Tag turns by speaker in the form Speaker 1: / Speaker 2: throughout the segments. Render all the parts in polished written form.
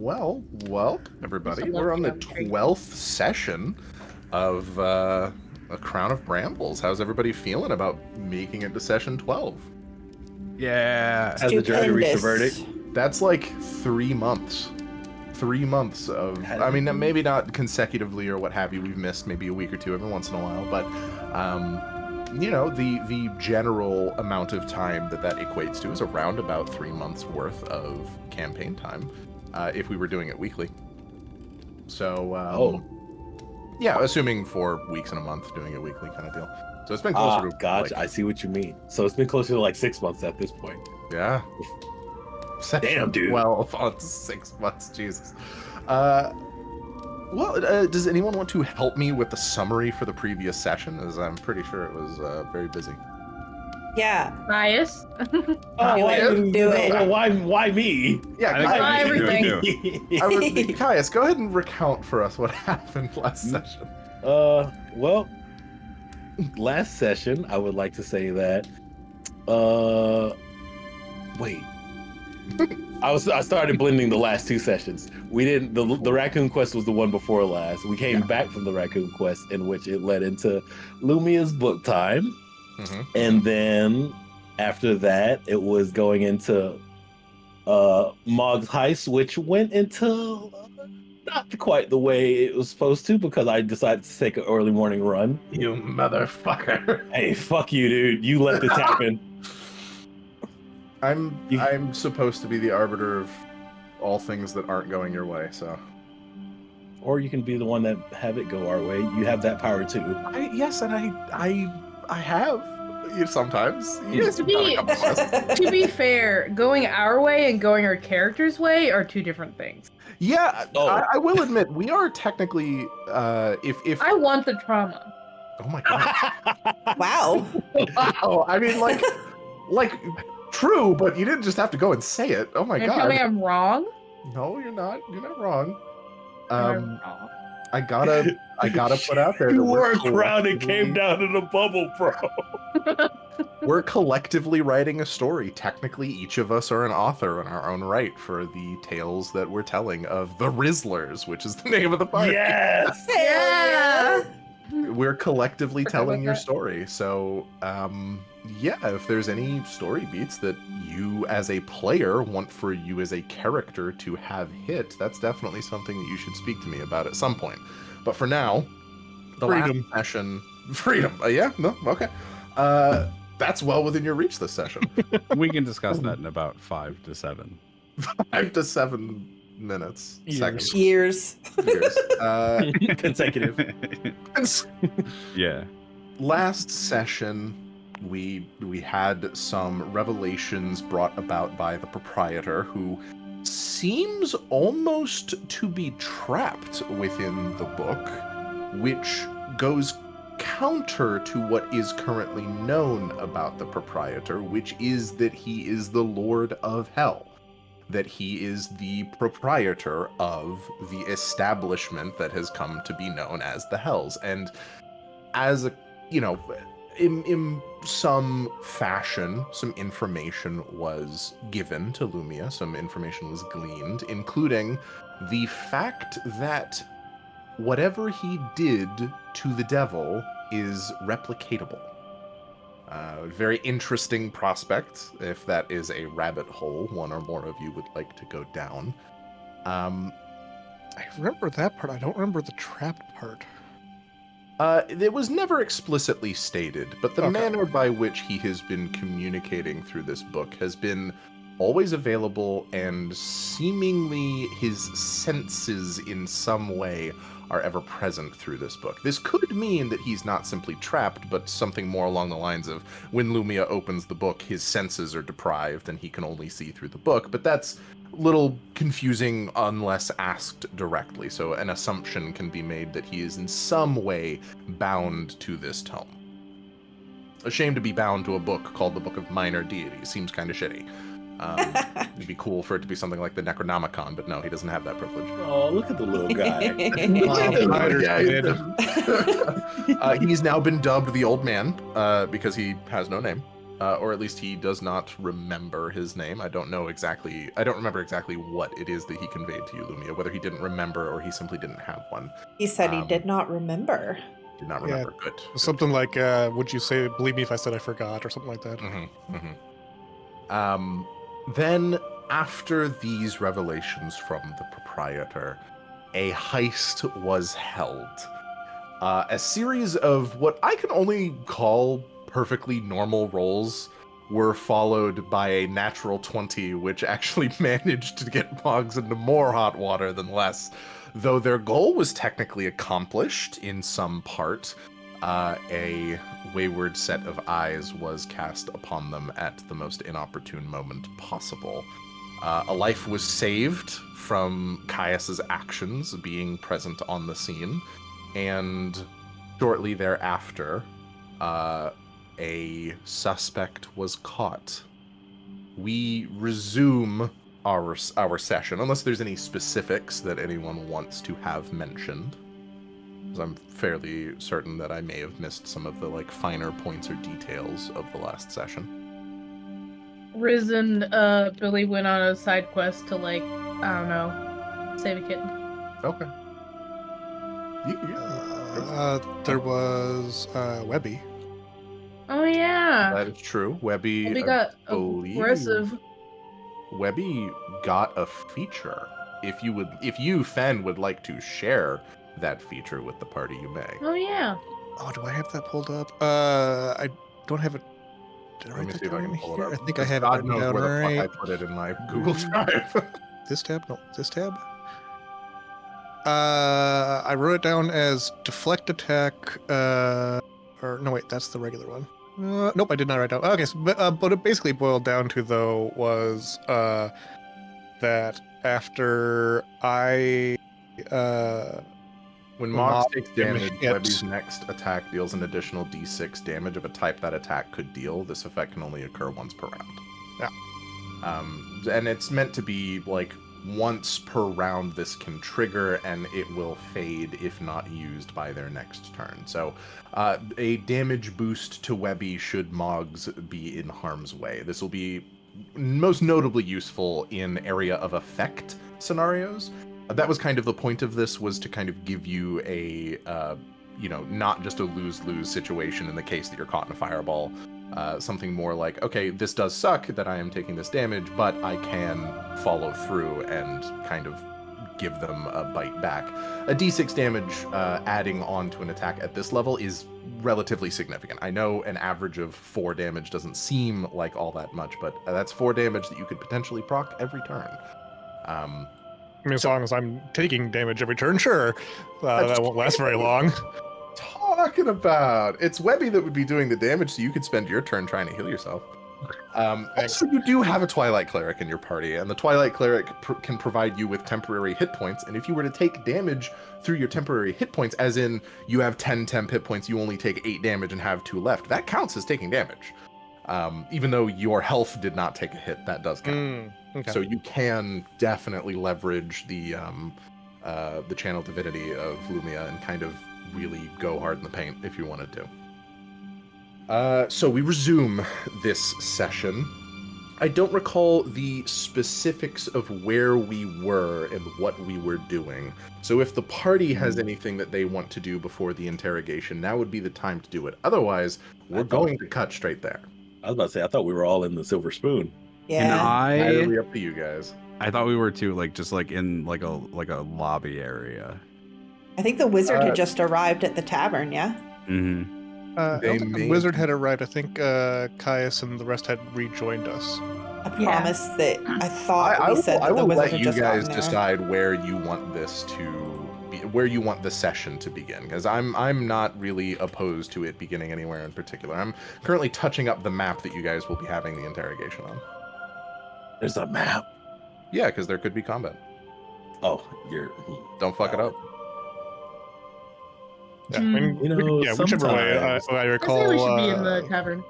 Speaker 1: Well, welcome everybody. We're on the 12th session of A Crown of Brambles. How's everybody feeling about making it to session 12?
Speaker 2: Yeah.
Speaker 3: Has the jury reached a verdict?
Speaker 1: That's like 3 months. 3 months of, I mean, maybe not consecutively or what have you. We've missed maybe a week or two every once in a while, but you know, the general amount of time that equates to is around about 3 months worth of campaign time. If we were doing it weekly. So, yeah, assuming 4 weeks in a month, doing it weekly kind of deal. So it's been closer to...
Speaker 3: Gotcha, I see what you mean. So it's been closer to like 6 months at this point.
Speaker 1: Yeah.
Speaker 3: Damn, dude.
Speaker 1: 12 on 6 months, Jesus. Well, does anyone want to help me with the summary for the previous session? As I'm pretty sure it was very busy.
Speaker 4: Yeah.
Speaker 5: Bias.
Speaker 4: Do it.
Speaker 3: Well, why me?
Speaker 1: Yeah,
Speaker 5: Try everything.
Speaker 1: Caius, go ahead and recount for us what happened last session.
Speaker 3: Well, last session, I would like to say that, wait. I started blending the last 2 sessions. We didn't, the Raccoon Quest was the one before last. We came back from the Raccoon Quest, in which it led into Lumia's book time. And then after that, it was going into Mogs Heist, which went into not quite the way it was supposed to, because I decided to take an early morning run.
Speaker 1: You motherfucker.
Speaker 3: Hey, fuck you, dude. You let this happen.
Speaker 1: I'm supposed to be the arbiter of all things that aren't going your way, so.
Speaker 3: Or you can be the one that have it go our way. You have that power too.
Speaker 1: Yes, and I have sometimes. Yes,
Speaker 5: To be fair, going our way and going our character's way are 2 different things.
Speaker 1: Yeah, I will admit we are technically. If
Speaker 5: I want the trauma.
Speaker 1: Oh my god!
Speaker 4: Wow.
Speaker 1: Wow. I mean, like true, but you didn't just have to go and say it. Oh my
Speaker 5: You're
Speaker 1: god!
Speaker 5: telling me I'm wrong?
Speaker 1: No, you're not. You're not wrong.
Speaker 5: I'm wrong.
Speaker 1: I gotta put out there.
Speaker 3: You wore a crown and came down in a bubble, bro.
Speaker 1: We're collectively writing a story. Technically, each of us are an author in our own right for the tales that we're telling of the Rizzlers, which is the name of the party.
Speaker 3: Yes!
Speaker 5: Yeah!
Speaker 1: We're collectively telling your story. So, yeah, if there's any story beats that you as a player want for you as a character to have hit, that's definitely something that you should speak to me about at some point. But for now, the last session... Freedom. Yeah? No? Okay. That's well within your reach this session.
Speaker 2: We can discuss that in about 5 to 7.
Speaker 1: 5 to 7 minutes. Seconds.
Speaker 4: Years.
Speaker 3: Consecutive.
Speaker 2: Yeah.
Speaker 1: Last session, we had some revelations brought about by the proprietor, who seems almost to be trapped within the book, which goes counter to what is currently known about the proprietor, which is that he is the Lord of Hell, that he is the proprietor of the establishment that has come to be known as the Hells. And as a, you know, in some fashion, some information was given to Lumia, some information was gleaned, including the fact that whatever he did to the devil is replicatable. Very interesting prospect, if that is a rabbit hole one or more of you would like to go down.
Speaker 6: I remember that part. I don't remember the trapped part.
Speaker 1: It was never explicitly stated, but the manner by which he has been communicating through this book has been always available, and seemingly his senses in some way are ever present through this book. This could mean that he's not simply trapped, but something more along the lines of when Lumia opens the book, his senses are deprived and he can only see through the book, but that's a little confusing unless asked directly, so an assumption can be made that he is in some way bound to this tome. A shame to be bound to a book called the Book of Minor Deities. Seems kind of shitty. It'd be cool for it to be something like the Necronomicon, but no, he doesn't have that privilege.
Speaker 3: Oh, look at the little guy.
Speaker 1: He's now been dubbed the Old Man because he has no name. or at least he does not remember his name. I don't remember exactly what it is that he conveyed to you, Lumia, whether he didn't remember or he simply didn't have one.
Speaker 4: He said he did not remember.
Speaker 1: Did not remember. Good.
Speaker 6: Something like, would you say, believe me if I said I forgot, or something like that.
Speaker 1: Then, after these revelations from the proprietor, a heist was held. A series of what I can only call perfectly normal rolls were followed by a natural 20, which actually managed to get Mogs into more hot water than less. Though their goal was technically accomplished in some part, a wayward set of eyes was cast upon them at the most inopportune moment possible. A life was saved from Caius's actions being present on the scene, and shortly thereafter, a suspect was caught. We resume our session, unless there's any specifics that anyone wants to have mentioned. Because I'm fairly certain that I may have missed some of the finer points or details of the last session.
Speaker 5: Risen, Billy went on a side quest to I don't know, save a kitten.
Speaker 1: Okay.
Speaker 6: There was Webby.
Speaker 5: Oh yeah.
Speaker 1: That is true. Webby,
Speaker 5: We got
Speaker 1: believe
Speaker 5: aggressive.
Speaker 1: Webby got a feature. If you, Fen, would like to share that feature with the party, you may.
Speaker 5: Oh yeah.
Speaker 6: Oh, do I have that pulled up? I don't have it. Did I
Speaker 1: Let
Speaker 6: write
Speaker 1: me
Speaker 6: that
Speaker 1: see if I
Speaker 6: down
Speaker 1: can pull it
Speaker 6: here?
Speaker 1: up.
Speaker 6: I think I have it
Speaker 1: God
Speaker 6: written
Speaker 1: knows
Speaker 6: down
Speaker 1: where the fuck I
Speaker 6: right.
Speaker 1: put it in my Google Drive.
Speaker 6: This tab? No, this tab? I wrote it down as deflect attack, or no, wait, that's the regular one. Nope, I did not write down. Okay, so, but it basically boiled down to, though, was that after I
Speaker 1: When Mogs
Speaker 6: Mob
Speaker 1: takes
Speaker 6: him
Speaker 1: damage,
Speaker 6: hit.
Speaker 1: Webby's next attack deals an additional d6 damage of a type that attack could deal. This effect can only occur once per round.
Speaker 6: Yeah.
Speaker 1: And it's meant to be once per round this can trigger, and it will fade if not used by their next turn. So a damage boost to Webby should Mogs be in harm's way. This will be most notably useful in area of effect scenarios. That was kind of the point of this, was to kind of give you a, not just a lose-lose situation in the case that you're caught in a fireball. Something more like, okay, this does suck that I am taking this damage, but I can follow through and kind of give them a bite back. A d6 damage adding on to an attack at this level is relatively significant. I know an average of 4 damage doesn't seem like all that much, but that's 4 damage that you could potentially proc every turn.
Speaker 6: I mean, as long as I'm taking damage every turn, sure. That won't last very long.
Speaker 1: Talking about, it's Webby that would be doing the damage, so you could spend your turn trying to heal yourself. Also, you do have a Twilight Cleric in your party, and the Twilight Cleric can provide you with temporary hit points, and if you were to take damage through your temporary hit points, as in you have 10 temp hit points, you only take 8 damage and have 2 left, that counts as taking damage. Even though your health did not take a hit, that does count.
Speaker 6: Okay.
Speaker 1: So you can definitely leverage the Channel Divinity of Lumia and kind of really go hard in the paint if you wanted to. So we resume this session. I don't recall the specifics of where we were and what we were doing. So if the party has anything that they want to do before the interrogation, now would be the time to do it. Otherwise, we're going to cut straight there.
Speaker 3: I was about to say, I thought we were all in the Silver Spoon.
Speaker 4: Yeah.
Speaker 1: Entirely up to you guys.
Speaker 2: I thought we were too, just in a lobby area.
Speaker 4: I think the wizard had just arrived at the tavern, yeah?
Speaker 2: Mm-hmm.
Speaker 6: I don't think the wizard had arrived. I think Caius and the rest had rejoined us.
Speaker 4: I promise that I thought we said that
Speaker 1: I
Speaker 4: the
Speaker 1: will
Speaker 4: wizard
Speaker 1: let
Speaker 4: had
Speaker 1: you
Speaker 4: just
Speaker 1: guys
Speaker 4: gotten there.
Speaker 1: decide where you want this to be, where you want the session to begin, because I'm not really opposed to it beginning anywhere in particular. I'm currently touching up the map that you guys will be having the interrogation on.
Speaker 3: There's a map.
Speaker 1: Yeah, because there could be combat.
Speaker 3: Oh,
Speaker 1: Don't fuck it up.
Speaker 6: Yeah, I mean, whichever way I recall.
Speaker 5: I say we should be in the tavern.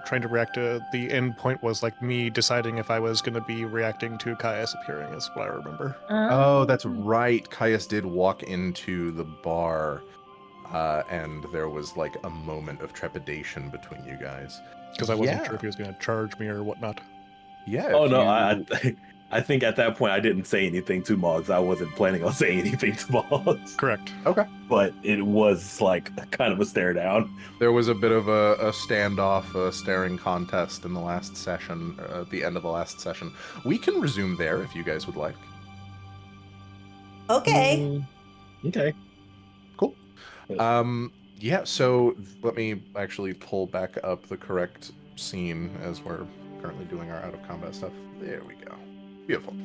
Speaker 6: Trying to react to the end point was me deciding if I was going to be reacting to Caius appearing, is what I remember.
Speaker 1: Oh, that's right. Caius did walk into the bar. and there was like a moment of trepidation between you guys.
Speaker 6: Because I wasn't sure if he was going to charge me or whatnot.
Speaker 1: Yeah.
Speaker 3: Oh
Speaker 1: if
Speaker 3: no,
Speaker 1: you-
Speaker 3: I think at that point I didn't say anything to Mogs. I wasn't planning on saying anything to Mogs.
Speaker 6: Correct.
Speaker 1: Okay.
Speaker 3: But it was like kind of a stare down.
Speaker 1: There was a bit of a standoff, a staring contest in the last session, at the end of the last session. We can resume there if you guys would like.
Speaker 4: Okay.
Speaker 3: Okay.
Speaker 1: Cool. Yeah, so let me actually pull back up the correct scene as we're currently doing our out of combat stuff. There we go. Beautiful.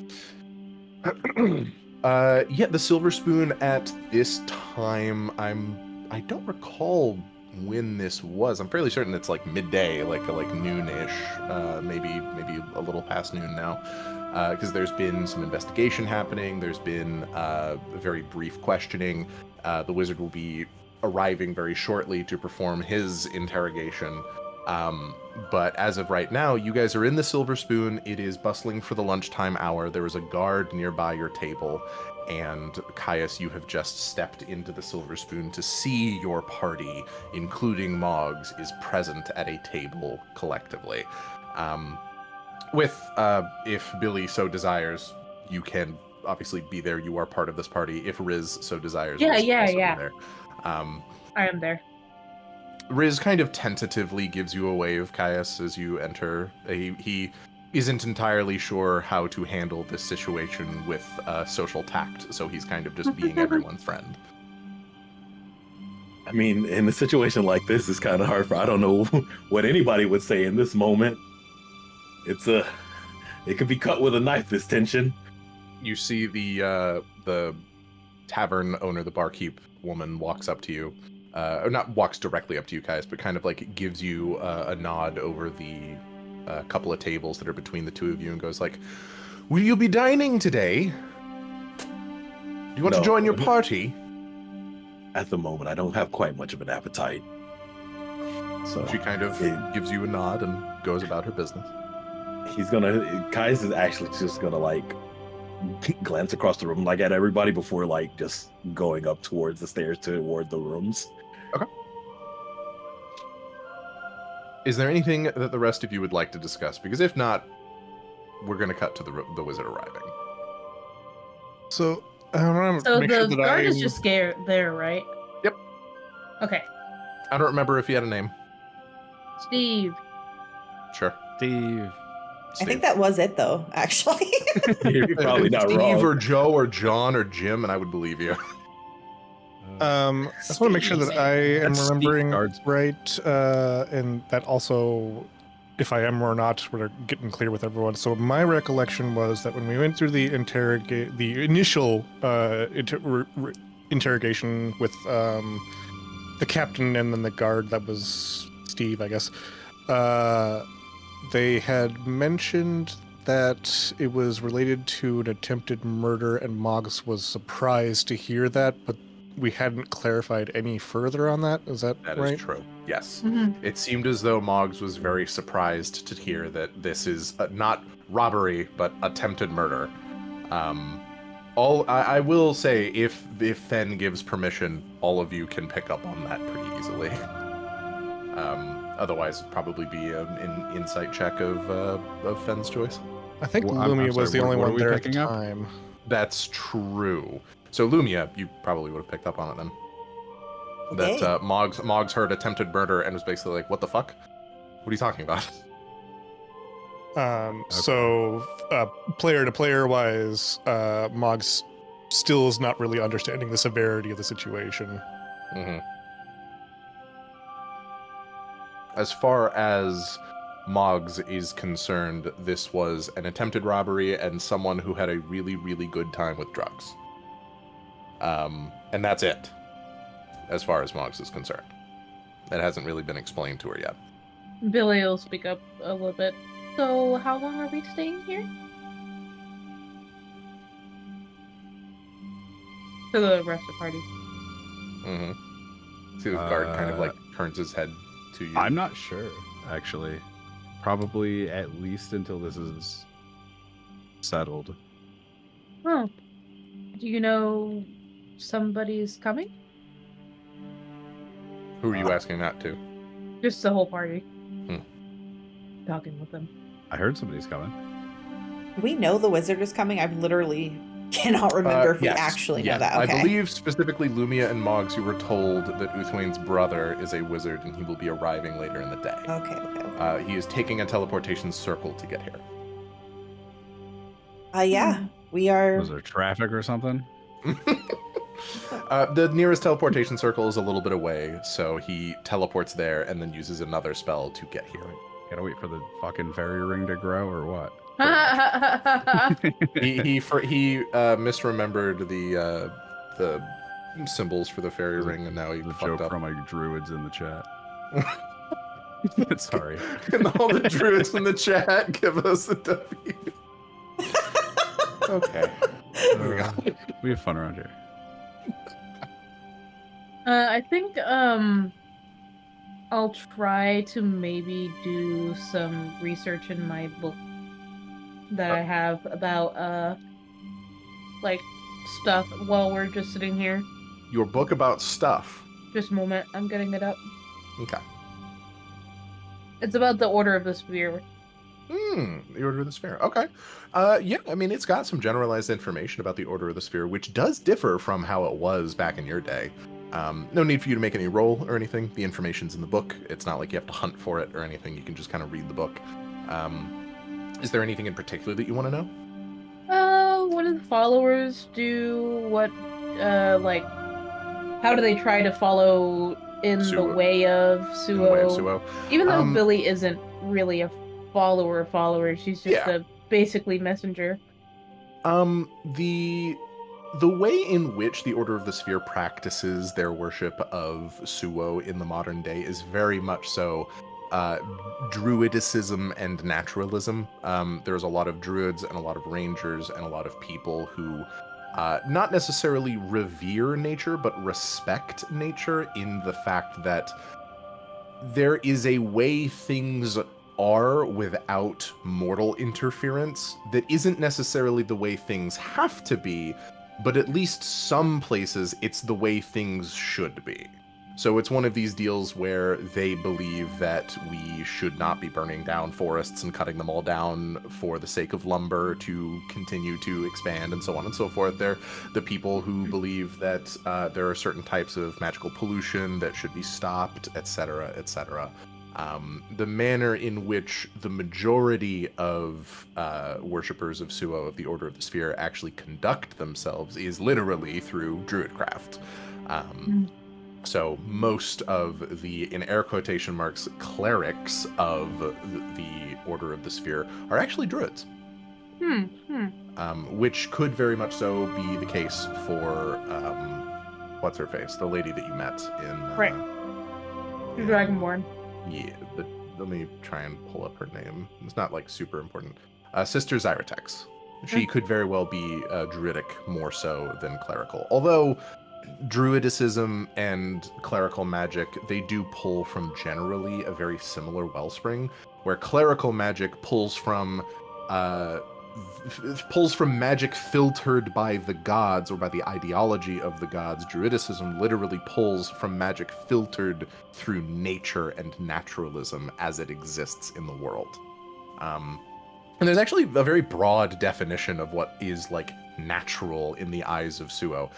Speaker 1: Yeah, the Silver Spoon at this time, I don't recall when this was. I'm fairly certain it's like midday, like noonish, maybe a little past noon now. Because there's been some investigation happening. There's been a very brief questioning. The wizard will be arriving very shortly to perform his interrogation. But as of right now, you guys are in the Silver Spoon. It is bustling for the lunchtime hour. There is a guard nearby your table. And Caius, you have just stepped into the Silver Spoon to see your party, including Mogs, is present at a table collectively. If Billy so desires, you can obviously be there. You are part of this party. If Riz so desires,
Speaker 5: Yeah,
Speaker 1: Riz can also be
Speaker 5: yeah.
Speaker 1: there.
Speaker 5: I am there.
Speaker 1: Riz kind of tentatively gives you a wave, Caius, as you enter. He isn't entirely sure how to handle this situation with social tact, so he's kind of just being everyone's friend.
Speaker 3: I mean, in a situation like this, it's kind of hard for I don't know what anybody would say in this moment. It could be cut with a knife, this tension.
Speaker 1: You see the tavern owner, the barkeep woman, walks up to you. Or not walks directly up to you, Caius, but kind of like gives you a nod over the couple of tables that are between the two of you and goes like, "Will you be dining today? Do you want to
Speaker 3: No.
Speaker 1: join your party?"
Speaker 3: At the moment, I don't have quite much of an appetite. So
Speaker 1: She kind of gives you a nod and goes about her business.
Speaker 3: Kais is actually just gonna like glance across the room like at everybody before like just going up towards the stairs toward the rooms.
Speaker 1: Okay. Is there anything that the rest of you would like to discuss? Because if not, we're going to cut to the wizard arriving.
Speaker 6: So, I want to
Speaker 5: So
Speaker 6: make
Speaker 5: the
Speaker 6: sure that
Speaker 5: guard is
Speaker 6: I'm-
Speaker 5: just scared there, right?
Speaker 1: Yep.
Speaker 5: Okay.
Speaker 1: I don't remember if he had a name.
Speaker 5: Steve.
Speaker 1: Sure.
Speaker 2: Steve.
Speaker 4: I think that was it, though, actually.
Speaker 3: You're probably not
Speaker 1: Steve
Speaker 3: wrong.
Speaker 1: or Joe or John or Jim, and I would believe you.
Speaker 6: I just want to make sure that I am
Speaker 2: That's Steve
Speaker 6: remembering
Speaker 2: Guards.
Speaker 6: right, and that also, if I am or not, we're getting clear with everyone. So my recollection was that when we went through the initial interrogation with the captain and then the guard, that was Steve, I guess. They had mentioned that it was related to an attempted murder, and Moggs was surprised to hear that, but we hadn't clarified any further on that. Is that
Speaker 1: That
Speaker 6: right?
Speaker 1: is true. Yes.
Speaker 5: Mm-hmm.
Speaker 1: It seemed as though Moggs was very surprised to hear that this is not robbery, but attempted murder. I will say, if Fen gives permission, all of you can pick up on that pretty easily. Otherwise, it'd probably be an insight check of Fen's choice.
Speaker 6: I think
Speaker 2: Well, I'm
Speaker 6: Lumia was
Speaker 2: sorry,
Speaker 6: the only
Speaker 2: what are
Speaker 6: one
Speaker 2: we
Speaker 6: there at the
Speaker 2: picking up?
Speaker 6: time.
Speaker 1: That's true. So Lumia, you probably would have picked up on it then.
Speaker 4: Okay.
Speaker 1: That Moggs heard attempted murder and was basically like, "What the fuck? What are you talking about?"
Speaker 6: So, player to player wise, Moggs still is not really understanding the severity of the situation.
Speaker 1: Mm-hmm. As far as Moggs is concerned, this was an attempted robbery and someone who had a really, really good time with drugs. And that's it, as far as Moggs is concerned. It hasn't really been explained to her yet.
Speaker 5: Billy will speak up a little bit. So, how long are we staying here? To the rest of the party.
Speaker 1: Mm-hmm. See the guard kind of like turns his head to you.
Speaker 2: I'm not sure, actually. Probably at least until this is settled.
Speaker 5: Oh. Do you know somebody's coming?
Speaker 1: Who are you asking that to?
Speaker 5: Just the whole party.
Speaker 1: Hmm.
Speaker 5: Talking with them.
Speaker 2: I heard somebody's coming.
Speaker 4: Do we know the wizard is coming? I literally cannot remember if we
Speaker 1: Yes,
Speaker 4: actually know
Speaker 1: yes.
Speaker 4: that. Okay.
Speaker 1: I believe specifically Lumia and Mogs, who were told that Uthwain's brother is a wizard and he will be arriving later in the day.
Speaker 4: Okay.
Speaker 1: He is taking a teleportation circle to get here.
Speaker 4: Yeah, we are.
Speaker 2: Was there traffic or something?
Speaker 1: The nearest teleportation circle is a little bit away, so he teleports there and then uses another spell to get here.
Speaker 2: Gotta wait for the fucking fairy ring to grow or what?
Speaker 1: He misremembered the symbols for the fairy ring, and now he
Speaker 2: The
Speaker 1: fucked
Speaker 2: joke
Speaker 1: up.
Speaker 2: from my druids in the chat. Sorry.
Speaker 1: And all the druids in the chat give us a W. Okay.
Speaker 2: We have fun around here.
Speaker 5: I think I'll try to maybe do some research in my book that I have about like stuff while we're just sitting here.
Speaker 1: Your book about stuff.
Speaker 5: Just a moment, I'm getting it up.
Speaker 1: Okay.
Speaker 5: It's about the Order of the Spear.
Speaker 1: The Order of the Sphere. Okay. Yeah, I mean, it's got some generalized information about the Order of the Sphere, which does differ from how it was back in your day. No need for you to make any roll or anything. The information's in the book. It's not like you have to hunt for it or anything. You can just kind of read the book. Is there anything in particular that you want to know?
Speaker 5: What do the followers do? What, like, how do they try to follow in the
Speaker 1: Suo.
Speaker 5: way of
Speaker 1: In the way of
Speaker 5: Suo?
Speaker 1: Suo?
Speaker 5: Even though
Speaker 1: Um,
Speaker 5: Billy isn't really a follower, she's just a basically messenger.
Speaker 1: The way in which the Order of the Sphere practices their worship of Suo in the modern day is very much so druidicism and naturalism. There's a lot of druids and a lot of rangers and a lot of people who not necessarily revere nature, but respect nature in the fact that there is a way things are without mortal interference that isn't necessarily the way things have to be, but at least some places it's the way things should be. So it's one of these deals where they believe that we should not be burning down forests and cutting them all down for the sake of lumber to continue to expand and so on and so forth. They're the people who believe that there are certain types of magical pollution that should be stopped, etc., etc. The manner in which the majority of worshippers of Suo, of the Order of the Sphere, actually conduct themselves is literally through druidcraft. So most of the, in air quotation marks, clerics of the Order of the Sphere are actually druids. Which could very much so be the case for, what's her face? The lady that you met in...
Speaker 5: Right. Dragonborn.
Speaker 1: Yeah, but let me try and pull up her name. It's not, like, super important. Sister Xirathrian. She could very well be druidic more so than clerical. Although druidicism and clerical magic, they do pull from generally a very similar wellspring, where clerical magic pulls from magic filtered by the gods or by the ideology of the gods. Druidicism literally pulls from magic filtered through nature and naturalism as it exists in the world. And there's actually a very broad definition of what is, like, natural in the eyes of Suo.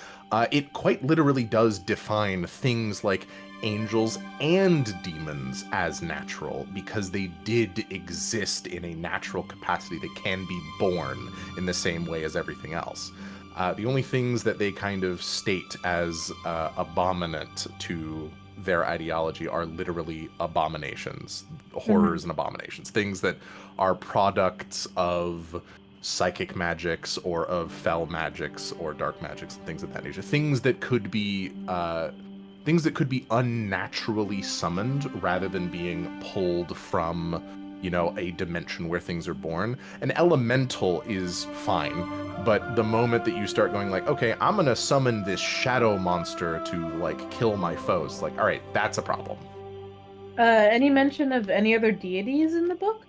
Speaker 1: It quite literally does define things like angels and demons as natural, because they did exist in a natural capacity that can be born in the same way as everything else. The only things that they kind of state as abominant to their ideology are literally abominations, horrors and abominations, things that are products of psychic magics or of fell magics or dark magics and things of that nature, things that could be unnaturally summoned rather than being pulled from, you know, a dimension where things are born. An elemental is fine, but the moment that you start going like, okay, I'm gonna summon this shadow monster to, like, kill my foes, like, all right, that's a problem.
Speaker 5: Any mention of any other deities in the book?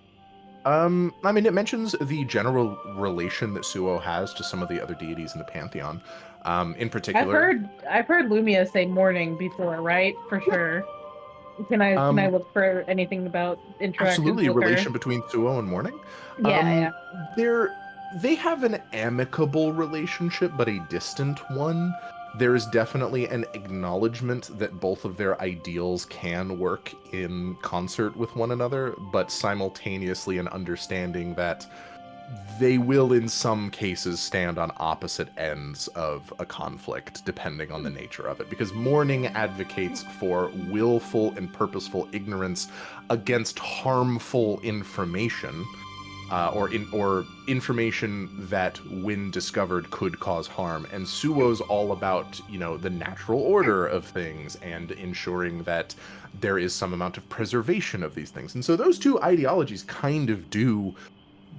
Speaker 1: I mean, it mentions the general relation that Suo has to some of the other deities in the pantheon. In particular,
Speaker 5: I've heard Lumia say morning before, right? For sure. Can I look for anything about interactions
Speaker 1: Absolutely,
Speaker 5: with
Speaker 1: relation
Speaker 5: her?
Speaker 1: between Suo and Morning.
Speaker 5: Yeah.
Speaker 1: They have an amicable relationship, but a distant one. There is definitely an acknowledgement that both of their ideals can work in concert with one another, but simultaneously an understanding that they will in some cases stand on opposite ends of a conflict depending on the nature of it, because Mourning advocates for willful and purposeful ignorance against harmful information, or information that when discovered could cause harm, and Suo's all about the natural order of things and ensuring that there is some amount of preservation of these things. And so those two ideologies kind of do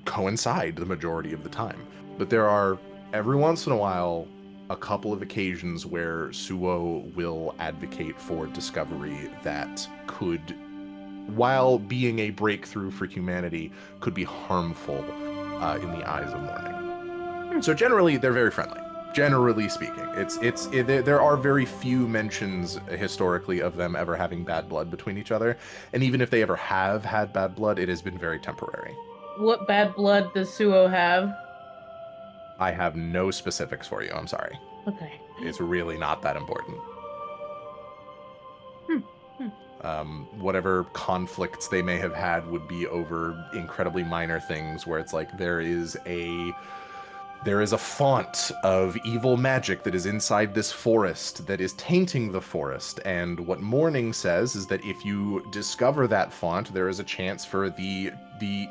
Speaker 1: coincide the majority of the time. But there are, every once in a while, a couple of occasions where Suo will advocate for discovery that could, while being a breakthrough for humanity, could be harmful in the eyes of Mourning. So generally, they're very friendly. Generally speaking, there are very few mentions historically of them ever having bad blood between each other, and even if they ever have had bad blood, it has been very temporary.
Speaker 5: What bad blood does Suo have?
Speaker 1: I have no specifics for you. I'm sorry.
Speaker 5: Okay.
Speaker 1: It's really not that important. Whatever conflicts they may have had would be over incredibly minor things, where it's like there is a font of evil magic that is inside this forest that is tainting the forest, and what Mourning says is that if you discover that font, there is a chance for the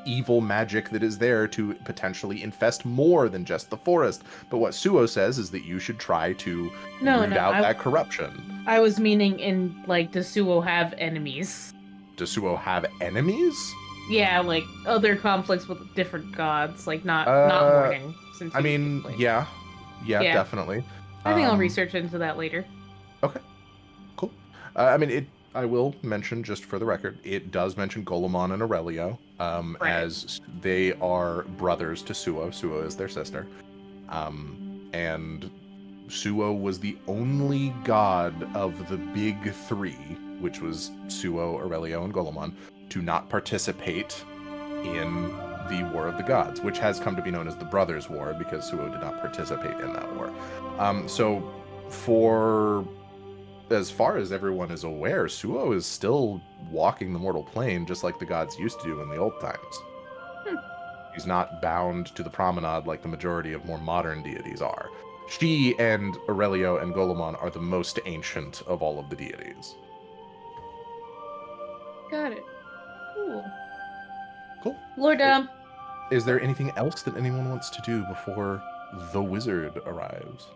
Speaker 1: evil magic that is there to potentially infest more than just the forest. But what Suo says is that you should try to root out that corruption.
Speaker 5: I was meaning does Suo have enemies?
Speaker 1: Does Suo have enemies?
Speaker 5: Yeah, like other conflicts with different gods, like not Mourning.
Speaker 1: I mean, yeah, definitely.
Speaker 5: I think I'll research into that later.
Speaker 1: Okay, cool. I will mention, just for the record, it does mention Golemon and Aurelio,
Speaker 5: Right.
Speaker 1: as they are brothers to Suo. Suo is their sister. And Suo was the only god of the big three, which was Suo, Aurelio, and Golemon, to not participate in the War of the Gods, which has come to be known as the Brothers' War, because Suo did not participate in that war. So for as far as everyone is aware, Suo is still walking the mortal plane just like the gods used to do in the old times. He's not bound to the promenade like the majority of more modern deities are. She and Aurelio and Golemon are the most ancient of all of the deities.
Speaker 5: Got it. Cool.
Speaker 1: Cool.
Speaker 5: Lord,
Speaker 1: Is there anything else that anyone wants to do before the wizard arrives?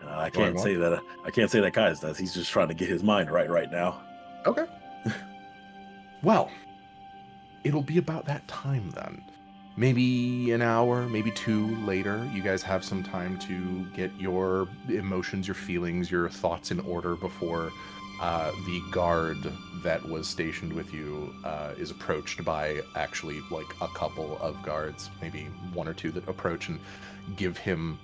Speaker 3: I can't say that. I can't say that Kai's does. He's just trying to get his mind right now.
Speaker 1: Okay. Well, it'll be about that time then. Maybe an hour, maybe two later. You guys have some time to get your emotions, your feelings, your thoughts in order before the guard that was stationed with you is approached by actually like a couple of guards, maybe one or two that approach and give him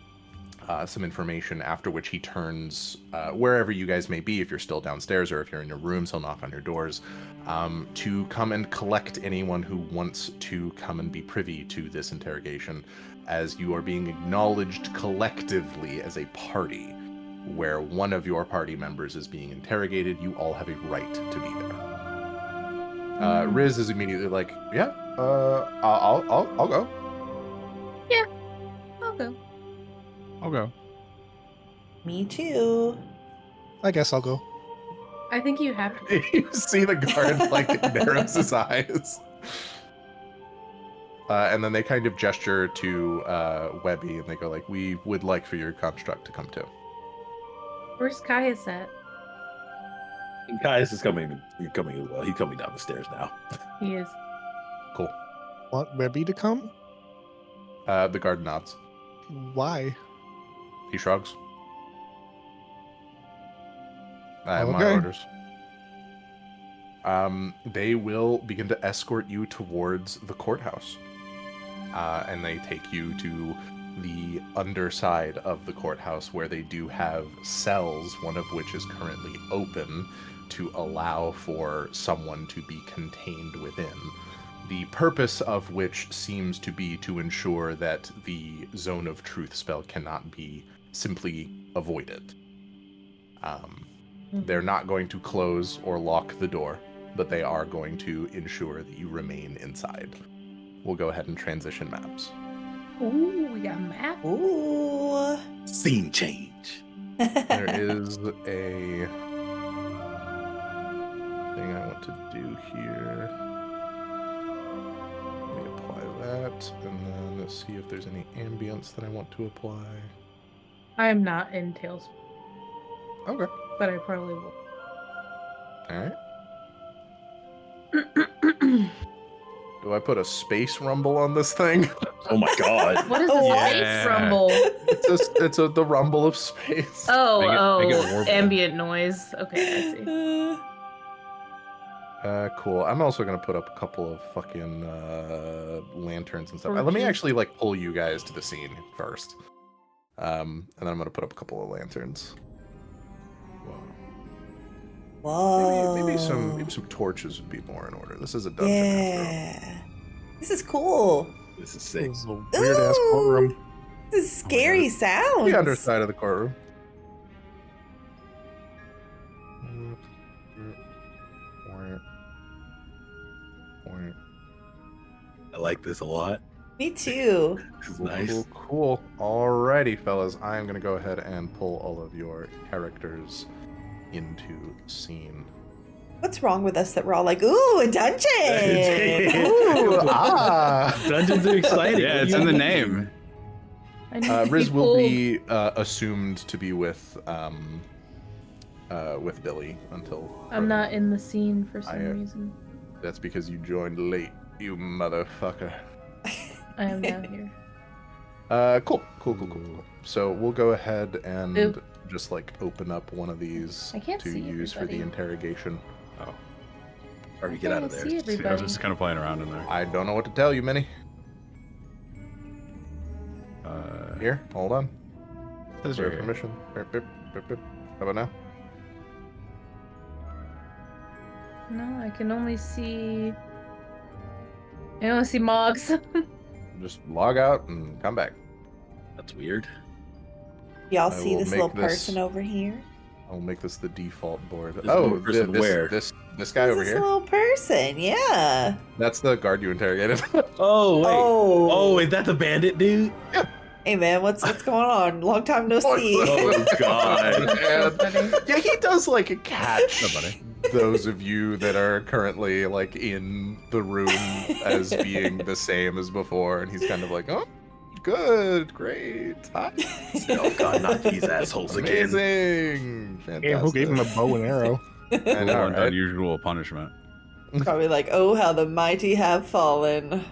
Speaker 1: some information, after which he turns wherever you guys may be, if you're still downstairs or if you're in your rooms, he'll knock on your doors to come and collect anyone who wants to come and be privy to this interrogation, as you are being acknowledged collectively as a party. Where one of your party members is being interrogated, you all have a right to be there. Riz is immediately like, "Yeah, I'll go."
Speaker 5: Yeah, I'll go.
Speaker 2: I'll go.
Speaker 4: Me too.
Speaker 6: I guess I'll go.
Speaker 5: I think you have to.
Speaker 1: You see the guard like narrows his eyes, and then they kind of gesture to Webby, and they go like, "We would like for your construct to come too."
Speaker 5: Where's Caius at?
Speaker 3: And Caius is coming. He's coming as well. He's coming down the stairs now.
Speaker 5: He is.
Speaker 1: Cool.
Speaker 6: Want Webby to come?
Speaker 1: The guard nods.
Speaker 6: Why?
Speaker 1: He shrugs. I have my
Speaker 6: Okay.
Speaker 1: orders. They will begin to escort you towards the courthouse. And they take you to the underside of the courthouse where they do have cells, one of which is currently open to allow for someone to be contained within. The purpose of which seems to be to ensure that the Zone of Truth spell cannot be simply avoided. They're not going to close or lock the door, but they are going to ensure that you remain inside. We'll go ahead and transition maps.
Speaker 5: Ooh, we got a map.
Speaker 4: Ooh.
Speaker 3: Scene change.
Speaker 1: There is a thing I want to do here. Let me apply that, and then let's see if there's any ambience that I want to apply.
Speaker 5: I am not in Tales,
Speaker 1: Okay.
Speaker 5: but I probably will.
Speaker 1: Alright. Do I put a space rumble on this thing?
Speaker 3: Oh my god.
Speaker 5: What is a
Speaker 6: Oh,
Speaker 5: space
Speaker 2: yeah.
Speaker 5: rumble?
Speaker 1: It's the rumble of space.
Speaker 5: Oh,
Speaker 2: Make it warble.
Speaker 5: ambient noise. Okay, I see.
Speaker 1: Cool. I'm also gonna put up a couple of fucking lanterns and stuff. Let me
Speaker 5: Torches.
Speaker 1: actually like pull you guys to the scene first. And then I'm gonna put up a couple of lanterns.
Speaker 4: Whoa.
Speaker 1: Maybe some torches would be more in order. This is a dungeon. After all.
Speaker 4: Yeah. This is cool.
Speaker 3: This is sick.
Speaker 6: This is a weird ass courtroom.
Speaker 4: This is scary sounds.
Speaker 1: The underside of the courtroom.
Speaker 3: I like this a lot.
Speaker 4: Me too.
Speaker 3: This is
Speaker 1: Cool,
Speaker 3: nice.
Speaker 1: cool. Alrighty, fellas. I'm gonna go ahead and pull all of your characters into scene.
Speaker 4: What's wrong with us that we're all like, ooh, a dungeon?
Speaker 1: Ooh,
Speaker 3: Dungeons are exciting.
Speaker 2: Yeah, it's in the name.
Speaker 5: I need to
Speaker 1: Riz
Speaker 5: be
Speaker 1: will
Speaker 5: pulled.
Speaker 1: be assumed to be with Billy until.
Speaker 5: I'm not in the scene for some
Speaker 1: I,
Speaker 5: reason.
Speaker 1: That's because you joined late, you motherfucker.
Speaker 5: I am now here.
Speaker 1: Cool. So we'll go ahead and
Speaker 5: Oop.
Speaker 1: just like open up one of these
Speaker 5: I can't
Speaker 1: to
Speaker 5: see
Speaker 1: use for the
Speaker 5: everybody.
Speaker 1: interrogation.
Speaker 2: Oh,
Speaker 3: Or we get out of
Speaker 5: I
Speaker 3: there.
Speaker 5: see
Speaker 2: I was
Speaker 5: everybody.
Speaker 2: just kind of playing around in there.
Speaker 1: I don't know what to tell you, Minnie. Here, hold on.
Speaker 2: Says
Speaker 1: For
Speaker 2: you're here.
Speaker 1: permission. Beep, beep, beep, beep. How about now?
Speaker 5: No, I can only see. I only see Mogs.
Speaker 1: Just log out and come back.
Speaker 3: That's weird.
Speaker 4: Y'all
Speaker 1: I
Speaker 4: see
Speaker 1: will
Speaker 4: this
Speaker 1: make
Speaker 4: little
Speaker 1: this-
Speaker 4: person over here?
Speaker 1: I'll make this the default board.
Speaker 3: This
Speaker 1: Oh,
Speaker 3: little person where?
Speaker 1: this guy
Speaker 4: Who's
Speaker 1: over
Speaker 4: this
Speaker 1: here.
Speaker 4: little person? Yeah.
Speaker 1: That's the guard you interrogated.
Speaker 3: Oh wait.
Speaker 4: Oh.
Speaker 3: Oh, is that the bandit dude?
Speaker 4: Hey man, what's going on? Long time no see.
Speaker 3: Oh god.
Speaker 5: So funny.
Speaker 1: Yeah, he does like catch
Speaker 2: What's up, buddy?
Speaker 1: those of you that are currently like in the room as being the same as before, and he's kind of like, oh, good, great, hi.
Speaker 3: Oh god, not these assholes again.
Speaker 1: Amazing, fantastic.
Speaker 6: Yeah, who gave him a bow and arrow?
Speaker 1: I know,
Speaker 2: Cruel and
Speaker 1: right?
Speaker 2: unusual punishment.
Speaker 4: Probably like, oh, how the mighty have fallen.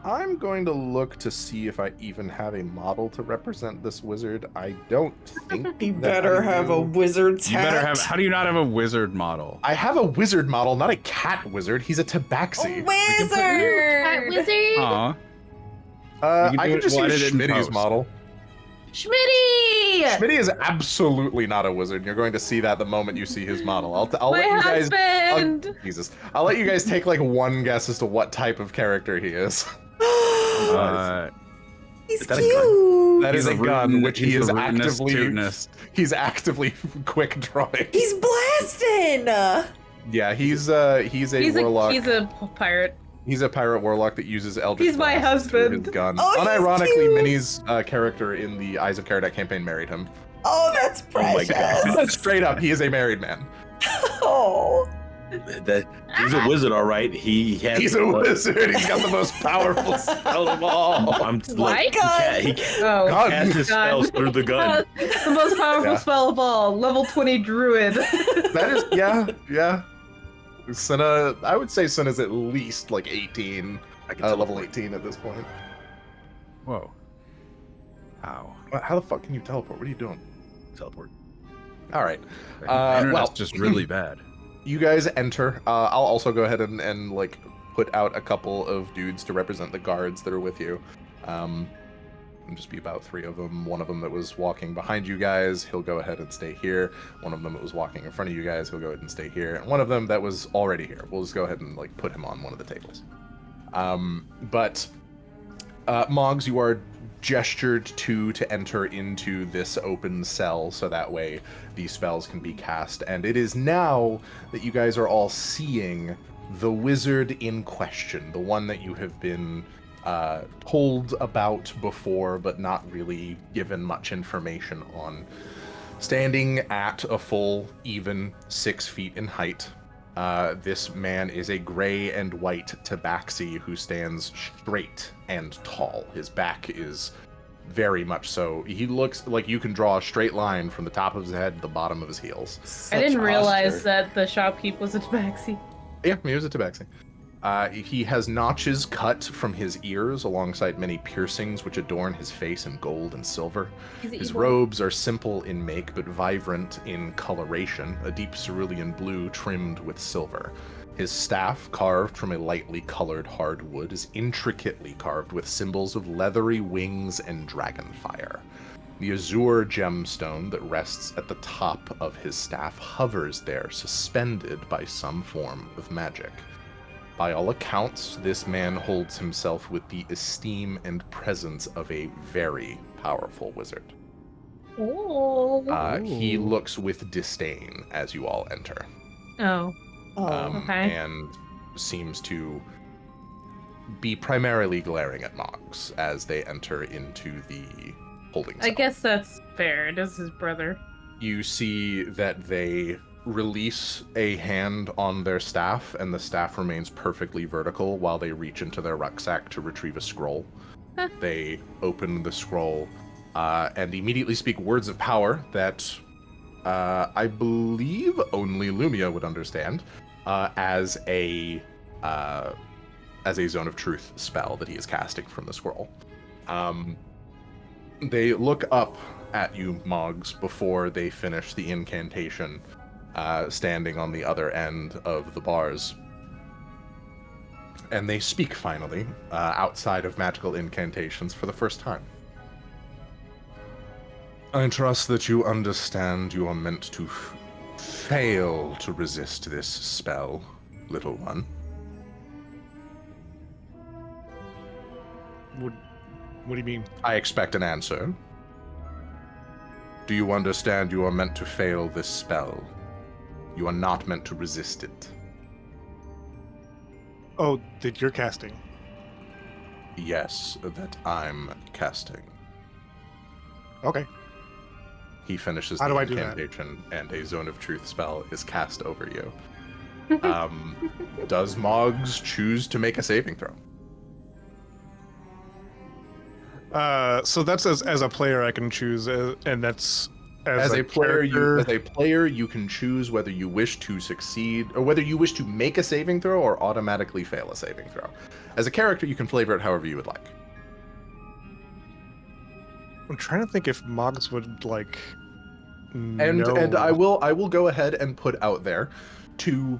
Speaker 1: I'm going to look to see if I even have a model to represent this wizard. I don't think
Speaker 4: You
Speaker 1: that
Speaker 4: better
Speaker 1: I
Speaker 4: have
Speaker 1: do.
Speaker 4: a wizard's
Speaker 2: You
Speaker 4: hat.
Speaker 2: better have. How do you not have a wizard model?
Speaker 1: I have a wizard model, not a cat wizard. He's a
Speaker 4: A
Speaker 1: tabaxi.
Speaker 5: Cat
Speaker 4: wizard.
Speaker 5: wizard.
Speaker 2: Aw.
Speaker 1: I
Speaker 2: can do
Speaker 1: can
Speaker 2: it
Speaker 1: just
Speaker 2: while
Speaker 1: use
Speaker 2: I didn't
Speaker 1: Schmitty's
Speaker 2: post.
Speaker 1: model.
Speaker 5: Schmitty.
Speaker 1: Schmitty is absolutely not a wizard. You're going to see that the moment you see his model. I'll
Speaker 5: My
Speaker 1: let you guys.
Speaker 5: husband.
Speaker 1: Jesus, I'll let you guys take like one guess as to what type of character he is.
Speaker 4: He's
Speaker 3: Is that a
Speaker 4: cute.
Speaker 1: That is a gun, which he is
Speaker 2: actively.
Speaker 1: actively quick drawing.
Speaker 4: He's blasting.
Speaker 1: Yeah, he's a warlock.
Speaker 5: He's a pirate.
Speaker 1: He's a pirate warlock that uses Eldritch
Speaker 5: He's my
Speaker 1: Blast through
Speaker 5: husband.
Speaker 1: his gun.
Speaker 4: Oh, he's
Speaker 1: Unironically,
Speaker 4: cute.
Speaker 1: Minnie's character in the Eyes of Karadak campaign married him.
Speaker 4: Oh, that's
Speaker 3: Oh my
Speaker 4: precious.
Speaker 3: God.
Speaker 1: Straight up, he is a married man.
Speaker 4: Oh.
Speaker 3: That he's a wizard, all right. He has.
Speaker 1: He's a wizard. He's got the most powerful spell of all.
Speaker 3: I'm
Speaker 5: What?
Speaker 3: like, he
Speaker 5: Oh,
Speaker 1: God.
Speaker 3: casts his spells through the gun.
Speaker 5: the most powerful
Speaker 1: Yeah.
Speaker 5: spell of all, level 20 druid.
Speaker 1: That is, yeah. Senna, I would say Senna's at least like 18,
Speaker 3: I can
Speaker 1: level 18 at this point.
Speaker 2: Whoa. How?
Speaker 1: How the fuck can you teleport? What are you doing?
Speaker 3: teleport.
Speaker 1: All right.
Speaker 2: The internet's
Speaker 1: well-
Speaker 2: just really bad.
Speaker 1: You guys enter. I'll also go ahead and like put out a couple of dudes to represent the guards that are with you. just be about 3 of them. One of them that was walking behind you guys, he'll go ahead and stay here. One of them that was walking in front of you guys, he'll go ahead and stay here. And one of them that was already here, we'll just go ahead and like put him on one of the tables. Mogs, you are gestured to enter into this open cell, so that way these spells can be cast. And it is now that you guys are all seeing the wizard in question, the one that you have been told about before, but not really given much information on. Standing at a full, even 6 feet in height, this man is a gray and white tabaxi who stands straight and tall. His back is very much so. He looks like you can draw a straight line from the top of his head to the bottom of his heels.
Speaker 5: I didn't realize that the shopkeep was a tabaxi.
Speaker 1: Yeah, he was a tabaxi. He has notches cut from his ears alongside many piercings which adorn his face in gold and silver. His robes are simple in make but vibrant in coloration, a deep cerulean blue trimmed with silver. His staff, carved from a lightly colored hardwood, is intricately carved with symbols of leathery wings and dragonfire. The azure gemstone that rests at the top of his staff hovers there, suspended by some form of magic. By all accounts, this man holds himself with the esteem and presence of a very powerful wizard. He looks with disdain as you all enter.
Speaker 5: Okay.
Speaker 1: And seems to be primarily glaring at Mogs as they enter into the holding cell.
Speaker 5: I guess that's fair. It is his brother.
Speaker 1: You see that they release a hand on their staff, and the staff remains perfectly vertical while they reach into their rucksack to retrieve a scroll.
Speaker 5: Huh.
Speaker 1: They open the scroll and immediately speak words of power that I believe only Lumia would understand as a zone of truth spell that he is casting from the scroll. They look up at you, Mogs, before they finish the incantation, standing on the other end of the bars. And they speak finally, outside of magical incantations for the first time. I trust that you understand you are meant to fail to resist this spell, little one.
Speaker 6: What do you mean?
Speaker 1: I expect an answer. Do you understand you are meant to fail this spell? You are not meant to resist it.
Speaker 6: Oh, that you're casting.
Speaker 1: Yes, that I'm casting.
Speaker 6: Okay.
Speaker 1: He finishes
Speaker 6: How
Speaker 1: the
Speaker 6: do I do that?
Speaker 1: incantation, and a zone of truth spell is cast over you. Does Mogs choose to make a saving throw?
Speaker 6: So that's as a player I can choose, and that's
Speaker 1: As a player,
Speaker 6: character.
Speaker 1: you can choose whether you wish to succeed or whether you wish to make a saving throw or automatically fail a saving throw. As a character, you can flavor it however you would like.
Speaker 6: I'm trying to think if Mogs would like.
Speaker 1: And I will go ahead and put out there to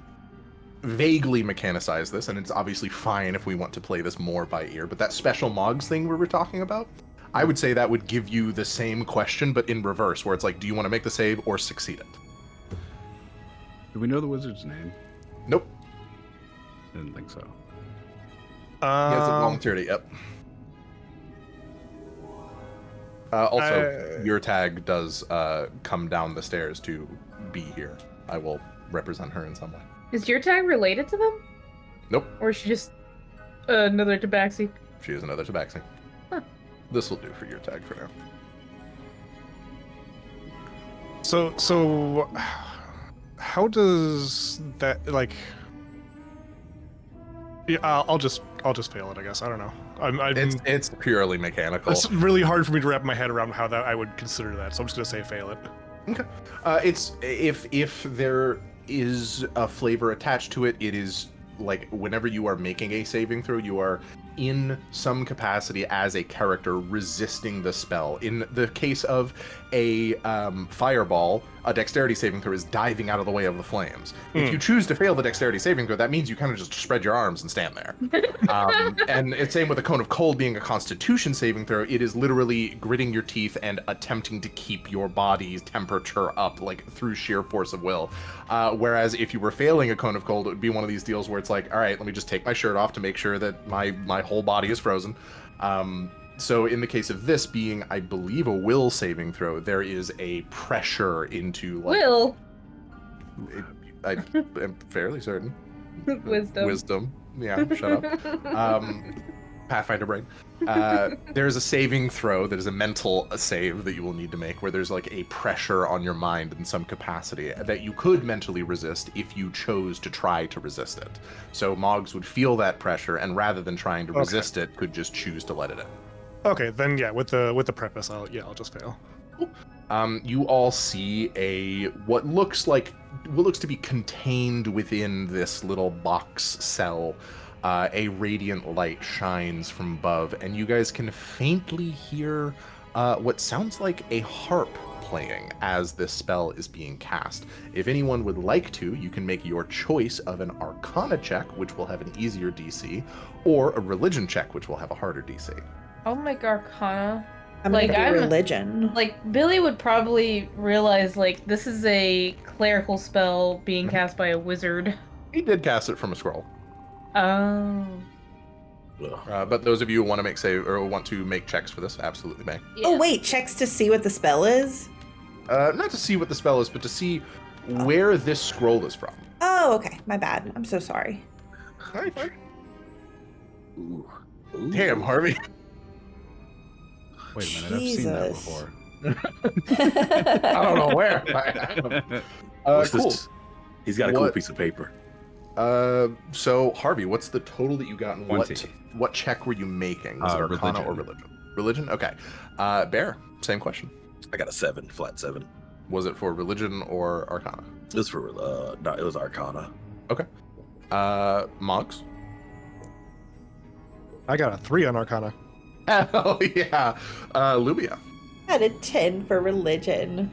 Speaker 1: vaguely mechanicize this, and it's obviously fine if we want to play this more by ear, but that special Mogs thing we were talking about, I would say that would give you the same question, but in reverse, where it's like, do you want to make the save or succeed it?
Speaker 2: Do we know the wizard's name?
Speaker 1: Nope.
Speaker 2: Didn't think so.
Speaker 1: He hasn't volunteered it yet. Also, your tag does come down the stairs to be here. I will represent her in some way.
Speaker 5: Is your tag related to them?
Speaker 1: Nope.
Speaker 5: Or is she just another tabaxi?
Speaker 1: She is another tabaxi.
Speaker 5: Huh.
Speaker 1: This will do for your tag for now.
Speaker 6: So how does that like? Yeah, I'll just fail it. I guess I don't know.
Speaker 1: It's purely mechanical.
Speaker 6: It's really hard for me to wrap my head around how that I would consider that. So I'm just gonna say fail it.
Speaker 1: Okay. It's if there is a flavor attached to it, it is like whenever you are making a saving throw, you are in some capacity as a character resisting the spell. In the case of a fireball, a dexterity saving throw is diving out of the way of the flames. If you choose to fail the dexterity saving throw, that means you kind of just spread your arms and stand there. And it's same with a cone of cold being a constitution saving throw. It is literally gritting your teeth and attempting to keep your body's temperature up, like through sheer force of will. Whereas if you were failing a cone of cold, it would be one of these deals where it's like, all right, let me just take my shirt off to make sure that my whole body is frozen. So in the case of this being, I believe, a will saving throw, there is a pressure into like
Speaker 5: Will.
Speaker 1: I am fairly certain.
Speaker 5: Wisdom.
Speaker 1: Wisdom. Yeah, shut up. Pathfinder brain. There's a saving throw that is a mental save that you will need to make, where there's like a pressure on your mind in some capacity that you could mentally resist if you chose to try to resist it. So Mogs would feel that pressure, and rather than trying to resist it, could just choose to let it in.
Speaker 6: Okay, then yeah, with the preface, I'll just fail.
Speaker 1: You all see what looks to be contained within this little box cell. A radiant light shines from above, and you guys can faintly hear what sounds like a harp playing as this spell is being cast. If anyone would like to, you can make your choice of an Arcana check, which will have an easier DC, or a Religion check, which will have a harder DC.
Speaker 5: I'll make Arcana.
Speaker 4: I'm
Speaker 5: Like,
Speaker 4: gonna do
Speaker 5: I'm-
Speaker 4: religion.
Speaker 5: Like, Billy would probably realize, like, this is a clerical spell being cast by a wizard.
Speaker 1: He did cast it from a scroll.
Speaker 5: Oh.
Speaker 1: But those of you who want to make save or want to make checks for this, absolutely may.
Speaker 5: Yeah.
Speaker 4: Oh wait, checks to see what the spell is?
Speaker 1: Not to see what the spell is, but to see where this scroll is from.
Speaker 4: Oh, okay. My bad. I'm so sorry.
Speaker 3: Ooh.
Speaker 1: Damn, Harvey.
Speaker 2: Wait a minute, I've seen that
Speaker 4: Jesus.
Speaker 2: before.
Speaker 1: I don't know where.
Speaker 3: What's
Speaker 1: Cool.
Speaker 3: this? He's got a cool
Speaker 1: What-
Speaker 3: piece of paper.
Speaker 1: So Harvey, what's the total that you got, and
Speaker 2: 20.
Speaker 1: what check were you making? Was it Arcana or Religion? Religion. Okay. Bear, same question.
Speaker 3: I got a 7, flat 7.
Speaker 1: Was it for Religion or Arcana?
Speaker 3: It was for no, it was Arcana.
Speaker 1: Mogs.
Speaker 6: I got a 3 on Arcana.
Speaker 1: Hell yeah. Lumia
Speaker 4: I had a 10 for religion.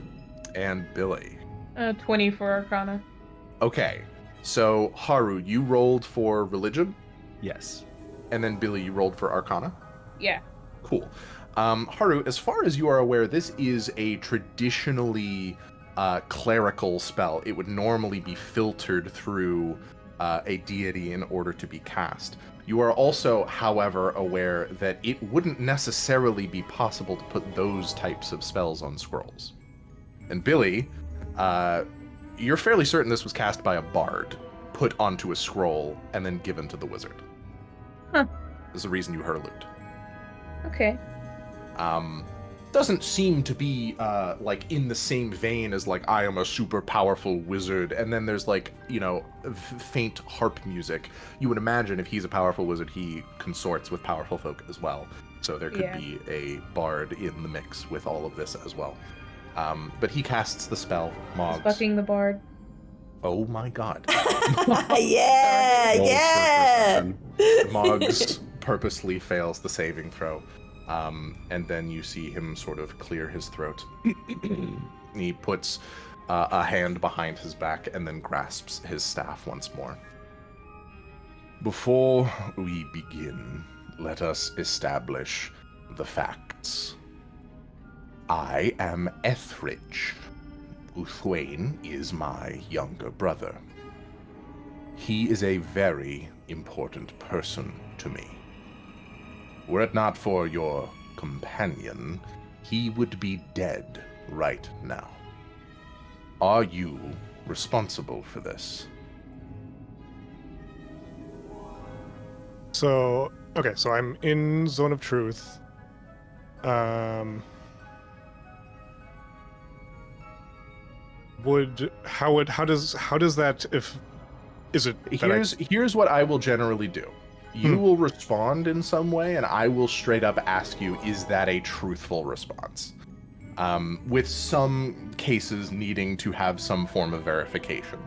Speaker 1: and Billy.
Speaker 5: 20 for Arcana.
Speaker 1: Okay. So Haru, you rolled for Religion,
Speaker 2: Yes.
Speaker 1: and then Billy, you rolled for Arcana.
Speaker 5: Yeah.
Speaker 1: Cool. Haru, as far as you are aware, this is a traditionally clerical spell. It would normally be filtered through a deity in order to be cast. You are also, however, aware that it wouldn't necessarily be possible to put those types of spells on scrolls. And Billy, you're fairly certain this was cast by a bard, put onto a scroll, and then given to the wizard.
Speaker 5: Huh.
Speaker 1: There's a reason you heard a lute.
Speaker 5: Okay.
Speaker 1: Doesn't seem to be like in the same vein as like I am a super powerful wizard, and then there's like, you know, faint harp music. You would imagine if he's a powerful wizard, he consorts with powerful folk as well. So there could
Speaker 5: Yeah.
Speaker 1: be a bard in the mix with all of this as well. But he casts the spell, Mogs.
Speaker 5: Fucking the bard.
Speaker 1: Oh my god.
Speaker 4: Yeah,
Speaker 2: Roll for
Speaker 4: yeah.
Speaker 2: perception.
Speaker 1: Moggs purposely fails the saving throw. And then you see him sort of clear his throat. He puts a hand behind his back and then grasps his staff once more. Before we begin, let us establish the facts. I am Etheridge. Uthwain is my younger brother. He is a very important person to me. Were it not for your companion, he would be dead right now. Are you responsible for this?
Speaker 6: So, okay, so I'm in Zone of Truth. How does that, if is it that
Speaker 1: Here's what I will generally do. You will respond in some way, and I will straight up ask you, is that a truthful response? With some cases needing to have some form of verification.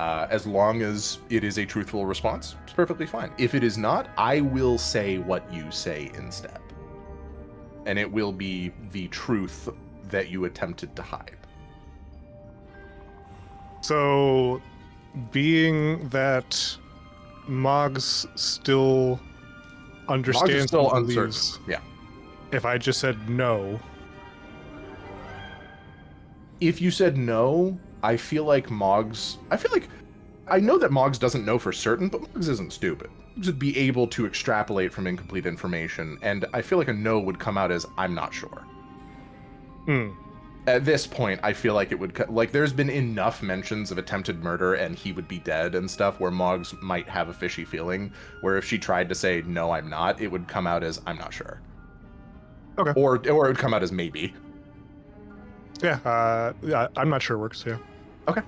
Speaker 1: As long as it is a truthful response, it's perfectly fine. If it is not, I will say what you say instead. And it will be the truth that you attempted to hide.
Speaker 6: So, being that Mogs still understands
Speaker 1: Mogs is still
Speaker 6: and
Speaker 1: uncertain.
Speaker 6: believes,
Speaker 1: Yeah.
Speaker 6: if I just said no,
Speaker 1: If you said no, I feel like I know that Mogs doesn't know for certain, but Mogs isn't stupid. To be able to extrapolate from incomplete information, and I feel like a no would come out as I'm not sure. At this point, I feel like it would like there's been enough mentions of attempted murder and he would be dead and stuff where Mogs might have a fishy feeling. Where if she tried to say no, I'm not, it would come out as I'm not sure.
Speaker 6: Okay.
Speaker 1: Or it would come out as maybe.
Speaker 6: yeah, I'm not sure it works. Yeah.
Speaker 1: Okay.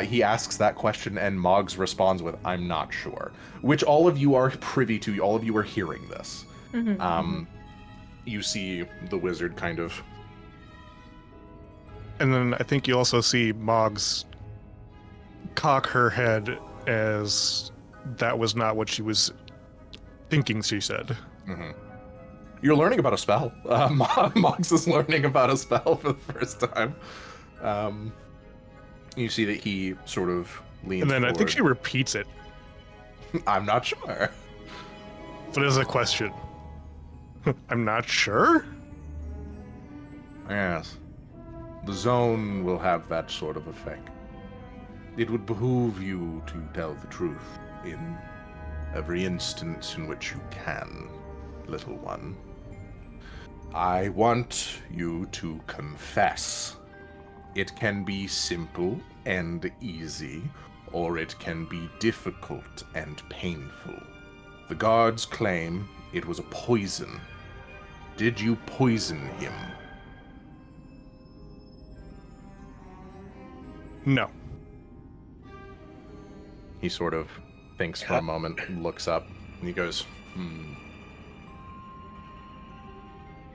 Speaker 1: He asks that question, and Moggs responds with, I'm not sure. Which all of you are privy to. All of you are hearing this. You see the wizard kind of...
Speaker 6: And then I think you also see Moggs cock her head as that was not what she was thinking she said.
Speaker 1: Mm-hmm. You're learning about a spell. Moggs is learning about a spell for the first time. You see that he sort of leans
Speaker 6: And then
Speaker 1: forward.
Speaker 6: I think she repeats it,
Speaker 1: I'm not sure.
Speaker 6: but as a question. I'm not sure?
Speaker 1: Yes. The zone will have that sort of effect. It would behoove you to tell the truth in every instance in which you can, little one. I want you to confess. It can be simple and easy, or it can be difficult and painful. The guards claim it was a poison. Did you poison him?
Speaker 6: No.
Speaker 1: He sort of thinks for a moment, looks up, and he goes,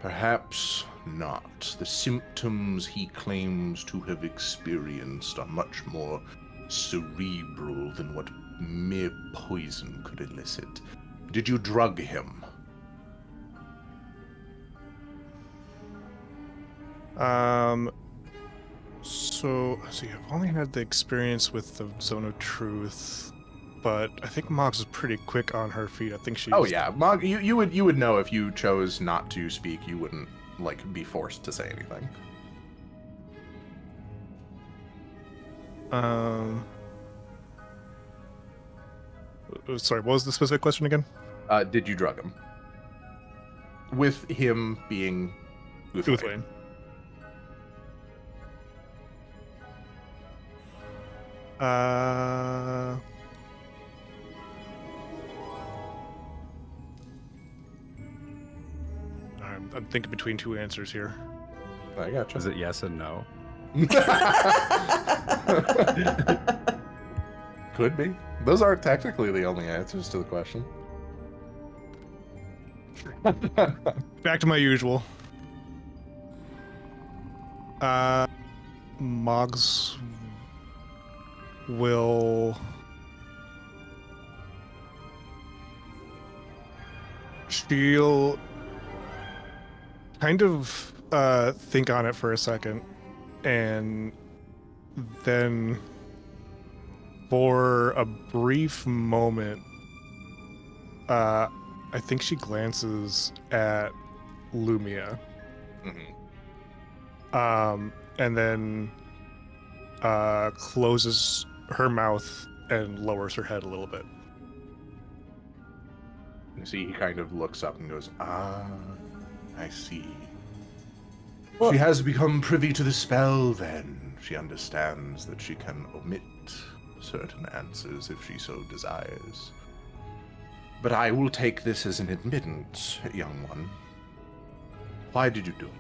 Speaker 1: Perhaps not. The symptoms he claims to have experienced are much more cerebral than what mere poison could elicit. Did you drug him?
Speaker 6: So, let's see, I've only had the experience with the Zone of Truth, but I think Mogs is pretty quick on her feet. I think she's...
Speaker 1: Oh yeah, Mog, you would know if you chose not to speak. You wouldn't be forced to say anything.
Speaker 6: Sorry, what was the specific question again?
Speaker 1: Did you drug him? With him being
Speaker 6: Uthwain. I'm thinking between two answers here.
Speaker 1: I gotcha.
Speaker 2: Is it yes and no?
Speaker 1: Could be. Those are technically the only answers to the question.
Speaker 6: Back to my usual. Mogs will... She'll kind of think on it for a second, and then for a brief moment, I think she glances at Lumia. And then closes her mouth and lowers her head a little bit.
Speaker 1: You see, he kind of looks up and goes, I see.
Speaker 4: Well-
Speaker 1: She has become privy to the spell, then. She understands that she can omit certain answers if she so desires. But I will take this as an admittance, young one. Why did you do it?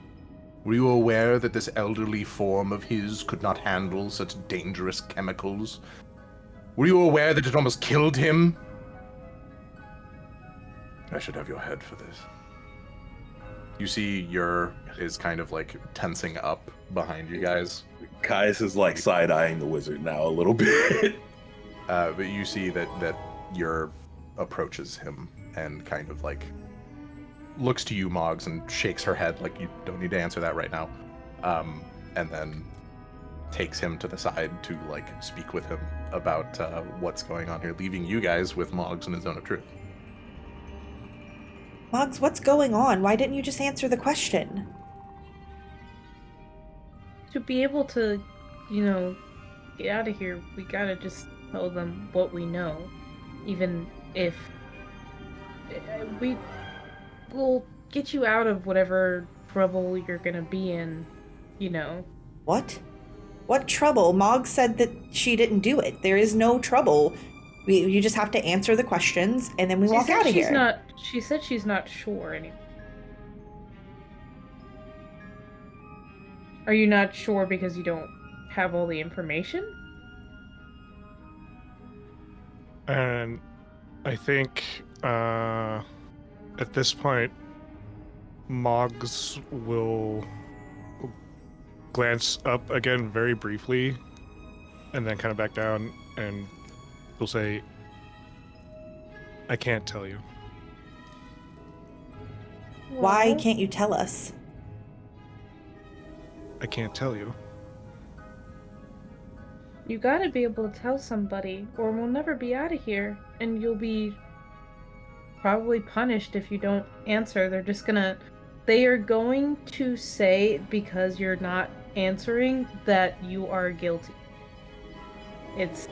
Speaker 1: Were you aware that this elderly form of his could not handle such dangerous chemicals? Were you aware that it almost killed him? I should have your head for this. You see Yer is kind of tensing up behind you guys.
Speaker 3: Caius is side-eyeing the wizard now a little bit.
Speaker 1: But you see that your approaches him and kind of like looks to you, Mogs, and shakes her head like you don't need to answer that right now. And then takes him to the side to like speak with him about what's going on here, leaving you guys with Mogs in his zone of truth.
Speaker 4: Mogs, what's going on? Why didn't you just answer the question?
Speaker 5: To be able to, you know, get out of here, we gotta just tell them what we know. Even if we will get you out of whatever trouble you're gonna be in, you know.
Speaker 4: What? What trouble? Mog said that she didn't do it. There is no trouble. You just have to answer the questions, and then we walk out of here.
Speaker 5: She said she's not sure anymore. Are you not sure because you don't have all the information?
Speaker 6: And I think at this point, Moggs will glance up again very briefly and then kind of back down, and he'll say, I can't tell you.
Speaker 4: Why
Speaker 5: Well,
Speaker 4: can't you tell us?
Speaker 6: I can't tell you.
Speaker 5: you gotta be able to tell somebody, or we'll never be out of here, and you'll be probably punished if you don't answer. They are going to say, because you're not answering, that you are guilty. It's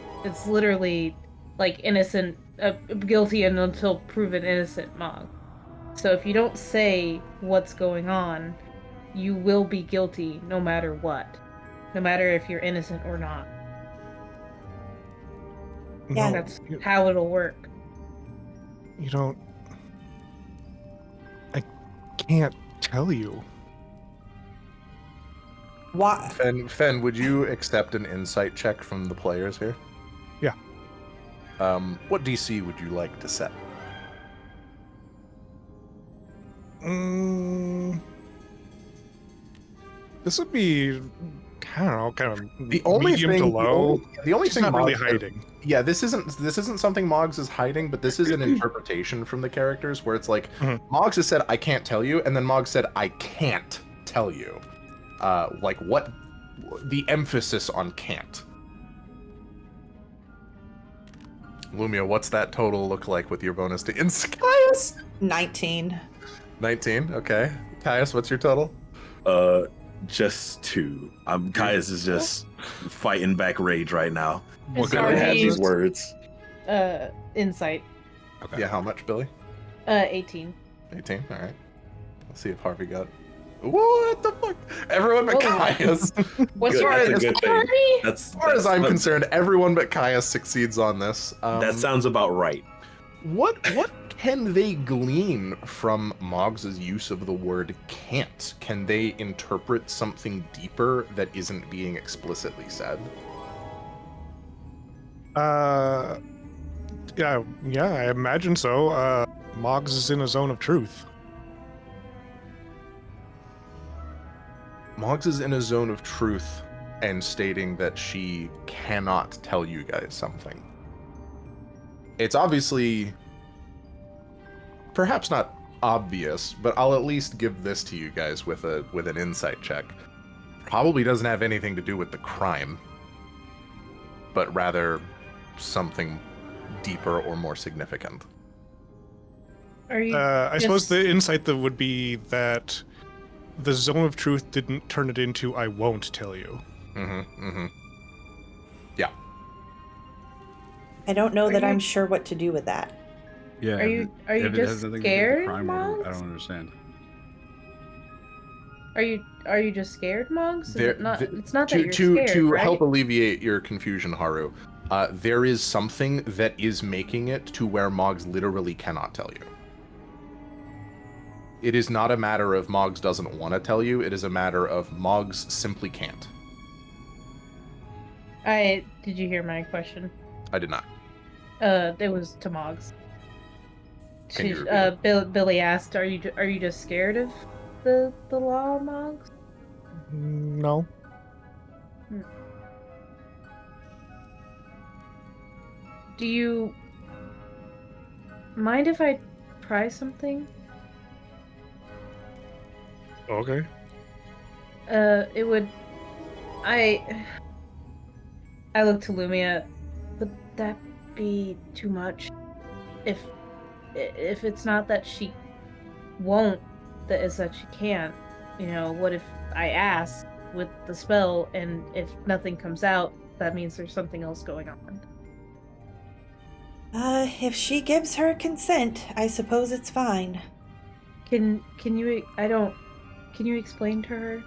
Speaker 5: literally like innocent, guilty and until proven innocent, Mog. So if you don't say what's going on, you will be guilty no matter what. No matter if you're innocent or not.
Speaker 4: Yeah.
Speaker 5: That's how it'll work.
Speaker 6: You don't. I can't tell you.
Speaker 4: Why?
Speaker 1: Fen, would you accept an insight check from the players here?
Speaker 6: Yeah.
Speaker 1: What DC would you like to set?
Speaker 6: This would be, I don't know, kind of
Speaker 1: The only
Speaker 6: medium
Speaker 1: thing,
Speaker 6: to low.
Speaker 1: the only
Speaker 6: It's
Speaker 1: thing
Speaker 6: not really
Speaker 1: Moggs-
Speaker 6: hiding.
Speaker 1: Yeah, this isn't something Moggs is hiding, but this is an interpretation from the characters where it's like
Speaker 6: Mhm.
Speaker 1: Moggs has said I can't tell you, and then Moggs said I can't tell you. Like what? The emphasis on can't. Lumia, what's that total look like with your bonus to Caius?
Speaker 4: 19.
Speaker 1: 19. Okay. Caius, what's your total?
Speaker 7: Just 2. Caius is just fighting back rage right now.
Speaker 5: It's
Speaker 3: Good to have these
Speaker 5: already,
Speaker 3: words.
Speaker 5: insight.
Speaker 2: Okay.
Speaker 1: Yeah, how much, Billy?
Speaker 5: 18.
Speaker 1: 18. All right. Let's see if Harvey got. What the fuck? Everyone but
Speaker 5: Oh.
Speaker 1: Caius.
Speaker 5: What's
Speaker 3: Good,
Speaker 5: your
Speaker 3: that's a
Speaker 1: as
Speaker 3: good thing.
Speaker 5: Harvey?
Speaker 7: That's
Speaker 1: As far as I'm concerned, everyone but Caius succeeds on this.
Speaker 7: that sounds about right.
Speaker 1: What can they glean from Moggs' use of the word can't? Can they interpret something deeper that isn't being explicitly said?
Speaker 6: Yeah, I imagine so. Moggs is in a zone of truth.
Speaker 1: Moggs is in a zone of truth and stating that she cannot tell you guys something. It's obviously perhaps not obvious, but I'll at least give this to you guys with an insight check. Probably doesn't have anything to do with the crime, but rather something deeper or more significant.
Speaker 5: Are you?
Speaker 6: I suppose
Speaker 5: just-
Speaker 6: the insight that would be that the zone of truth didn't turn it into I won't tell you.
Speaker 1: Yeah.
Speaker 4: I don't know
Speaker 5: Are
Speaker 4: that
Speaker 5: you-
Speaker 4: I'm sure what to do with that.
Speaker 2: Yeah.
Speaker 5: Are you
Speaker 2: if it has
Speaker 5: just
Speaker 2: nothing to do with the
Speaker 5: scared,
Speaker 2: crime, I
Speaker 5: Mogs?
Speaker 2: don't understand.
Speaker 5: Are you just scared, Mogs? Is it not? It's not that
Speaker 1: to
Speaker 5: you're
Speaker 1: to
Speaker 5: scared,
Speaker 1: to
Speaker 5: right?
Speaker 1: help alleviate your confusion, Haru. There is something that is making it to where Moggs literally cannot tell you. It is not a matter of Moggs doesn't want to tell you. It is a matter of Moggs simply can't.
Speaker 5: Did you hear my question?
Speaker 1: I did not.
Speaker 5: It was to Mogs.
Speaker 1: Can you repeat
Speaker 5: Billy asked, "Are you just scared of the law, Mogs?"
Speaker 6: No.
Speaker 5: Do you mind if I try something?
Speaker 6: Okay.
Speaker 5: It would. I look to Lumia. Would that be too much? If it's not that she won't, that is that she can't. You know, what if I ask with the spell, and if nothing comes out, that means there's something else going on.
Speaker 4: If she gives her consent, I suppose it's fine.
Speaker 5: Can you? I don't. Can you explain to her?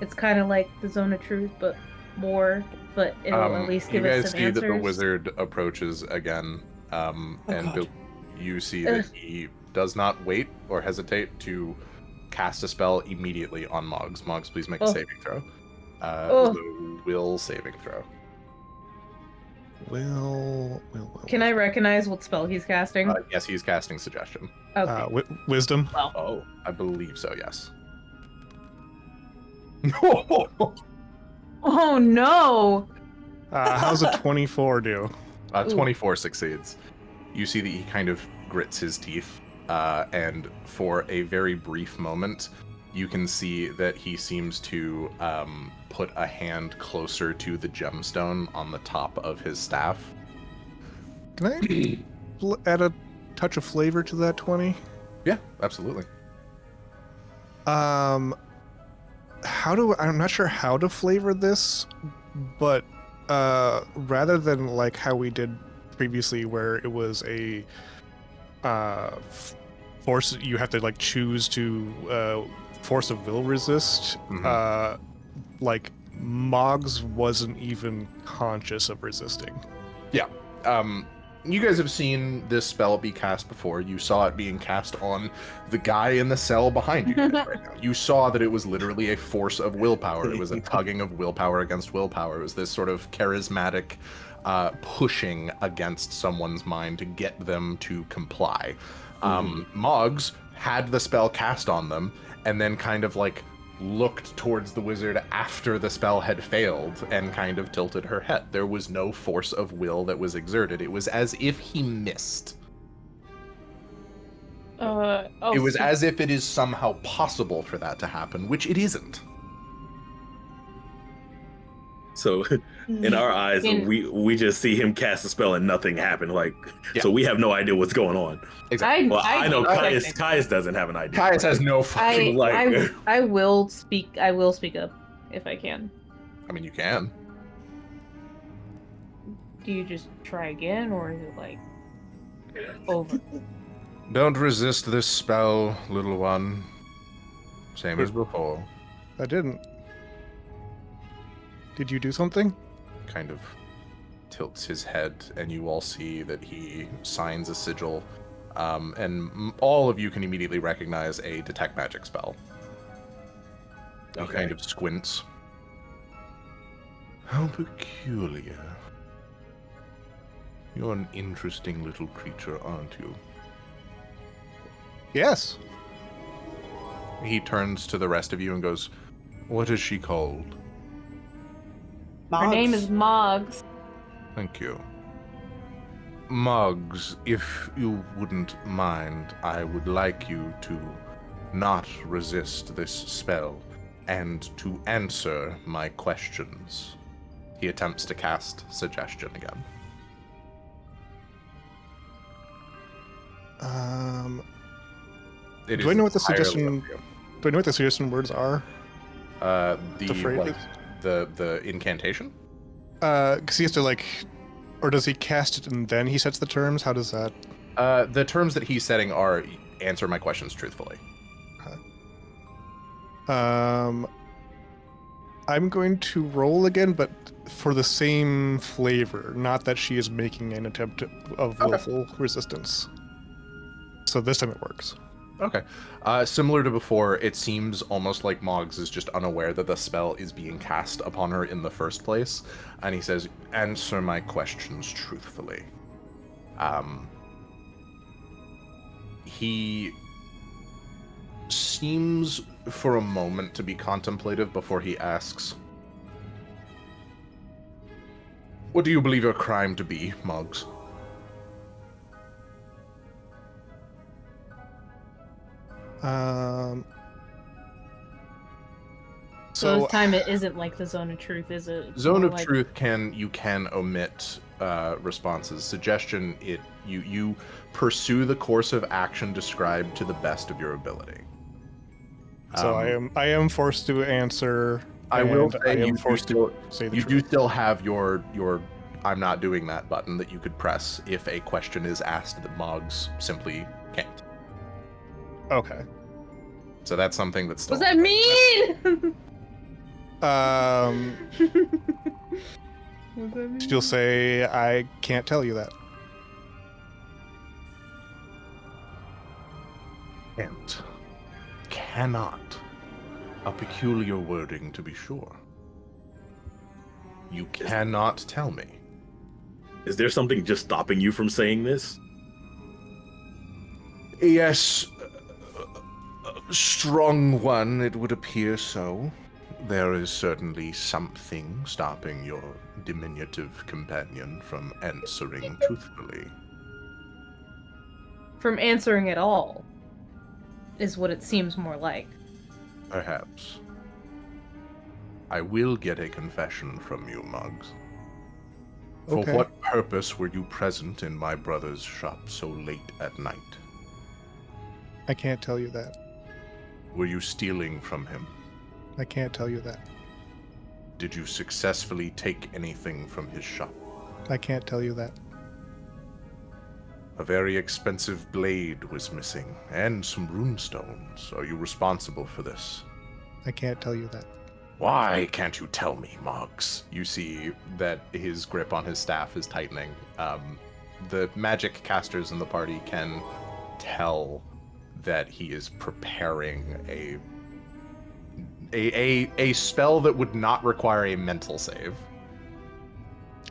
Speaker 5: It's kind of like the Zone of Truth, but more. But it'll at least give
Speaker 1: you
Speaker 5: us
Speaker 1: guys
Speaker 5: some
Speaker 1: see
Speaker 5: answers.
Speaker 1: that the wizard approaches again, and
Speaker 4: God.
Speaker 1: you see that he does not wait or hesitate to cast a spell immediately on Mogs. Mogs, please make a saving throw. The will saving throw.
Speaker 6: Will.
Speaker 5: Can I recognize what spell he's casting?
Speaker 1: Yes, he's casting Suggestion.
Speaker 5: Okay.
Speaker 6: Wisdom.
Speaker 5: Well,
Speaker 7: Oh,
Speaker 1: I believe so, yes.
Speaker 5: oh no!
Speaker 6: How's a 24 do?
Speaker 1: 24 succeeds. You see that he kind of grits his teeth, and for a very brief moment, you can see that he seems to put a hand closer to the gemstone on the top of his staff.
Speaker 6: Can I add a touch of flavor to that 20?
Speaker 1: Yeah, absolutely.
Speaker 6: I'm not sure how to flavor this, but rather than like how we did previously where it was a force, you have to like choose to force of will resist, like Mogs wasn't even conscious of resisting.
Speaker 1: Yeah. You guys have seen this spell be cast before. You saw it being cast on the guy in the cell behind you guys right now. You saw that it was literally a force of willpower. It was a tugging of willpower against willpower. It was this sort of charismatic pushing against someone's mind to get them to comply. Mogs had the spell cast on them and then kind of like looked towards the wizard after the spell had failed and kind of tilted her head. There was no force of will that was exerted. It was as if he missed. It was as if it is somehow possible for that to happen, which it isn't.
Speaker 7: so in our eyes, we just see him cast a spell and nothing happened. Like,
Speaker 1: Yeah.
Speaker 7: so we have no idea what's going on.
Speaker 1: Exactly.
Speaker 7: Well, I know Caius doesn't have an idea.
Speaker 1: Caius has no fucking
Speaker 5: I will speak. I will speak up if I can.
Speaker 1: I mean, you can.
Speaker 5: Do you just try again, or is it like over?
Speaker 1: Don't resist this spell, little one. Same as before.
Speaker 6: I didn't. Did you do something?
Speaker 1: Kind of tilts his head, and you all see that he signs a sigil, and all of you can immediately recognize a detect magic spell. He kind of squints. How peculiar. You're an interesting little creature, aren't you?
Speaker 6: Yes.
Speaker 1: He turns to the rest of you and goes, "What is she called?"
Speaker 5: Her name is Mogs.
Speaker 1: Thank you. Mogs, if you wouldn't mind, I would like you to not resist this spell and to answer my questions. He attempts to cast Suggestion again. It
Speaker 6: Do I know what the
Speaker 1: entirely
Speaker 6: suggestion?
Speaker 1: up to you.
Speaker 6: Do I know what the suggestion words are?
Speaker 1: The
Speaker 6: phrases?
Speaker 1: the incantation?
Speaker 6: Because he has to like, or does he cast it and then he sets the terms? How does that?
Speaker 1: The terms that he's setting are answer my questions truthfully.
Speaker 6: I'm going to roll again, but for the same flavor. Not that she is making an attempt of willful resistance. So this time it works.
Speaker 1: Okay. Similar to before, it seems almost like Moggs is just unaware that the spell is being cast upon her in the first place, and he says, "Answer my questions truthfully." He seems for a moment to be contemplative before he asks, What do you believe your crime to be, Mogs?
Speaker 5: So
Speaker 6: So
Speaker 5: this time it isn't like the zone of truth, is it? It's
Speaker 1: Zone
Speaker 5: more
Speaker 1: of
Speaker 5: like-
Speaker 1: truth you can omit responses. Suggestion you pursue the course of action described to the best of your ability.
Speaker 6: I am forced to answer.
Speaker 1: I will
Speaker 6: and I
Speaker 1: say
Speaker 6: am
Speaker 1: you
Speaker 6: forced to say the
Speaker 1: do
Speaker 6: truth.
Speaker 1: still have your I'm not doing that button that you could press if a question is asked that Mogs simply can't.
Speaker 6: Okay.
Speaker 1: So that's something that's still
Speaker 5: What does that mean? What does that mean?
Speaker 6: She'll say, "I can't tell you that."
Speaker 1: Can't. Cannot. A peculiar wording, to be sure. You cannot tell me.
Speaker 7: Is there something just stopping you from saying this?
Speaker 1: Yes, strong one, it would appear so. There is certainly something stopping your diminutive companion from answering truthfully.
Speaker 5: From answering at all, is what it seems more like.
Speaker 1: Perhaps. I will get a confession from you, Muggs. For
Speaker 6: Okay.
Speaker 1: what purpose were you present in my brother's shop so late at night?
Speaker 6: I can't tell you that.
Speaker 1: Were you stealing from him?
Speaker 6: I can't tell you that.
Speaker 1: Did you successfully take anything from his shop?
Speaker 6: I can't tell you that.
Speaker 1: A very expensive blade was missing, and some runestones. Are you responsible for this?
Speaker 6: I can't tell you that.
Speaker 1: Why can't you tell me, Moggs? You see that his grip on his staff is tightening. The magic casters in the party can tell that he is preparing a spell that would not require a mental save.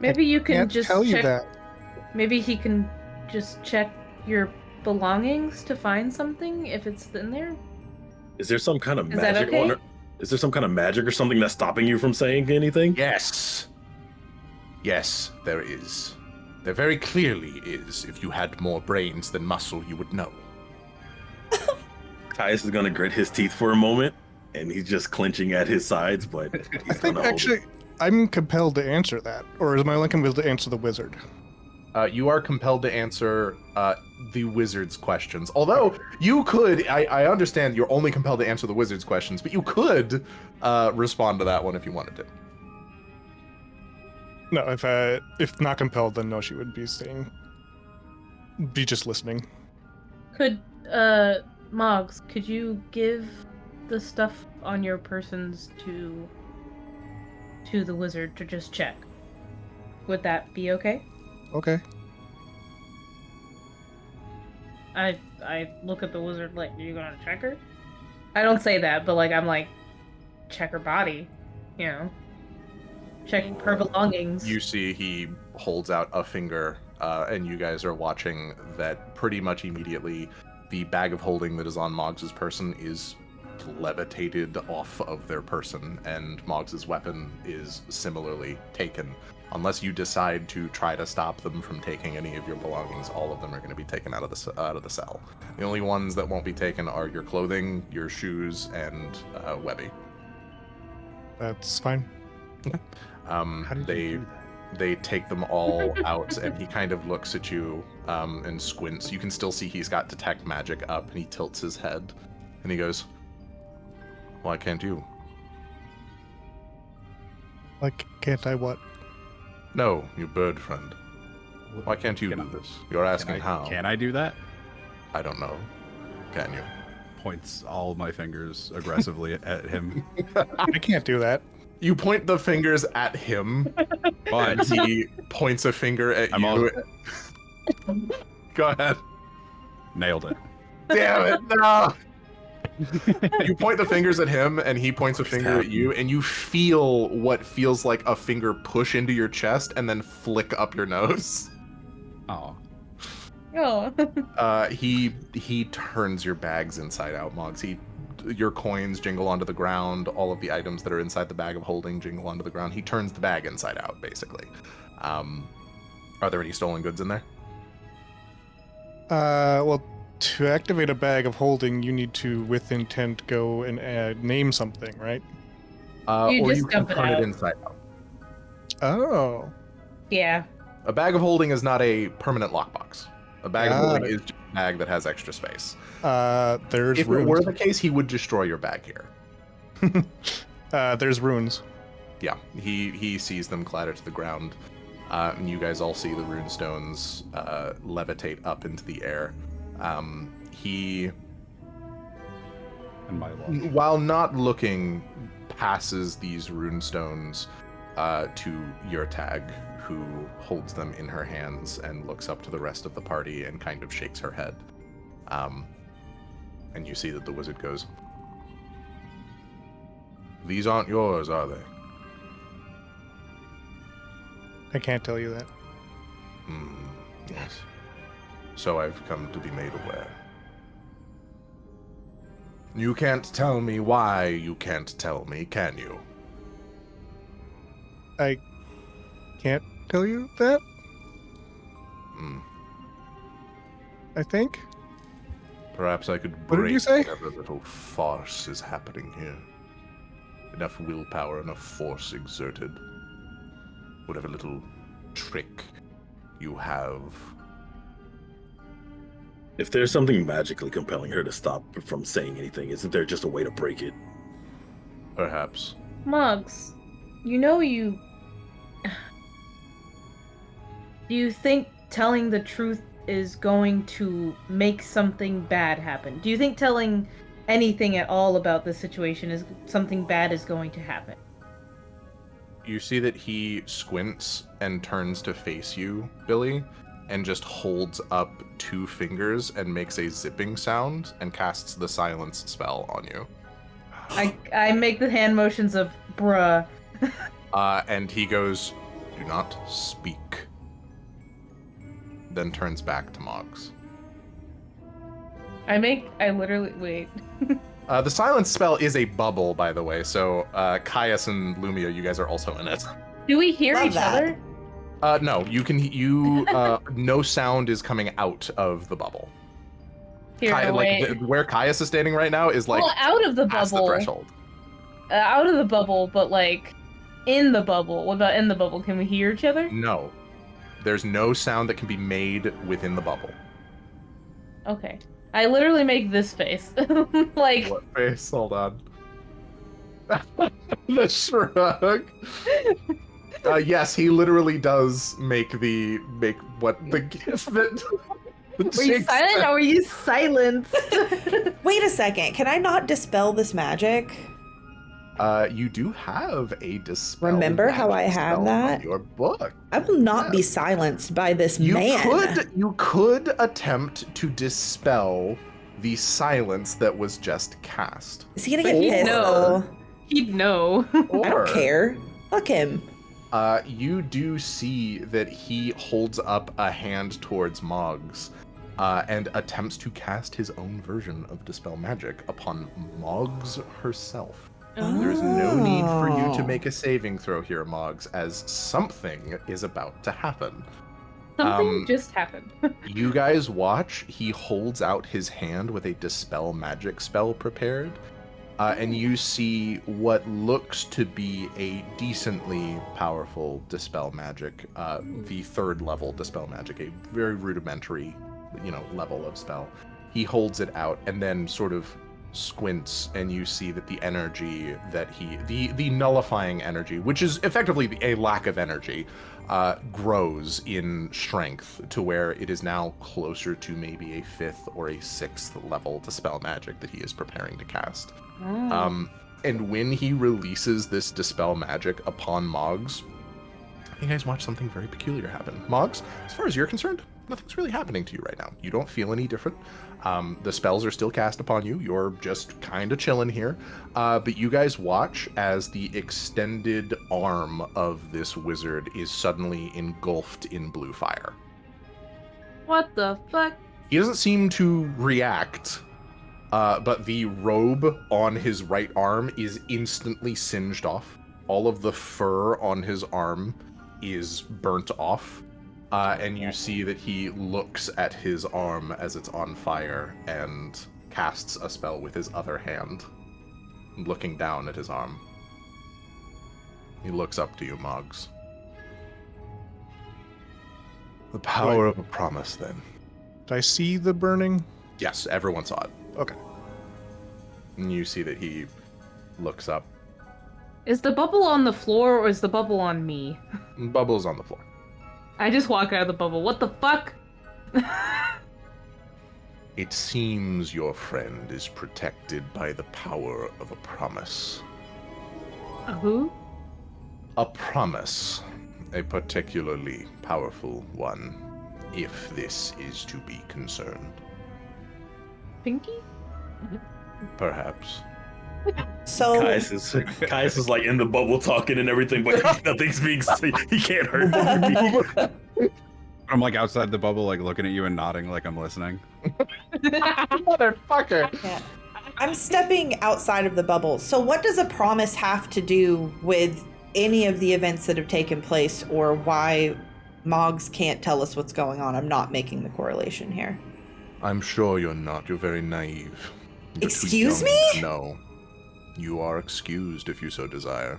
Speaker 5: Maybe you can
Speaker 6: Can't
Speaker 5: just
Speaker 6: tell you
Speaker 5: check.
Speaker 6: that.
Speaker 5: Maybe he can just check your belongings to find something if it's in there.
Speaker 7: Is there some kind of
Speaker 5: Is that
Speaker 7: magic
Speaker 5: okay?
Speaker 7: on her? Is there some kind of magic or something that's stopping you from saying anything?
Speaker 1: Yes. Yes, there is. There very clearly is. If you had more brains than muscle, you would know.
Speaker 7: Caius is gonna grit his teeth for a moment, and he's just clenching at his sides, but he's
Speaker 6: I think
Speaker 7: gonna hold
Speaker 6: actually,
Speaker 7: it.
Speaker 6: I'm compelled to answer that, or is my only compelled to answer the wizard?
Speaker 1: You are compelled to answer the wizard's questions. Although you could, I understand you're only compelled to answer the wizard's questions, but you could respond to that one if you wanted to.
Speaker 6: No, if not compelled, then no, she would be be just listening.
Speaker 5: Could Mogs, could you give the stuff on your persons to the wizard to just check? Would that be okay?
Speaker 6: Okay.
Speaker 5: I look at the wizard like, are you gonna check her? I don't say that, but like I'm like, check her body, you know, checking her belongings.
Speaker 1: You see he holds out a finger, and you guys are watching that pretty much immediately the bag of holding that is on Moggs' person is levitated off of their person, and Moggs' weapon is similarly taken. Unless you decide to try to stop them from taking any of your belongings, all of them are going to be taken out of the cell. The only ones that won't be taken are your clothing, your shoes, and Webby.
Speaker 6: That's fine.
Speaker 2: How did you do that?
Speaker 1: They take them all out, and he kind of looks at you and squints. You can still see he's got detect magic up, and he tilts his head, and he goes, "Why can't you?"
Speaker 6: Like, can't I what?
Speaker 1: No, you bird friend. Why can't you
Speaker 2: Can
Speaker 1: do
Speaker 2: I-
Speaker 1: this? You're asking
Speaker 2: Can I,
Speaker 1: how.
Speaker 2: Can I do that?
Speaker 1: I don't know. Can you?
Speaker 2: Points all my fingers aggressively at him.
Speaker 6: I can't do that.
Speaker 1: You point the fingers at him,
Speaker 2: But
Speaker 1: and he points a finger at
Speaker 2: I'm
Speaker 1: you. Go ahead.
Speaker 2: nailed it.
Speaker 1: Damn it, no! You point the fingers at him, and he points a
Speaker 7: What's
Speaker 1: finger at you, and you feel what feels like a finger push into your chest and then flick up your nose.
Speaker 2: Oh,
Speaker 5: Oh.
Speaker 1: He turns your bags inside out, Moggs. He your coins jingle onto the ground. All of the items that are inside the bag of holding jingle onto the ground. He turns the bag inside out, basically. Are there any stolen goods in there?
Speaker 6: Well, to activate a bag of holding, you need to, with intent, go and name something, right?
Speaker 5: You
Speaker 1: Or
Speaker 5: just
Speaker 1: you can
Speaker 5: dump it
Speaker 1: turn it
Speaker 5: out.
Speaker 1: inside out.
Speaker 6: Oh.
Speaker 5: Yeah.
Speaker 1: A bag of holding is not a permanent lockbox. A bag of
Speaker 6: Got
Speaker 1: holding
Speaker 6: it.
Speaker 1: is just a bag that has extra space.
Speaker 6: There's
Speaker 1: If
Speaker 6: runes.
Speaker 1: it were the case, he would destroy your bag here.
Speaker 6: There's runes.
Speaker 1: Yeah, he sees them clatter to the ground, and you guys all see the rune stones levitate up into the air. He,
Speaker 2: And my luck.
Speaker 1: while not looking, passes these rune stones to Yurtag, who holds them in her hands and looks up to the rest of the party and kind of shakes her head. And you see that the wizard goes, "These aren't yours, are they?"
Speaker 6: I can't tell you that.
Speaker 1: Yes. So I've come to be made aware. You can't tell me why you can't tell me, can you?
Speaker 6: I can't tell you that, I think.
Speaker 1: Perhaps I could
Speaker 6: What did
Speaker 1: break
Speaker 6: you say?
Speaker 1: whatever little farce is happening here. Enough willpower, enough force exerted. Whatever little trick you have.
Speaker 7: If there's something magically compelling her to stop from saying anything, isn't there just a way to break it?
Speaker 1: Perhaps.
Speaker 5: Mogs, you know you... Do you think telling the truth is going to make something bad happen? Do you think telling anything at all about the situation is something bad is going to happen?
Speaker 1: You see that he squints and turns to face you, Billy, and just holds up 2 fingers and makes a zipping sound and casts the silence spell on you.
Speaker 5: I make the hand motions of bruh.
Speaker 1: And he goes, "Do not speak." Then turns back to Mogs.
Speaker 5: I literally, wait.
Speaker 1: The silence spell is a bubble, by the way, so Caius and Lumia, you guys are also in it.
Speaker 5: Do we hear
Speaker 4: Love
Speaker 5: each
Speaker 4: that.
Speaker 5: other?
Speaker 1: No, no sound is coming out of the bubble.
Speaker 5: Here,
Speaker 1: Where Caius is standing right now is like
Speaker 5: well, out of the
Speaker 1: past the
Speaker 5: bubble.
Speaker 1: threshold.
Speaker 5: Out of the bubble, but like in the bubble. What about in the bubble? Can we hear each other?
Speaker 1: No. There's no sound that can be made within the bubble.
Speaker 5: Okay. I literally make this face. Like,
Speaker 1: What face? Hold on. The shrug. Yes, he literally does make what the gift that.
Speaker 5: were you silent or were you silenced?
Speaker 4: Wait a second. Can I not dispel this magic?
Speaker 1: You do have a dispel.
Speaker 4: Remember how I
Speaker 1: magic
Speaker 4: have
Speaker 1: spell
Speaker 4: that?
Speaker 1: from your book.
Speaker 4: I will not be silenced by this man.
Speaker 1: You could attempt to dispel the silence that was just cast.
Speaker 4: Is he gonna
Speaker 5: But
Speaker 4: get
Speaker 5: he'd
Speaker 4: pissed?
Speaker 5: know.
Speaker 4: though?
Speaker 5: He'd know.
Speaker 1: Or,
Speaker 4: I don't care. Fuck him.
Speaker 1: You do see that he holds up a hand towards Mogs and attempts to cast his own version of Dispel Magic upon Mogs herself. There's no need for you to make a saving throw here, Mogs, as something is about to happen.
Speaker 5: Something just happened.
Speaker 1: You guys watch. He holds out his hand with a Dispel Magic spell prepared. And you see what looks to be a decently powerful Dispel Magic, the 3rd level Dispel Magic, a very rudimentary, level of spell. He holds it out and then sort of squints, and you see that the energy that the nullifying energy, which is effectively a lack of energy, grows in strength to where it is now closer to maybe a 5th or a 6th level Dispel Magic that he is preparing to cast. And when he releases this Dispel Magic upon Mogs, you guys watch something very peculiar happen. Mogs, as far as you're concerned, nothing's really happening to you right now. You don't feel any different. The spells are still cast upon you. You're just kind of chilling here. But you guys watch as the extended arm of this wizard is suddenly engulfed in blue fire.
Speaker 5: What the fuck?
Speaker 1: He doesn't seem to react, But the robe on his right arm is instantly singed off. All of the fur on his arm is burnt off. And you see that he looks at his arm as it's on fire and casts a spell with his other hand, looking down at his arm. He looks up to you, Mogs. The power of a promise, then.
Speaker 6: Did I see the burning?
Speaker 1: Yes, everyone saw it.
Speaker 6: Okay.
Speaker 1: And you see that he looks up.
Speaker 5: Is the bubble on the floor or is the bubble on me?
Speaker 1: Bubble's on the floor.
Speaker 5: I just walk out of the bubble. What the fuck?
Speaker 1: It seems your friend is protected by the power of a promise.
Speaker 5: A who?
Speaker 1: A promise. A particularly powerful one, if this is to be concerned.
Speaker 5: Pinky?
Speaker 1: Perhaps.
Speaker 4: So
Speaker 7: Caius is like in the bubble talking and everything, but nothing's being said. He can't hurt nobody.
Speaker 2: I'm like outside the bubble, like looking at you and nodding like I'm listening.
Speaker 1: Motherfucker!
Speaker 4: yeah. I'm stepping outside of the bubble. So what does a promise have to do with any of the events that have taken place, or why Mogs can't tell us what's going on? I'm not making the correlation here.
Speaker 1: I'm sure you're not. You're very naive. You're too
Speaker 4: Excuse
Speaker 1: young
Speaker 4: me?
Speaker 1: to know. You are excused if you so desire.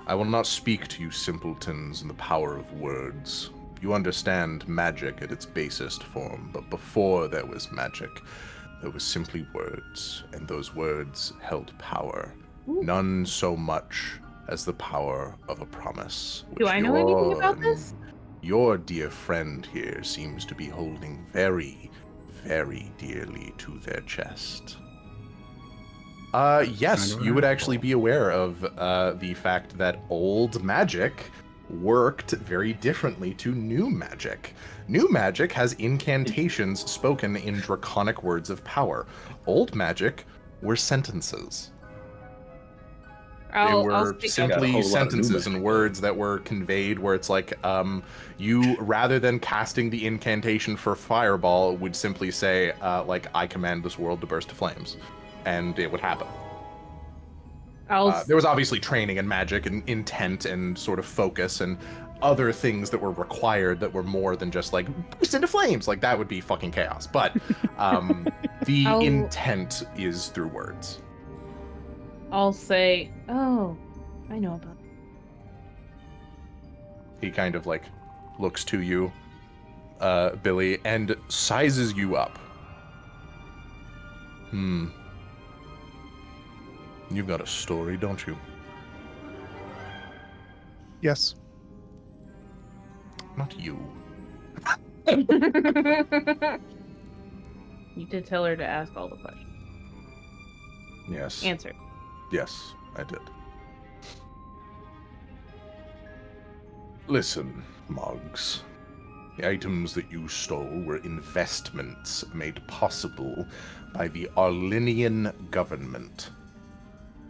Speaker 1: I will not speak to you simpletons in the power of words. You understand magic at its basest form, but before there was magic, there was simply words, and those words held power. None so much as the power of a promise.
Speaker 5: Do I know anything about this?
Speaker 1: Your dear friend here seems to be holding very, very dearly to their chest. Yes,
Speaker 2: Kinda
Speaker 1: you would
Speaker 2: right.
Speaker 1: actually be aware of the fact that old magic worked very differently to new magic. New magic has incantations spoken in draconic words of power. Old magic were sentences. They were
Speaker 5: speak up.
Speaker 1: simply
Speaker 7: Got a whole lot of new
Speaker 1: sentences and
Speaker 7: magic.
Speaker 1: words that were conveyed where it's like, you, rather than casting the incantation for fireball, would simply say, like, I command this world to burst to flames. And it would happen. There was obviously training and magic and intent and sort of focus and other things that were required that were more than just like burst into flames. Like that would be fucking chaos. But the
Speaker 5: I'll-
Speaker 1: intent is through words.
Speaker 5: I'll say, oh, I know about it.
Speaker 1: He kind of like looks to you, Billy, and sizes you up. You've got a story, don't you?
Speaker 6: Yes.
Speaker 1: Not you.
Speaker 5: You did tell her to ask all the questions.
Speaker 1: Yes.
Speaker 5: Answer.
Speaker 1: Yes, I did. Listen, Mogs. The items that you stole were investments made possible by the Arlinian government.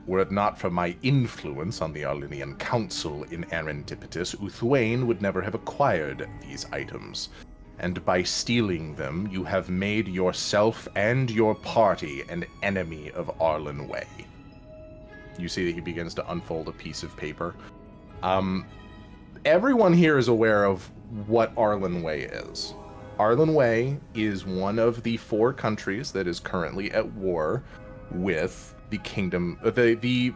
Speaker 1: Were it not for my influence on the Arlinian Council in Arantipitus, Uthwain would never have acquired these items. And by stealing them, you have made yourself and your party an enemy of Arlen Way. You see that he begins to unfold a piece of paper. Everyone here is aware of what Arlen Way is. Arlen Way is one of the 4 countries that is currently at war with the kingdom, the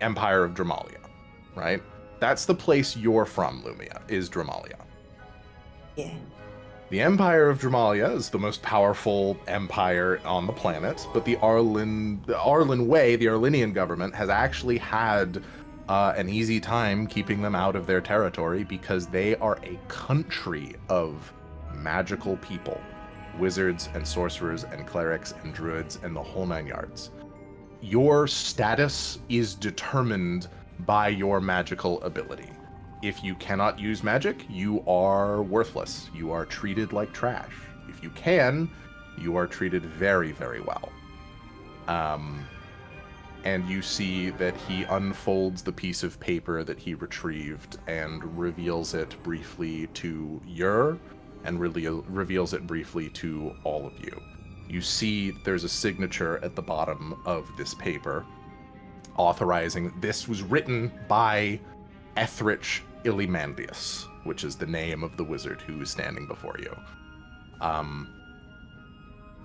Speaker 1: Empire of Dramalia, right? That's the place you're from, Lumia, is Dramalia.
Speaker 4: Yeah.
Speaker 1: The Empire of Dramalia is the most powerful empire on the planet, but the Arlen Way, the Arlinian government, has actually had an easy time keeping them out of their territory because they are a country of magical people. Wizards and sorcerers and clerics and druids and the whole 9 yards. Your status is determined by your magical ability. If you cannot use magic, you are worthless. You are treated like trash. If you can, you are treated very, very well. And you see that he unfolds the piece of paper that he retrieved and reveals it briefly to Yer and reveals it briefly to all of you. You see there's a signature at the bottom of this paper authorizing this was written by Ethrich Illimandius, which is the name of the wizard who is standing before you.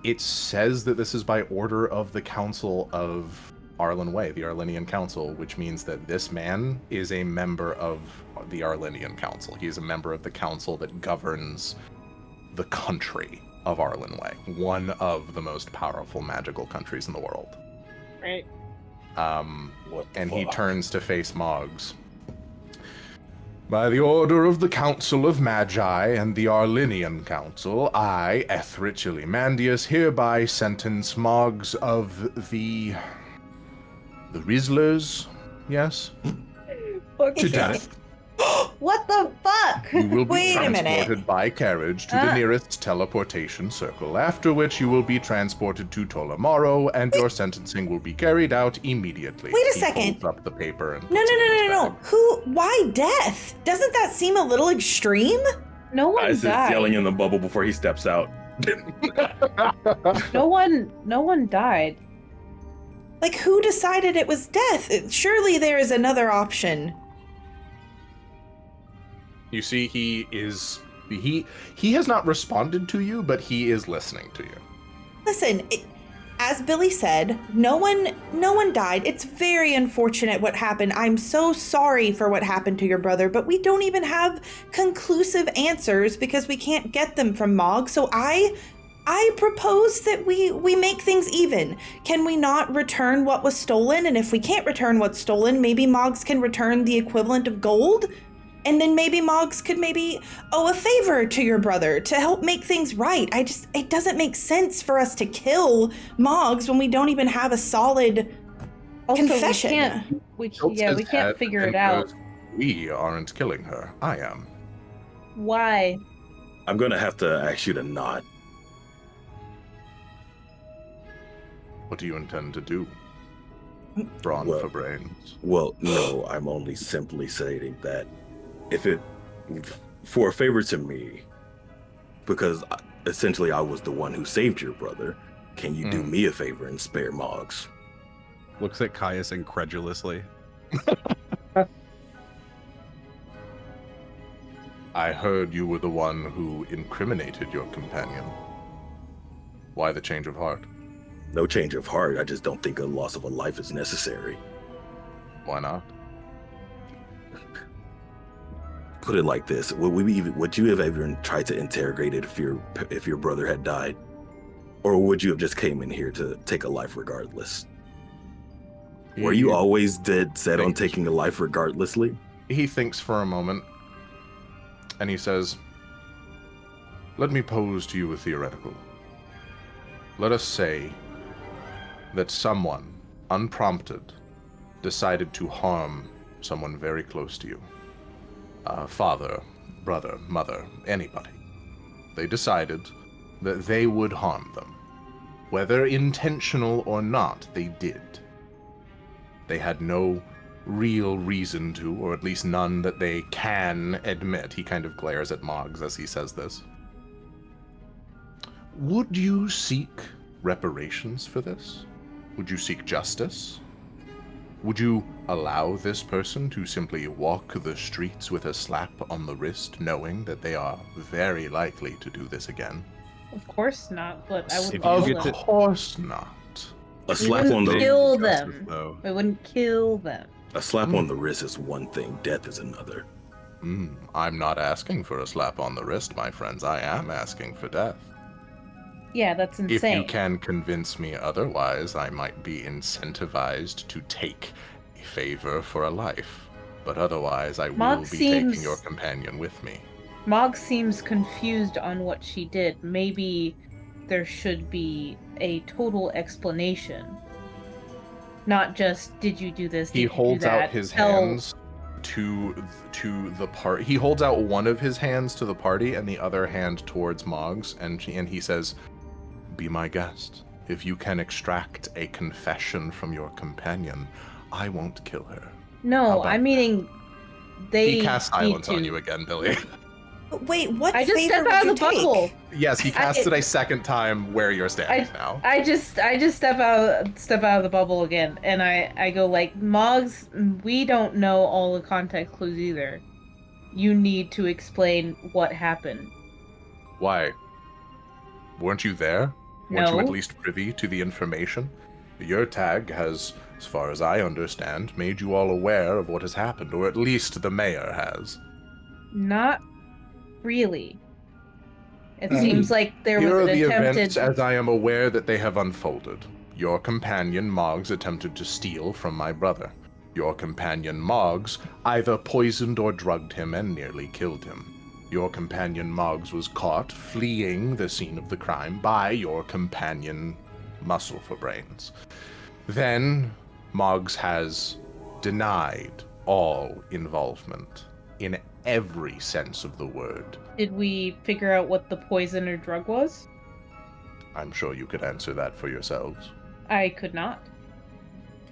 Speaker 1: It says that this is by order of the Council of Arlen Way, the Arlenian Council, which means that this man is a member of the Arlenian Council. He is a member of the council that governs the country of Arlen Way, one of the most powerful magical countries in the world.
Speaker 5: Right.
Speaker 1: He turns to face Mogs. By the order of the Council of Magi and the Arlenian Council, I, Ethrich Illimandius, hereby sentence Mogs of the Rizzlers, yes? To death.
Speaker 5: What the fuck?
Speaker 1: You will be
Speaker 4: Wait a minute.
Speaker 1: transported by carriage to the nearest teleportation circle, after which you will be transported to Tolamaro, and your sentencing will be carried out immediately.
Speaker 4: Wait a
Speaker 1: He
Speaker 4: second.
Speaker 1: folds up the paper and
Speaker 4: No.
Speaker 1: puts it in his bag.
Speaker 4: Why death? Doesn't that seem a little extreme?
Speaker 5: No one
Speaker 7: Ice is
Speaker 5: died.
Speaker 7: yelling in the bubble before he steps out.
Speaker 5: No one died.
Speaker 4: Like, who decided it was death? Surely there is another option.
Speaker 1: You see, he has not responded to you, but he is listening to you.
Speaker 4: Listen, as Billy said, no one died. It's very unfortunate what happened. I'm so sorry for what happened to your brother, but we don't even have conclusive answers because we can't get them from Mog. So I propose that we make things even. Can we not return what was stolen? And if we can't return what's stolen, maybe Mogs can return the equivalent of gold? And then maybe Mogs could owe a favor to your brother to help make things right. It doesn't make sense for us to kill Mogs when we don't even have a solid confession.
Speaker 5: We
Speaker 1: Tilts
Speaker 5: can't
Speaker 1: his head
Speaker 5: figure
Speaker 1: and
Speaker 5: it out.
Speaker 1: goes, We aren't killing her. I am.
Speaker 5: Why?
Speaker 7: I'm gonna have to ask you to nod.
Speaker 1: What do you intend to do? Brawn
Speaker 7: Well-
Speaker 1: for brains.
Speaker 7: Well, no, I'm only simply stating that for a favor to me, because essentially I was the one who saved your brother, can you do me a favor and spare Mogs?
Speaker 2: Looks at Caius incredulously.
Speaker 1: I heard you were the one who incriminated your companion. Why the change of heart?
Speaker 7: No change of heart, I just don't think a loss of a life is necessary.
Speaker 1: Why not?
Speaker 7: Put it like this: would you have ever tried to interrogate it if your brother had died, or would you have just came in here to take a life regardless? Were you always dead set on taking a life regardlessly?
Speaker 1: He thinks for a moment, and he says, "Let me pose to you a theoretical. Let us say that someone, unprompted, decided to harm someone very close to you. Father, brother, mother, anybody. They decided that they would harm them. Whether intentional or not, they did. They had no real reason to, or at least none that they can admit." He kind of glares at Mogs as he says this. "Would you seek reparations for this? Would you seek justice? Would you allow this person to simply walk the streets with a slap on the wrist, knowing that they are very likely to do this again?"
Speaker 5: Of course not, but I would
Speaker 2: If you
Speaker 5: kill
Speaker 2: get
Speaker 5: them.
Speaker 2: to-
Speaker 1: Of course not.
Speaker 7: A
Speaker 5: We
Speaker 7: slap
Speaker 5: wouldn't
Speaker 7: on the
Speaker 5: kill
Speaker 2: Justice,
Speaker 5: them.
Speaker 2: though.
Speaker 5: We wouldn't kill them.
Speaker 7: a slap on the wrist is one thing, death is another.
Speaker 1: I'm not asking for a slap on the wrist, my friends. I am asking for death.
Speaker 5: Yeah, that's
Speaker 1: If
Speaker 5: insane.
Speaker 1: you can convince me otherwise, I might be incentivized to take a favor for a life. But otherwise, I will
Speaker 5: Mog
Speaker 1: be
Speaker 5: seems-
Speaker 1: taking your companion with me.
Speaker 5: Mog seems confused on what she did. Maybe there should be a total explanation. Not just, did you do this, did
Speaker 1: He
Speaker 5: you do
Speaker 1: holds
Speaker 5: that?
Speaker 1: out his
Speaker 5: Tell-
Speaker 1: hands to the party. He holds out one of his hands to the party and the other hand towards Moggs, and he says, "Be my guest. If you can extract a confession from your companion, I won't kill her." How
Speaker 5: No,
Speaker 1: about
Speaker 5: I'm meaning they
Speaker 1: He casts
Speaker 5: need
Speaker 1: silence
Speaker 5: to.
Speaker 1: on you again, Billy.
Speaker 4: Wait, what
Speaker 5: I just
Speaker 4: favor
Speaker 5: step
Speaker 4: would
Speaker 5: out
Speaker 4: you
Speaker 5: of the
Speaker 4: take?
Speaker 5: bubble.
Speaker 1: Yes, he cast it a second time where you're standing now.
Speaker 5: I just step out of the bubble again, and I go like, Mogs, we don't know all the context clues either. You need to explain what happened.
Speaker 1: Why? Weren't you there? Weren't you at
Speaker 5: No.
Speaker 1: least privy to the information? Your tag has, as far as I understand, made you all aware of what has happened, or at least the mayor has.
Speaker 5: Not really. It
Speaker 6: Hmm.
Speaker 5: seems like there
Speaker 1: Here
Speaker 5: was
Speaker 1: are
Speaker 5: an
Speaker 1: the
Speaker 5: attempted.
Speaker 1: events as I am aware that they have unfolded. Your companion, Mogs, attempted to steal from my brother. Your companion, Mogs, either poisoned or drugged him and nearly killed him. Your companion, Mogs, was caught fleeing the scene of the crime by your companion, Muscle for Brains. Then, Mogs has denied all involvement in every sense of the word.
Speaker 5: Did we figure out what the poison or drug was?
Speaker 1: I'm sure you could answer that for yourselves.
Speaker 5: I could not.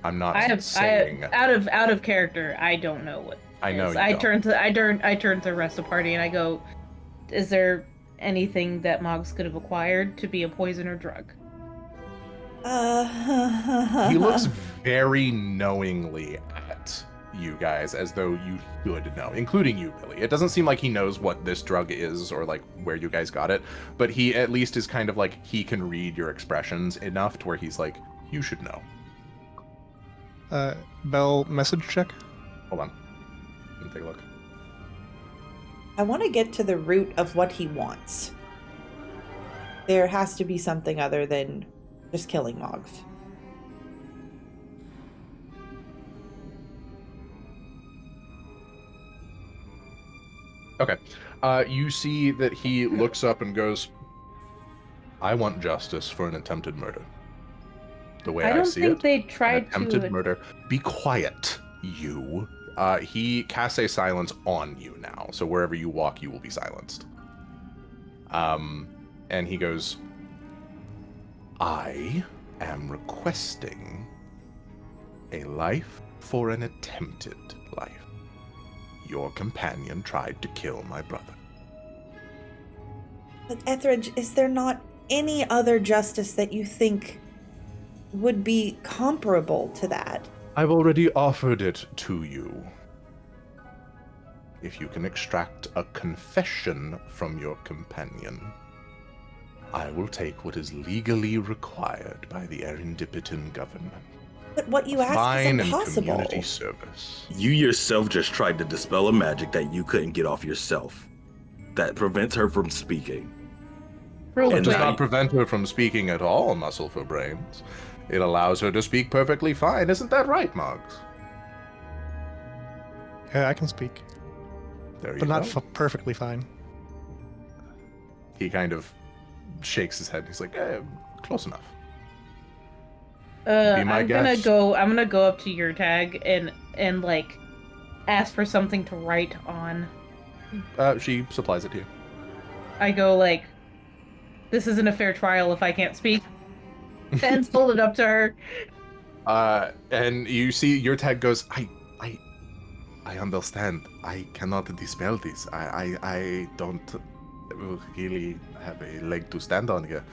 Speaker 1: I'm not
Speaker 5: I
Speaker 1: saying.
Speaker 5: out of character. I don't know what.
Speaker 1: I know
Speaker 5: is.
Speaker 1: you
Speaker 5: I
Speaker 1: don't.
Speaker 5: turn to the rest of the party and I go, is there anything that Mogs could have acquired to be a poison or drug?
Speaker 1: He looks very knowingly at you guys, as though you should know, including you, Billy. It doesn't seem like he knows what this drug is or like where you guys got it, but he at least is kind of like he can read your expressions enough to where he's like, you should know.
Speaker 6: Bell, message check.
Speaker 1: Hold on. Let me take a look.
Speaker 4: I want to get to the root of what he wants. There has to be something other than just killing Mogs.
Speaker 1: Okay. You see that he looks up and goes, I want justice for an attempted murder. The way
Speaker 5: I
Speaker 1: I
Speaker 5: don't
Speaker 1: see
Speaker 5: think
Speaker 1: it,
Speaker 5: they
Speaker 1: an
Speaker 5: tried
Speaker 1: attempted
Speaker 5: to.
Speaker 1: murder. Be quiet, you. He casts a silence on you now, so wherever you walk, you will be silenced. And he goes, I am requesting a life for an attempted life. Your companion tried to kill my brother.
Speaker 4: But Etheridge, is there not any other justice that you think would be comparable to that?
Speaker 1: I've already offered it to you. If you can extract a confession from your companion, I will take what is legally required by the Erendipitan government.
Speaker 4: But what you ask is
Speaker 1: Fine and
Speaker 4: impossible.
Speaker 1: community service.
Speaker 7: You yourself just tried to dispel a magic that you couldn't get off yourself. That prevents her from speaking.
Speaker 5: Real
Speaker 1: It
Speaker 7: And
Speaker 1: does
Speaker 5: quick.
Speaker 7: now-
Speaker 1: not prevent her from speaking at all, Muscle for Brains. It allows her to speak perfectly fine. Isn't that right, Mogs?
Speaker 6: Yeah, I can speak,
Speaker 1: There you
Speaker 6: but not
Speaker 1: go.
Speaker 6: perfectly fine.
Speaker 1: He kind of shakes his head. He's like, close enough. Be my
Speaker 5: I'm
Speaker 1: guest.
Speaker 5: gonna go up to your tag and like ask for something to write on.
Speaker 1: She supplies it to you.
Speaker 5: I go like, this isn't a fair trial if I can't speak. And hold it up to her.
Speaker 1: And you see your tag goes, I understand. I cannot dispel this. I don't really have a leg to stand on here.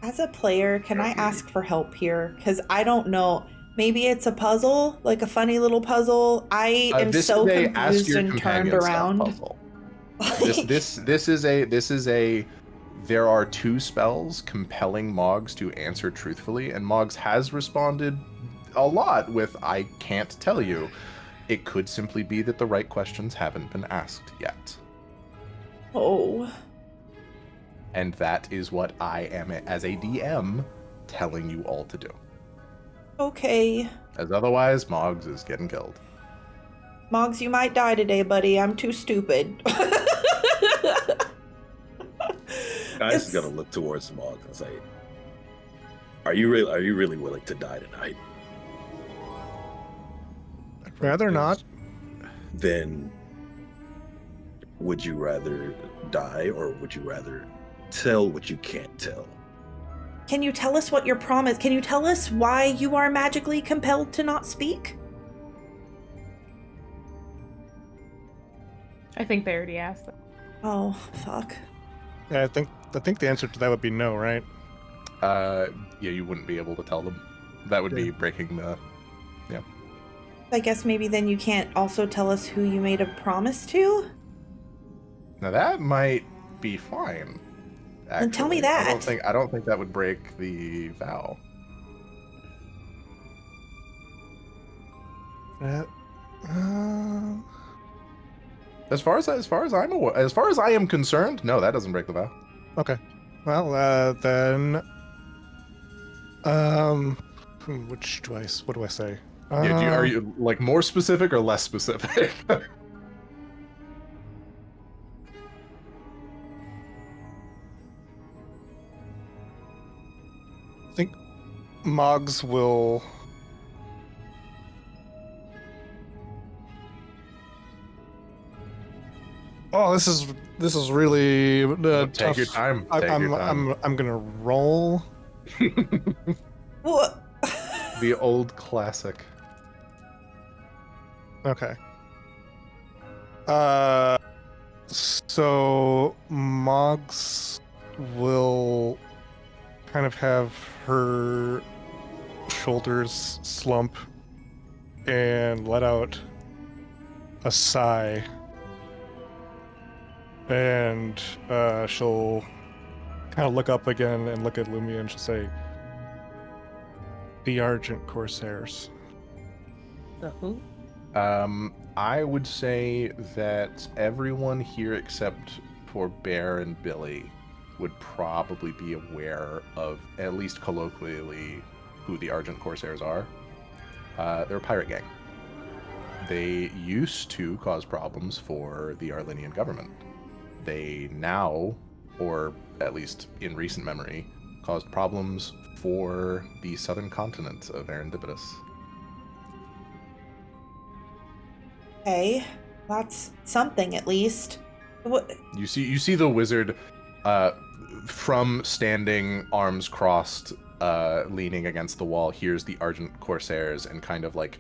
Speaker 4: As a player, can I ask for help here? Because I don't know. Maybe it's a puzzle, like a funny little puzzle. I am
Speaker 1: This
Speaker 4: so
Speaker 1: is a ask
Speaker 4: confused
Speaker 1: your
Speaker 4: and turned
Speaker 1: companion stuff
Speaker 4: around.
Speaker 1: puzzle. This is a there are two spells compelling Mogs to answer truthfully, and Mogs has responded a lot with I can't tell you. It could simply be that the right questions haven't been asked yet.
Speaker 4: Oh.
Speaker 1: And that is what I am, as a DM, telling you all to do.
Speaker 4: Okay.
Speaker 1: As otherwise, Mogs is getting killed.
Speaker 4: Mogs, you might die today, buddy. I'm too stupid.
Speaker 7: I
Speaker 4: It's-
Speaker 7: just gotta look towards Mogs and say, are you really willing to die tonight?
Speaker 6: Rather not.
Speaker 7: Then would you rather die or would you rather tell what you can't tell?
Speaker 4: Can you tell us what your promise? Can you tell us why you are magically compelled to not speak?
Speaker 5: I think they already asked that.
Speaker 4: Oh, fuck.
Speaker 6: Yeah, I think the answer to that would be no, right?
Speaker 1: Yeah, you wouldn't be able to tell them. That would be
Speaker 6: Yeah.
Speaker 1: breaking the.
Speaker 4: I guess maybe then you can't also tell us who you made a promise to?
Speaker 1: Now that might be fine.
Speaker 4: Then tell me
Speaker 1: actually.
Speaker 4: that.
Speaker 1: I don't think that would break the vow.
Speaker 6: That, um,
Speaker 1: As far as I'm aware, as far as I am concerned, no, that doesn't break the vow.
Speaker 6: okay. Well, then, what do I say?
Speaker 1: Yeah, are you like more specific or less specific?
Speaker 6: I think Mogs will. Oh, this is really
Speaker 1: Take
Speaker 6: tough.
Speaker 1: your time.
Speaker 6: I'm gonna roll.
Speaker 4: What?
Speaker 1: The old classic.
Speaker 6: Okay. So Mogs will kind of have her shoulders slump and let out a sigh. And she'll kind of look up again and look at Lumia and she'll say, "The Argent Corsairs."
Speaker 5: The who?
Speaker 1: I would say that everyone here except for Bear and Billy would probably be aware of, at least colloquially, who the Argent Corsairs are. They're a pirate gang. They used to cause problems for the Arlenian government. They now, or at least in recent memory, caused problems for the southern continent of Arendibidus.
Speaker 4: Okay, that's something at least. What?
Speaker 1: You see the wizard from standing, arms crossed, leaning against the wall, hears the Argent Corsairs and kind of like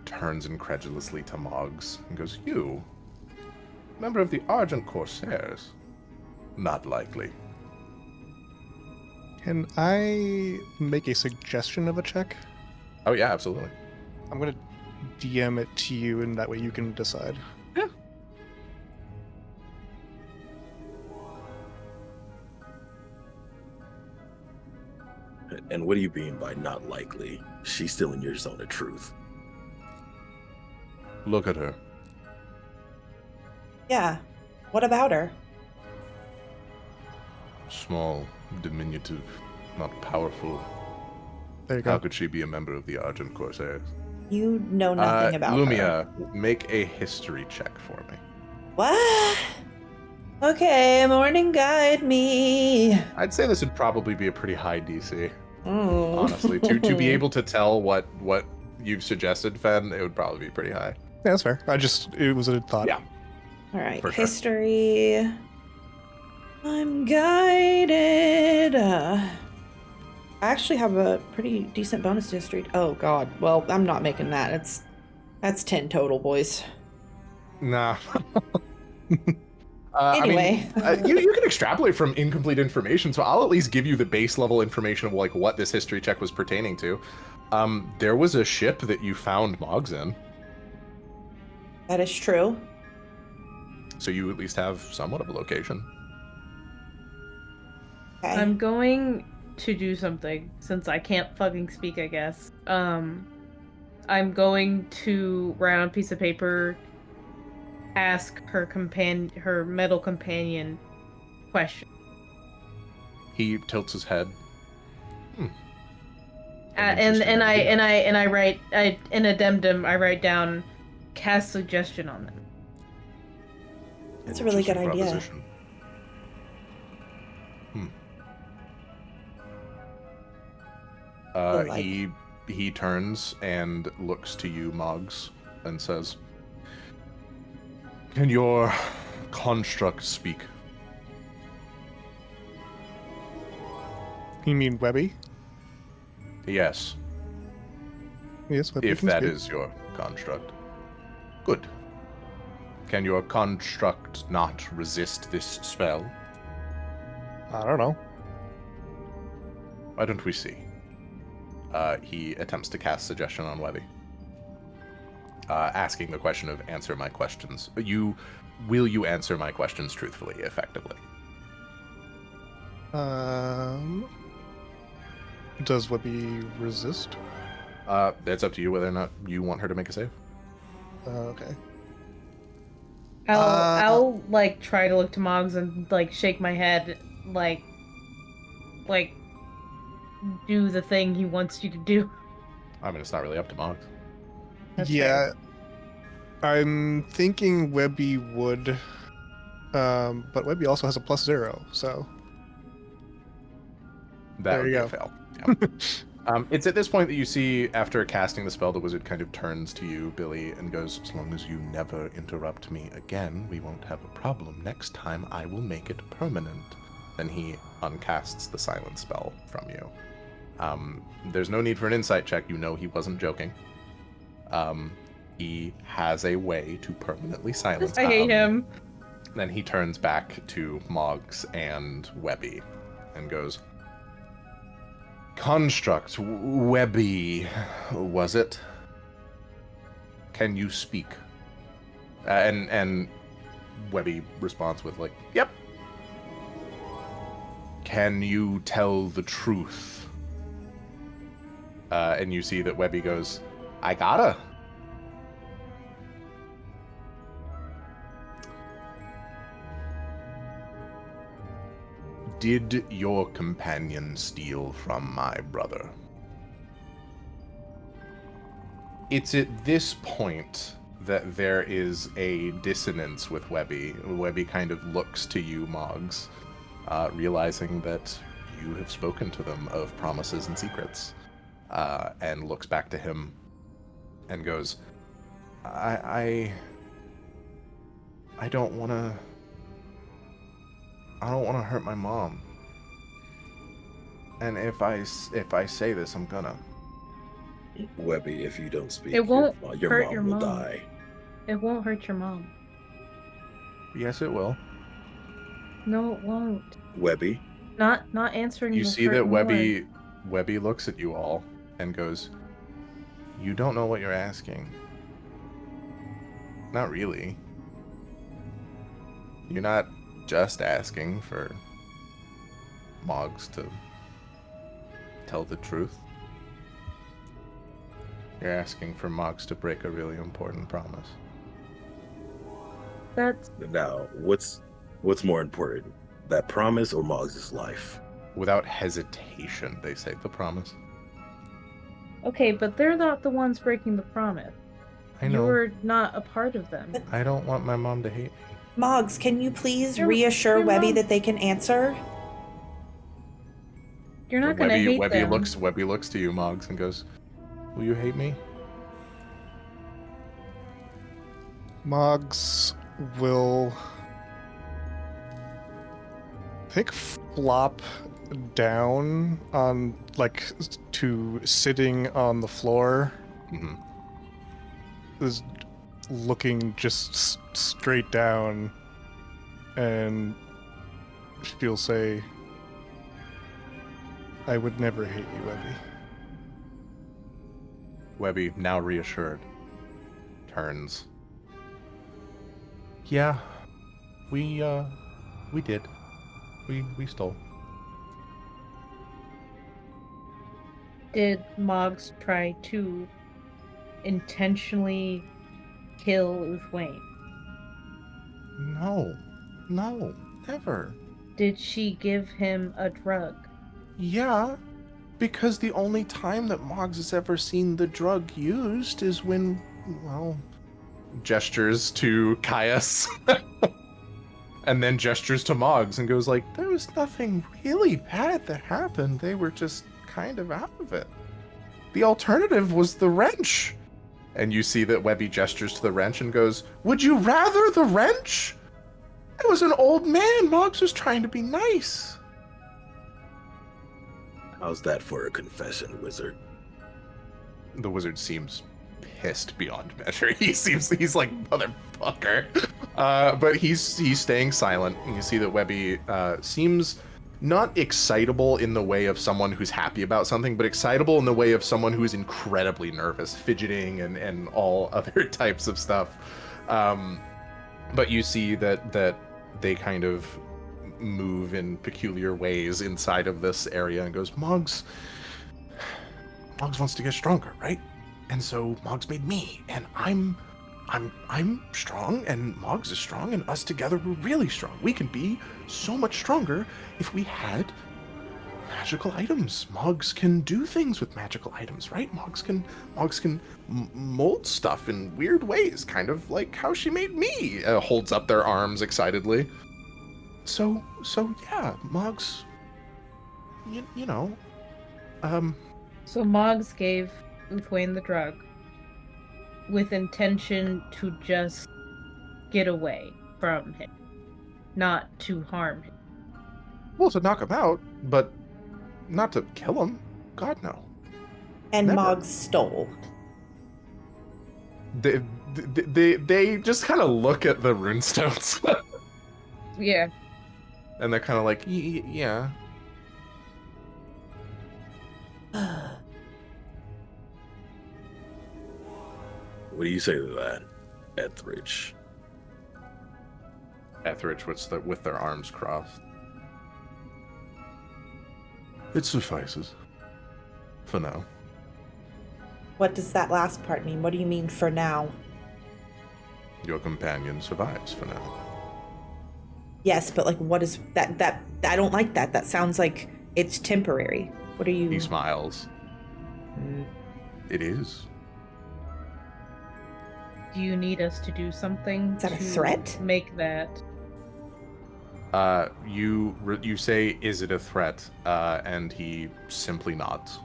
Speaker 1: turns incredulously to Mogs and goes, "You? Member of the Argent Corsairs? Not likely."
Speaker 6: Can I make a suggestion of a check?
Speaker 1: Oh yeah, absolutely.
Speaker 6: I'm gonna DM it to you, and that way you can decide.
Speaker 1: Yeah.
Speaker 7: And what do you mean by not likely? She's still in your zone of truth.
Speaker 1: Look at her.
Speaker 4: Yeah. What about her?
Speaker 1: Small, diminutive, not powerful.
Speaker 6: There you
Speaker 1: How
Speaker 6: go.
Speaker 1: could she be a member of the Argent Corsairs?
Speaker 4: You know nothing about her.
Speaker 1: Lumia, make a history check for me.
Speaker 4: What? Okay, morning guide me.
Speaker 1: I'd say this would probably be a pretty high DC.
Speaker 4: Oh.
Speaker 1: Honestly, to be able to tell what you've suggested, Fen, it would probably be pretty high.
Speaker 6: Yeah, that's fair. It was a thought.
Speaker 1: Yeah.
Speaker 4: All right,
Speaker 1: For sure.
Speaker 4: history. I'm guided. I actually have a pretty decent bonus to history. Oh god. Well, I'm not making that. That's 10 total, boys.
Speaker 1: Nah.
Speaker 4: Anyway.
Speaker 1: You can extrapolate from incomplete information, so I'll at least give you the base level information of like what this history check was pertaining to. There was a ship that you found Mogs in,
Speaker 4: That is true.
Speaker 1: so you at least have somewhat of a location.
Speaker 4: Okay.
Speaker 5: I'm going to do something since I can't fucking speak, I guess. I'm going to write on a piece of paper, ask her metal companion question.
Speaker 1: He tilts his head.
Speaker 5: And I write in addendum. I write down, cast suggestion on them.
Speaker 4: That's a really good
Speaker 1: Interesting
Speaker 4: idea.
Speaker 1: proposition.
Speaker 4: Like-
Speaker 1: He turns and looks to you, Mogs, and says, "Can your construct speak?"
Speaker 6: You mean Webby?
Speaker 1: Yes,
Speaker 6: Yes, Webby
Speaker 1: if
Speaker 6: can
Speaker 1: that
Speaker 6: speak.
Speaker 1: is your construct. Good. Can your construct not resist this spell?
Speaker 6: I don't know.
Speaker 1: Why don't we see? He attempts to cast suggestion on Webby. Asking the question of answer my questions. Will you answer my questions truthfully, effectively?
Speaker 6: Does Webby resist?
Speaker 1: It's up to you whether or not you want her to make a save.
Speaker 6: Okay.
Speaker 5: I'll like try to look to Mogs and like shake my head, like do the thing he wants you to do.
Speaker 1: I mean, it's not really up to Mogs.
Speaker 5: That's
Speaker 6: yeah,
Speaker 5: fair.
Speaker 6: I'm thinking Webby would, but Webby also has a +0, so
Speaker 1: That
Speaker 6: There
Speaker 1: would
Speaker 6: you
Speaker 1: be
Speaker 6: go.
Speaker 1: a fail. Yeah. It's at this point that you see, after casting the spell, the wizard kind of turns to you, Billy, and goes, "As long as you never interrupt me again, we won't have a problem. Next time, I will make it permanent." Then he uncasts the silence spell from you. There's no need for an insight check. You know he wasn't joking. He has a way to permanently silence.
Speaker 5: I hate him.
Speaker 1: Then he turns back to Moggs and Webby and goes, "Construct, Webby, was it? Can you speak?" And Webby responds with, like, "Yep." "Can you tell the truth?" And you see that Webby goes, "I gotta." "Did your companion steal from my brother?" It's at this point that there is a dissonance with Webby. Webby kind of looks to you, Moggs, realizing that you have spoken to them of promises and secrets, and looks back to him and goes, I don't want to... I don't want to hurt my mom. And if I say this, I'm gonna.
Speaker 7: Webby, if you don't speak,
Speaker 5: It won't
Speaker 7: your
Speaker 5: hurt
Speaker 7: mom
Speaker 5: your
Speaker 7: will
Speaker 5: mom.
Speaker 7: die.
Speaker 5: It won't hurt your mom.
Speaker 1: Yes, it will.
Speaker 5: No, it won't.
Speaker 7: Webby,
Speaker 5: Not answering.
Speaker 1: You
Speaker 5: will
Speaker 1: see
Speaker 5: hurt
Speaker 1: that
Speaker 5: more.
Speaker 1: Webby looks at you all and goes, "You don't know what you're asking." "Not really. You're not just asking for Moggs to tell the truth. You're asking for Moggs to break a really important promise."
Speaker 5: That's
Speaker 7: now what's more important, that promise or Moggs' life?
Speaker 1: Without hesitation, they say the promise.
Speaker 5: okay, but they're not the ones breaking the promise.
Speaker 1: I know.
Speaker 5: You're not a part of them.
Speaker 1: I don't want my mom to hate me.
Speaker 4: Moggs, can you please
Speaker 5: Your-
Speaker 4: reassure
Speaker 5: your
Speaker 4: Webby
Speaker 5: mom-
Speaker 4: that they can answer?
Speaker 5: You're not gonna hate
Speaker 1: Webby
Speaker 5: them.
Speaker 1: Webby looks to you, Moggs, and goes, "Will you hate me?"
Speaker 6: Moggs will, I think, flop down on, like, to sitting on the floor,
Speaker 1: Mm-hmm.
Speaker 6: is looking just straight down, and she'll say, "I would never hate you, Webby."
Speaker 1: Webby, now reassured, turns. "Yeah, we did. We stole."
Speaker 5: Did Moggs try to intentionally kill Uthwain?
Speaker 1: No, never.
Speaker 5: Did she give him a drug?
Speaker 1: Yeah, because the only time that Moggs has ever seen the drug used is when, well, gestures to Caius, and then gestures to Moggs and goes like, "There was nothing really bad that happened. They were just kind of out of it. The alternative was the wrench." And you see that Webby gestures to the wrench and goes, "Would you rather the wrench? It was an old man. Moggs was trying to be nice."
Speaker 7: How's that for a confession, wizard?
Speaker 1: The wizard seems pissed beyond measure. He's like, motherfucker. But he's staying silent. And you see that Webby seems not excitable in the way of someone who's happy about something, but excitable in the way of someone who's incredibly nervous, fidgeting and all other types of stuff. But you see that they kind of move in peculiar ways inside of this area and goes, Mogs wants to get stronger, right? And so Mogs made me, and I'm strong, and Mogs is strong, and us together we're really strong. We can be so much stronger if we had magical items. Mogs can do things with magical items, right? Mogs can mold stuff in weird ways, kind of like how she made me. Holds up their arms excitedly. So yeah, Mogs. You know.
Speaker 5: So Mogs gave Uthwain the drug with intention to just get away from him, not to harm him.
Speaker 1: Well, to knock him out, but not to kill him. God, no.
Speaker 4: And
Speaker 1: Never.
Speaker 4: Mogs stole.
Speaker 1: They just kind of look at the runestones.
Speaker 5: Yeah.
Speaker 1: And they're kind of like, yeah.
Speaker 7: What do you say to that, Etheridge?
Speaker 1: Etheridge with their arms crossed. It suffices. For now.
Speaker 4: What does that last part mean? What do you mean for now?
Speaker 1: Your companion survives for now.
Speaker 4: Yes, but like, what is that? I don't like that. That sounds like it's temporary. What are you?
Speaker 1: He smiles. It is.
Speaker 5: Do you need us to do something?
Speaker 4: Is that a
Speaker 5: to
Speaker 4: threat?
Speaker 5: Make that.
Speaker 1: You say, is it a threat? And he simply nods.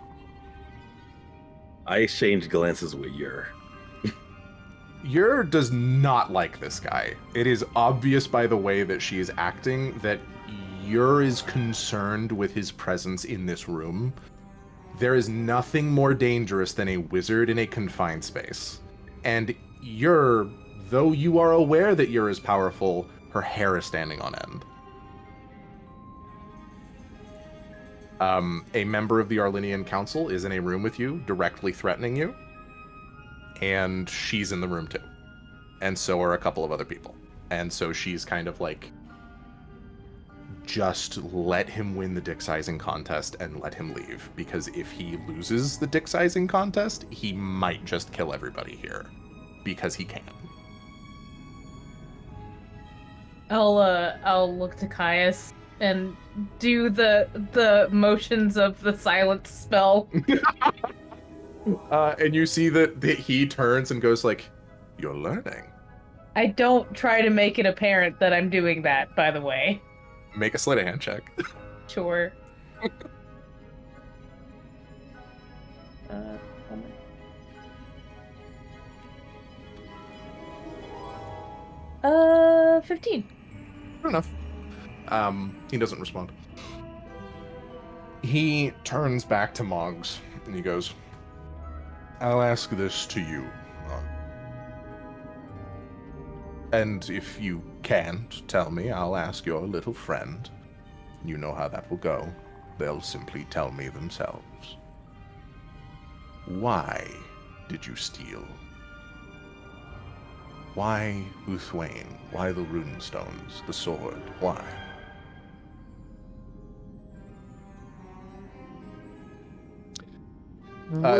Speaker 7: I exchange glances with Yer.
Speaker 1: Yer does not like this guy. It is obvious by the way that she is acting that Yer is concerned with his presence in this room. There is nothing more dangerous than a wizard in a confined space. And Yer, though you are aware that Yer is powerful, her hair is standing on end. A member of the Arlinian Council is in a room with you, directly threatening you. And she's in the room too. And so are a couple of other people. And so she's kind of like, just let him win the dick sizing contest and let him leave. Because if he loses the dick sizing contest, he might just kill everybody here. Because he can.
Speaker 5: I'll look to Caius and do the motions of the silence spell.
Speaker 1: And you see that he turns and goes like, you're learning.
Speaker 5: I don't try to make it apparent that I'm doing that, by the way.
Speaker 1: Make a sleight of hand check.
Speaker 5: Sure. 15.
Speaker 1: Good enough. He doesn't respond. He turns back to Mogs and he goes, I'll ask this to you. And if you can't tell me, I'll ask your little friend. You know how that will go. They'll simply tell me themselves. Why did you steal? Why Uthwain? Why the runestones? The sword? Why?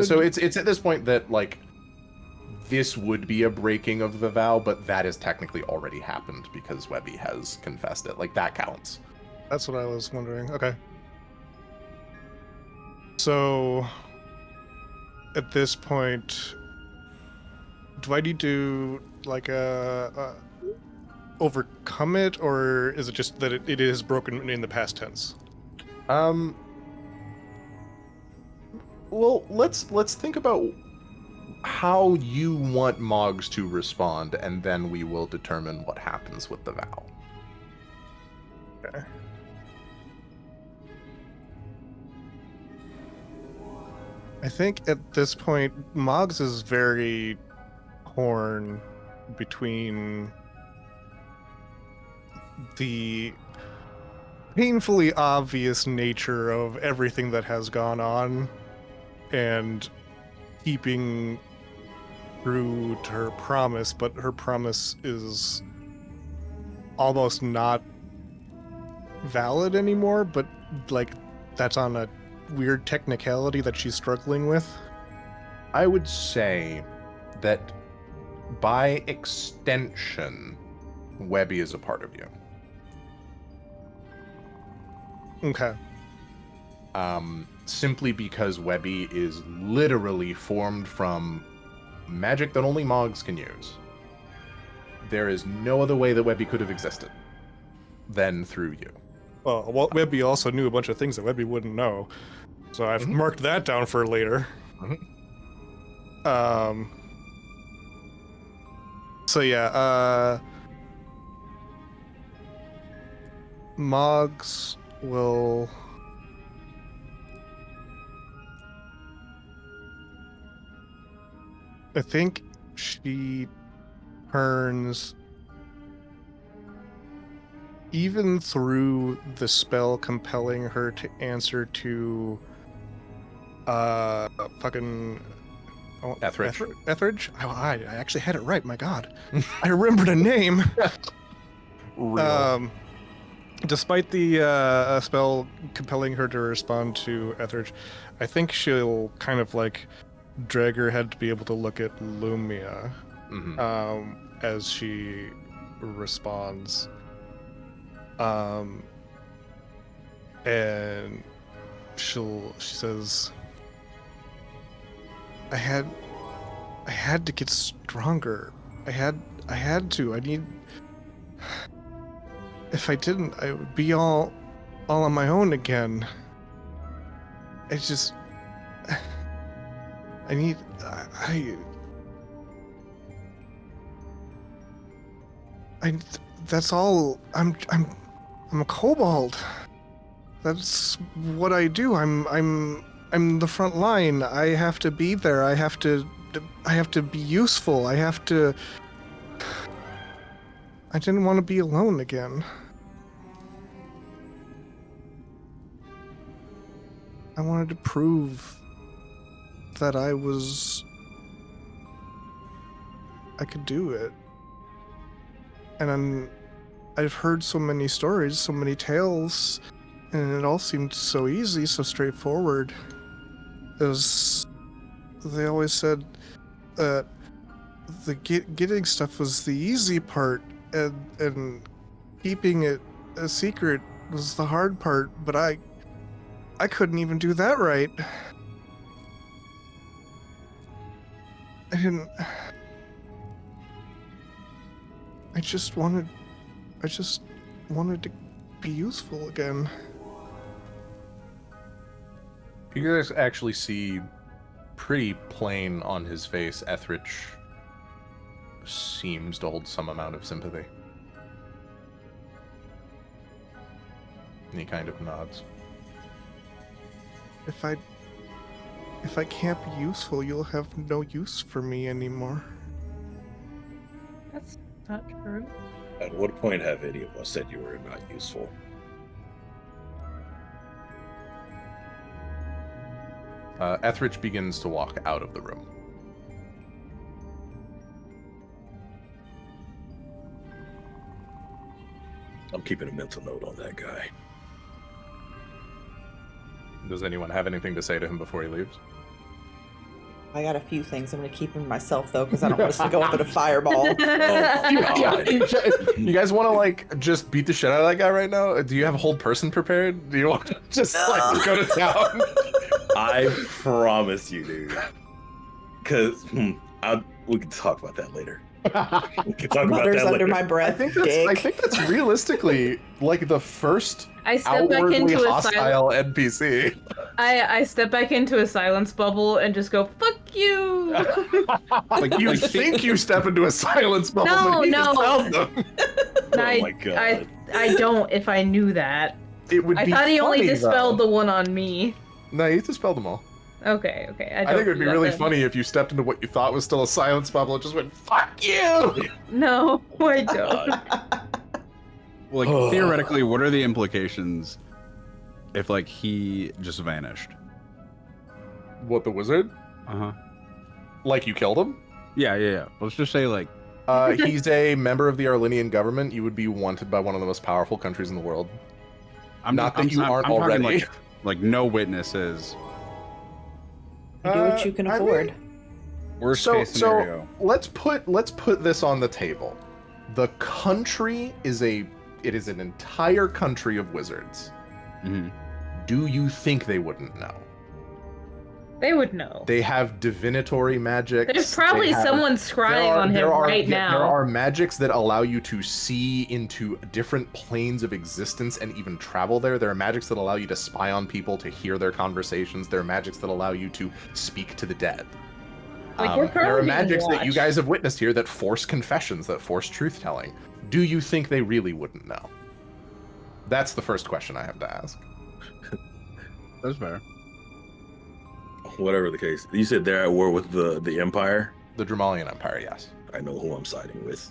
Speaker 1: So it's at this point that, like, this would be a breaking of the vow, but that has technically already happened because Webby has confessed it. Like, that counts.
Speaker 6: That's what I was wondering. Okay. So, at this point, do I need to, like, overcome it, or is it just that it is broken in the past tense?
Speaker 1: Well, let's think about how you want Mogs to respond, and then we will determine what happens with the vow.
Speaker 6: Okay. I think at this point, Mogs is very torn between the painfully obvious nature of everything that has gone on and keeping true to her promise, but her promise is almost not valid anymore, but like that's on a weird technicality that she's struggling with.
Speaker 1: I would say that by extension, Webby is a part of you.
Speaker 6: Okay.
Speaker 1: Simply because Webby is literally formed from magic that only Mogs can use. There is no other way that Webby could have existed than through you.
Speaker 6: Well, Webby also knew a bunch of things that Webby wouldn't know, so I've marked that down for later. So yeah, Mogs will... I think she turns, even through the spell compelling her to answer to fucking
Speaker 1: Etheridge.
Speaker 6: Etheridge? Oh, I actually had it right, my god. I remembered a name.
Speaker 1: Real.
Speaker 6: Despite the spell compelling her to respond to Etheridge, I think she'll kind of like drag her head to be able to look at Lumia as she responds. And she says, I had to get stronger. I had to. If I didn't, I would be all on my own again. It's just that's all. I'm a kobold. That's what I do. I'm the front line. I have to be there. I have to be useful. I didn't want to be alone again. I wanted to prove that I could do it. And I've heard so many stories, so many tales, and it all seemed so easy, so straightforward. They always said that the getting stuff was the easy part, and keeping it a secret was the hard part, but I couldn't even do that right. I just wanted to be useful again.
Speaker 1: You guys actually see pretty plain on his face, Etheridge seems to hold some amount of sympathy. And he kind of nods.
Speaker 6: If I can't be useful, you'll have no use for me anymore.
Speaker 5: That's not true.
Speaker 7: At what point have any of us said you were not useful?
Speaker 1: Etheridge begins to walk out of the room.
Speaker 7: I'm keeping a mental note on that guy.
Speaker 1: Does anyone have anything to say to him before he leaves?
Speaker 4: I got a few things. I'm going to keep them to myself, though, because I don't want us to go up with a fireball.
Speaker 1: You guys want to, like, just beat the shit out of that guy right now? Do you have a whole person prepared? Do you want to just, like, go to town?
Speaker 7: I promise you, dude. Because we can talk about that later. We can talk about
Speaker 4: Mutters
Speaker 7: that
Speaker 4: under
Speaker 7: later.
Speaker 4: my breath.
Speaker 1: I think that's realistically, like, the first
Speaker 5: I step back
Speaker 1: outwardly
Speaker 5: into a
Speaker 1: hostile NPC.
Speaker 5: I step back into a silence bubble and just go, fuck you!
Speaker 1: Like, you think you step into a silence bubble,
Speaker 5: No,
Speaker 1: but you
Speaker 5: no.
Speaker 1: dispelled them.
Speaker 7: Oh my god.
Speaker 5: I don't if I knew that.
Speaker 1: It would
Speaker 5: I
Speaker 1: be
Speaker 5: thought he only
Speaker 1: funny,
Speaker 5: dispelled
Speaker 1: though.
Speaker 5: the one on me.
Speaker 1: No, he dispelled them all.
Speaker 5: Okay.
Speaker 1: I think it would be really funny if you stepped into what you thought was still a silence bubble and just went, fuck you!
Speaker 5: No, I don't.
Speaker 2: Well, like theoretically, what are the implications if like he just vanished?
Speaker 1: What, the wizard?
Speaker 2: Uh-huh.
Speaker 1: Like you killed him?
Speaker 2: Yeah. Let's just say like
Speaker 1: He's a member of the Arlinian government. You would be wanted by one of the most powerful countries in the world.
Speaker 2: I'm
Speaker 1: you aren't
Speaker 2: I'm
Speaker 1: already.
Speaker 2: talking like no witnesses.
Speaker 4: You do what you can afford.
Speaker 2: Worst case scenario.
Speaker 1: So let's put this on the table. The country is an entire country of wizards.
Speaker 2: Mm-hmm.
Speaker 1: Do you think they wouldn't know?
Speaker 5: They would know.
Speaker 1: They have divinatory magics.
Speaker 5: There's probably someone scrying on him right now.
Speaker 1: There are magics that allow you to see into different planes of existence and even travel there. There are magics that allow you to spy on people, to hear their conversations. There are magics that allow you to speak to the dead.
Speaker 5: Like, we're
Speaker 1: There are
Speaker 5: probably
Speaker 1: magics that you
Speaker 5: watched.
Speaker 1: guys have witnessed here that force confessions, that force truth-telling. Do you think they really wouldn't know? That's the first question I have to ask.
Speaker 2: That's fair.
Speaker 7: Whatever the case, you said they're at war with the Empire.
Speaker 1: The Dramalian Empire, yes.
Speaker 7: I know who I'm siding with.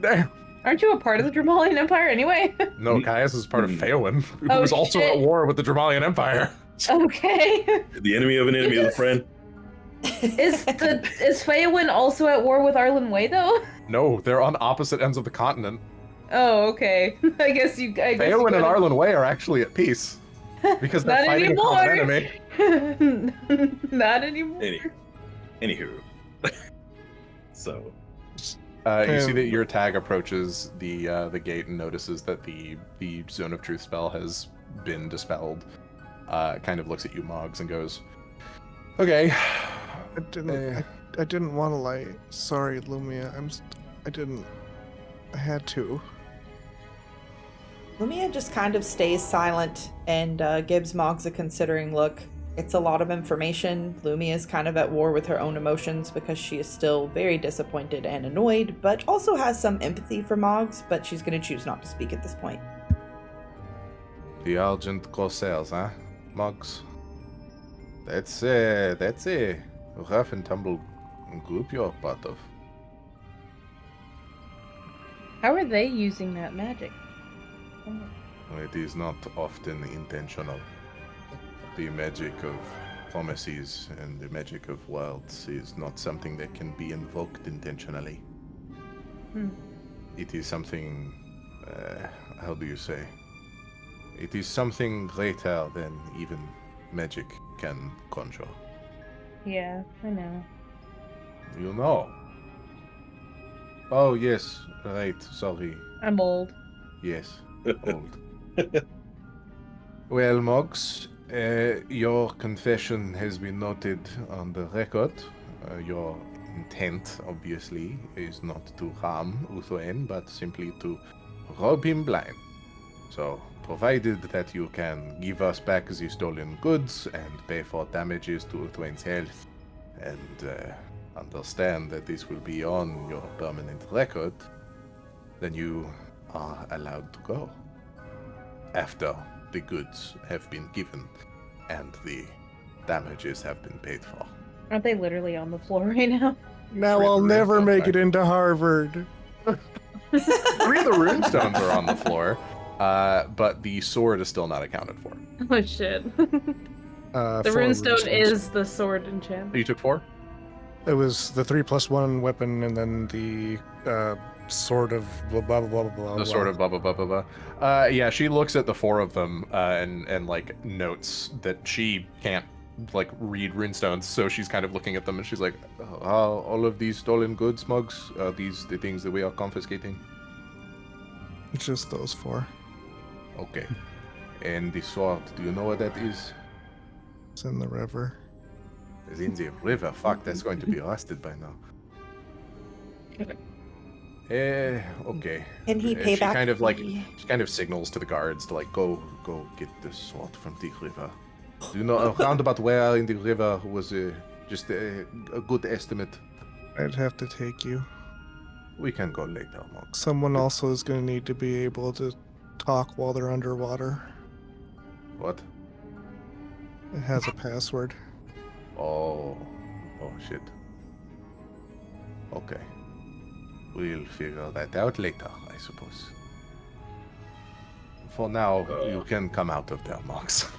Speaker 1: Damn.
Speaker 5: Aren't you a part of the Dramalian Empire anyway?
Speaker 1: No, Caius is part of Phaelin, who
Speaker 5: Oh,
Speaker 1: was also
Speaker 5: shit.
Speaker 1: at war with the Dramalian Empire.
Speaker 5: Okay.
Speaker 7: The enemy of an enemy is a friend.
Speaker 5: Is Faewin also at war with Arlen Way though?
Speaker 1: No, they're on opposite ends of the continent.
Speaker 5: Oh, okay. I guess you.
Speaker 1: Phaelin and Arlen Way are actually at peace. Because they're
Speaker 5: Not
Speaker 1: fighting
Speaker 5: anymore.
Speaker 1: a common enemy.
Speaker 5: Not anymore.
Speaker 7: Anywho. So.
Speaker 1: You see that your tag approaches the gate and notices that the Zone of Truth spell has been dispelled. Kind of looks at you, Mogs, and goes, "Okay."
Speaker 6: I didn't want to lie. Sorry, Lumia. I had to.
Speaker 4: Lumia just kind of stays silent and gives Mogs a considering look. It's a lot of information. Lumia is kind of at war with her own emotions because she is still very disappointed and annoyed, but also has some empathy for Mogs, but she's going to choose not to speak at this point.
Speaker 1: The Argent Corsairs, huh? Mogs. That's a rough and tumble group you're part of.
Speaker 5: How are they using that magic?
Speaker 1: It is not often intentional. The magic of promises and the magic of worlds is not something that can be invoked intentionally. It is something, how do you say? It is something greater than even magic can conjure.
Speaker 5: Yeah, I know.
Speaker 1: You know. Oh, yes, right, sorry.
Speaker 5: I'm old.
Speaker 1: Yes, old. Well, Mogs, your confession has been noted on the record. Your intent, obviously, is not to harm Uthuen, but simply to rob him blind. So, provided that you can give us back the stolen goods and pay for damages to Uthwen's health, and understand that this will be on your permanent record, then you are allowed to go. After the goods have been given and the damages have been paid for.
Speaker 5: Aren't they literally on the floor right now?
Speaker 6: Now I'll never make it into Harvard.
Speaker 1: 3 of the runestones are on the floor, but the sword is still not accounted for.
Speaker 5: Oh shit. The
Speaker 6: 4
Speaker 5: runestone
Speaker 6: runestones.
Speaker 5: is the sword enchantment.
Speaker 1: You took 4?
Speaker 6: It was the 3+1 weapon, and then the sword of blah blah blah blah blah.
Speaker 1: The sort of blah blah blah blah blah. Yeah, she looks at the 4 of them and like notes that she can't like read runestones, so she's kind of looking at them and she's like, all of these stolen goods, Mugs, are these the things that we are confiscating?
Speaker 6: Just those 4.
Speaker 1: Okay. And the sword, do you know what that is?
Speaker 6: It's in the river.
Speaker 1: It's in the river. Fuck, that's going to be rusted by now. Okay.
Speaker 4: Can he pay
Speaker 1: she
Speaker 4: back?
Speaker 1: kind of like
Speaker 4: the-
Speaker 1: she kind of signals to the guards to like go get the sword from the river. Do you know around about where in the river was just a good estimate?
Speaker 6: I'd have to take you.
Speaker 1: We can go later, Mogs.
Speaker 6: Someone also is going to need to be able to talk while they're underwater.
Speaker 1: What?
Speaker 6: It has a password.
Speaker 1: Oh shit. Okay. We'll figure that out later, I suppose. For now, you can come out of there, Mogs.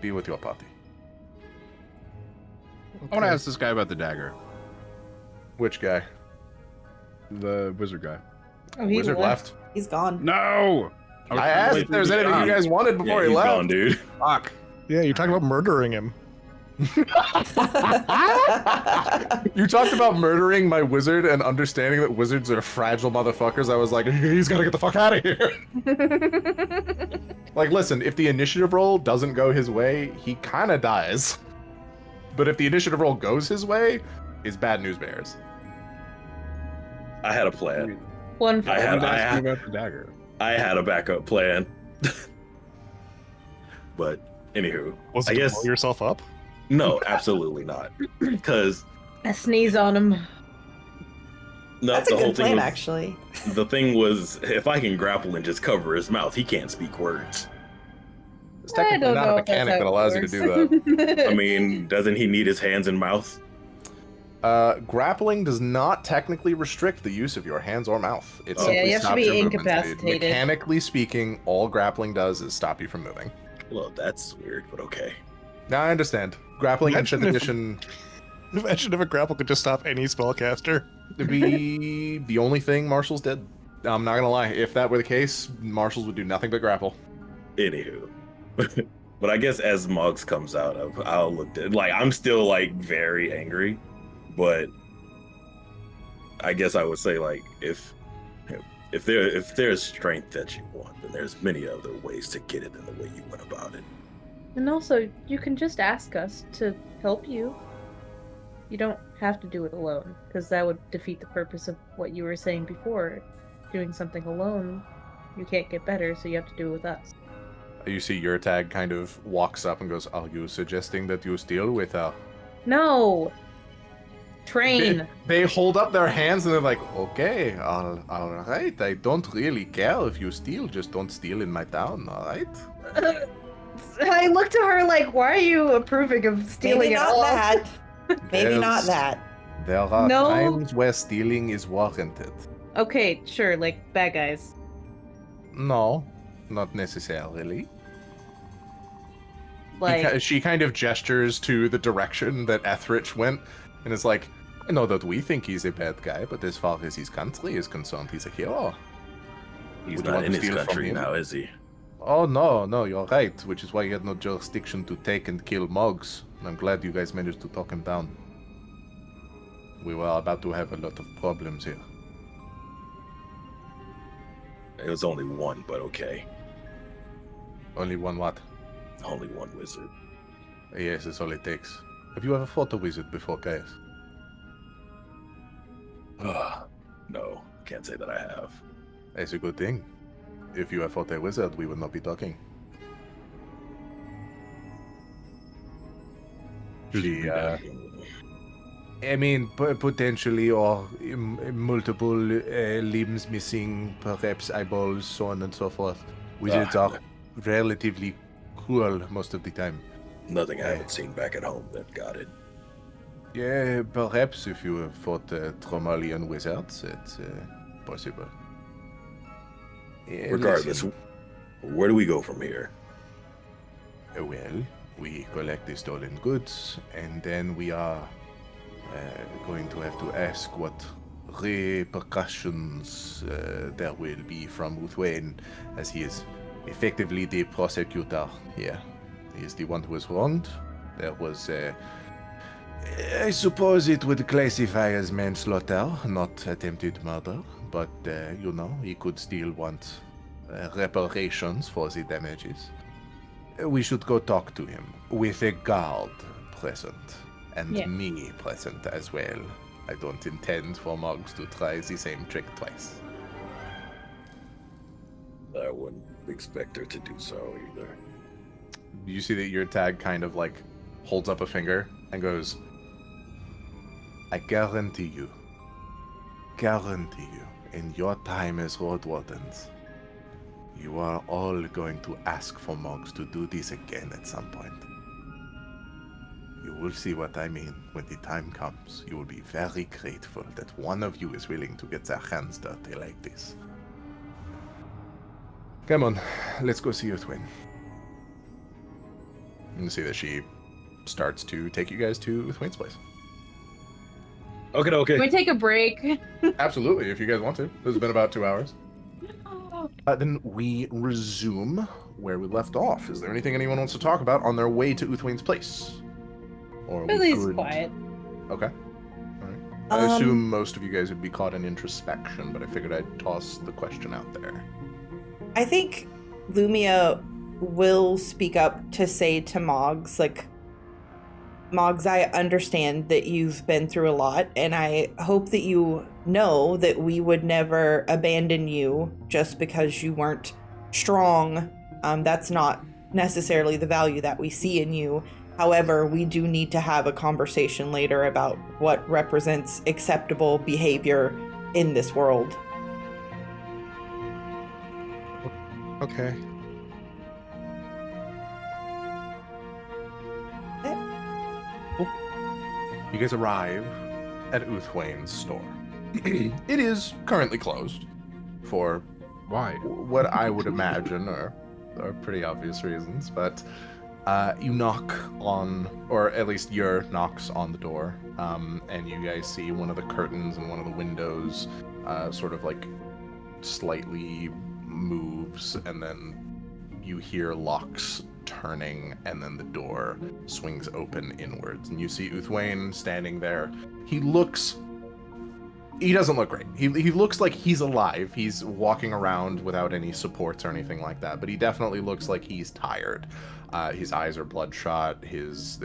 Speaker 1: Be with your party.
Speaker 2: I want to ask this guy about the dagger.
Speaker 1: Which guy?
Speaker 2: The wizard guy.
Speaker 5: Oh, he
Speaker 1: Wizard left.
Speaker 4: He's gone.
Speaker 2: No!
Speaker 1: I asked if there's anything you guys wanted before
Speaker 3: Yeah,
Speaker 1: he
Speaker 3: he's
Speaker 1: left.
Speaker 3: gone, dude.
Speaker 2: Fuck.
Speaker 6: Yeah, you're talking about murdering him.
Speaker 1: You talked about murdering my wizard and understanding that wizards are fragile motherfuckers. I was like, he's gotta get the fuck out of here. Like, listen, if the initiative roll doesn't go his way, he kind of dies. But if the initiative roll goes his way, it's bad news bears.
Speaker 7: I had a plan.
Speaker 5: One
Speaker 7: I
Speaker 2: I
Speaker 7: had-
Speaker 2: wanted to ask
Speaker 7: I-
Speaker 2: him about the dagger.
Speaker 7: I had a backup plan. But anywho,
Speaker 6: Was
Speaker 7: I
Speaker 6: it to
Speaker 7: guess
Speaker 6: blow yourself up?
Speaker 7: no, absolutely not. Because
Speaker 5: I sneeze on him.
Speaker 7: no,
Speaker 4: That's a
Speaker 7: the whole
Speaker 4: good
Speaker 7: thing
Speaker 4: plan,
Speaker 7: was,
Speaker 4: actually.
Speaker 7: the thing was, if I can grapple and just cover his mouth, he can't speak words.
Speaker 1: It's technically not a mechanic that allows you to do that.
Speaker 7: I mean, doesn't he need his hands and mouth?
Speaker 1: Grappling does not technically restrict the use of your hands or mouth. It
Speaker 7: Yeah,
Speaker 1: simply
Speaker 5: you have to
Speaker 1: stops
Speaker 5: be
Speaker 1: your movement speed.
Speaker 5: incapacitated.
Speaker 1: Mechanically speaking, all grappling does is stop you from moving.
Speaker 7: Well, that's weird, but okay.
Speaker 1: Now I understand. Grappling in 5th
Speaker 6: Imagine if-
Speaker 1: edition,
Speaker 6: Imagine if a grapple could just stop any spellcaster.
Speaker 1: to be the only thing marshals did. I'm not gonna lie. If that were the case, marshals would do nothing but grapple.
Speaker 7: Anywho. But I guess as Mogs comes out, I'll look at like I'm still like very angry, but I guess I would say like if there's strength that you want, then there's many other ways to get it than the way you went about it.
Speaker 5: And also, you can just ask us to help you. You don't have to do it alone, because that would defeat the purpose of what you were saying before. Doing something alone, you can't get better, so you have to do it with us.
Speaker 1: You see your tag kind of walks up and goes, "Are you suggesting that you steal with her?"
Speaker 5: No! Train!
Speaker 1: They hold up their hands and they're like, "Okay, all right. I don't really care if you steal. Just don't steal in my town, all right?"
Speaker 5: I looked at her like, why are you approving of stealing
Speaker 4: Maybe
Speaker 5: at
Speaker 4: not
Speaker 5: all?
Speaker 4: that. Maybe not
Speaker 1: There's-
Speaker 4: that.
Speaker 1: There are
Speaker 5: No.
Speaker 1: times where stealing is warranted.
Speaker 5: Okay, sure, like bad guys.
Speaker 1: No, not necessarily.
Speaker 5: Like,
Speaker 1: She kind of gestures to the direction that Ethrich went, and is like, "I know that we think he's a bad guy, but as far as his country is concerned, he's a hero."
Speaker 7: He's
Speaker 1: Would you
Speaker 7: not
Speaker 1: want
Speaker 7: in
Speaker 1: to
Speaker 7: his
Speaker 1: steal from
Speaker 7: country
Speaker 1: him?
Speaker 7: now, is he?
Speaker 1: Oh no, you're right. Which is why he had no jurisdiction to take and kill Mogs. I'm glad you guys managed to talk him down. We were about to have a lot of problems here.
Speaker 7: It was only one, but okay.
Speaker 1: Only one what?
Speaker 7: Only one wizard.
Speaker 1: Yes, that's all it takes. Have you ever fought a wizard before, guys?
Speaker 7: No, can't say that I have.
Speaker 1: That's a good thing. If you have fought a wizard, we would not be talking. She, I mean, potentially, or multiple limbs missing, perhaps eyeballs, so on and so forth. Wizards are relatively cruel most of the time.
Speaker 7: Nothing I haven't seen back at home that got it.
Speaker 1: Yeah, perhaps if you have fought Tromalian wizards, it's possible. Yeah,
Speaker 7: Regardless,
Speaker 1: listen.
Speaker 7: where do we go from here?
Speaker 1: Well, we collect the stolen goods, and then we are going to have to ask what repercussions there will be from Ruthwain, as he is effectively the prosecutor here. He is the one who was wronged. There was, I suppose it would classify as manslaughter, not attempted murder, but, he could still want reparations for the damages. We should go talk to him with a guard present, and
Speaker 5: Yeah.
Speaker 1: me present as well. I don't intend for Mogs to try the same trick twice.
Speaker 7: I wouldn't expect her to do so either.
Speaker 1: You see that your tag kind of like holds up a finger and goes, "I guarantee you, in your time as road wardens, you are all going to ask for Mogs to do this again at some point. You will see what I mean when the time comes. You will be very grateful that one of you is willing to get their hands dirty like this. Come on, let's go see your twin. And you see that she starts to take you guys to Thwain's place.
Speaker 7: Okay,
Speaker 5: Can we
Speaker 7: okay.
Speaker 5: take a break?
Speaker 1: Absolutely, if you guys want to. This has been about 2 hours. Then we resume where we left off. Is there anything anyone wants to talk about on their way to Uthwain's place? Or are we
Speaker 5: Billy's
Speaker 1: good?
Speaker 5: quiet.
Speaker 1: Okay. All right. I assume most of you guys would be caught in introspection, but I figured I'd toss the question out there.
Speaker 4: I think Lumia will speak up to say to Mogs, like, Mogs, I understand that you've been through a lot, and I hope that you know that we would never abandon you just because you weren't strong. That's not necessarily the value that we see in you. However, we do need to have a conversation later about what represents acceptable behavior in this world.
Speaker 6: Okay.
Speaker 1: You guys arrive at Uthwain's store. It is currently closed for
Speaker 2: Why?
Speaker 1: what I would imagine are pretty obvious reasons, but you knock on, or at least Yer knocks on the door, and you guys see one of the curtains and one of the windows sort of like slightly moves, and then you hear locks turning, and then the door swings open inwards, and you see Uthwain standing there. He doesn't look great. He looks like he's alive. He's walking around without any supports or anything like that, but he definitely looks like he's tired. His eyes are bloodshot. As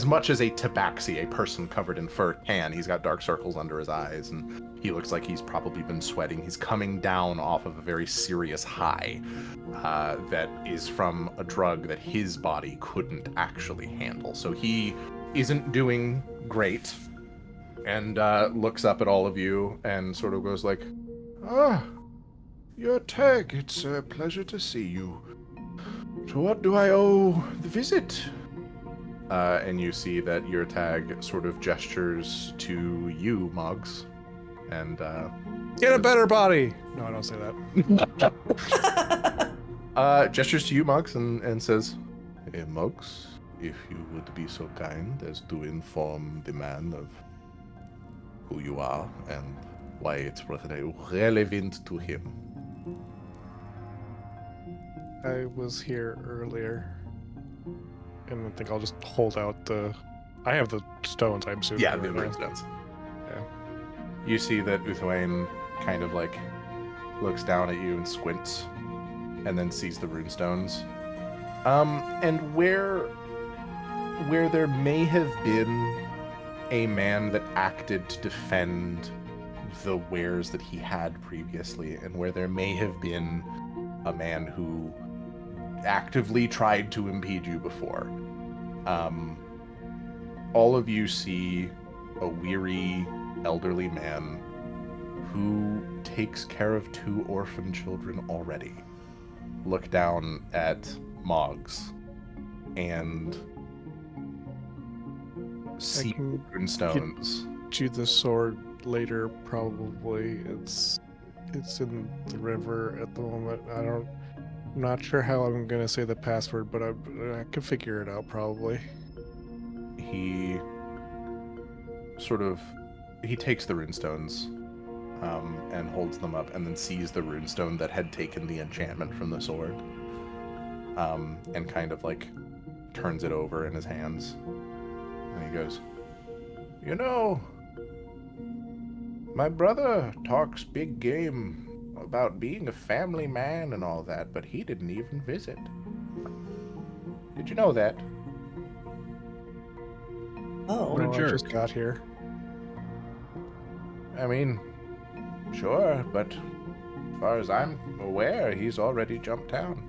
Speaker 1: much as a tabaxi, a person covered in fur, can, he's got dark circles under his eyes, and he looks like he's probably been sweating. He's coming down off of a very serious high that is from a drug that his body couldn't actually handle. So he isn't doing great, and looks up at all of you and sort of goes like, your tag, it's a pleasure to see you. To what do I owe the visit? And you see that your tag sort of gestures to you, Mogs, and
Speaker 6: Get a better body! No, I don't say that.
Speaker 1: gestures to you, Mogs, and says, "Hey, Mogs, if you would be so kind as to inform the man of who you are and why it's relevant to him."
Speaker 6: I was here earlier. And I think I'll just hold out I have the stones, I'm assuming.
Speaker 1: Yeah,
Speaker 6: right
Speaker 1: the
Speaker 6: now.
Speaker 1: stones.
Speaker 6: Yeah.
Speaker 1: You see that Uthwain kind of like looks down at you and squints, and then sees the runestones. And where there may have been a man that acted to defend the wares that he had previously, and where there may have been a man who actively tried to impede you before, all of you see a weary elderly man who takes care of 2 orphan children already look down at Mogs and see
Speaker 6: can
Speaker 1: runestones.
Speaker 6: Chew the sword later, probably. It's in the river at the moment. I'm not sure how I'm gonna say the password, but I can figure it out probably.
Speaker 1: He takes the runestones and holds them up, and then sees the runestone that had taken the enchantment from the sword, and kind of like turns it over in his hands, and he goes, "You know, my brother talks big game about being a family man and all that, but he didn't even visit. Did you know that?"
Speaker 4: Oh.
Speaker 2: What a
Speaker 6: No, I
Speaker 2: jerk.
Speaker 6: just got here.
Speaker 1: I mean, sure, but as far as I'm aware, he's already jumped town.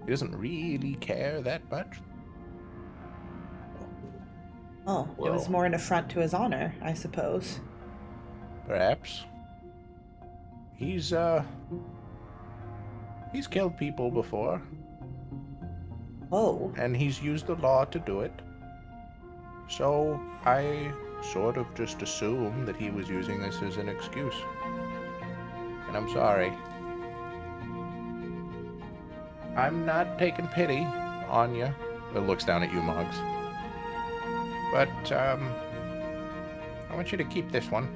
Speaker 1: He doesn't really care that much.
Speaker 4: Oh, it was
Speaker 7: Well.
Speaker 4: more an affront to his honor, I suppose.
Speaker 1: Perhaps. He's killed people before.
Speaker 4: Oh.
Speaker 1: and he's used the law to do it. So I sort of just assumed that he was using this as an excuse. And I'm sorry. I'm not taking pity on you. It looks down at you, Mogs. But, I want you to keep this one.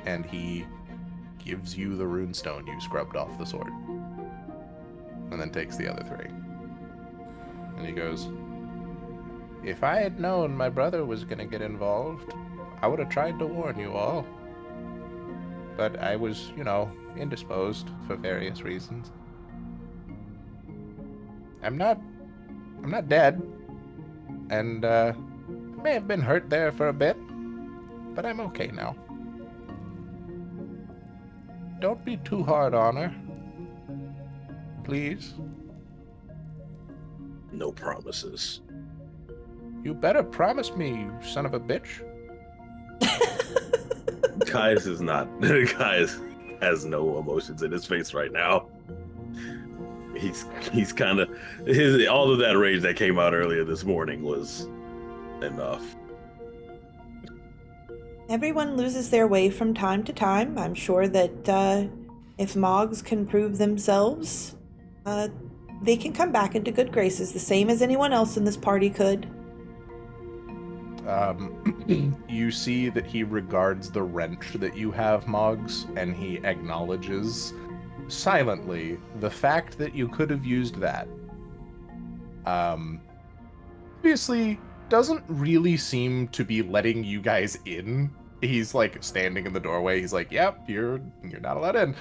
Speaker 1: And he gives you the runestone you scrubbed off the sword. And then takes the other 3. And he goes, if I had known my brother was going to get involved, I would have tried to warn you all. But I was, indisposed for various reasons. I'm not dead. And, may have been hurt there for a bit, but I'm okay now. Don't be too hard on her. Please.
Speaker 7: No promises.
Speaker 1: You better promise me, you son of a bitch.
Speaker 7: Caius is not. Caius has no emotions in his face right now. He's kind of all of that rage that came out earlier this morning was enough.
Speaker 4: Everyone loses their way from time to time. I'm sure that if Mogs can prove themselves, they can come back into good graces, the same as anyone else in this party could.
Speaker 1: You see that he regards the wrench that you have, Mogs, and he acknowledges silently the fact that you could have used that. Obviously, doesn't really seem to be letting you guys in. He's like standing in the doorway. He's like, "Yep, you're not allowed in."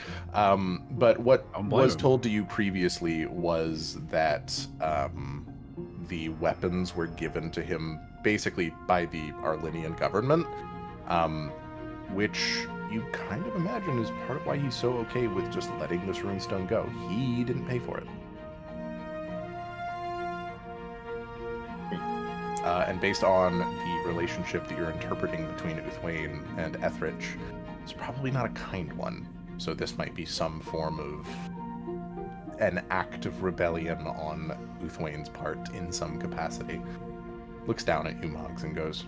Speaker 1: But what was told to you previously was that the weapons were given to him basically by the Arlinian government, which you kind of imagine is part of why he's so okay with just letting this runestone go. He didn't pay for it. And based on the relationship that you're interpreting between Uthwain and Ethrich, it's probably not a kind one. So this might be some form of an act of rebellion on Uthwain's part in some capacity. Looks down at you, Mogs, and goes,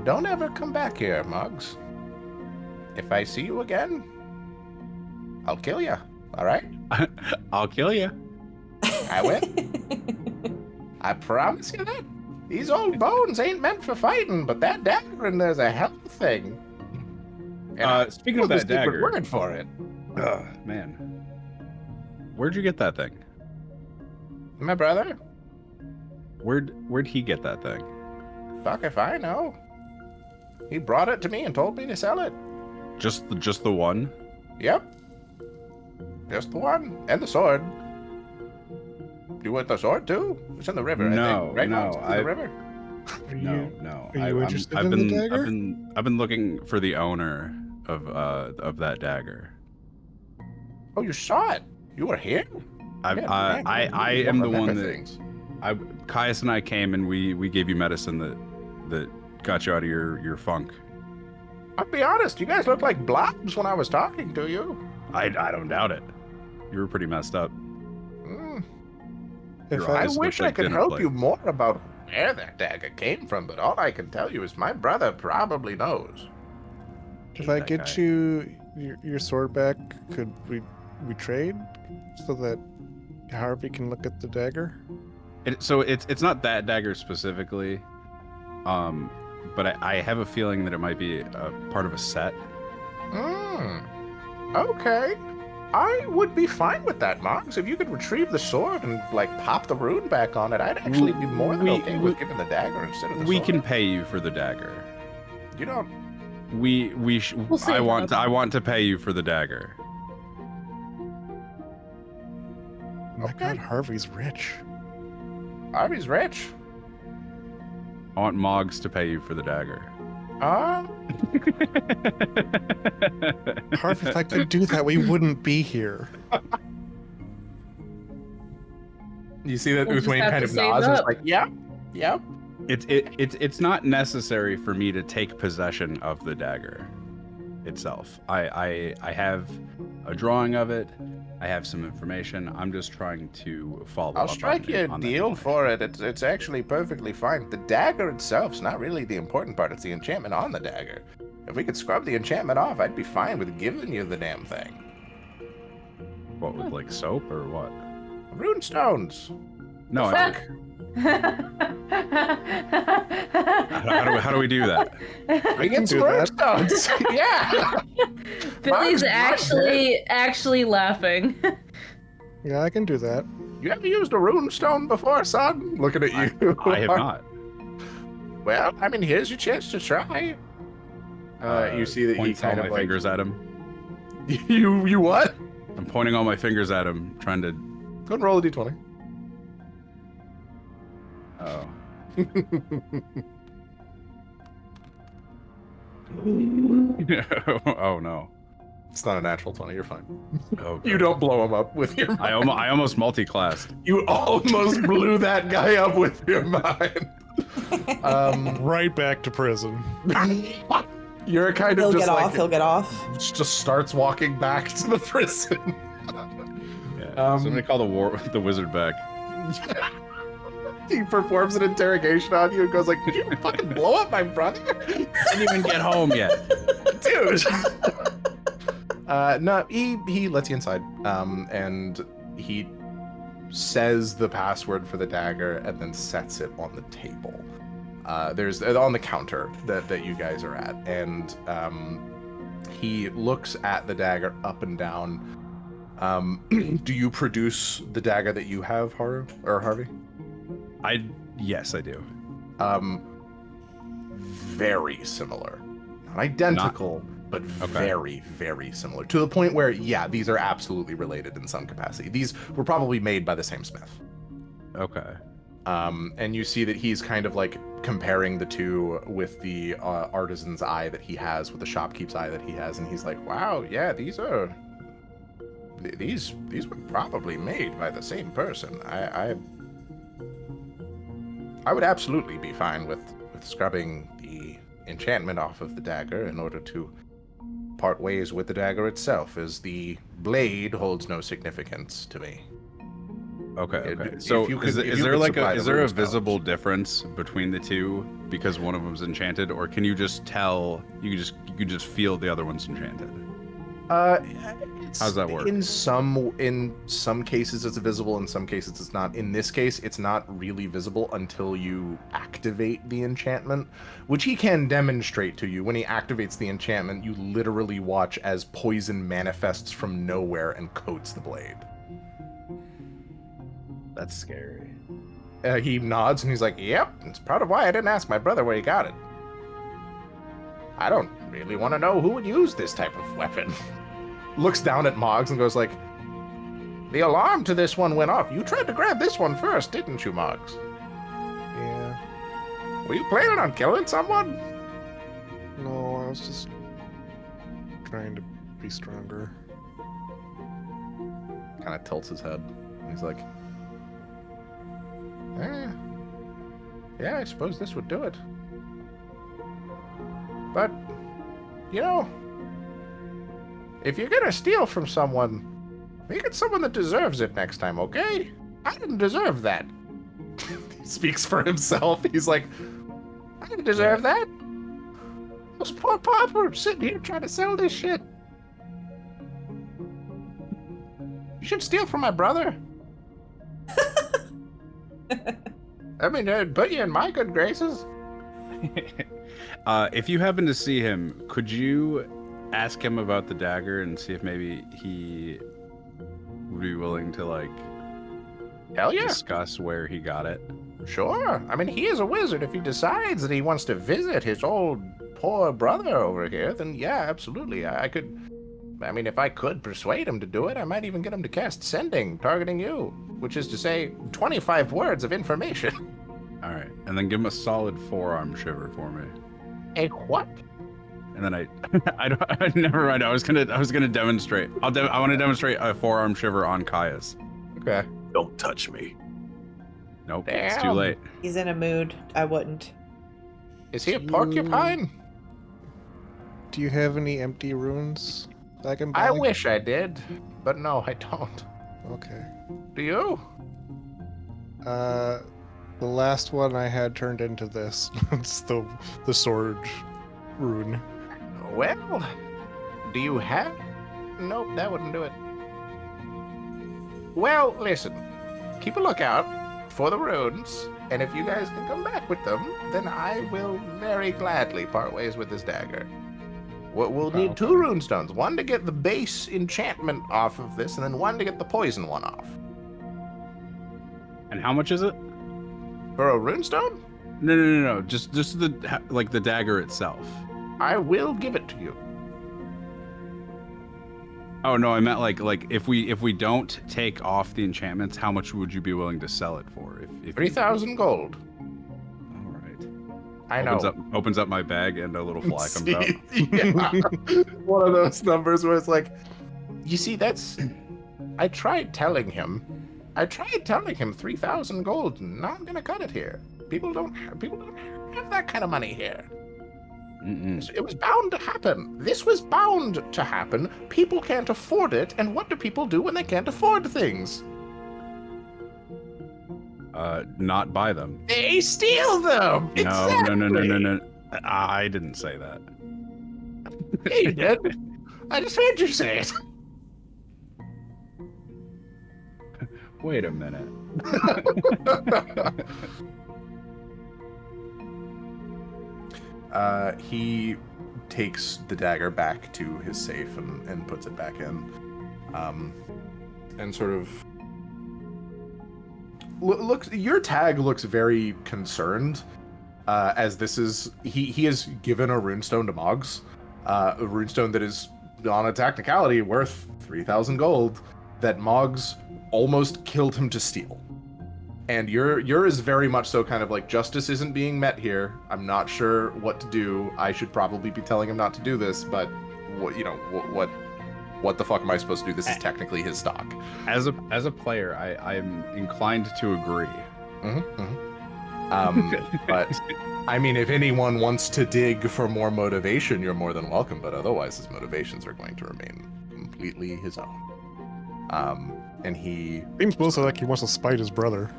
Speaker 1: "Don't ever come back here, Mogs. If I see you again, I'll kill you, all right?
Speaker 2: I'll kill you.
Speaker 1: I will. I promise you that. These old bones ain't meant for fighting, but that dagger in there's a hell of a thing. And
Speaker 2: Speaking of that
Speaker 1: the secret
Speaker 2: dagger,
Speaker 1: word for it.
Speaker 2: Man, where'd you get that thing?
Speaker 1: My brother?
Speaker 2: Where'd he get that thing?
Speaker 1: Fuck if I know. He brought it to me and told me to sell it.
Speaker 2: Just the one?
Speaker 1: Yep. Just the one. And the sword. You want the sword too? It's in the river,
Speaker 2: No,
Speaker 1: I think. Right?
Speaker 2: no,
Speaker 1: It's in the river.
Speaker 2: No.
Speaker 6: Are you interested in the dagger?
Speaker 2: I've been looking for the owner of that dagger.
Speaker 1: Oh, you saw it. You were here?
Speaker 2: I
Speaker 1: You
Speaker 2: am
Speaker 1: don't
Speaker 2: the one
Speaker 1: remember
Speaker 2: that
Speaker 1: things.
Speaker 2: Caius and I came and we gave you medicine that got you out of your funk.
Speaker 1: I'll be honest, you guys looked like blobs when I was talking to you.
Speaker 2: I don't doubt it. You were pretty messed up.
Speaker 6: If
Speaker 2: Your
Speaker 1: I
Speaker 2: eyes
Speaker 1: wish
Speaker 2: look
Speaker 1: I
Speaker 2: like
Speaker 1: could
Speaker 2: dinner
Speaker 1: help
Speaker 2: plates.
Speaker 1: you more about where that dagger came from, but all I can tell you is my brother probably knows.
Speaker 6: If I
Speaker 2: that
Speaker 6: get
Speaker 2: guy.
Speaker 6: you your sword back, could we trade so that Harvey can look at the dagger?
Speaker 2: So it's not that dagger specifically, but I have a feeling that it might be a part of a set.
Speaker 1: Okay. I would be fine with that, Mogs. If you could retrieve the sword and, pop the rune back on it, I'd actually be more than okay with giving the dagger instead of the
Speaker 2: We
Speaker 1: sword.
Speaker 2: can pay you for the dagger.
Speaker 1: You don't...
Speaker 5: We'll see
Speaker 2: I
Speaker 5: about
Speaker 2: want to pay you for the dagger.
Speaker 6: Oh my God, Harvey's rich.
Speaker 1: Harvey's rich.
Speaker 2: I want Mogs to pay you for the dagger.
Speaker 6: Harvey, if I could do that, we wouldn't be here.
Speaker 1: You see that
Speaker 5: We'll just
Speaker 1: Uthwain
Speaker 5: have
Speaker 1: kind
Speaker 5: to
Speaker 1: of
Speaker 5: save
Speaker 1: nods and is
Speaker 5: up.
Speaker 1: like, yep.
Speaker 2: It's not necessary for me to take possession of the dagger itself. I have a drawing of it. I have some information. I'm just trying to follow
Speaker 1: I'll
Speaker 2: up
Speaker 1: strike
Speaker 2: on,
Speaker 1: you a
Speaker 2: on that
Speaker 1: deal
Speaker 2: information.
Speaker 1: for it. It's actually perfectly fine. The dagger itself's not really the important part. It's the enchantment on the dagger. If we could scrub the enchantment off, I'd be fine with giving you the damn thing.
Speaker 2: What, with like soap or what?
Speaker 1: Rune stones.
Speaker 2: No,
Speaker 1: Fuck.
Speaker 2: how do we do that?
Speaker 1: We
Speaker 6: can
Speaker 1: get some
Speaker 6: do
Speaker 1: rune
Speaker 6: that.
Speaker 1: stones. Yeah.
Speaker 5: Billy's
Speaker 1: Mogs,
Speaker 5: actually laughing.
Speaker 6: Yeah, I can do that.
Speaker 1: You ever used a rune stone before, son? Looking at you.
Speaker 2: I have not.
Speaker 1: Well, I mean, here's your chance to try. You see that he
Speaker 2: points all
Speaker 1: kind of
Speaker 2: my
Speaker 1: like
Speaker 2: fingers at him.
Speaker 1: You what?
Speaker 2: I'm pointing all my fingers at him, trying to.
Speaker 1: Go and roll a d20.
Speaker 2: Oh. Oh no.
Speaker 1: It's not a natural 20. You're fine.
Speaker 2: Oh,
Speaker 1: You don't blow him up with your mind.
Speaker 2: I almost multi-classed.
Speaker 1: You almost blew that guy up with your mind.
Speaker 6: Right back to prison.
Speaker 1: You're kind of
Speaker 4: He'll
Speaker 1: just
Speaker 4: get
Speaker 1: like
Speaker 4: off. He'll get off.
Speaker 1: just starts walking back to the prison.
Speaker 2: Yeah. Somebody call the wizard back.
Speaker 1: He performs an interrogation on you and goes like, "Did you fucking blow up my brother,
Speaker 2: Didn't even get home yet.
Speaker 1: dude?" No, he lets you inside, and he says the password for the dagger and then sets it on the table. There's on the counter that you guys are at, and he looks at the dagger up and down. Do you produce the dagger that you have, Haru or Harvey?
Speaker 2: Yes, I do.
Speaker 1: Very similar, not identical, but very, very similar, to the point where, yeah, these are absolutely related in some capacity. These were probably made by the same smith.
Speaker 2: Okay.
Speaker 1: And you see that he's kind of like comparing the two with the artisan's eye that he has, with the shopkeep's eye that he has, and he's like, wow, yeah, these were probably made by the same person. I would absolutely be fine with scrubbing the enchantment off of the dagger in order to part ways with the dagger itself, as the blade holds no significance to me.
Speaker 2: Okay.
Speaker 1: If
Speaker 2: So
Speaker 1: you could-
Speaker 2: is
Speaker 1: if you
Speaker 2: there
Speaker 1: could
Speaker 2: like
Speaker 1: supply the
Speaker 2: is there a
Speaker 1: rune stones.
Speaker 2: visible difference between the two because one of them's enchanted, or can you just tell? You can just feel the other one's enchanted.
Speaker 1: How's
Speaker 2: that work?
Speaker 1: In some cases it's visible, in some cases it's not. In this case, it's not really visible until you activate the enchantment, which he can demonstrate to you. When he activates the enchantment, you literally watch as poison manifests from nowhere and coats the blade.
Speaker 2: That's scary.
Speaker 1: He nods and he's like, "Yep, it's part of why I didn't ask my brother where he got it. I don't really want to know who would use this type of weapon." Looks down at Mogs and goes like, "The alarm to this one went off. You tried to grab this one first, didn't you, Mogs?
Speaker 6: Yeah.
Speaker 1: Were you planning on killing someone?"
Speaker 6: No, I was just trying to be stronger.
Speaker 1: Kind of tilts his head. He's like, yeah, I suppose this would do it. But, you know, if you're gonna steal from someone, make it someone that deserves it next time, okay? I didn't deserve that." He speaks for himself. He's like, "I didn't deserve that. Those poor paupers sitting here trying to sell this shit. You should steal from my brother. I mean, it'd put you in my good graces."
Speaker 2: If you happen to see him, could you ask him about the dagger and see if maybe he would be willing to like
Speaker 1: Hell yeah.
Speaker 2: discuss where he got it?
Speaker 1: Sure. I mean, he is a wizard. If he decides that he wants to visit his old poor brother over here, then yeah, absolutely. I mean, if I could persuade him to do it, I might even get him to cast Sending, targeting you, which is to say 25 words of information.
Speaker 2: All right, and then give him a solid forearm shiver for me.
Speaker 1: A what?
Speaker 2: And then I never mind. I was gonna demonstrate. I want to demonstrate a forearm shiver on Caius.
Speaker 1: Okay.
Speaker 7: Don't touch me.
Speaker 2: Nope, it's too
Speaker 1: Damn.
Speaker 2: late.
Speaker 4: He's in a mood. I wouldn't.
Speaker 1: Is he a porcupine?
Speaker 6: Do you have any empty runes? Back in
Speaker 1: I
Speaker 6: bag?
Speaker 1: wish I did, but no, I don't.
Speaker 6: Okay.
Speaker 1: Do you?
Speaker 6: The last one I had turned into this. It's the sword rune.
Speaker 1: Well, do you have? Nope, that wouldn't do it. Well, listen. Keep a lookout for the runes, and if you guys can come back with them, then I will very gladly part ways with this dagger. We'll need 2 rune stones. One to get the base enchantment off of this, and then one to get the poison one off.
Speaker 2: And how much is it?
Speaker 1: For a rune stone?
Speaker 2: No. Just the the dagger itself.
Speaker 1: I will give it to you.
Speaker 2: Oh no, I meant like if we don't take off the enchantments, how much would you be willing to sell it for? If
Speaker 1: 3,000 gold.
Speaker 2: All right.
Speaker 1: I know.
Speaker 2: Opens up my bag and a little fly comes out.
Speaker 1: Yeah. One of those numbers where it's like, you see, that's. I tried telling him 3,000 gold. Not gonna cut it here. People don't have that kind of money here.
Speaker 2: Mm-mm.
Speaker 1: It was bound to happen. This was bound to happen. People can't afford it, and what do people do when they can't afford things?
Speaker 2: Not buy them.
Speaker 1: They steal them.
Speaker 2: No. I didn't say that.
Speaker 1: Yeah, you did. I just heard you say it.
Speaker 2: Wait a minute.
Speaker 1: He takes the dagger back to his safe and puts it back in. And sort of looks. Your tag looks very concerned, as this is he has given a runestone to Mogs, a runestone that is on a technicality worth 3,000 gold that Mogs almost killed him to steal. And your is very much so kind of like, justice isn't being met here. I'm not sure what to do. I should probably be telling him not to do this, but what the fuck am I supposed to do? This is technically his stock.
Speaker 2: As a player, I'm inclined to agree.
Speaker 1: But I mean, if anyone wants to dig for more motivation, you're more than welcome. But otherwise, his motivations are going to remain completely his own. And he
Speaker 6: Seems mostly like he wants to spite his brother.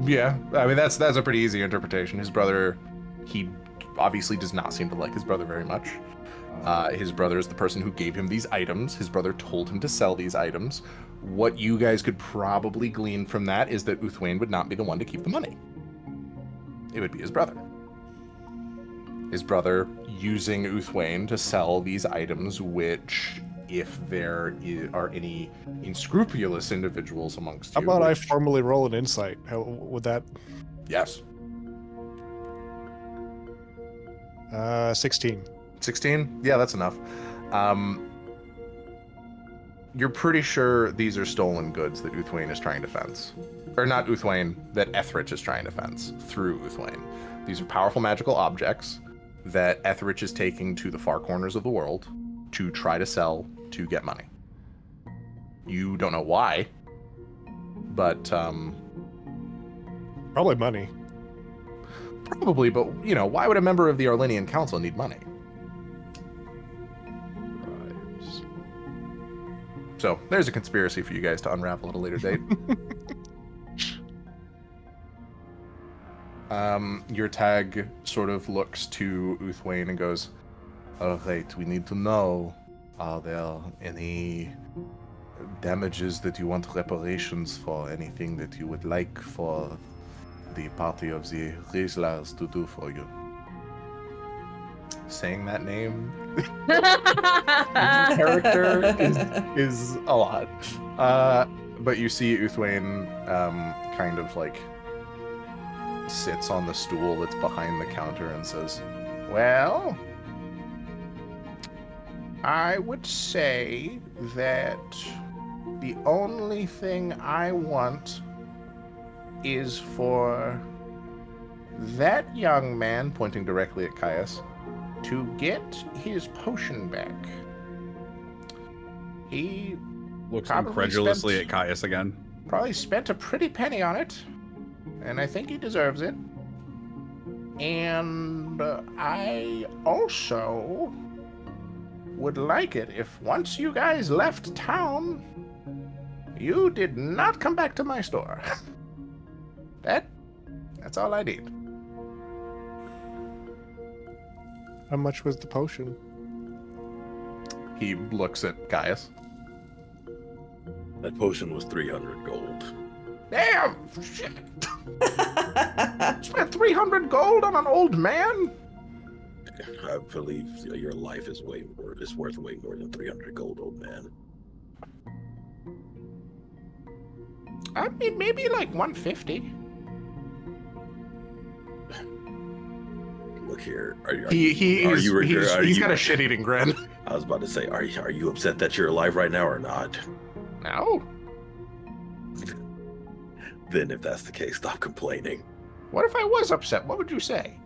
Speaker 1: Yeah, I mean that's a pretty easy interpretation. His brother, he obviously does not seem to like his brother very much. His brother is the person who gave him these items. His brother told him to sell these items. What you guys could probably glean from that is that Uthwain would not be the one to keep the money. It would be his brother. His brother using Uthwain to sell these items, which, if there are any unscrupulous individuals amongst you...
Speaker 6: How about I formally roll an insight? How would that...
Speaker 1: Yes.
Speaker 6: 16.
Speaker 1: 16? Yeah, that's enough. You're pretty sure these are stolen goods that Uthwain is trying to fence. Or not Uthwain, that Ethrich is trying to fence through Uthwain. These are powerful magical objects that Ethrich is taking to the far corners of the world to try to sell to get money. You don't know why, but
Speaker 6: Probably money.
Speaker 1: Probably, but why would a member of the Arlenian Council need money?
Speaker 2: Right.
Speaker 1: So there's a conspiracy for you guys to unravel at a later date. Your tag sort of looks to Uthwain and goes, "All right, we need to know, are there any damages that you want reparations for? Anything that you would like for the party of the Rieslars to do for you?" Saying that name character is a lot. But you see Uthwain kind of like sits on the stool that's behind the counter and says, "Well, I would say that the only thing I want is for that young man," pointing directly at Caius, "to get his potion back. He
Speaker 2: Looks
Speaker 1: Probably
Speaker 2: incredulously
Speaker 1: spent-
Speaker 2: at Caius again.
Speaker 1: probably spent a pretty penny on it, and I think he deserves it. And I also would like it if once you guys left town, you did not come back to my store. That's all I need.
Speaker 6: How much was the potion?
Speaker 1: He looks at Gaius.
Speaker 7: That potion was 300 gold.
Speaker 1: Damn! Shit! Spent 300 gold on an old man?
Speaker 7: I believe your life is worth way more than 300 gold, old man.
Speaker 1: I mean, maybe like 150.
Speaker 7: Look here.
Speaker 1: He's got a shit-eating grin.
Speaker 7: I was about to say, are you upset that you're alive right now or not?
Speaker 1: No.
Speaker 7: Then if that's the case, stop complaining.
Speaker 1: What if I was upset? What would you say?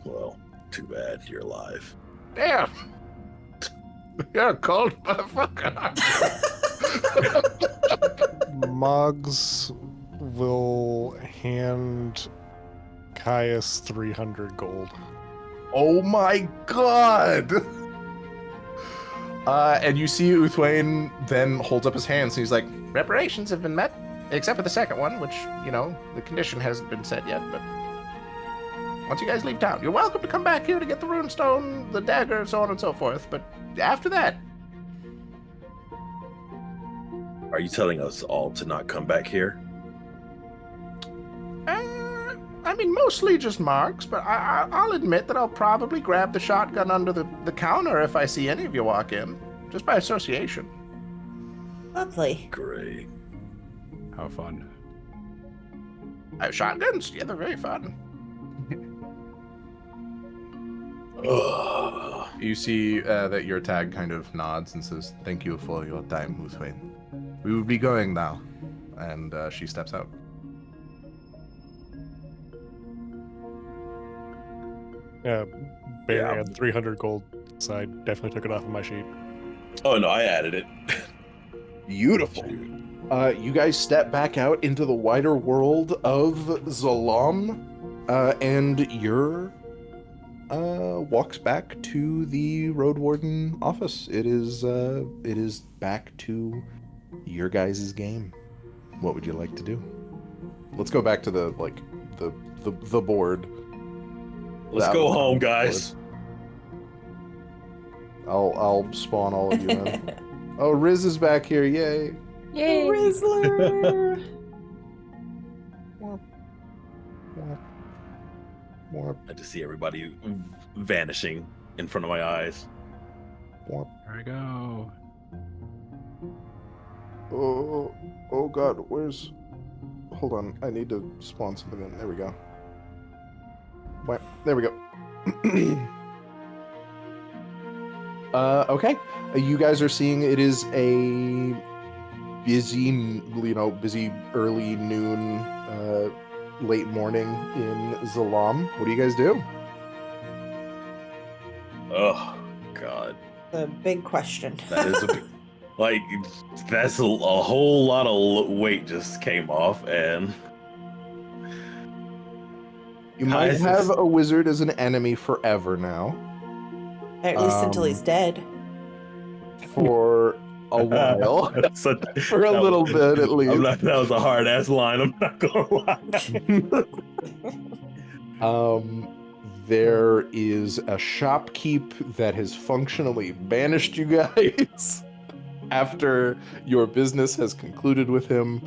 Speaker 7: Well, too bad you're alive.
Speaker 1: Damn. You're a cold motherfucker.
Speaker 6: Mogs will hand Caius 300 gold.
Speaker 1: Oh my god! And you see Uthwain then holds up his hands and he's like, reparations have been met, except for the second one, which, the condition hasn't been set yet, but once you guys leave town, you're welcome to come back here to get the runestone, the dagger, so on and so forth, but after that...
Speaker 7: Are you telling us all to not come back here?
Speaker 1: I mean, mostly just Marks, but I'll admit that I'll probably grab the shotgun under the counter if I see any of you walk in, just by association.
Speaker 4: Lovely.
Speaker 7: Great.
Speaker 2: How fun.
Speaker 1: Shotguns? Yeah, they're very fun. You see that your tag kind of nods and says, thank you for your time, Uthwain. We will be going now. And she steps out.
Speaker 6: Barry had 300 gold, so I definitely took it off of my sheet.
Speaker 7: Oh no, I added it.
Speaker 1: Beautiful. You guys step back out into the wider world of Zalam, and your walks back to the Road Warden office. It is back to your guys' game. What would you like to do? Let's go back to the board.
Speaker 7: Let's go home, guys.
Speaker 1: I'll spawn all of you in. Oh, Riz is back here! Yay!
Speaker 5: Yay!
Speaker 4: Rizzler!
Speaker 1: More.
Speaker 7: I just see everybody vanishing in front of my eyes.
Speaker 2: There we go.
Speaker 1: Oh God, where's? Hold on, I need to spawn something in. There we go. What? There we go. Okay. You guys are seeing it is a busy early noon, late morning in Zalam. What do you guys do?
Speaker 7: Oh God,
Speaker 4: The big question.
Speaker 7: that is a big, that's a whole lot of weight just came off, and
Speaker 1: You might
Speaker 7: Guys,
Speaker 1: have a wizard as an enemy forever now.
Speaker 4: At least until he's dead.
Speaker 1: For a while. For a little bit, at least.
Speaker 7: That was a hard ass line. I'm not gonna lie.
Speaker 1: There is a shopkeep that has functionally banished you guys after your business has concluded with him.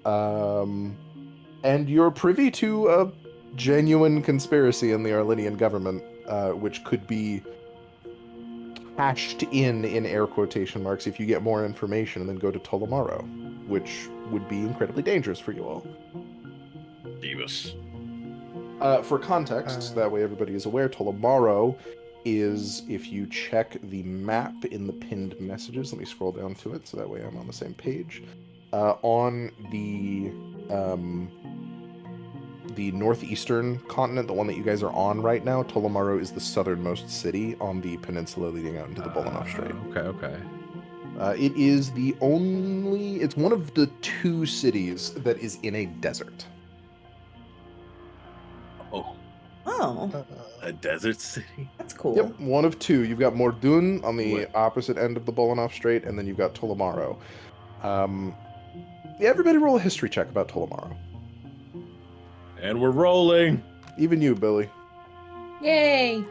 Speaker 1: And you're privy to a genuine conspiracy in the Arlenian government, which could be cashed in air quotation marks if you get more information and then go to Tolomaro, which would be incredibly dangerous for you all.
Speaker 7: Divas.
Speaker 1: For context, that way everybody is aware, Tolomaro is, if you check the map in the pinned messages, let me scroll down to it so that way I'm on the same page. On the northeastern continent, the one that you guys are on right now, Tolomaro is the southernmost city on the peninsula leading out into the Bolanov Strait.
Speaker 2: Okay.
Speaker 1: It is it's one of the two cities that is in a desert.
Speaker 7: Oh,
Speaker 4: Oh,
Speaker 3: A desert city.
Speaker 4: that's cool.
Speaker 1: Yep, one of two. You've got Mordun on the
Speaker 3: What?
Speaker 1: opposite end of the Bolanoff Strait, and then you've got Tolomaro. Yeah, everybody roll a history check about Tolomaro.
Speaker 3: And we're rolling.
Speaker 1: Even you, Billy.
Speaker 5: Yay!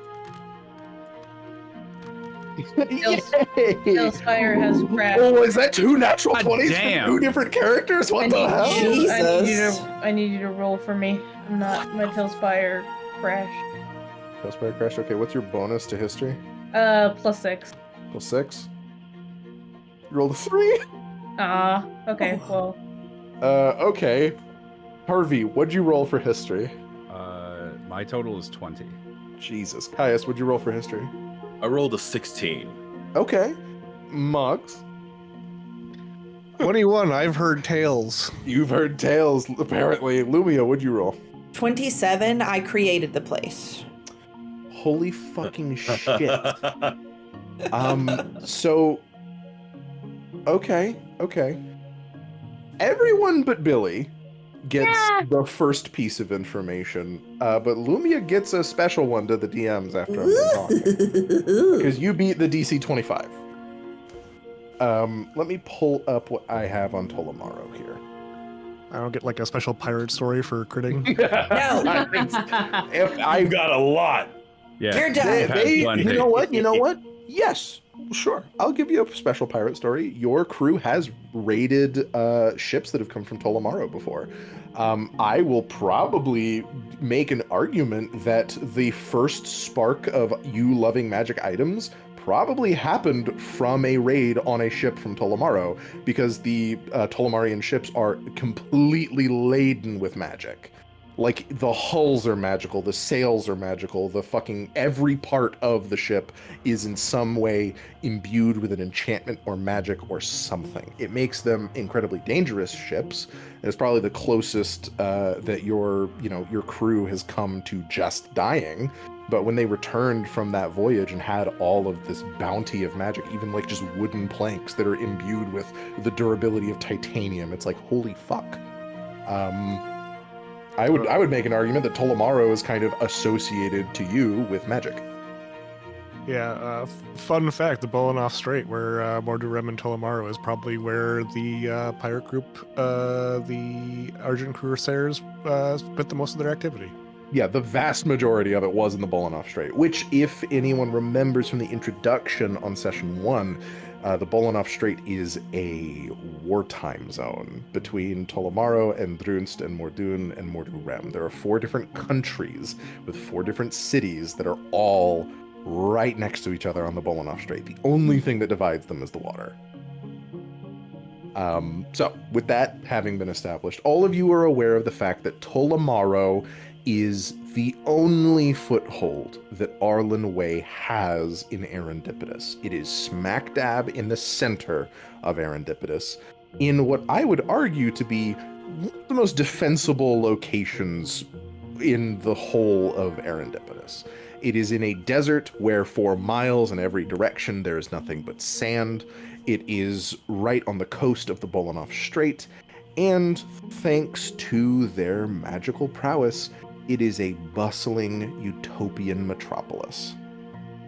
Speaker 5: Bill's fire has crashed.
Speaker 1: Oh, is that two natural
Speaker 2: God
Speaker 1: 20s
Speaker 2: damn.
Speaker 1: for two different characters? What the hell?
Speaker 4: Jesus.
Speaker 5: I need you to roll for me. I'm not. My Tailspire crashed.
Speaker 1: Tailspire crash. Okay, what's your bonus to history?
Speaker 5: +6.
Speaker 1: Plus 6. You rolled a 3.
Speaker 5: Okay. Well,
Speaker 1: Okay. Harvey, what'd you roll for history?
Speaker 2: My total is 20.
Speaker 1: Jesus. Caius, what'd you roll for history?
Speaker 7: I rolled a 16.
Speaker 1: Okay. Mogs,
Speaker 6: 21. I've heard tales.
Speaker 1: you've heard tales, apparently. Lumia, what'd you roll?
Speaker 4: 27. I created the place.
Speaker 1: Holy fucking shit. So... Okay. Everyone but Billy gets the first piece of information, but Lumia gets a special one to the DMs after I'm done talking. Because you beat the DC 25. Let me pull up what I have on Tolomaro here.
Speaker 6: I don't get like a special pirate story for critting.
Speaker 1: If
Speaker 3: I've got a lot.
Speaker 2: Yeah.
Speaker 4: You're done.
Speaker 1: you know what? Yes, sure. I'll give you a special pirate story. Your crew has raided ships that have come from Tolomaro before. I will probably make an argument that the first spark of you loving magic items probably happened from a raid on a ship from Tolomaro, because the Tolomarian ships are completely laden with magic. Like, the hulls are magical, the sails are magical, the fucking every part of the ship is in some way imbued with an enchantment or magic or something. It makes them incredibly dangerous ships, and it's probably the closest that your crew has come to just dying. But when they returned from that voyage and had all of this bounty of magic, even like just wooden planks that are imbued with the durability of titanium, it's like, holy fuck. I would make an argument that Tolomaro is kind of associated to you with magic.
Speaker 6: Yeah, fun fact, the Bolanoff Strait, where Mordurem and Tolomaro is probably where the pirate group, the Argent Corsairs, spent the most of their activity.
Speaker 1: Yeah, the vast majority of it was in the Bolanoff Strait, which, if anyone remembers from the introduction on session 1, the Bolanoff Strait is a wartime zone between Tolomaro and Drunst and Mordun and Mordurem. There are 4 different countries with 4 different cities that are all right next to each other on the Bolanoff Strait. The only thing that divides them is the water. So, with that having been established, all of you are aware of the fact that Tolomaro is the only foothold that Arlen Way has in Arendipidus. It is smack dab in the center of Arendipidus, in what I would argue to be one of the most defensible locations in the whole of Arendipidus. It is in a desert where for miles in every direction there is nothing but sand. It is right on the coast of the Bolanoff Strait, and thanks to their magical prowess, it is a bustling utopian metropolis.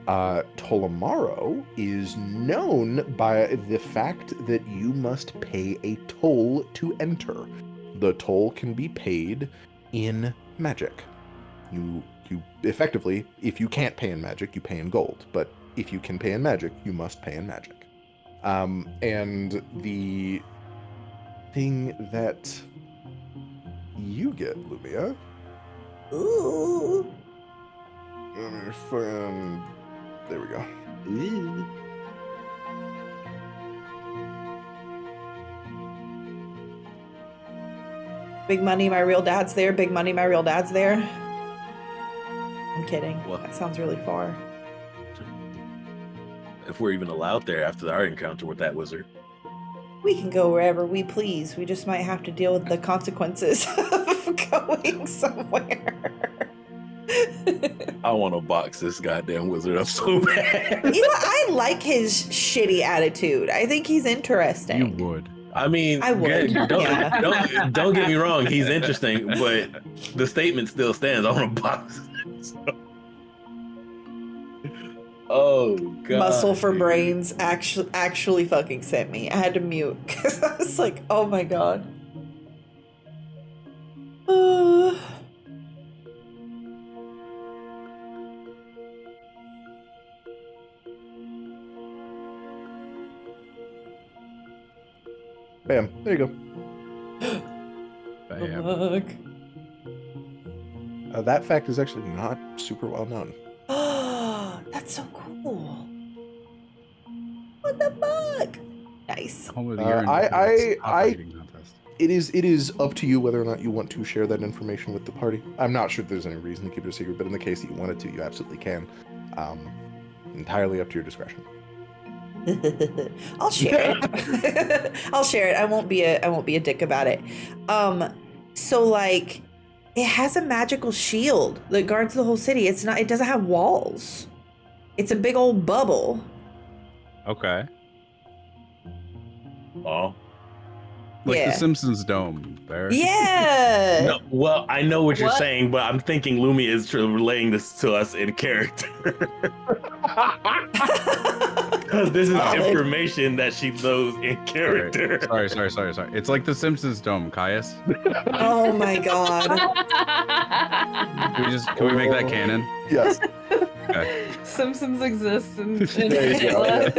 Speaker 1: Tolomaro is known by the fact that you must pay a toll to enter. The toll can be paid in magic. You effectively, if you can't pay in magic, you pay in gold. But if you can pay in magic, you must pay in magic. And the thing that you get, Lumia.
Speaker 4: Ooh.
Speaker 1: Let me find. There we go.
Speaker 4: Big money, my real dad's there. Big money, my real dad's there. I'm kidding.
Speaker 7: What?
Speaker 4: That sounds really far.
Speaker 7: If we're even allowed there after our encounter with that wizard.
Speaker 4: We can go wherever we please. We just might have to deal with the consequences of going somewhere.
Speaker 3: I want to box this goddamn wizard up so bad.
Speaker 4: You know, I like his shitty attitude. I think he's interesting.
Speaker 2: You would.
Speaker 3: I mean,
Speaker 4: I would.
Speaker 3: Don't get me wrong. He's interesting, but the statement still stands. I want to box. Oh god.
Speaker 4: Muscle for
Speaker 3: dude.
Speaker 4: Brains actually fucking sent me. I had to mute because I was like, oh my god.
Speaker 1: Bam. There you
Speaker 2: Bam.
Speaker 4: Fuck.
Speaker 1: go. That fact is actually not super well known.
Speaker 4: Oh, that's so cool. What the fuck? Nice.
Speaker 2: Home of the
Speaker 1: Uh,
Speaker 2: year in
Speaker 1: I-
Speaker 2: Japan's
Speaker 1: I-
Speaker 2: hot eating contest.
Speaker 1: It is up to you whether or not you want to share that information with the party. I'm not sure there's any reason to keep it a secret, but in the case that you wanted to, you absolutely can. Entirely up to your discretion.
Speaker 4: I'll share it. I'll share it. I won't be a dick about it. So like it has a magical shield that guards the whole city. It doesn't have walls. It's a big old bubble.
Speaker 2: Okay.
Speaker 3: Oh.
Speaker 2: Like
Speaker 4: Yeah.
Speaker 2: the Simpsons dome, Bear.
Speaker 4: Yeah.
Speaker 3: No, well, I know what you're
Speaker 5: What?
Speaker 3: saying, but I'm thinking Lumi is relaying this to us in character. Because this is
Speaker 4: Valid.
Speaker 3: information that she knows in character.
Speaker 2: Sorry. It's like the Simpsons dome, Caius.
Speaker 4: Oh my god.
Speaker 2: Can we make that canon?
Speaker 1: Yes.
Speaker 2: Okay.
Speaker 5: Simpsons exist in
Speaker 1: There you go,
Speaker 5: Halo.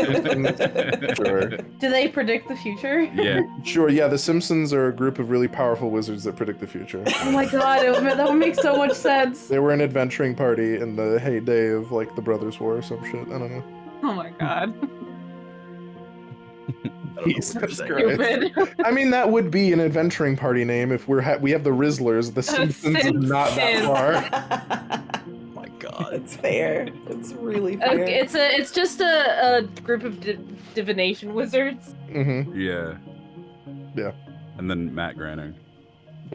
Speaker 1: Sure.
Speaker 5: Do they predict the future?
Speaker 2: Yeah.
Speaker 1: Sure, yeah, the Simpsons are a group of really powerful wizards that predict the future.
Speaker 5: Oh my god, that would make so much sense.
Speaker 1: They were an adventuring party in the heyday of, like, the Brothers' War or some shit. I don't know.
Speaker 5: Oh my god.
Speaker 3: I don't know
Speaker 1: Jesus
Speaker 3: what you're saying.
Speaker 1: Christ.
Speaker 5: Stupid.
Speaker 1: I mean, that would be an adventuring party name if we have the Rizzlers. The Simpsons is not that far.
Speaker 3: Oh my god.
Speaker 4: That's fair. It's really fair.
Speaker 5: Okay, it's just a group of divination wizards.
Speaker 1: Mm-hmm.
Speaker 2: Yeah.
Speaker 1: Yeah.
Speaker 2: And then Matt Groening.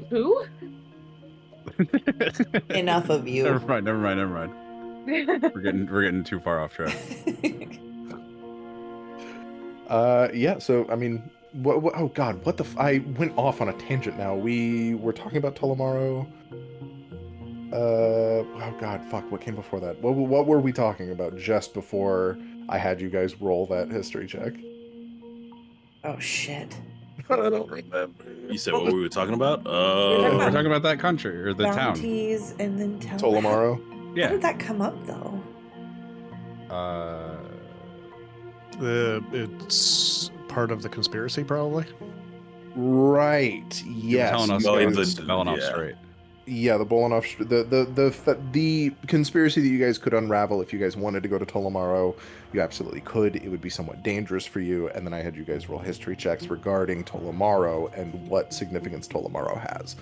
Speaker 5: Who?
Speaker 4: Enough of you.
Speaker 2: Never mind. We're getting too far off track.
Speaker 1: Yeah, so, I mean, what oh god, what the I went off on a tangent now. We were talking about Tolomaro. Oh god, fuck, what came before that? What were we talking about just before I had you guys roll that history check?
Speaker 4: Oh shit.
Speaker 1: I don't remember.
Speaker 7: You said what we were talking about?
Speaker 4: talking
Speaker 2: We're talking about that country or the town.
Speaker 4: Bounties and then
Speaker 1: Tolomaro.
Speaker 4: How
Speaker 2: Yeah.
Speaker 4: did that come up though?
Speaker 6: It's part of the conspiracy, probably.
Speaker 1: Right. Yes.
Speaker 2: Telling us
Speaker 7: No,
Speaker 2: it's
Speaker 7: it's a-
Speaker 2: spelling off
Speaker 7: yeah.
Speaker 2: straight.
Speaker 1: Yeah, the Bolanoff, the conspiracy that you guys could unravel if you guys wanted to go to Tolomaro, you absolutely could. It would be somewhat dangerous for you, and then I had you guys roll history checks regarding Tolomaro and what significance Tolomaro has.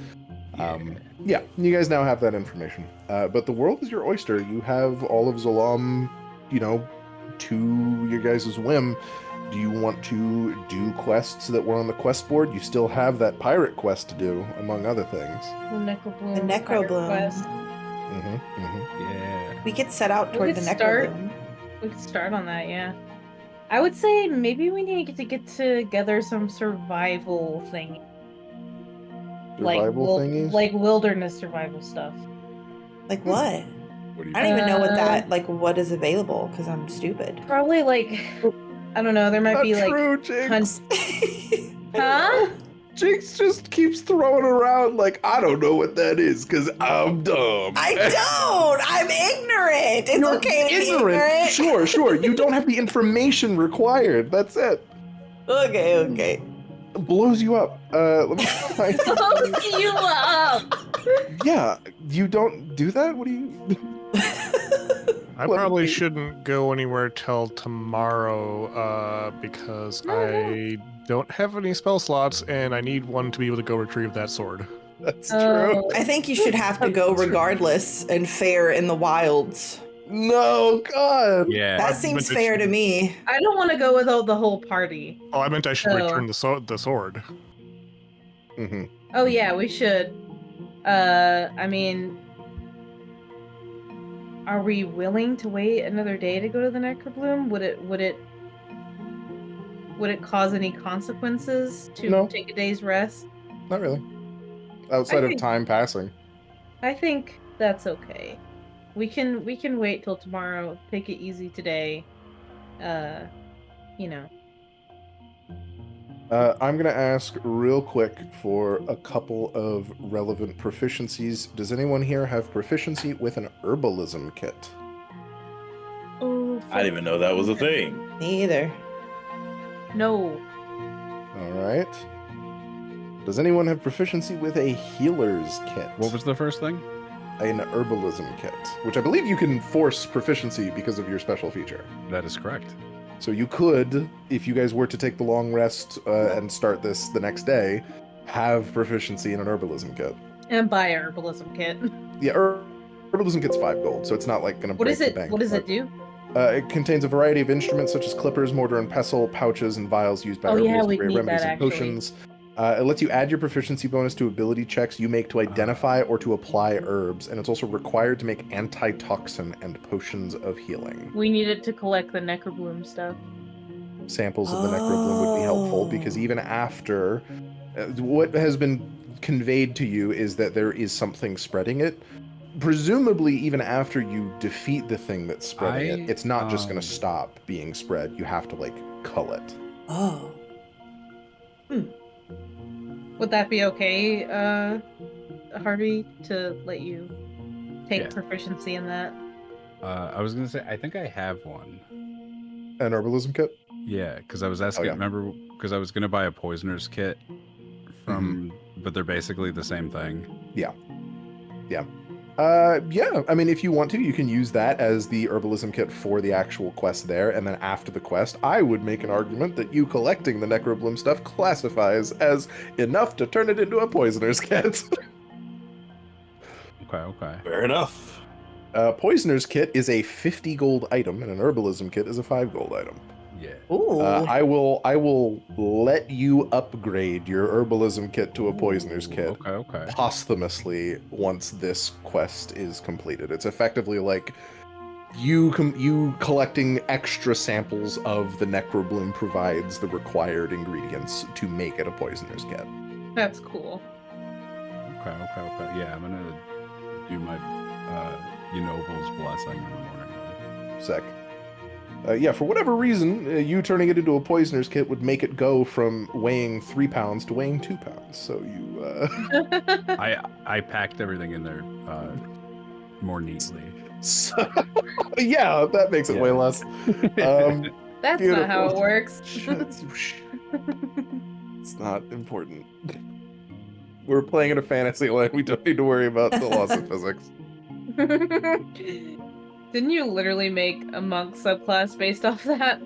Speaker 1: Yeah, you guys now have that information. But the world is your oyster. You have all of Zolam, to your guys' whim. Do you want to do quests that were on the quest board? You still have that pirate quest to do, among other things.
Speaker 5: The Necrobloom.
Speaker 4: The Necrobloom.
Speaker 5: Quest.
Speaker 2: Yeah.
Speaker 4: We could set out
Speaker 5: We
Speaker 4: toward the
Speaker 5: could start-
Speaker 4: Necrobloom.
Speaker 5: We could start on that, yeah. I would say maybe we need to get together some survival thing.
Speaker 1: Survival thingies?
Speaker 5: Like wilderness survival stuff.
Speaker 4: Like what?
Speaker 2: What do you
Speaker 4: I don't even know what
Speaker 5: Uh,
Speaker 4: that what is available because I'm stupid.
Speaker 5: Probably like, I don't know, there might be like...
Speaker 1: true, Jinx.
Speaker 5: Huh?
Speaker 1: Jinx just keeps throwing around like, I don't know what that is because I'm dumb.
Speaker 4: I don't. I'm ignorant. It's
Speaker 1: You're
Speaker 4: okay to be ignorant.
Speaker 1: Sure. You don't have the information required. That's it.
Speaker 4: Okay.
Speaker 1: It blows you up. Let me find.
Speaker 5: Close you up!
Speaker 1: Yeah, you don't do that? What do you...
Speaker 6: I
Speaker 1: Let
Speaker 6: probably
Speaker 1: me-
Speaker 6: shouldn't go anywhere till tomorrow because I don't have any spell slots and I need one to be able to go retrieve that sword.
Speaker 1: That's
Speaker 5: Oh.
Speaker 1: true.
Speaker 4: I think you should have to go regardless and fare in the wilds.
Speaker 1: No, God.
Speaker 2: Yeah.
Speaker 4: That
Speaker 6: I
Speaker 4: seems
Speaker 6: meant to-
Speaker 4: fair to me.
Speaker 5: I don't want to go with the whole party.
Speaker 6: Oh, I meant I should
Speaker 5: Oh.
Speaker 6: return the sword.
Speaker 1: hmm
Speaker 5: Oh yeah, we should. I mean, are we willing to wait another day to go to the Necrobloom? Would it cause any consequences to
Speaker 1: No.
Speaker 5: take a day's rest?
Speaker 1: Not really. Outside of
Speaker 5: think-
Speaker 1: time passing.
Speaker 5: I think that's okay. We can wait till tomorrow. Take it easy today. You know.
Speaker 1: I'm going to ask real quick for a couple of relevant proficiencies. Does anyone here have proficiency with an herbalism kit?
Speaker 5: Oh,
Speaker 3: I didn't even know that was a thing.
Speaker 4: Me either.
Speaker 5: No.
Speaker 1: All right. Does anyone have proficiency with a healer's kit?
Speaker 2: What was the first thing?
Speaker 1: An herbalism kit, which I believe you can force proficiency because of your special feature.
Speaker 2: That is correct.
Speaker 1: So you could, if you guys were to take the long rest and start this the next day, have proficiency in an herbalism kit.
Speaker 5: And buy a herbalism kit.
Speaker 1: Yeah, herbalism kit's 5 gold, so it's not like going to break the bank.
Speaker 5: What does
Speaker 1: but,
Speaker 5: it do?
Speaker 1: It contains a variety of instruments such as clippers, mortar and pestle, pouches, and vials used by
Speaker 5: Oh, yeah,
Speaker 1: herbalists
Speaker 5: we'd
Speaker 1: to create
Speaker 5: need
Speaker 1: remedies
Speaker 5: that,
Speaker 1: and
Speaker 5: actually.
Speaker 1: potions. It lets you add your proficiency bonus to ability checks you make to identify or to apply herbs, and it's also required to make antitoxin and potions of healing.
Speaker 5: We need it to collect the necrobloom stuff.
Speaker 1: Samples of the necrobloom would be helpful because even after what has been conveyed to you is that there is something spreading it. Presumably, even after you defeat the thing that's spreading it, it's not just going to stop being spread. You have to like cull it.
Speaker 4: Oh.
Speaker 5: Would that be okay, Harvey, to let you take
Speaker 2: Yeah.
Speaker 5: proficiency in that?
Speaker 2: I was gonna say I think I have one.
Speaker 1: An herbalism kit?
Speaker 2: Yeah, because I was asking.
Speaker 1: yeah.
Speaker 2: Remember, because I was gonna buy a poisoner's kit from, but they're basically the same thing.
Speaker 1: Yeah. I mean, if you want to, you can use that as the herbalism kit for the actual quest there, and then after the quest, I would make an argument that you collecting the necrobloom stuff classifies as enough to turn it into a poisoner's kit.
Speaker 2: Okay.
Speaker 7: Fair enough.
Speaker 1: Poisoner's kit is a 50 gold item, and an herbalism kit is a 5 gold item.
Speaker 2: Yeah.
Speaker 4: Ooh.
Speaker 1: I will let you upgrade your herbalism kit to a poisoner's kit
Speaker 2: Okay.
Speaker 1: posthumously once this quest is completed. It's effectively like you collecting extra samples of the necrobloom provides the required ingredients to make it a poisoner's kit.
Speaker 5: That's cool.
Speaker 2: Okay. Yeah, I'm gonna do my Ennoble's blessing in the morning.
Speaker 1: Sick. Yeah, for whatever reason, you turning it into a poisoner's kit would make it go from weighing 3 pounds to weighing 2 pounds. So you,
Speaker 2: I packed everything in there more neatly.
Speaker 1: so, yeah, that makes it way less.
Speaker 5: That's
Speaker 1: Beautiful.
Speaker 5: not how it works.
Speaker 1: It's not important. We're playing in a fantasy land. We don't need to worry about the laws of physics.
Speaker 5: Didn't you literally make a monk subclass based off that?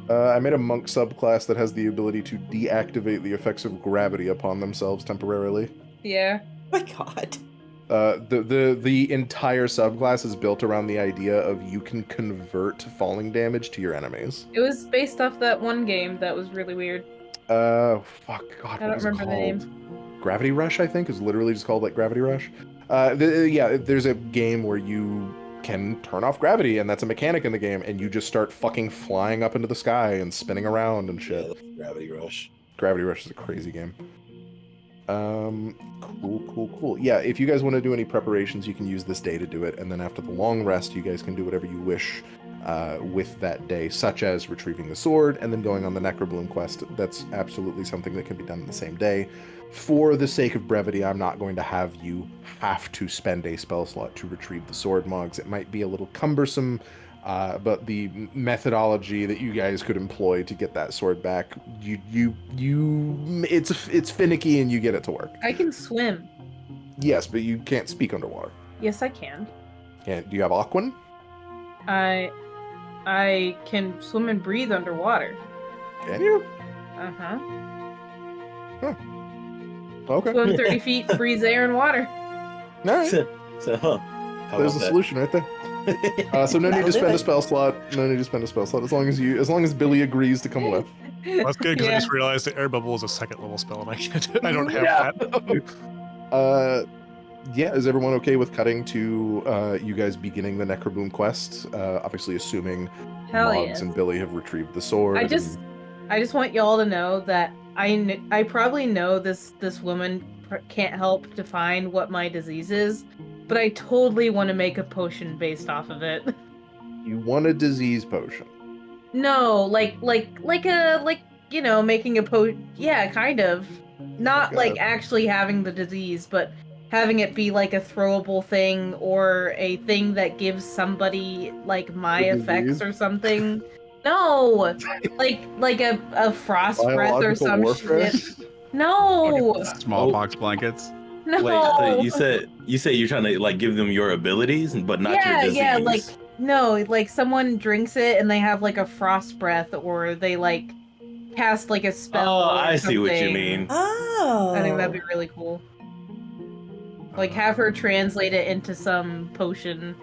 Speaker 1: I made a monk subclass that has the ability to deactivate the effects of gravity upon themselves temporarily.
Speaker 5: Yeah.
Speaker 4: Oh my god.
Speaker 1: The entire subclass is built around the idea of you can convert falling damage to your enemies.
Speaker 5: It was based off that one game that was really weird.
Speaker 1: Fuck, God,
Speaker 5: I don't
Speaker 1: what was it
Speaker 5: remember the
Speaker 1: called?
Speaker 5: name.
Speaker 1: Gravity Rush, I think, is literally just called like Gravity Rush. There's a game where you can turn off gravity, and that's a mechanic in the game, and you just start fucking flying up into the sky and spinning around and shit.
Speaker 7: Yeah, Gravity Rush.
Speaker 1: Gravity Rush is a crazy game. Cool. Yeah, if you guys want to do any preparations, you can use this day to do it, and then after the long rest, you guys can do whatever you wish with that day, such as retrieving the sword and then going on the necrobloom quest. That's absolutely something that can be done in the same day. For the sake of brevity, I'm not going to have you have to spend a spell slot to retrieve the sword, Mogs. It might be a little cumbersome, but the methodology that you guys could employ to get that sword back, it's finicky and you get it to work.
Speaker 5: I can swim.
Speaker 1: Yes, but you can't speak underwater.
Speaker 5: Yes, I can.
Speaker 1: And do you have Aquan?
Speaker 5: I can swim and breathe underwater.
Speaker 1: Can you?
Speaker 5: Uh-huh.
Speaker 1: Okay.
Speaker 5: Swim 30 feet, breathe air and water.
Speaker 1: All right.
Speaker 7: So, how
Speaker 1: There's
Speaker 7: about
Speaker 1: a
Speaker 7: that?
Speaker 1: solution right there. So no need to
Speaker 4: That'll do
Speaker 1: spend a
Speaker 4: it.
Speaker 1: spell slot. No need to spend a spell slot. As long as Billy agrees to come with.
Speaker 6: Well, that's good because I
Speaker 5: Yeah.
Speaker 6: just realized that air bubble is a second level spell, and I don't have that.
Speaker 1: Yeah. Is everyone okay with cutting to you guys beginning the necrobloom quest? Obviously, assuming
Speaker 5: Hell
Speaker 1: Mogs
Speaker 5: yes.
Speaker 1: and Billy have retrieved the sword.
Speaker 5: I just want y'all to know that I probably know this woman can't help define what my disease is, but I totally want to make a potion based off of it.
Speaker 1: You want a disease potion.
Speaker 5: No, like making a yeah, kind of. Not like
Speaker 1: God.
Speaker 5: actually having the disease, but having it be like a throwable thing or a thing that gives somebody like my
Speaker 1: The
Speaker 5: effects
Speaker 1: disease?
Speaker 5: or something. No, like a frost breath or
Speaker 1: Biological
Speaker 5: some
Speaker 1: warfare?
Speaker 5: shit. No,
Speaker 2: Smallpox blankets.
Speaker 5: no.
Speaker 3: Wait, so you say you're trying to like give them your abilities, but not your disease.
Speaker 5: Yeah, like no, like someone drinks it and they have like a frost breath, or they like cast like a spell.
Speaker 3: Oh,
Speaker 5: or
Speaker 3: I see what you
Speaker 5: something.
Speaker 3: mean.
Speaker 4: Oh.
Speaker 5: I think that'd be really cool. Like have her translate it into some potion,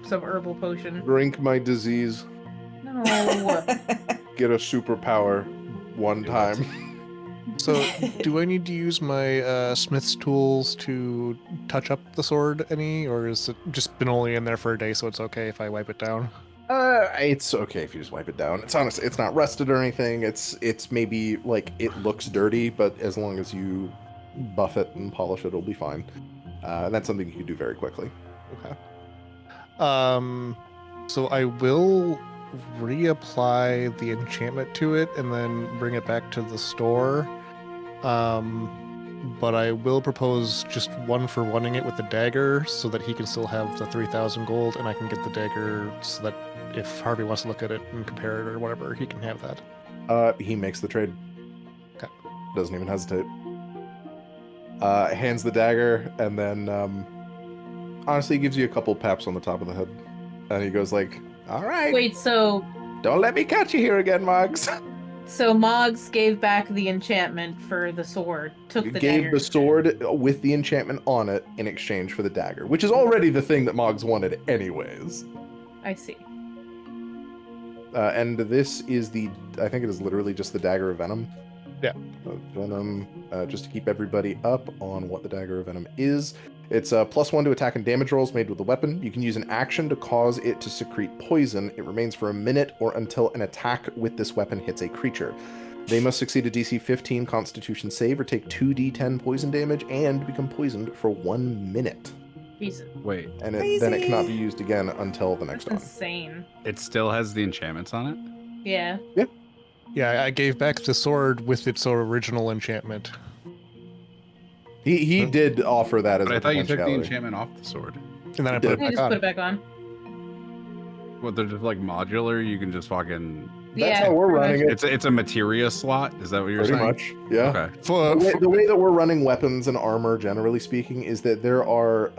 Speaker 5: some herbal potion.
Speaker 1: Drink my disease.
Speaker 5: No.
Speaker 1: Get a superpower one
Speaker 2: Do
Speaker 1: time.
Speaker 2: it.
Speaker 6: So, do I need to use my smith's tools to touch up the sword any, or is it just been only in there for a day, so it's okay if I wipe it down?
Speaker 1: It's okay if you just wipe it down. It's honestly, it's not rusted or anything. It's maybe like it looks dirty, but as long as you buff it and polish it, it'll be fine. And that's something you can do very quickly.
Speaker 6: Okay. So I will reapply the enchantment to it and then bring it back to the store. But I will propose just 1-for-1ing it with the dagger so that he can still have the 3,000 gold, and I can get the dagger so that if Harvey wants to look at it and compare it or whatever, he can have that.
Speaker 1: He makes the trade.
Speaker 6: Okay.
Speaker 1: Doesn't even hesitate. Hands the dagger, and then honestly gives you a couple paps on the top of the head. And he goes like, all right.
Speaker 5: Wait, so
Speaker 1: Don't let me catch you here again, Mogs.
Speaker 5: Mogs gave back the enchantment for the sword, took the
Speaker 1: Gave
Speaker 5: dagger.
Speaker 1: the sword with the enchantment on it in exchange for the dagger, which is already the thing that Mogs wanted anyways.
Speaker 5: I see.
Speaker 1: And this is I think it is literally just the Dagger of Venom.
Speaker 6: Yeah.
Speaker 1: Venom, just to keep everybody up on what the Dagger of Venom is. It's a +1 to attack and damage rolls made with the weapon. You can use an action to cause it to secrete poison. It remains for a minute or until an attack with this weapon hits a creature. They must succeed a DC 15 Constitution save or take 2d10 poison damage and become poisoned for 1 minute.
Speaker 5: Jesus.
Speaker 2: Wait,
Speaker 1: And then it cannot be used again until the next
Speaker 5: That's
Speaker 1: one.
Speaker 5: insane.
Speaker 2: it still has the enchantments on it?
Speaker 5: Yeah.
Speaker 6: Yeah, I gave back the sword with its original enchantment.
Speaker 1: He did offer that as
Speaker 2: But
Speaker 1: a
Speaker 2: I thought you took the
Speaker 1: potentiality.
Speaker 2: enchantment off the sword.
Speaker 6: And then I put it
Speaker 5: You
Speaker 6: back
Speaker 5: just
Speaker 6: on.
Speaker 5: put it back on.
Speaker 2: Well, they're just like modular. You can just fucking.
Speaker 1: That's
Speaker 5: Yeah,
Speaker 1: how we're
Speaker 5: pretty
Speaker 1: running
Speaker 5: much.
Speaker 1: it,
Speaker 2: It's a materia slot. Is that what you're
Speaker 1: pretty
Speaker 2: saying?
Speaker 1: much. Yeah.
Speaker 2: Okay.
Speaker 1: The way that we're running weapons and armor, generally speaking, is that there are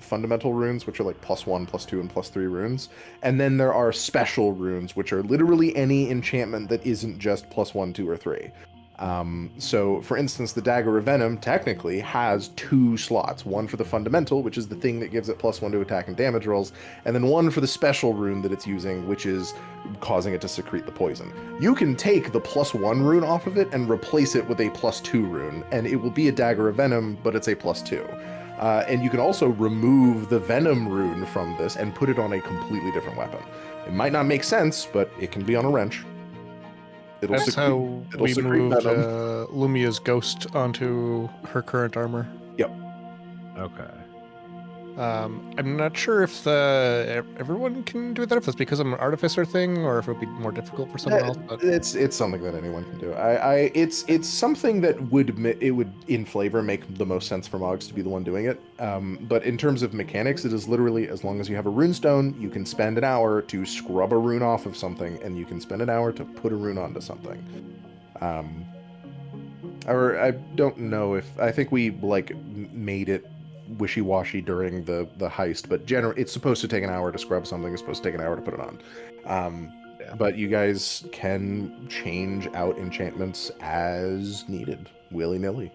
Speaker 1: fundamental runes, which are like +1, +2, and +3 runes. And then there are special runes, which are literally any enchantment that isn't just +1, 2, or 3. So, for instance, the Dagger of Venom technically has 2 slots. One for the fundamental, which is the thing that gives it +1 to attack and damage rolls, and then one for the special rune that it's using, which is causing it to secrete the poison. You can take the +1 rune off of it and replace it with a +2 rune, and it will be a Dagger of Venom, but it's a +2. And you can also remove the Venom rune from this and put it on a completely different weapon. It might not make sense, but it can be on a wrench.
Speaker 6: That's how
Speaker 1: it'll
Speaker 6: we
Speaker 1: secrete
Speaker 6: moved
Speaker 1: venom.
Speaker 6: Lumia's ghost onto her current armor.
Speaker 2: Okay.
Speaker 6: I'm not sure if everyone can do that, if it's because I'm an artificer thing, or if it would be more difficult for someone else. But
Speaker 1: It's something that anyone can do. It's something that would in flavor make the most sense for Mogs to be the one doing it. But in terms of mechanics, it is literally as long as you have a runestone, you can spend an hour to scrub a rune off of something, and you can spend an hour to put a rune onto something. Or I don't know if I think we made it wishy-washy during the heist, but it's supposed to take an hour to scrub something. It's supposed to take an hour to put it on.
Speaker 6: Yeah.
Speaker 1: But you guys can change out enchantments as needed, willy-nilly.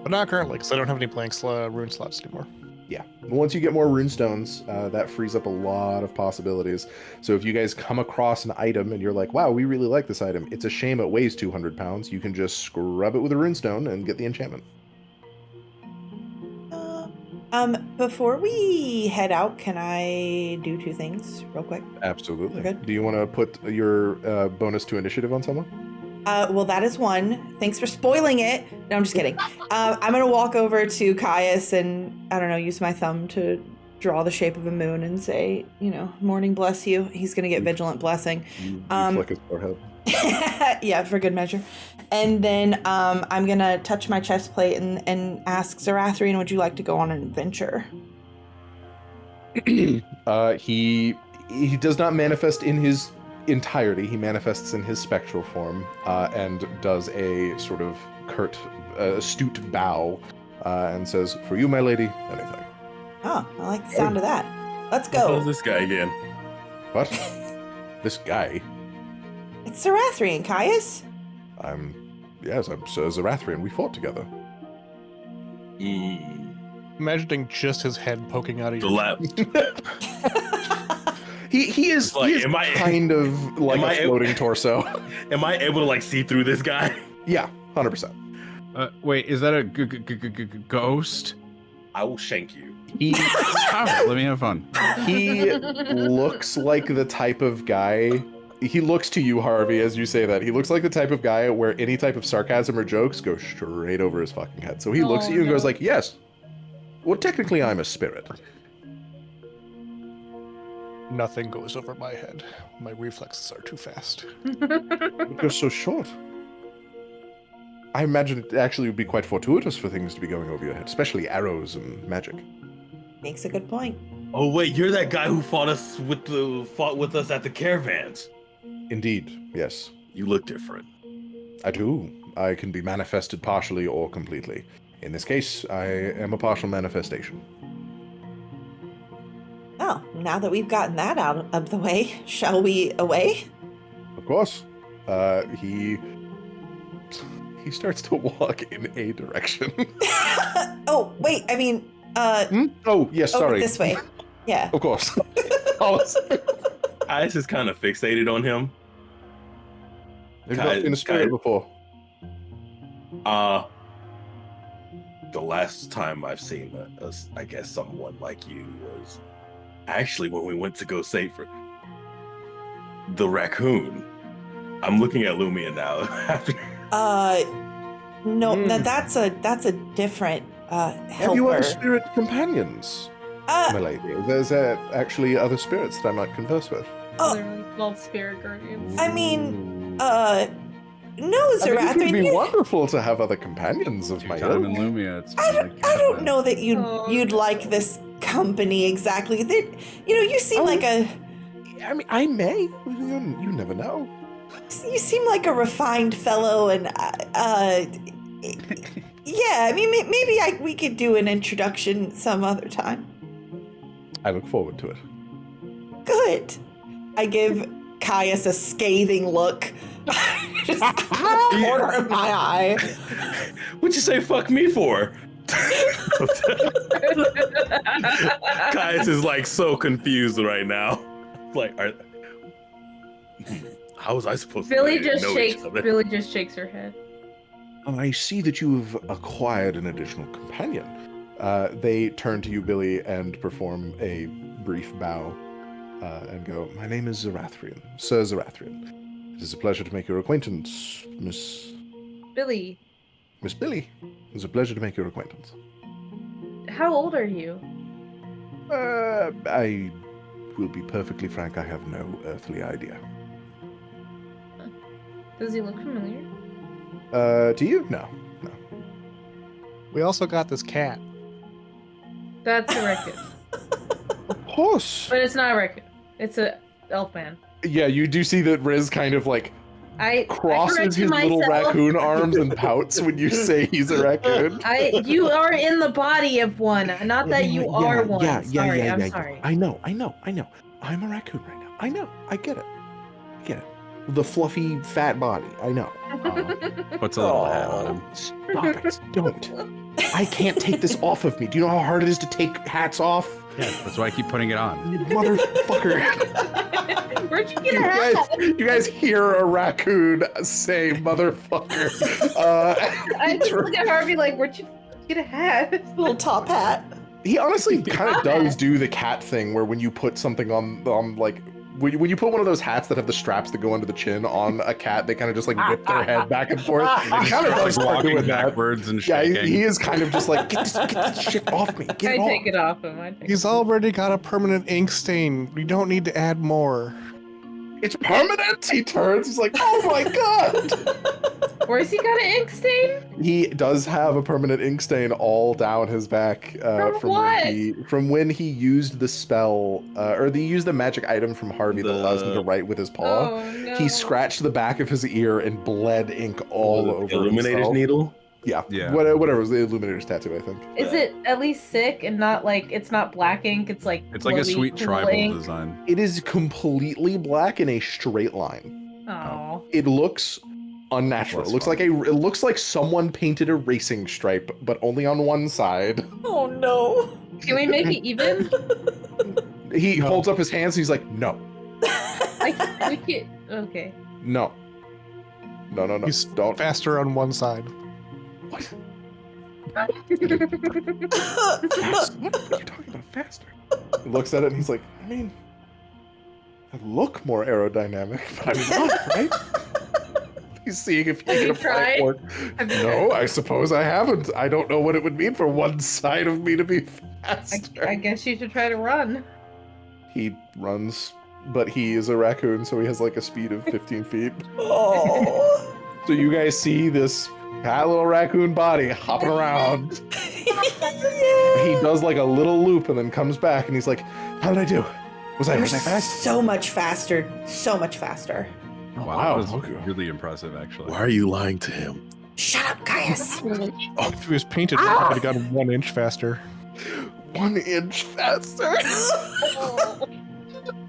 Speaker 6: but not currently, because I don't have any blank rune slots anymore.
Speaker 1: Yeah. Once you get more runestones, that frees up a lot of possibilities. So if you guys come across an item and you're like, wow, we really like this item, it's a shame it weighs 200 pounds, you can just scrub it with a runestone and get the enchantment.
Speaker 4: Before we head out, can I do 2 things real quick?
Speaker 1: Absolutely.
Speaker 4: Good.
Speaker 1: Do you want to put your bonus to initiative on someone?
Speaker 4: Well, that is one. Thanks for spoiling it. No, I'm just kidding. I'm gonna walk over to Caius and, I don't know, use my thumb to draw the shape of a moon and say, morning bless you. He's gonna get vigilant blessing.
Speaker 1: You flick his forehead.
Speaker 4: Yeah, for good measure. And then I'm gonna touch my chest plate and ask Xirathrian, would you like to go on an adventure?
Speaker 1: He does not manifest in his entirety. He manifests in his spectral form and does a sort of curt, astute bow and says, "For you, my lady, anything." Oh,
Speaker 4: I like the sound of that. Let's
Speaker 3: Who's
Speaker 4: go.
Speaker 3: this guy again?
Speaker 1: What? This guy?
Speaker 4: It's Xirathrian, Caius.
Speaker 1: I'm Sir Xirathrian. We fought together.
Speaker 6: Imagining just his head poking out of
Speaker 3: The
Speaker 6: your
Speaker 3: lap.
Speaker 1: He is kind of like a floating torso.
Speaker 3: Am I able to like see through this guy?
Speaker 1: Yeah, 100%.
Speaker 2: Wait, is that a ghost?
Speaker 3: I will shank you.
Speaker 2: Stop it. Let me have fun.
Speaker 1: He looks like the type of guy. He looks to you, Harvey, as you say that. He looks like the type of guy where any type of sarcasm or jokes go straight over his fucking head. So he looks at you and goes like, "Yes. Well, technically, I'm a spirit."
Speaker 6: Nothing goes over my head. My reflexes are too fast.
Speaker 1: You're so short. I imagine it actually would be quite fortuitous for things to be going over your head, especially arrows and magic.
Speaker 4: Makes a good point.
Speaker 3: Oh wait, you're that guy who fought with us at the caravans.
Speaker 1: Indeed, yes.
Speaker 3: You look different.
Speaker 1: I do. I can be manifested partially or completely. In this case, I am a partial manifestation.
Speaker 4: Well, now that we've gotten that out of the way, shall we away?
Speaker 1: Of course. He starts to walk in a direction.
Speaker 4: Oh, wait, I mean,
Speaker 1: Oh, yes,
Speaker 4: over
Speaker 1: sorry.
Speaker 4: this way. Yeah.
Speaker 1: Of course.
Speaker 3: Ice is kind of fixated on him.
Speaker 1: Have you not been a spirit before?
Speaker 3: The last time I've seen I guess someone like you was actually when we went to go save the raccoon. I'm looking at Lumia now.
Speaker 4: No, that's a different helper.
Speaker 1: Have you other spirit companions, my lady? There's actually other spirits that I might converse with.
Speaker 5: Literally called spirit guardians.
Speaker 4: I mean, no,
Speaker 1: I think it would be
Speaker 4: Xirathrian.
Speaker 1: wonderful to have other companions of my
Speaker 2: Time in
Speaker 1: own.
Speaker 2: Lumia. It's
Speaker 4: I
Speaker 2: like
Speaker 4: don't know that you'd like this company exactly. You seem like a.
Speaker 1: I mean, I may. You never know.
Speaker 4: You seem like a refined fellow, and yeah. I mean, maybe we could do an introduction some other time.
Speaker 1: I look forward to it.
Speaker 4: Good. I give Caius a scathing look. Just corner of my eye.
Speaker 3: What'd you say fuck me for? Caius is like so confused right now. Like, how was I supposed to know each other?
Speaker 5: Billy just shakes her head.
Speaker 1: I see that you have acquired an additional companion. They turn to you, Billy, and perform a brief bow and go, "My name is Xirathrian, Sir Xirathrian. It is a pleasure to make your acquaintance, Miss
Speaker 5: Billy,
Speaker 1: Billy. It is a pleasure to make your acquaintance."
Speaker 5: how old are you?
Speaker 1: I will be perfectly frank, I have no earthly idea.
Speaker 5: Does he look familiar?
Speaker 1: To you? No.
Speaker 6: We also got this cat.
Speaker 5: That's a raccoon.
Speaker 1: Horse.
Speaker 5: But it's not a raccoon. It's a elf man.
Speaker 1: Yeah, you do see that Riz kind of like
Speaker 5: I
Speaker 1: crosses
Speaker 5: corrected
Speaker 1: his little
Speaker 5: myself.
Speaker 1: raccoon arms and pouts when you say he's a raccoon.
Speaker 5: You are in the body of one, not that you are one. Sorry, I'm sorry.
Speaker 1: I know. I'm a raccoon right now. I know. I get it. The fluffy, fat body. I know.
Speaker 2: Puts a little hat on him.
Speaker 1: Stop it. Don't. I can't take this off of me. Do you know how hard it is to take hats off?
Speaker 2: Yeah, that's why I keep putting it on.
Speaker 1: You motherfucker.
Speaker 5: Where'd you get a hat?
Speaker 1: You guys hear a raccoon say motherfucker.
Speaker 5: I just look at Harvey like, where'd you get a hat?
Speaker 4: Little top hat.
Speaker 1: He honestly kind of does do the cat thing where when you put something on like when you put one of those hats that have the straps that go under the chin on a cat, they kind of just like whip their head back and forth. He kind of does start
Speaker 2: walking
Speaker 1: doing that.
Speaker 2: backwards and
Speaker 1: Yeah,
Speaker 2: shaking.
Speaker 1: he is kind of just like, get this shit off me. Get
Speaker 5: I
Speaker 1: it off.
Speaker 5: take it off him.
Speaker 6: He's already got a permanent ink stain. We don't need to add more.
Speaker 1: It's permanent. He turns. He's like, oh my god.
Speaker 5: Where's he got an ink stain?
Speaker 1: He does have a permanent ink stain all down his back from when he used the spell, or he used the magic item from Harvey that allows him to write with his paw.
Speaker 5: Oh no.
Speaker 1: He scratched the back of his ear and bled ink all over
Speaker 3: Illuminator's
Speaker 1: himself.
Speaker 3: needle.
Speaker 1: Yeah.
Speaker 2: Yeah.
Speaker 1: Whatever was the Illuminator's tattoo, I think.
Speaker 5: Is it at least sick and not like it's not black ink? It's like
Speaker 2: It's like a
Speaker 5: glowy,
Speaker 2: sweet
Speaker 5: cool
Speaker 2: tribal
Speaker 5: ink?
Speaker 2: design.
Speaker 1: It is completely black in a straight line.
Speaker 5: Oh.
Speaker 1: It looks unnatural.
Speaker 2: Less
Speaker 1: It looks
Speaker 2: fun.
Speaker 1: it looks like someone painted a racing stripe, but only on one side.
Speaker 4: Oh no.
Speaker 5: Can we make it even?
Speaker 1: He
Speaker 6: No.
Speaker 1: holds up his hands. He's like, no,
Speaker 5: We can't. Okay.
Speaker 1: no, no.
Speaker 6: He's
Speaker 1: Don't.
Speaker 6: faster on one side.
Speaker 1: What? What are you talking about? Faster? He looks at it and he's like, I mean, I look more aerodynamic, but I'm not, right? He's seeing if he
Speaker 5: Have
Speaker 1: can
Speaker 5: you
Speaker 1: apply
Speaker 5: tried?
Speaker 1: it more.
Speaker 5: Have you
Speaker 1: No, I suppose I haven't. I don't know what it would mean for one side of me to be faster.
Speaker 5: I guess you should try to run.
Speaker 1: He runs, but he is a raccoon, so he has like a speed of 15 feet.
Speaker 4: Oh.
Speaker 1: So you guys see this fat little raccoon body hopping around. He does like a little loop and then comes back and he's like, how did I do? Was I
Speaker 4: You're
Speaker 1: fast?
Speaker 4: so much faster. So much faster.
Speaker 1: Oh,
Speaker 2: Wow, that was
Speaker 1: okay.
Speaker 2: really impressive, actually.
Speaker 7: Why are you lying to him?
Speaker 4: Shut up, Caius.
Speaker 6: If he was painted, he would have gotten 1 inch faster.
Speaker 1: 1 inch faster.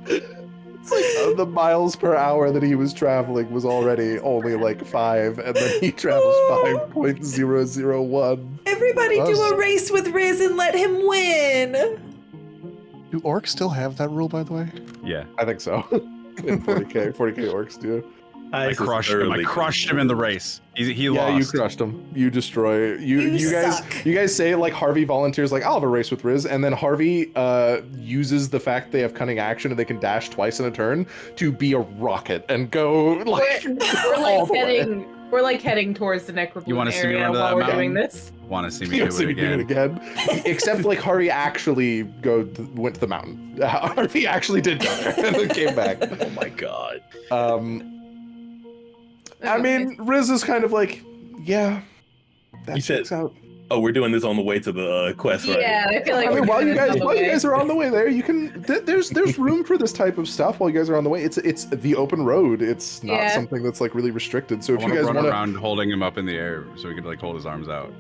Speaker 1: It's like the miles per hour that he was traveling was already only like 5, and then he travels 5.001.
Speaker 4: Everybody do
Speaker 6: Buzz.
Speaker 4: a race with Riz and let him win.
Speaker 6: Do orcs still have that rule, by the way?
Speaker 2: Yeah.
Speaker 1: I think so. In 40k orcs do.
Speaker 2: I crushed him. I crushed him in the race. He
Speaker 1: Yeah,
Speaker 2: lost.
Speaker 1: you crushed him. You destroy. You guys.
Speaker 4: suck.
Speaker 1: You guys say like Harvey volunteers like I'll have a race with Riz, and then Harvey uses the fact they have cunning action and they can dash twice in a turn to be a rocket and go like.
Speaker 5: We're like heading towards the necropole
Speaker 2: You wanna see me
Speaker 5: area
Speaker 2: run to
Speaker 5: while
Speaker 2: that
Speaker 5: we're doing
Speaker 2: mountain?
Speaker 5: this.
Speaker 2: Want to see me
Speaker 1: You
Speaker 2: do
Speaker 1: see
Speaker 2: it
Speaker 1: me doing
Speaker 2: again?
Speaker 1: Except like Harvey actually went to the mountain. Harvey actually did go there and then came back.
Speaker 7: Oh my god.
Speaker 1: I mean, Riz is kind of like, yeah, that
Speaker 3: You said-
Speaker 1: checks out.
Speaker 3: Oh, we're doing this on the way to the quest, right?
Speaker 5: Yeah, I feel like
Speaker 1: I mean,
Speaker 5: we're
Speaker 1: while you
Speaker 5: doing this
Speaker 1: guys
Speaker 5: on the way.
Speaker 1: are on the way there, you can. There's room for this type of stuff while you guys are on the way. It's the open road. It's not
Speaker 5: Yeah.
Speaker 1: something that's like really restricted. So
Speaker 2: I
Speaker 1: if you
Speaker 2: want to
Speaker 1: guys
Speaker 2: run
Speaker 1: want to,
Speaker 2: around holding him up in the air so he could like hold his arms out.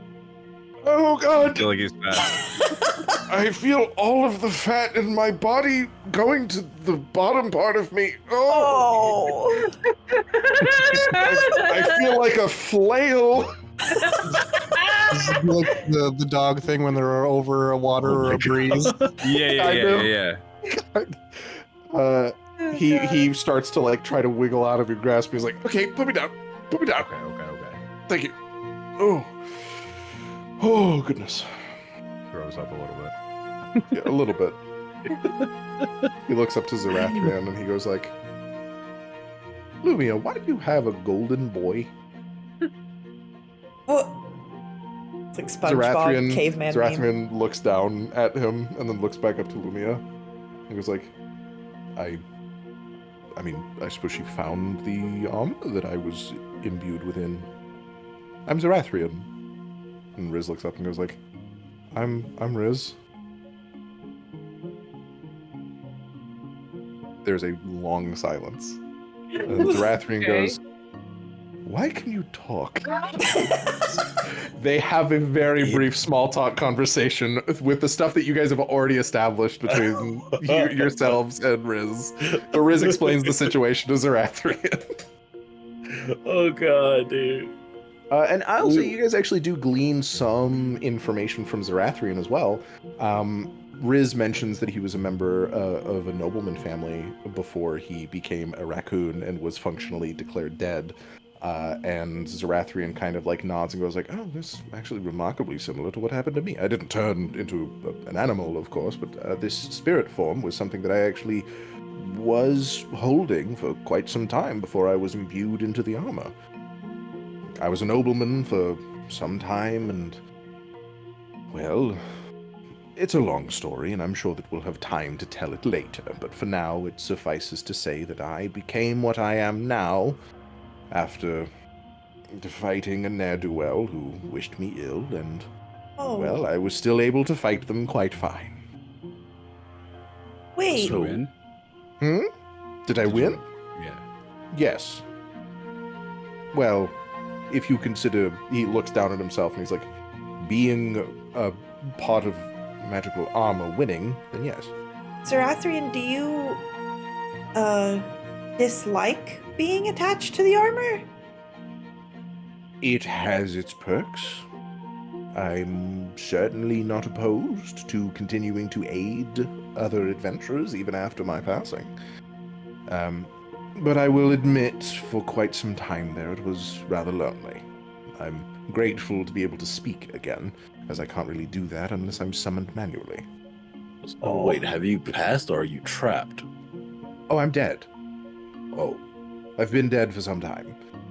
Speaker 1: oh
Speaker 2: I
Speaker 1: god,
Speaker 2: feel like he's fast.
Speaker 1: I feel all of the fat in my body going to the bottom part of me. Oh, I feel like a flail.
Speaker 6: This is like the dog thing when they're over a water
Speaker 7: Oh
Speaker 6: or
Speaker 7: my
Speaker 6: a breeze.
Speaker 2: Yeah.
Speaker 1: He starts to like try to wiggle out of your grasp. He's like, okay, put me down.
Speaker 2: Okay.
Speaker 1: Thank you. Oh goodness.
Speaker 2: Throws up a little bit.
Speaker 1: Yeah, a little bit. He looks up to Xirathrian and he goes like, Lumia, why do you have a golden boy?
Speaker 4: What? It's like SpongeBob caveman meme.
Speaker 1: Xirathrian looks down at him and then looks back up to Lumia. He goes like, I mean, I suppose she found the armor that I was imbued within. I'm Xirathrian. And Riz looks up and goes like, I'm Riz. There's a long silence. And Xirathrian goes, why can you talk? They have a very brief small talk conversation with the stuff that you guys have already established between yourselves and Riz. But Riz explains the situation to Xirathrian.
Speaker 3: Oh god, dude.
Speaker 1: And I'll say you guys actually do glean some information from Xirathrian as well. Riz mentions that he was a member of a nobleman family before he became a raccoon and was functionally declared dead. And Xirathrian kind of like nods and goes like, oh, this is actually remarkably similar to what happened to me. I didn't turn into an animal, of course, but this spirit form was something that I actually was holding for quite some time before I was imbued into the armor. I was a nobleman for some time, and, well, it's a long story, and I'm sure that we'll have time to tell it later, but for now it suffices to say that I became what I am now after fighting a ne'er-do-well who wished me ill, and,
Speaker 4: Oh,
Speaker 1: well, I was still able to fight them quite fine.
Speaker 2: Did
Speaker 4: wait.
Speaker 2: you win?
Speaker 1: Did I
Speaker 2: Did
Speaker 1: win?
Speaker 2: you- Yeah.
Speaker 1: Yes. Well, if you consider, he looks down at himself and he's like, being a part of magical armor winning, then yes.
Speaker 4: Xirathrian, do you dislike being attached to the armor?
Speaker 1: It has its perks. I'm certainly not opposed to continuing to aid other adventurers even after my passing. But I will admit, for quite some time there, it was rather lonely. I'm grateful to be able to speak again, as I can't really do that unless I'm summoned manually.
Speaker 7: Oh, wait, have you passed or are you trapped?
Speaker 1: Oh, I'm dead.
Speaker 7: Oh,
Speaker 1: I've been dead for some time.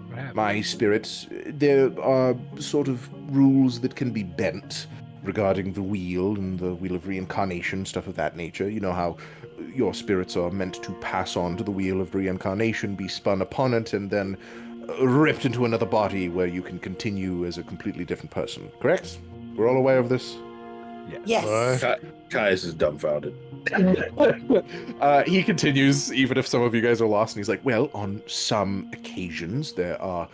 Speaker 2: What happened?
Speaker 1: My spirits, there are sort of rules that can be bent regarding the wheel and the wheel of reincarnation, stuff of that nature. You know how your spirits are meant to pass on to the wheel of reincarnation, be spun upon it, and then ripped into another body where you can continue as a completely different person. Correct? We're all aware of this?
Speaker 4: Yes.
Speaker 7: Caius is dumbfounded.
Speaker 1: He continues, even if some of you guys are lost, and he's like, well, on some occasions there are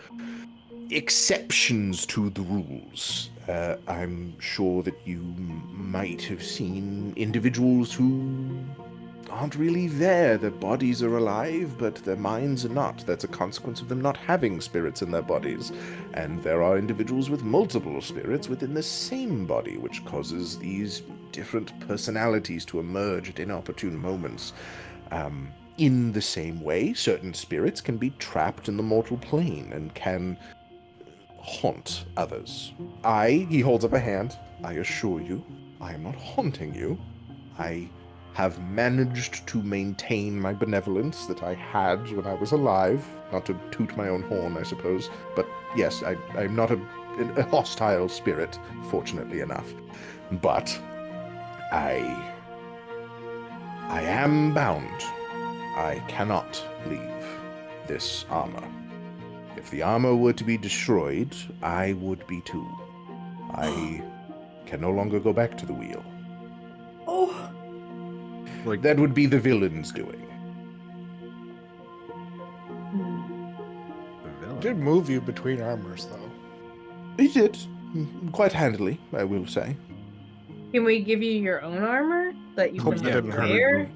Speaker 1: exceptions to the rules. I'm sure that you might have seen individuals who aren't really there. Their bodies are alive, but their minds are not. That's a consequence of them not having spirits in their bodies. And there are individuals with multiple spirits within the same body, which causes these different personalities to emerge at inopportune moments. In the same way, certain spirits can be trapped in the mortal plane and can haunt others. He holds up a hand, I assure you, I am not haunting you. I have managed to maintain my benevolence that I had when I was alive. Not to toot my own horn, I suppose, but yes, I'm not a hostile spirit, fortunately enough. But I am bound. I cannot leave this armor. If the armor were to be destroyed, I would be too. I can no longer go back to the wheel.
Speaker 4: Oh,
Speaker 2: Like,
Speaker 1: That would be the villain's doing.
Speaker 2: the villain.
Speaker 6: Did move you between armors though.
Speaker 1: He did. Quite handily, I will say.
Speaker 5: Can we give you your own armor that you
Speaker 6: Hope
Speaker 5: can
Speaker 6: that didn't hurt.
Speaker 5: wear?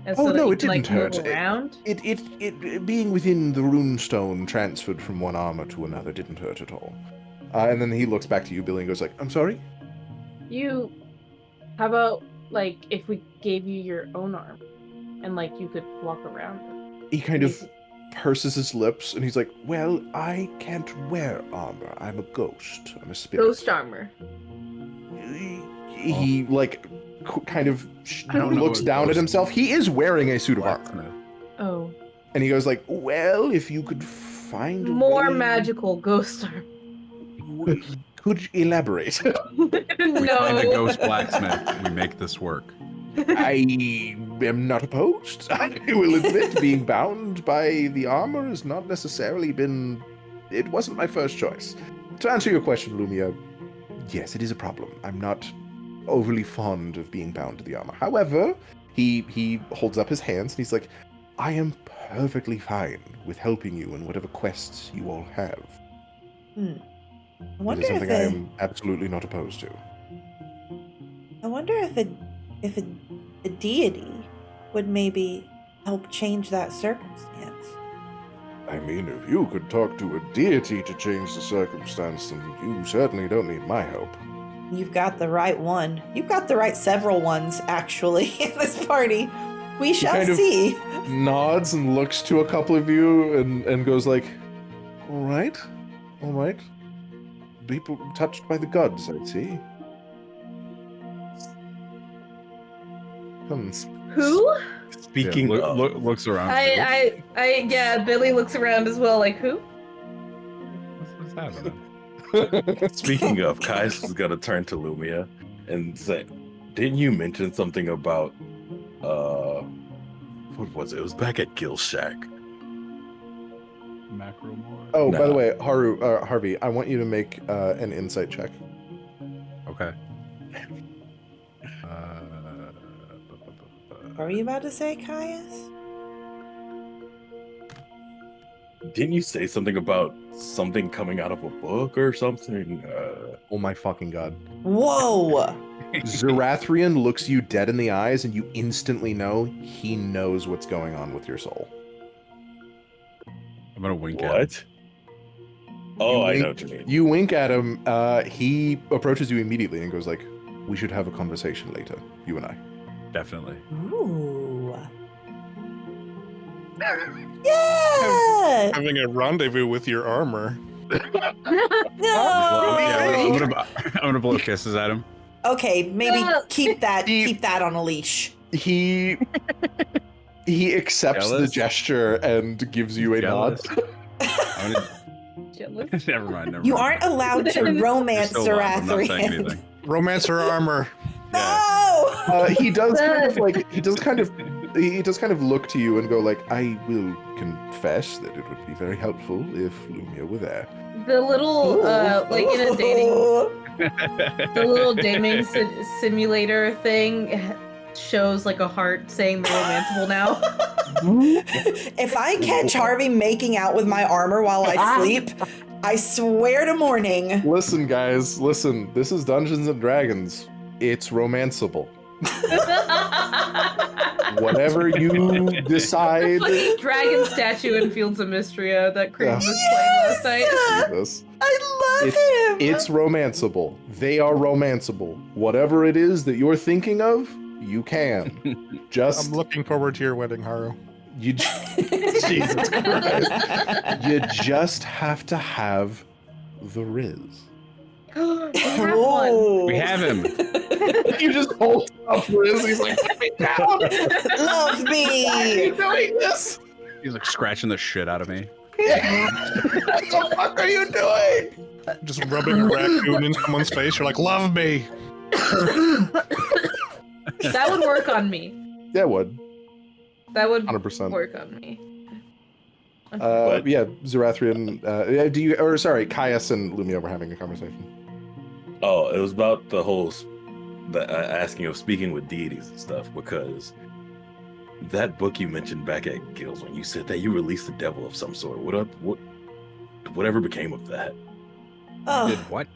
Speaker 5: And
Speaker 1: Oh,
Speaker 5: so that
Speaker 1: no,
Speaker 5: you
Speaker 1: it
Speaker 5: can,
Speaker 1: didn't
Speaker 5: like, move
Speaker 1: hurt.
Speaker 5: around?
Speaker 1: It being within the runestone transferred from one armor to another didn't hurt at all. And then he looks back to you, Billy, and goes like, I'm sorry?
Speaker 5: How about, like, if we gave you your own armor and, like, you could walk around it?
Speaker 1: He kind of purses his lips, and he's like, well, I can't wear armor. I'm a ghost. I'm a spirit.
Speaker 5: Ghost armor.
Speaker 1: He like, kind of
Speaker 2: I don't know
Speaker 1: looks
Speaker 2: what
Speaker 1: down at
Speaker 2: ghost-
Speaker 1: himself. He is wearing a suit of armor.
Speaker 2: Blacksmith.
Speaker 5: Oh.
Speaker 1: And he goes like, well, if you could find a
Speaker 5: More
Speaker 1: way-
Speaker 5: magical ghost armor.
Speaker 1: Could you elaborate?
Speaker 2: We find a
Speaker 5: No.
Speaker 2: ghost blacksmith. We make this work.
Speaker 1: I am not opposed. I will admit being bound by the armor has not necessarily been... It wasn't my first choice. To answer your question, Lumia, yes, it is a problem. I'm not overly fond of being bound to the armor. However, he holds up his hands and he's like, I am perfectly fine with helping you in whatever quests you all have.
Speaker 4: I
Speaker 1: It
Speaker 4: wonder
Speaker 1: is
Speaker 4: if
Speaker 1: something I am absolutely not opposed to.
Speaker 4: if a deity would maybe help change that circumstance.
Speaker 1: I mean, if you could talk to a deity to change the circumstance, then you certainly don't need my help.
Speaker 4: You've got the right one. You've got the right several ones, actually, in this party. We shall
Speaker 1: kind of-
Speaker 4: see.
Speaker 1: Nods and looks to a couple of you and goes like, all right. People touched by the gods, I see.
Speaker 5: Who?
Speaker 3: Speaking of,
Speaker 2: looks around.
Speaker 5: Yeah, Billy looks around as well, like, who?
Speaker 2: What's happening?
Speaker 3: speaking of, Kaius is gonna turn to Lumia and say, "Didn't you mention something about what was it? It was back at Gil Shack."
Speaker 2: Macromore.
Speaker 1: Oh, by the
Speaker 3: Nah.
Speaker 1: way, Harvey, I want you to make an insight check.
Speaker 2: Okay.
Speaker 4: What were you about to say, Caius?
Speaker 3: Didn't you say something about something coming out of a book or something?
Speaker 1: Oh my fucking god.
Speaker 4: Whoa!
Speaker 1: Xirathrian looks you dead in the eyes, and you instantly know he knows what's going on with your soul.
Speaker 2: I'm gonna wink at him.
Speaker 3: What? Oh, I
Speaker 1: wink-
Speaker 3: know what you mean.
Speaker 1: You wink at him. He approaches you immediately and goes like, "We should have a conversation later, you and I."
Speaker 2: Definitely.
Speaker 4: Ooh. Yeah!
Speaker 6: Having a rendezvous with your armor.
Speaker 4: No!
Speaker 2: I'm gonna blow kisses at him.
Speaker 4: Okay, maybe
Speaker 5: No.
Speaker 4: keep that on a leash.
Speaker 1: He accepts the
Speaker 2: Jealous?
Speaker 1: gesture and gives you a nod.
Speaker 2: Jealous. I'm gonna-
Speaker 5: Jealous.
Speaker 2: never mind.
Speaker 4: You aren't allowed to
Speaker 2: You're
Speaker 4: romance
Speaker 2: still alive, I'm not saying
Speaker 4: Xirathrian.
Speaker 2: anything.
Speaker 6: Romance her armor.
Speaker 4: No!
Speaker 1: He does kind of look to you and go like, "I will confess that it would be very helpful if Lumia were there."
Speaker 5: The little, like in a dating, the little dating simulator thing shows like a heart saying they're romanceable now.
Speaker 4: If I catch Harvey making out with my armor while I sleep, I swear to morning.
Speaker 1: Listen, guys, listen. This is Dungeons and Dragons. It's romanceable. Whatever you decide.
Speaker 5: Fucking dragon statue in Fields of Mystria that Cream was playing last night.
Speaker 1: Jesus.
Speaker 4: I love him.
Speaker 1: It's romanceable. They are romanceable. Whatever it is that you're thinking of, you can. Just
Speaker 6: I'm looking forward to your wedding, Haru.
Speaker 1: you. Jesus Christ. You just have to have the Riz.
Speaker 5: You have one.
Speaker 4: Whoa.
Speaker 2: We have him.
Speaker 1: You just hold up Riz. He's like, "Put me down.
Speaker 4: Love
Speaker 1: Why are you
Speaker 4: me.
Speaker 1: doing this?
Speaker 2: He's like scratching the shit out of me.
Speaker 1: What the fuck are you doing?"
Speaker 6: Just rubbing a raccoon in someone's face. You're like, love me.
Speaker 5: That would work on me.
Speaker 1: Yeah, it would.
Speaker 5: That would
Speaker 1: 100%.
Speaker 5: work on me.
Speaker 1: Yeah, Xirathrian. Caius and Lumia were having a conversation.
Speaker 3: Oh, it was about the whole asking of speaking with deities and stuff, because that book you mentioned back at Guilds when you said that you released the devil of some sort. Whatever became of that?
Speaker 2: Did
Speaker 4: Oh,
Speaker 2: what?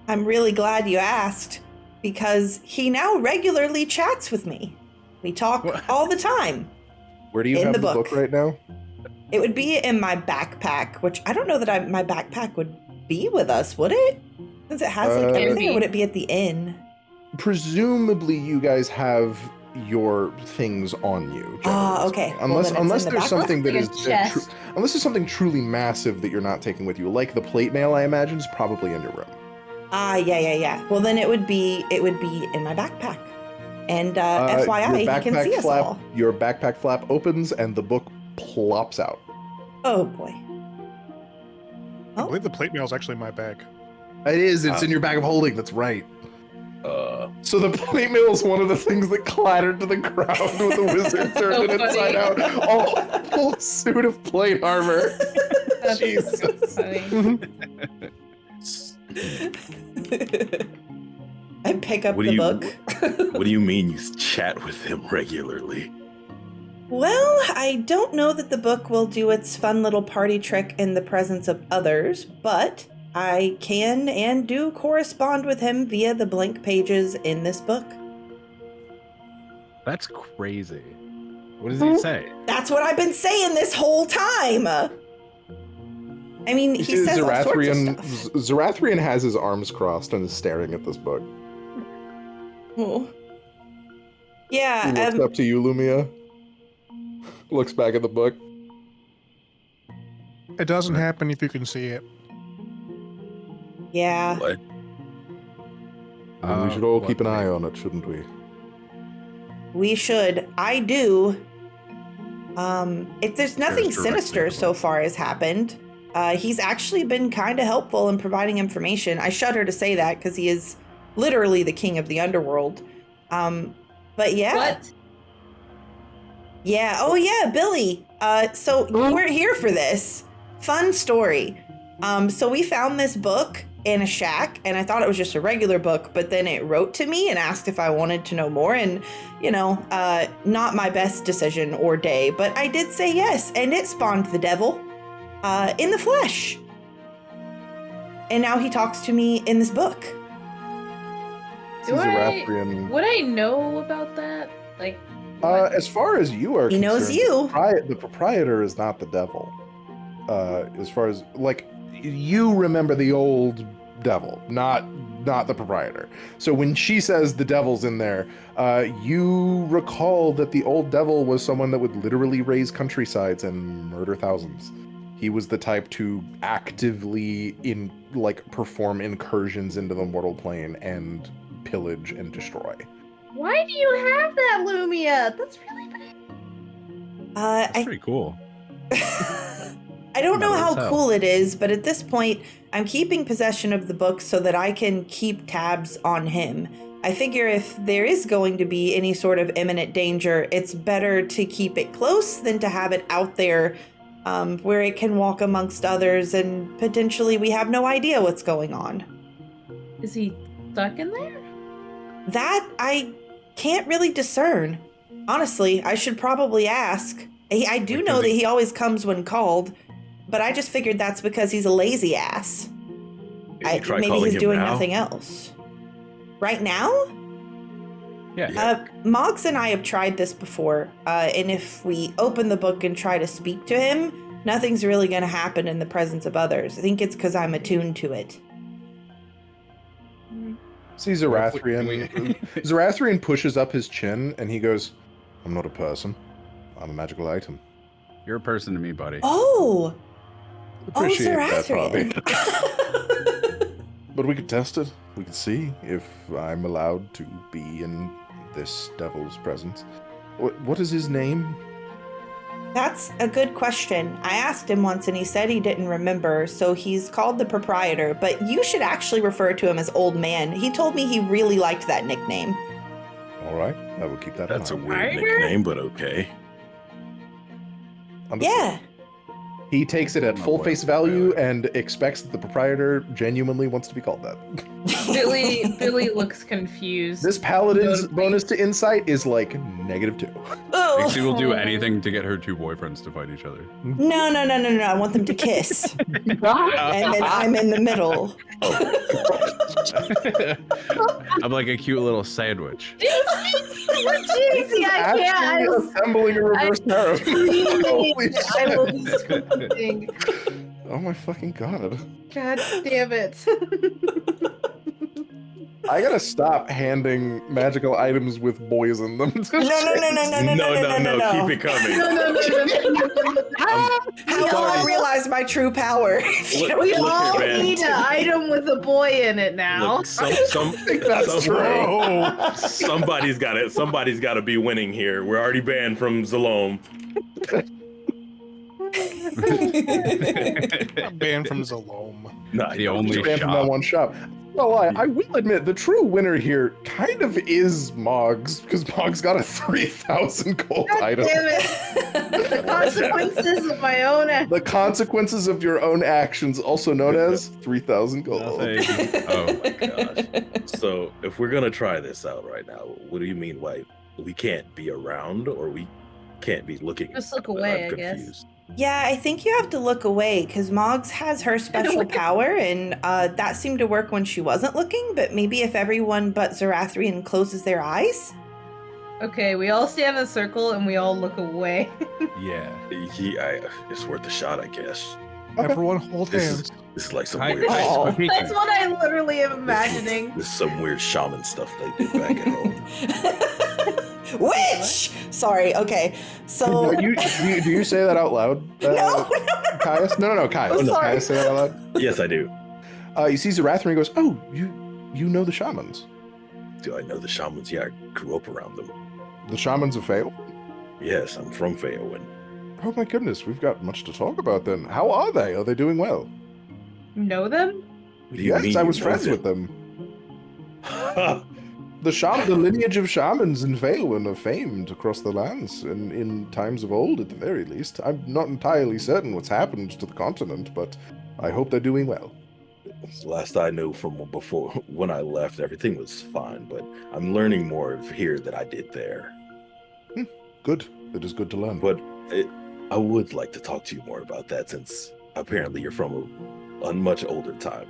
Speaker 4: I'm really glad you asked, because he now regularly chats with me. We talk
Speaker 2: What?
Speaker 4: all the time.
Speaker 1: Where do you
Speaker 4: In
Speaker 1: have
Speaker 4: the
Speaker 1: the book
Speaker 4: book.
Speaker 1: right now?
Speaker 4: It would be in my backpack, which I don't know that my backpack would be with us, would it? Since it has like everything, or would it be at the inn?
Speaker 1: Presumably, you guys have your things on you.
Speaker 4: Ah,
Speaker 1: generally
Speaker 4: okay.
Speaker 1: speaking.
Speaker 4: Well,
Speaker 1: Unless
Speaker 4: then it's
Speaker 1: unless
Speaker 4: in the
Speaker 1: there's
Speaker 4: backpack.
Speaker 1: something that
Speaker 5: Like
Speaker 1: is
Speaker 5: a chest.
Speaker 1: unless there's something truly massive that you're not taking with you, like the plate mail, I imagine is probably in your room.
Speaker 4: Ah, yeah. Well, then it would be in my backpack. And FYI, he can see us all.
Speaker 1: Your backpack flap opens and the book plops out.
Speaker 4: Oh boy.
Speaker 6: I believe the plate mail is actually my bag.
Speaker 1: It is. It's in your bag of holding. That's right. So the plate mail is one of the things that clattered to the ground when the wizard turned
Speaker 5: So
Speaker 1: it inside out.
Speaker 5: funny.
Speaker 1: Full suit of plate armor.
Speaker 5: That's
Speaker 1: Jesus.
Speaker 5: funny.
Speaker 4: I pick up
Speaker 3: What
Speaker 4: the
Speaker 3: do you-
Speaker 4: book.
Speaker 3: What do you mean you chat with him regularly?
Speaker 4: Well, I don't know that the book will do its fun little party trick in the presence of others, but I can and do correspond with him via the blank pages in this book.
Speaker 2: That's crazy. What does he say?
Speaker 4: That's what I've been saying this whole time. I mean, he says all sorts of stuff.
Speaker 1: Xirathrian has his arms crossed and is staring at this book.
Speaker 4: Oh.
Speaker 1: He
Speaker 4: Yeah,
Speaker 1: looks up to you, Lumia. Looks back at the book.
Speaker 6: It doesn't happen if you can see it.
Speaker 4: yeah.
Speaker 3: What?
Speaker 1: And we should all keep an eye on it, shouldn't we?
Speaker 4: we should. I do. If there's nothing
Speaker 2: There's directly
Speaker 4: sinister
Speaker 2: above.
Speaker 4: so far has happened, he's actually been kind of helpful in providing information. I shudder to say that because he is literally the king of the underworld. But yeah.
Speaker 5: What?
Speaker 4: Yeah. Oh yeah, Billy. So you weren't here for this. Fun story. So we found this book in a shack, and I thought it was just a regular book, but then it wrote to me and asked if I wanted to know more, and not my best decision or day, but I did say yes, and it spawned the devil in the flesh. And now he talks to me in this book.
Speaker 1: Xirathrian.
Speaker 5: Would I know about that? Like,
Speaker 1: As far as you are
Speaker 4: He
Speaker 1: concerned,
Speaker 4: knows you.
Speaker 1: The proprietor is not the devil. As far as you remember the old devil, not the proprietor. So when she says the devil's in there, you recall that the old devil was someone that would literally raise countrysides and murder thousands. He was the type to actively perform incursions into the mortal plane and pillage and destroy.
Speaker 5: why do you have that, Lumia? That's really bad.
Speaker 2: That's pretty cool.
Speaker 4: I don't know
Speaker 2: Metal
Speaker 4: how
Speaker 2: as hell.
Speaker 4: cool it is, but at this point, I'm keeping possession of the book so that I can keep tabs on him. I figure if there is going to be any sort of imminent danger, it's better to keep it close than to have it out there where it can walk amongst others and potentially we have no idea what's going on.
Speaker 5: Is he stuck in there?
Speaker 4: That I can't really discern. Honestly, I should probably ask. I do know that he always comes when called, but I just figured that's because he's a lazy ass.
Speaker 7: Did you try
Speaker 4: Maybe
Speaker 7: calling
Speaker 4: he's
Speaker 7: him
Speaker 4: doing
Speaker 7: now?
Speaker 4: nothing else. Right now?
Speaker 2: Yeah.
Speaker 4: Mogs and I have tried this before, and if we open the book and try to speak to him, nothing's really going to happen in the presence of others. I think it's because I'm attuned to it.
Speaker 1: See Xirathrian pushes up his chin and he goes, "I'm not a person. I'm a magical item."
Speaker 2: You're a person to me, buddy.
Speaker 4: Oh!
Speaker 1: Appreciate that,
Speaker 4: Xirathrian.
Speaker 1: Bobby. But we could test it. We could see if I'm allowed to be in this devil's presence. What is his name?
Speaker 4: That's a good question. I asked him once and he said he didn't remember, so he's called the Proprietor, but you should actually refer to him as Old Man. He told me he really liked that nickname.
Speaker 1: All right, I will keep that in
Speaker 7: That's a
Speaker 1: mind.
Speaker 7: weird nickname, but okay.
Speaker 1: Understood.
Speaker 4: Yeah.
Speaker 1: He takes it at
Speaker 2: I'm
Speaker 1: full
Speaker 2: aware,
Speaker 1: face value
Speaker 2: really.
Speaker 1: and expects that the proprietor genuinely wants to be called that.
Speaker 5: Billy looks confused.
Speaker 1: This paladin's
Speaker 5: Notably.
Speaker 1: bonus to insight is like -2.
Speaker 2: Thinks he will do anything to get her two boyfriends to fight each other.
Speaker 4: No. I want them to kiss. And then I'm in the middle.
Speaker 2: I'm like a cute little sandwich.
Speaker 5: Jeezy, I
Speaker 1: Actually
Speaker 5: can't.
Speaker 1: assembling a reverse harem. Holy
Speaker 5: I
Speaker 1: shit.
Speaker 5: will be screaming.
Speaker 1: Oh my fucking god.
Speaker 5: God damn it.
Speaker 1: I gotta stop handing magical items with boys in them.
Speaker 4: No.
Speaker 7: Keep it coming.
Speaker 4: How will I realize my true power?
Speaker 7: Look-
Speaker 5: We
Speaker 7: look
Speaker 5: all
Speaker 7: here, man.
Speaker 5: need an item with a boy in it now.
Speaker 7: Look,
Speaker 1: That's true.
Speaker 7: somebody's got it. Somebody's got to be winning here. We're already banned from Zalome.
Speaker 6: Banned from Zalome.
Speaker 7: Nah,
Speaker 2: The only
Speaker 1: Just ran from that
Speaker 2: shop.
Speaker 1: one shop. Well, I will admit the true winner here kind of is Mogs, because Mogs got a 3,000 gold
Speaker 5: God
Speaker 1: item.
Speaker 5: damn it. The consequences of my own act.
Speaker 1: The consequences of your own actions, also known as 3,000 gold.
Speaker 2: Nothing. Oh,
Speaker 7: my gosh. So if we're gonna try this out right now, what do you mean? Why we can't be around, or we can't be looking?
Speaker 5: Just look away,
Speaker 7: I'm
Speaker 5: I guess.
Speaker 7: confused.
Speaker 4: Yeah, I think you have to look away because Mogs has her special power, and that seemed to work when she wasn't looking. But maybe if everyone but Xirathrian closes their eyes.
Speaker 5: Okay, we all stand in a circle and we all look away.
Speaker 2: yeah.
Speaker 7: It's worth a shot, I guess.
Speaker 6: Everyone hold
Speaker 7: This
Speaker 6: hands.
Speaker 7: is like some
Speaker 2: Hi-
Speaker 7: weird.
Speaker 2: hi-
Speaker 4: Oh.
Speaker 2: peeking.
Speaker 5: That's what I literally am imagining.
Speaker 7: This is some weird shaman stuff they do back at home.
Speaker 4: Witch! Sorry, okay. So.
Speaker 1: Do you say that out loud?
Speaker 4: No.
Speaker 1: Caius? No, Caius.
Speaker 4: I'm sorry.
Speaker 1: Caius say that out loud?
Speaker 7: Yes, I do.
Speaker 1: You see Xirathrian goes, "Oh, you know the shamans."
Speaker 7: Do I know the shamans? Yeah, I grew up around them.
Speaker 1: The shamans of Fail?
Speaker 7: Yes, I'm from Fayowen.
Speaker 1: Oh my goodness, we've got much to talk about then. How are they? Are they doing well?
Speaker 5: Know them?
Speaker 7: What do you
Speaker 1: Yes,
Speaker 7: mean
Speaker 1: I
Speaker 7: you
Speaker 1: was
Speaker 7: know
Speaker 1: friends with them. The lineage of shamans in Faelwyn are famed across the lands, in times of old at the very least. I'm not entirely certain what's happened to the continent, but I hope they're doing well.
Speaker 7: Last I knew from before when I left, everything was fine, but I'm learning more here than I did there.
Speaker 1: Good. It is good to learn.
Speaker 7: But I would like to talk to you more about that, since apparently you're from a much older time.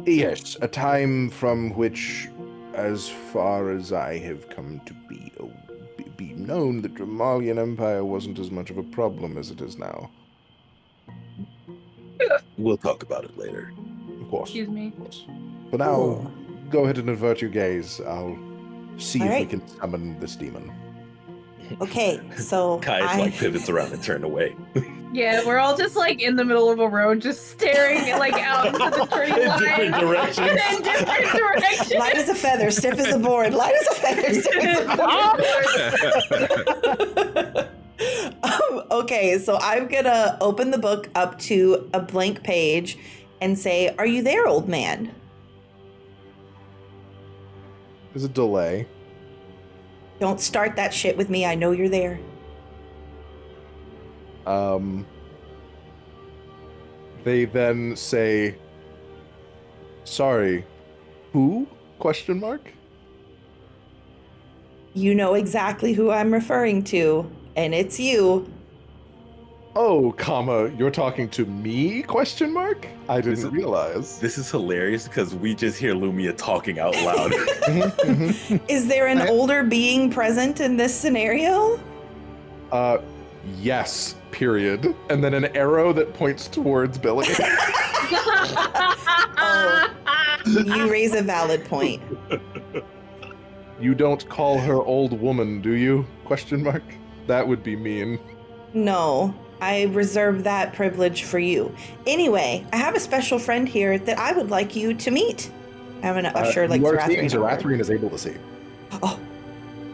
Speaker 1: Yes, a time from which, as far as I have come to be known, the Dramalian Empire wasn't as much of a problem as it is now.
Speaker 7: We'll talk about it later.
Speaker 1: Of course.
Speaker 5: Excuse me.
Speaker 1: Of course. For now,
Speaker 4: Cool.
Speaker 1: go ahead and avert your gaze. I'll see
Speaker 4: All
Speaker 1: if
Speaker 4: right.
Speaker 1: we can summon this demon.
Speaker 4: Okay, so
Speaker 7: Kai's like pivots around and turn away.
Speaker 5: Yeah, we're all just like in the middle of a road, just staring like out into the tree
Speaker 3: In
Speaker 5: line.
Speaker 3: different directions.
Speaker 5: In different directions.
Speaker 4: light as a feather, stiff as a board. Light as a feather, stiff as a board. Okay, so I'm gonna open the book up to a blank page and say, "Are you there, old man?"
Speaker 1: There's a delay.
Speaker 4: Don't start that shit with me. I know you're there.
Speaker 1: They then say, "Sorry, who?" Question mark.
Speaker 4: You know exactly who I'm referring to, and it's you.
Speaker 1: Oh, comma, you're talking to me? Question mark. I didn't realize.
Speaker 3: This is hilarious because we just hear Lumia talking out loud.
Speaker 4: Is there an older being present in this scenario?
Speaker 1: Yes, period. And then an arrow that points towards Billy.
Speaker 4: Oh, you raise a valid point.
Speaker 1: You don't call her old woman, do you? Question mark. That would be mean.
Speaker 4: No, I reserve that privilege for you. Anyway, I have a special friend here that I would like you to meet. I'm gonna usher like
Speaker 1: you are seeing
Speaker 4: Xirathrian. over.
Speaker 1: Xirathrian is able to see.
Speaker 4: Oh,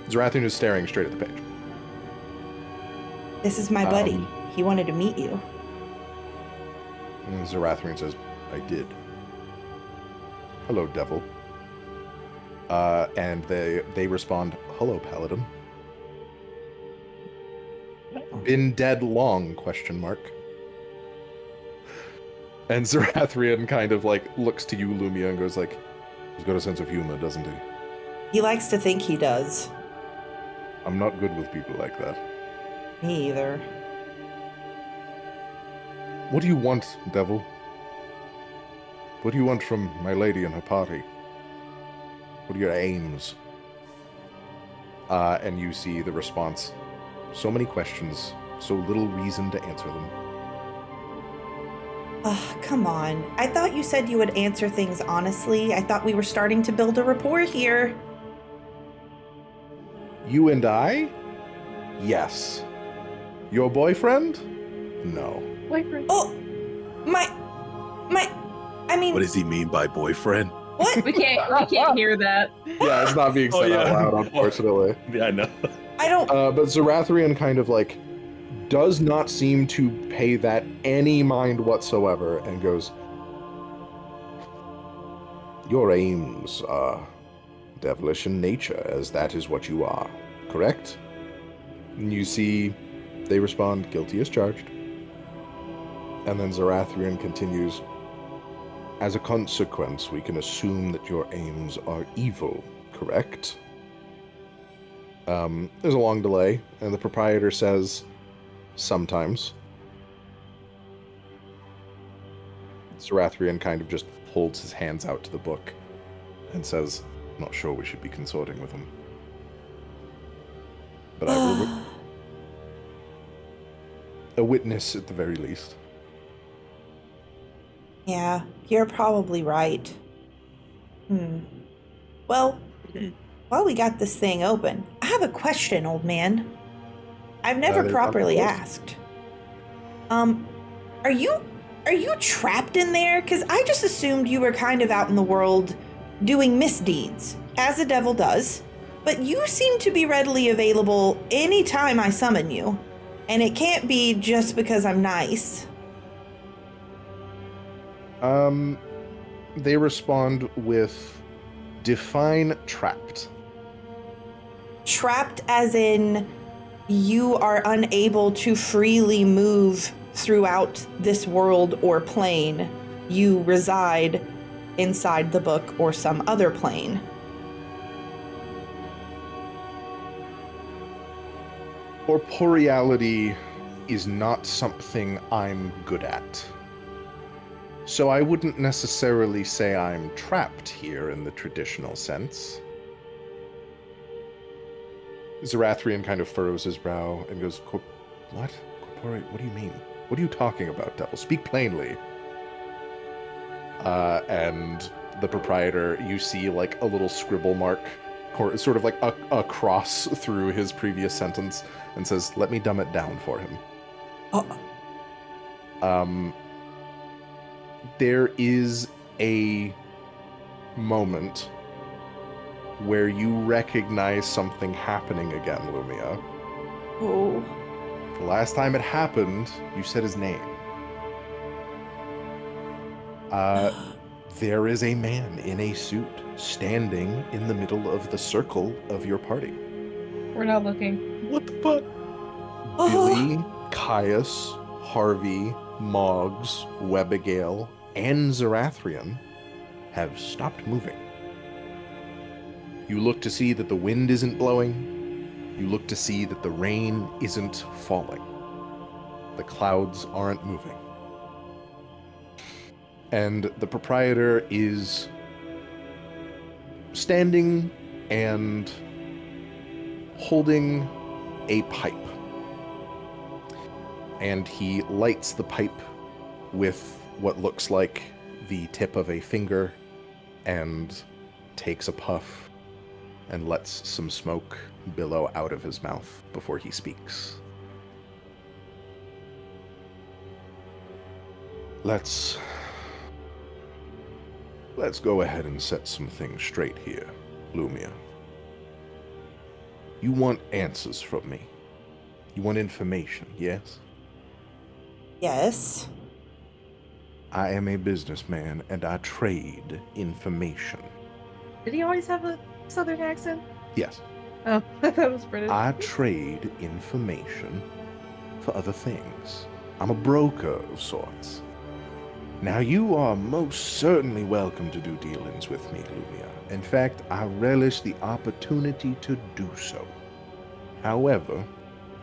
Speaker 1: Xirathrian is staring straight at the page.
Speaker 4: this is my buddy. He wanted to meet you.
Speaker 1: And Xirathrian says, "I did. Hello, devil." And they respond, "Hello, paladin. Been dead long?" Question mark. And Xirathrian kind of like looks to you, Lumia, and goes like, "He's got a sense of humor, doesn't he?
Speaker 4: He likes to think he does.
Speaker 1: I'm not good with people like that.
Speaker 4: Me either.
Speaker 1: What do you want, devil? What do you want from my lady and her party? What are your aims?" And you see the response. So many questions, so little reason to answer them.
Speaker 4: Oh, come on. I thought you said you would answer things honestly. I thought we were starting to build a rapport here.
Speaker 1: You and I? Yes. Your boyfriend? No.
Speaker 5: Boyfriend.
Speaker 4: Oh, I mean,
Speaker 7: What does he mean by boyfriend?
Speaker 4: what?
Speaker 5: We can't hear that.
Speaker 1: Yeah, it's not being said out loud, unfortunately.
Speaker 3: Yeah, I know.
Speaker 4: I don't.
Speaker 1: But Xirathrian kind of like does not seem to pay that any mind whatsoever and goes, "Your aims are devilish in nature, as that is what you are, correct?" And you see they respond, "Guilty as charged." And then Xirathrian continues, "As a consequence, we can assume that your aims are evil, correct?" There's a long delay, and the proprietor says, "Sometimes." Xirathrian kind of just holds his hands out to the book and says, "Not sure we should be consorting with him. But I will a witness at the very least."
Speaker 4: Yeah, you're probably right. Well, while we got this thing open, I have a question, old man. I've never
Speaker 1: There's
Speaker 4: properly
Speaker 1: nothing else.
Speaker 4: asked. Are you trapped in there? Because I just assumed you were kind of out in the world doing misdeeds, as a devil does. But you seem to be readily available anytime I summon you. And it can't be just because I'm nice.
Speaker 1: They respond with define trapped.
Speaker 4: Trapped as in you are unable to freely move throughout this world or plane. You reside inside the book or some other plane.
Speaker 1: Corporeality is not something I'm good at. So I wouldn't necessarily say I'm trapped here in the traditional sense. Xirathrian kind of furrows his brow and goes, what? What do you mean? What are you talking about, devil? Speak plainly. And the proprietor, you see like a little scribble mark, sort of like a cross through his previous sentence, and says, let me dumb it down for him.
Speaker 4: Oh.
Speaker 1: There is a moment where you recognize something happening again, Lumia.
Speaker 4: Oh.
Speaker 1: The last time it happened, you said his name. There is a man in a suit standing in the middle of the circle of your party.
Speaker 5: We're not looking.
Speaker 3: What the fuck?
Speaker 1: Billy, Caius, Harvey, Mogs, Webigail, and Xirathrian have stopped moving. You look to see that the wind isn't blowing. You look to see that the rain isn't falling. The clouds aren't moving. And the proprietor is standing and holding a pipe. And he lights the pipe with what looks like the tip of a finger and takes a puff and lets some smoke billow out of his mouth before he speaks. Let's go ahead and set some things straight here, Lumia. You want answers from me. You want information, yes?
Speaker 4: Yes.
Speaker 1: I am a businessman and I trade information.
Speaker 5: Did he always have a southern accent?
Speaker 1: Yes.
Speaker 5: Oh, I thought it was British.
Speaker 1: I trade information for other things. I'm a broker of sorts. Now, you are most certainly welcome to do dealings with me, Lumia. In fact, I relish the opportunity to do so. However,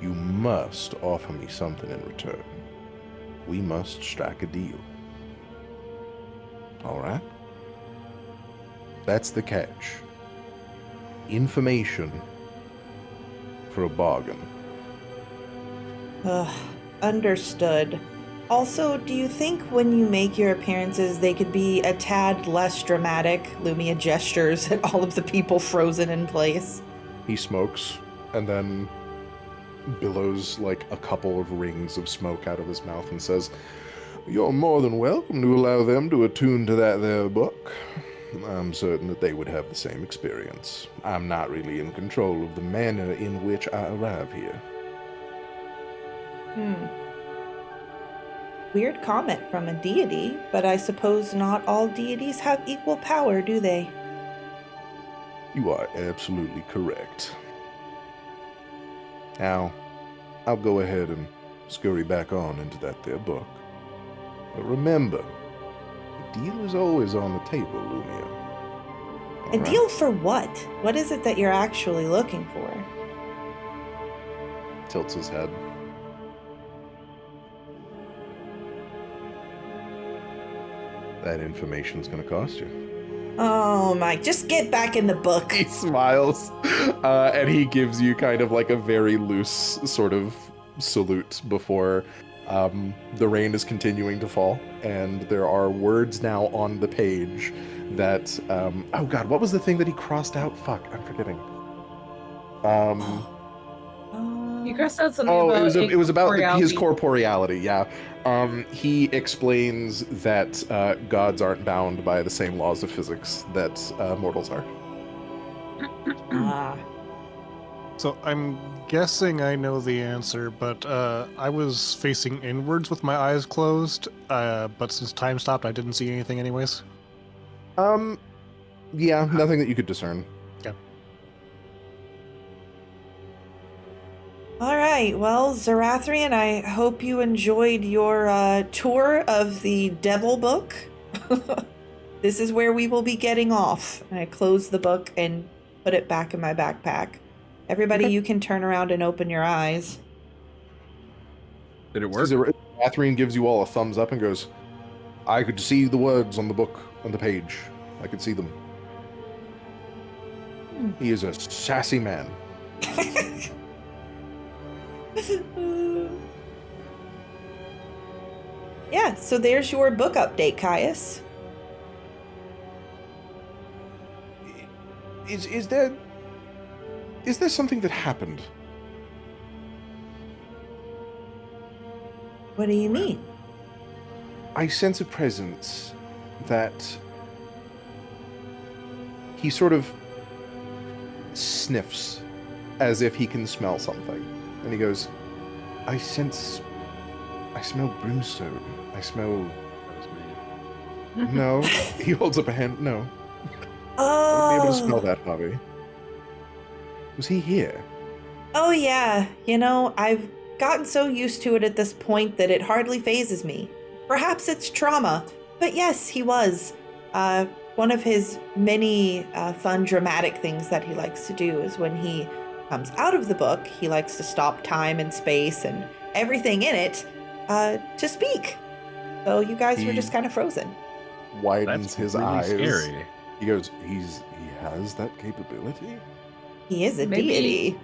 Speaker 1: you must offer me something in return. We must strike a deal. All right? That's the catch. Information for a bargain.
Speaker 4: Understood. Also, do you think when you make your appearances they could be a tad less dramatic? Lumia gestures at all of the people frozen in place.
Speaker 1: He smokes and then billows like a couple of rings of smoke out of his mouth and says, "You're more than welcome to allow them to attune to that there book. I'm certain that they would have the same experience. I'm not really in control of the manner in which I arrive here."
Speaker 4: Weird comment from a deity, but I suppose not all deities have equal power, do they?
Speaker 1: You are absolutely correct. Now, I'll go ahead and scurry back on into that there book. But remember, the deal is always on the table, Lumia.
Speaker 4: A deal for what? What is it that you're actually looking for?
Speaker 1: Tilts his head. That information's gonna cost you.
Speaker 4: Oh my, just get back in the book.
Speaker 1: He smiles, and he gives you kind of like a very loose sort of salute before the rain is continuing to fall, and there are words now on the page that, oh god, what was the thing that he crossed out? Fuck, I'm forgetting.
Speaker 5: You crossed out something
Speaker 1: Oh,
Speaker 5: about
Speaker 1: it was about his
Speaker 5: corporeality.
Speaker 1: corporeality, yeah. He explains that gods aren't bound by the same laws of physics that mortals are.
Speaker 6: So I'm guessing I know the answer, but I was facing inwards with my eyes closed. But since time stopped, I didn't see anything anyways.
Speaker 1: Yeah, nothing that you could discern.
Speaker 4: All right, well, Xirathrian, I hope you enjoyed your tour of the Devil Book. This is where we will be getting off. And I close the book and put it back in my backpack. Everybody, you can turn around and open your eyes.
Speaker 2: Did it work?
Speaker 1: Xirathrian gives you all a thumbs up and goes, I could see the words on the book, on the page. I could see them. He is a sassy man.
Speaker 4: Yeah, so there's your book update, Caius.
Speaker 1: Is there something that happened?
Speaker 4: What do you mean?
Speaker 1: I sense a presence that he sort of sniffs as if he can smell something. And he goes, I smell brimstone. I smell...
Speaker 2: That was me.
Speaker 1: No. He holds up a hand. No. I
Speaker 4: Oh.
Speaker 1: wouldn't be able to smell that, Bobby. Was he here?
Speaker 4: Oh, yeah. You know, I've gotten so used to it at this point that it hardly phases me. Perhaps it's trauma, but yes, he was. One of his many fun dramatic things that he likes to do is when he comes out of the book, he likes to stop time and space and everything in it to speak. So you guys were just kind of frozen.
Speaker 1: Widens
Speaker 2: That's
Speaker 1: his
Speaker 2: really
Speaker 1: eyes.
Speaker 2: scary.
Speaker 1: He goes, he has that capability?
Speaker 4: He is a
Speaker 5: Maybe-
Speaker 4: deity.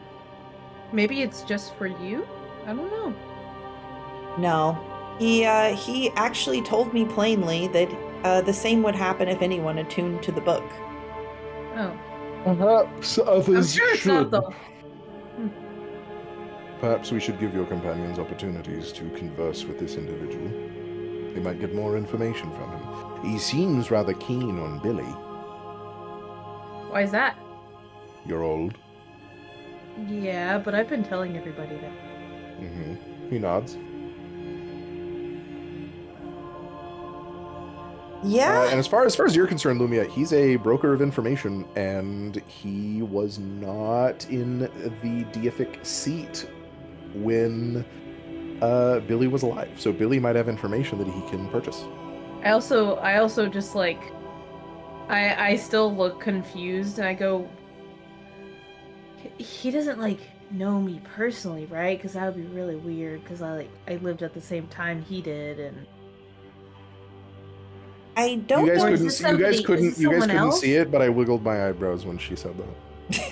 Speaker 5: Maybe it's just for you? I don't know.
Speaker 4: No. He actually told me plainly that the same would happen if anyone attuned to the book.
Speaker 5: Oh.
Speaker 1: Perhaps
Speaker 5: I'm
Speaker 1: others
Speaker 5: sure it's not though.
Speaker 1: Perhaps we should give your companions opportunities to converse with this individual. They might get more information from him. He seems rather keen on Billy.
Speaker 5: Why is that?
Speaker 1: You're old.
Speaker 5: Yeah, but I've been telling everybody that.
Speaker 1: He nods.
Speaker 4: Yeah?
Speaker 1: And as far as you're concerned, Lumia, he's a broker of information, and he was not in the deific seat when Billy was alive. So Billy might have information that he can purchase.
Speaker 5: I also just like I still look confused and I go, he doesn't like know me personally, right? Because that would be really weird because I lived at the same time he did. And
Speaker 4: I don't
Speaker 1: You guys
Speaker 4: know.
Speaker 5: Or is
Speaker 1: couldn't.
Speaker 5: this
Speaker 1: You guys
Speaker 5: somebody-
Speaker 1: couldn't.
Speaker 5: is this
Speaker 1: You guys
Speaker 5: someone
Speaker 1: couldn't
Speaker 5: else?
Speaker 1: see it, but I wiggled my eyebrows when she said that.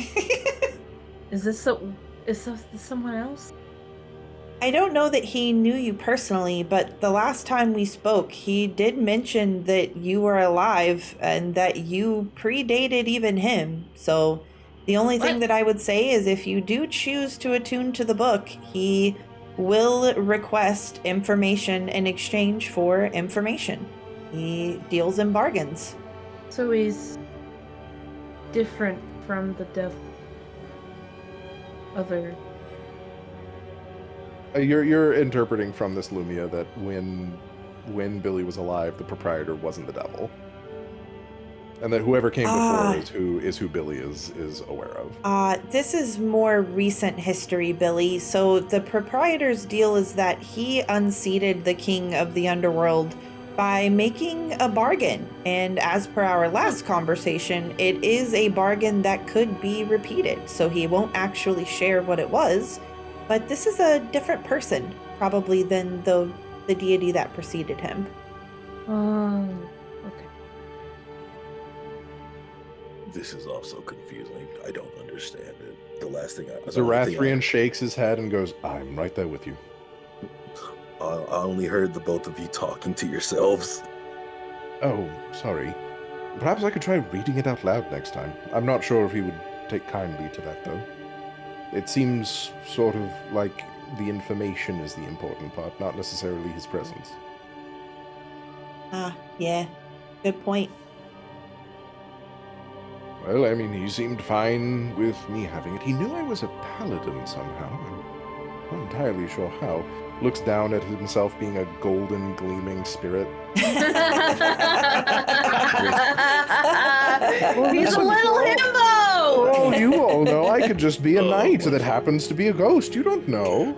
Speaker 5: is this someone else?
Speaker 4: I don't know that he knew you personally, but the last time we spoke, he did mention that you were alive and that you predated even him. So the only thing
Speaker 5: What?
Speaker 4: that I would say is if you do choose to attune to the book, he will request information in exchange for information. He deals in bargains.
Speaker 5: So he's different from the devil. Other.
Speaker 1: You're interpreting from this, Lumia, that when Billy was alive, the proprietor wasn't the devil, and that whoever came
Speaker 4: Ah.
Speaker 1: before is who Billy is aware of.
Speaker 4: This is more recent history, Billy. So the proprietor's deal is that he unseated the king of the underworld by making a bargain. And as per our last conversation, it is a bargain that could be repeated. So he won't actually share what it was, but this is a different person, probably, than the deity that preceded him.
Speaker 5: Oh, okay.
Speaker 7: This is also confusing. I don't understand it. The last thing
Speaker 1: Xirathrian shakes his head and goes, "I'm right there with you."
Speaker 7: I only heard the both of you talking to yourselves.
Speaker 1: Oh, sorry. Perhaps I could try reading it out loud next time. I'm not sure if he would take kindly to that, though. It seems sort of like the information is the important part, not necessarily his presence.
Speaker 4: Yeah, good point.
Speaker 1: Well, I mean, he seemed fine with me having it. He knew I was a paladin somehow. I'm not entirely sure how. Looks down at himself being a golden, gleaming spirit.
Speaker 5: He's a little himbo!
Speaker 1: Oh, you all know I could just be a knight that happens to be a ghost. You don't know.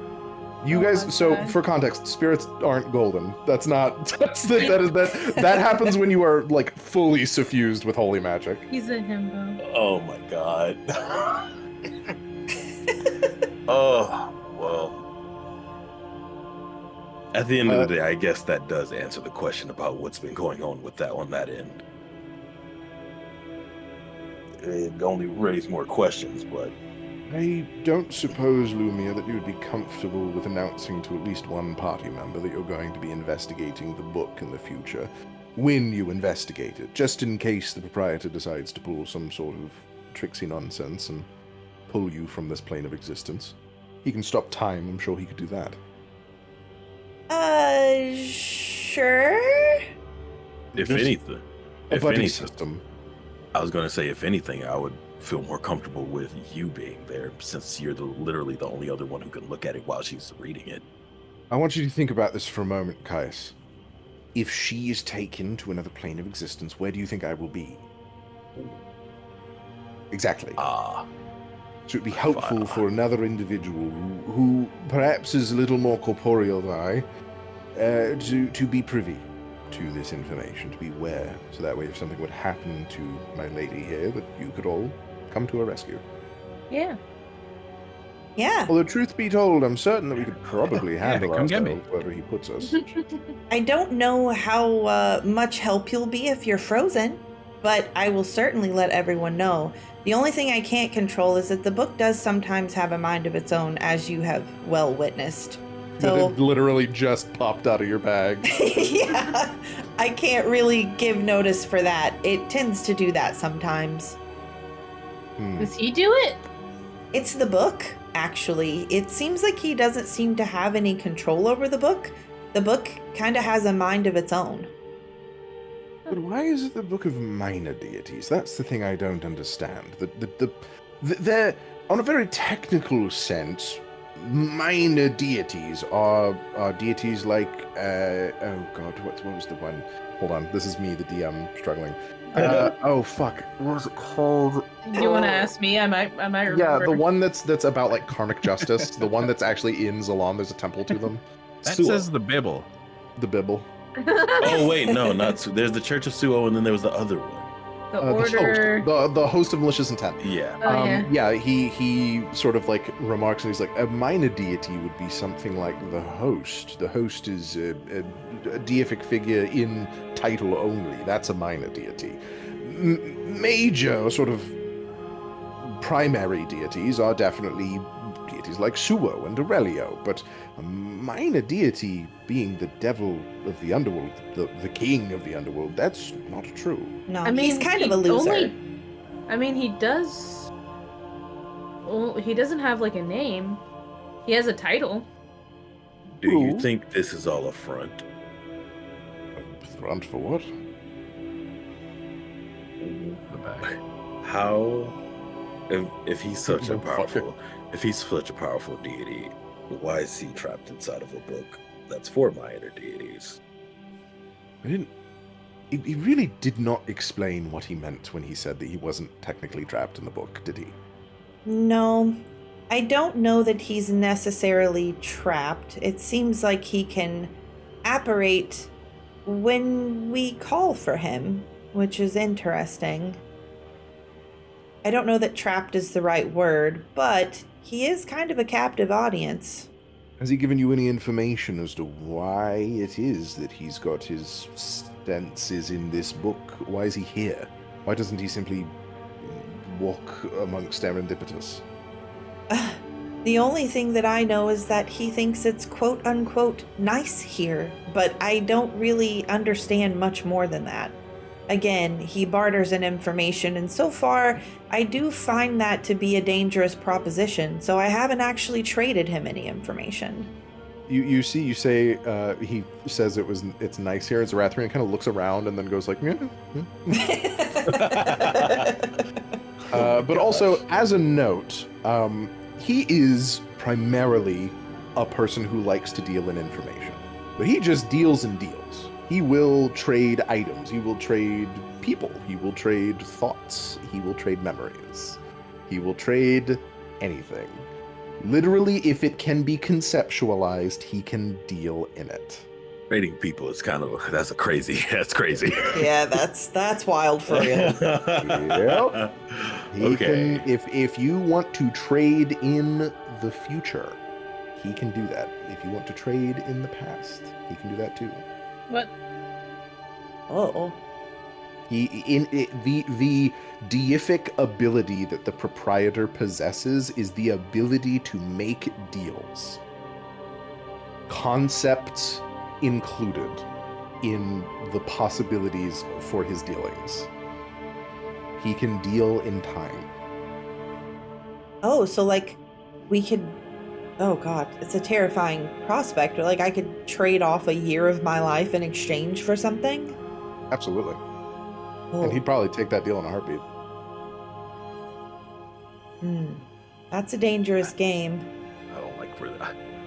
Speaker 1: You guys, so for context, spirits aren't golden. That's not. That happens when you are like fully suffused with holy magic.
Speaker 5: He's a himbo.
Speaker 7: Oh my god. Oh, well. At the end of the day, I guess that does answer the question about what's been going on with that on that end. It only raised more questions, but
Speaker 1: I don't suppose, Lumia, that you would be comfortable with announcing to at least one party member that you're going to be investigating the book in the future. When you investigate it, just in case the proprietor decides to pull some sort of tricksy nonsense and pull you from this plane of existence. He can stop time, I'm sure he could do that.
Speaker 4: Sure?
Speaker 7: if
Speaker 1: Just
Speaker 7: anything,
Speaker 1: A
Speaker 7: if
Speaker 1: buddy
Speaker 7: anything,
Speaker 1: system.
Speaker 7: I was going to say, if anything, I would feel more comfortable with you being there, since you're literally the only other one who can look at it while she's reading it.
Speaker 1: I want you to think about this for a moment, Caius. If she is taken to another plane of existence, where do you think I will be? Exactly.
Speaker 7: Ah,
Speaker 1: So it'd be helpful for another individual who perhaps is a little more corporeal than I, to be privy to this information, to be aware, so that way if something would happen to my lady here, that you could all come to her rescue.
Speaker 5: Yeah.
Speaker 4: Yeah.
Speaker 1: Although, truth be told, I'm certain that we could probably handle
Speaker 2: come get me.
Speaker 1: ourselves wherever he puts us.
Speaker 4: I don't know how much help you'll be if you're frozen, but I will certainly let everyone know. The only thing I can't control is that the book does sometimes have a mind of its own, as you have well witnessed.
Speaker 1: That
Speaker 4: So,
Speaker 1: it literally just popped out of your bag.
Speaker 4: yeah, I can't really give notice for that. It tends to do that sometimes.
Speaker 5: Does he do it?
Speaker 4: It's the book, actually. It seems like he doesn't seem to have any control over the book. The book kind of has a mind of its own.
Speaker 1: But why is it the Book of Minor Deities? That's the thing I don't understand. They're, on a very technical sense, minor deities are deities like, oh god, what was the one? Hold on, this is me, the DM, struggling. Oh fuck, what was it called?
Speaker 5: Do you want to ask me? I might remember.
Speaker 1: Yeah, the one that's about like karmic justice, the one that's actually in Zalam, there's a temple to them.
Speaker 2: That
Speaker 7: Suo.
Speaker 2: says the Bibble.
Speaker 1: The Bibble.
Speaker 7: Oh wait, no, not there's the Church of Suo, and then there was the other one.
Speaker 5: The order.
Speaker 1: The host of malicious intent.
Speaker 7: Yeah.
Speaker 5: Oh, yeah.
Speaker 1: He sort of like remarks, and he's like, a minor deity would be something like the host. The host is a deific figure in title only. That's a minor deity. Major sort of primary deities are definitely deities like Suo and Aurelio, but a minor deity being the devil of the underworld, the king of the underworld, that's not true.
Speaker 4: No,
Speaker 5: I mean,
Speaker 4: he's kind of a loser.
Speaker 5: He does. Well, he doesn't have like a name. He has a title.
Speaker 7: Do you
Speaker 1: Ooh.
Speaker 7: think this is all a front?
Speaker 1: Front for what?
Speaker 2: The bag.
Speaker 7: How, if he's such a
Speaker 1: Motherfucker.
Speaker 7: powerful deity, why is he trapped inside of a book that's for minor deities?
Speaker 1: He really did not explain what he meant when he said that he wasn't technically trapped in the book, did he?
Speaker 4: No, I don't know that he's necessarily trapped. It seems like he can apparate when we call for him, which is interesting. I don't know that trapped is the right word, but he is kind of a captive audience.
Speaker 1: Has he given you any information as to why it is that he's got his stances in this book? Why is he here? Why doesn't he simply walk amongst serendipitous?
Speaker 4: The only thing that I know is that he thinks it's quote unquote nice here, but I don't really understand much more than that. Again, he barters in information, and so far, I do find that to be a dangerous proposition, so I haven't actually traded him any information.
Speaker 1: You say he says it's nice here. Xirathrian kind of looks around and then goes like, yeah. But also, as a note, he is primarily a person who likes to deal in information. But he just deals and deals. He will trade items. He will trade people. He will trade thoughts. He will trade memories. He will trade anything. Literally, if it can be conceptualized, he can deal in it.
Speaker 7: Trading people is that's crazy. That's crazy.
Speaker 4: Yeah, that's wild for real.
Speaker 1: Yep. He can, if you want to trade in the future, he can do that. If you want to trade in the past, he can do that too.
Speaker 5: What?
Speaker 4: Oh.
Speaker 1: The deific ability that the proprietor possesses is the ability to make deals. Concepts included in the possibilities for his dealings. He can deal in time.
Speaker 4: Oh, so like we could. Oh God, it's a terrifying prospect. Or like I could trade off a year of my life in exchange for something.
Speaker 1: Absolutely.
Speaker 4: Oh.
Speaker 1: And he'd probably take that deal in a heartbeat.
Speaker 4: That's a dangerous game.
Speaker 7: I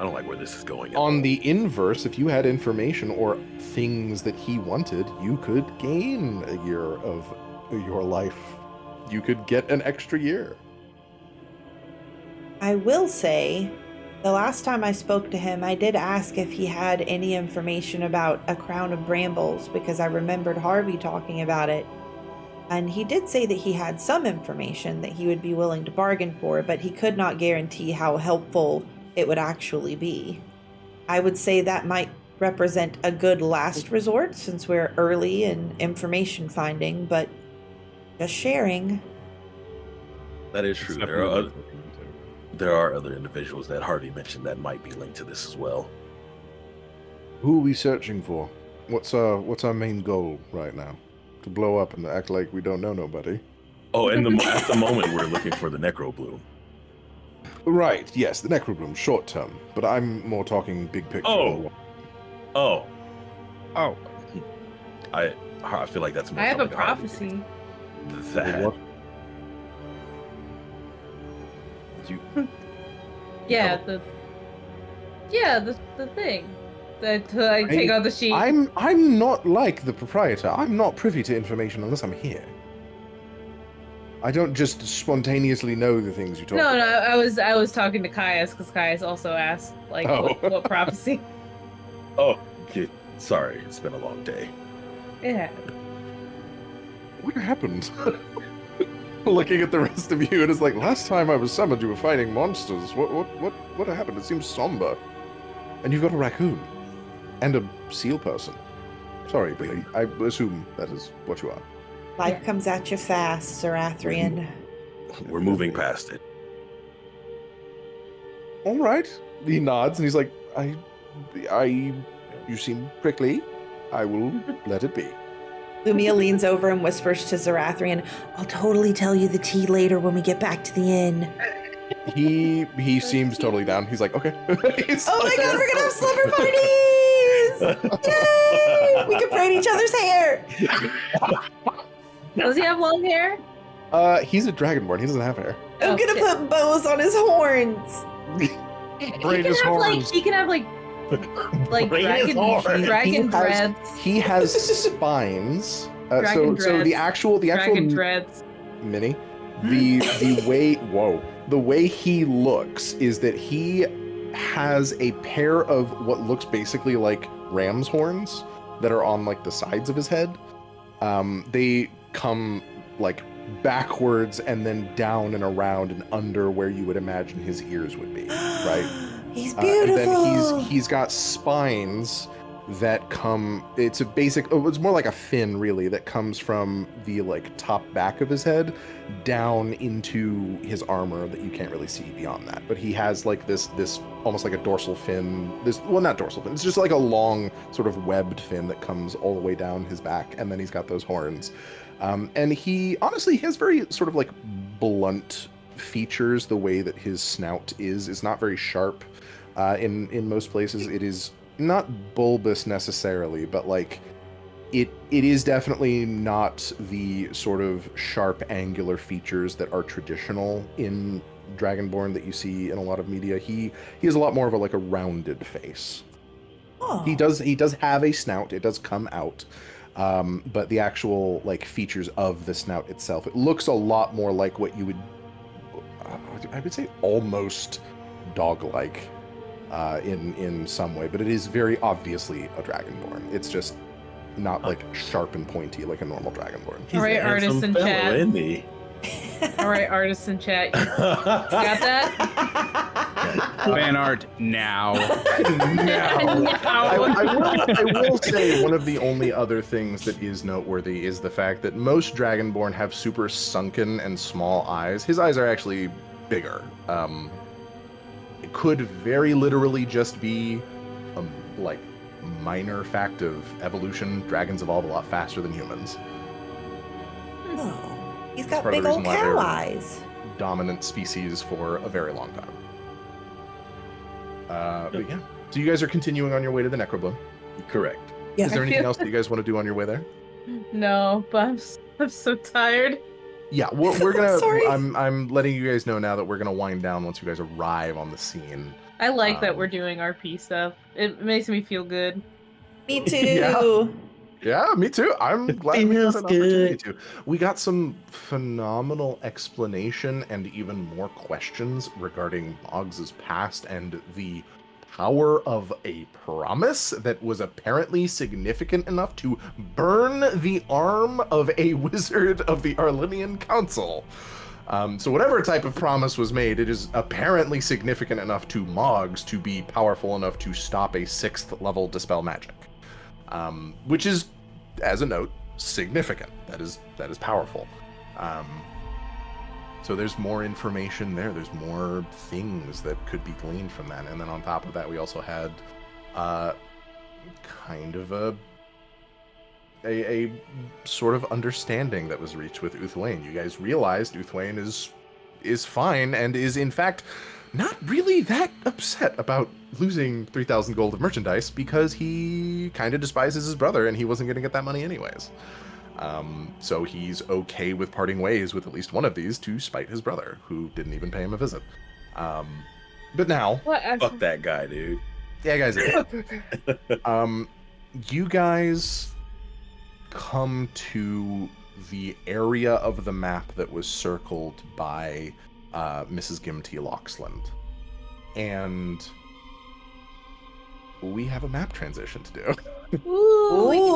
Speaker 7: don't like where this is going.
Speaker 1: On the inverse, if you had information or things that he wanted, you could gain a year of your life. You could get an extra year.
Speaker 4: I will say, the last time I spoke to him, I did ask if he had any information about a Crown of Brambles because I remembered Harvey talking about it. And he did say that he had some information that he would be willing to bargain for, but he could not guarantee how helpful it would actually be. I would say that might represent a good last resort since we're early in information finding, but just sharing.
Speaker 7: That is true. There are other individuals that Harvey mentioned that might be linked to this as well.
Speaker 1: Who are we searching for? What's our main goal right now? To blow up and act like we don't know nobody.
Speaker 7: Oh, and at the moment we're looking for the Necro Bloom.
Speaker 1: Right, yes, the Necrobloom, short term. But I'm more talking big picture.
Speaker 7: Oh. I feel like that's more
Speaker 5: I have a
Speaker 7: something Harvey
Speaker 5: prophecy.
Speaker 7: thinks. That.
Speaker 5: Yeah, the thing that I take out the sheet.
Speaker 1: I'm not like the proprietor. I'm not privy to information unless I'm here. I don't just spontaneously know the things you talk about.
Speaker 5: No, I was talking to Caius because Caius also asked like what prophecy.
Speaker 7: Oh, okay. Sorry, it's been a long day.
Speaker 5: Yeah.
Speaker 1: What happened? Looking at the rest of you, and it's like, last time I was summoned, you were fighting monsters. What happened? It seems somber. And you've got a raccoon. And a seal person. Sorry, but I assume that is what you are.
Speaker 4: Life comes at you fast, Xirathrian.
Speaker 7: We're moving past it.
Speaker 1: All right. He nods, and he's like, you seem prickly. I will let it be.
Speaker 4: Lumia leans over and whispers to Xirathrian, I'll totally tell you the tea later when we get back to the inn.
Speaker 1: He seems totally down. He's like, okay.
Speaker 4: Oh my god, we're gonna have slumber parties! Yay! We can braid each other's hair!
Speaker 5: Does he have long hair?
Speaker 1: He's a dragonborn. He doesn't have hair.
Speaker 4: I'm gonna put bows on his horns.
Speaker 6: Braid his horns.
Speaker 5: He can have like dragon dreads.
Speaker 1: He has spines.
Speaker 5: Dragon
Speaker 1: So the
Speaker 5: dreads.
Speaker 1: actual
Speaker 5: Dragon dreads.
Speaker 1: Mini, the way he looks is that he has a pair of what looks basically like ram's horns that are on like the sides of his head. They come like backwards and then down and around and under where you would imagine his ears would be, right?
Speaker 4: He's beautiful.
Speaker 1: And then he's got spines that come. It's a basic. It's more like a fin, really, that comes from the like top back of his head down into his armor that you can't really see beyond that. But he has like this almost like a dorsal fin. Not dorsal fin. It's just like a long sort of webbed fin that comes all the way down his back, and then he's got those horns. And he honestly has very sort of like blunt features. The way that his snout is not very sharp. In most places, it is not bulbous necessarily, but like It is definitely not the sort of sharp, angular features that are traditional in Dragonborn that you see in a lot of media. He has a lot more of a rounded face.
Speaker 4: Oh.
Speaker 1: He does have a snout. It does come out, but the actual features of the snout itself, it looks a lot more like what you would, I would say, almost dog-like in some way. But it is very obviously a Dragonborn. It's just not sharp and pointy like a normal Dragonborn.
Speaker 3: He's
Speaker 5: All right,
Speaker 3: a handsome
Speaker 5: artists in
Speaker 3: fellow,
Speaker 5: chat.
Speaker 3: isn't he?
Speaker 5: All right, artists in chat. You got that?
Speaker 2: Fan art now.
Speaker 1: I will say one of the only other things that is noteworthy is the fact that most Dragonborn have super sunken and small eyes. His eyes are actually bigger. It could very literally just be a minor fact of evolution. Dragons evolve a lot faster than humans.
Speaker 4: Oh. He's
Speaker 1: That's
Speaker 4: got
Speaker 1: part of
Speaker 4: big
Speaker 1: the
Speaker 4: old
Speaker 1: reason why
Speaker 4: cow
Speaker 1: they're
Speaker 4: eyes.
Speaker 1: Dominant species for a very long time. But yeah. So you guys are continuing on your way to the Necrobloom.
Speaker 3: Correct.
Speaker 4: Yeah.
Speaker 1: Is there
Speaker 5: I
Speaker 1: anything
Speaker 5: feel-
Speaker 1: else that you guys want to do on your way there?
Speaker 5: No, but I'm so tired.
Speaker 1: Yeah, we're gonna.
Speaker 4: Sorry.
Speaker 1: I'm letting you guys know now that we're gonna wind down once you guys arrive on the scene.
Speaker 5: I like that we're
Speaker 1: Um,
Speaker 5: doing RP stuff. It makes me feel good.
Speaker 4: Me too.
Speaker 1: Yeah. Yeah, me too. I'm glad we got
Speaker 3: Feels
Speaker 1: an opportunity
Speaker 3: good.
Speaker 1: to. We got some phenomenal explanation and even more questions regarding Mogs' past and the power of a promise that was apparently significant enough to burn the arm of a wizard of the Arlinian Council. So whatever type of promise was made, it is apparently significant enough to Mogs to be powerful enough to stop a 6th level Dispel Magic. Which is, as a note, significant. That is powerful. So there's more information there. There's more things that could be gleaned from that. And then on top of that, we also had kind of a sort of understanding that was reached with Uthwain. You guys realized Uthwain is fine and is in fact not really that upset about losing 3,000 gold of merchandise because he kind of despises his brother and he wasn't going to get that money anyways. So he's okay with parting ways with at least one of these to spite his brother, who didn't even pay him a visit. But now,
Speaker 5: What?
Speaker 3: Fuck that guy, dude.
Speaker 1: yeah, guys, you guys come to the area of the map that was circled by Mrs. Gimty Loxland. And we have a map transition to do.
Speaker 5: Ooh, we can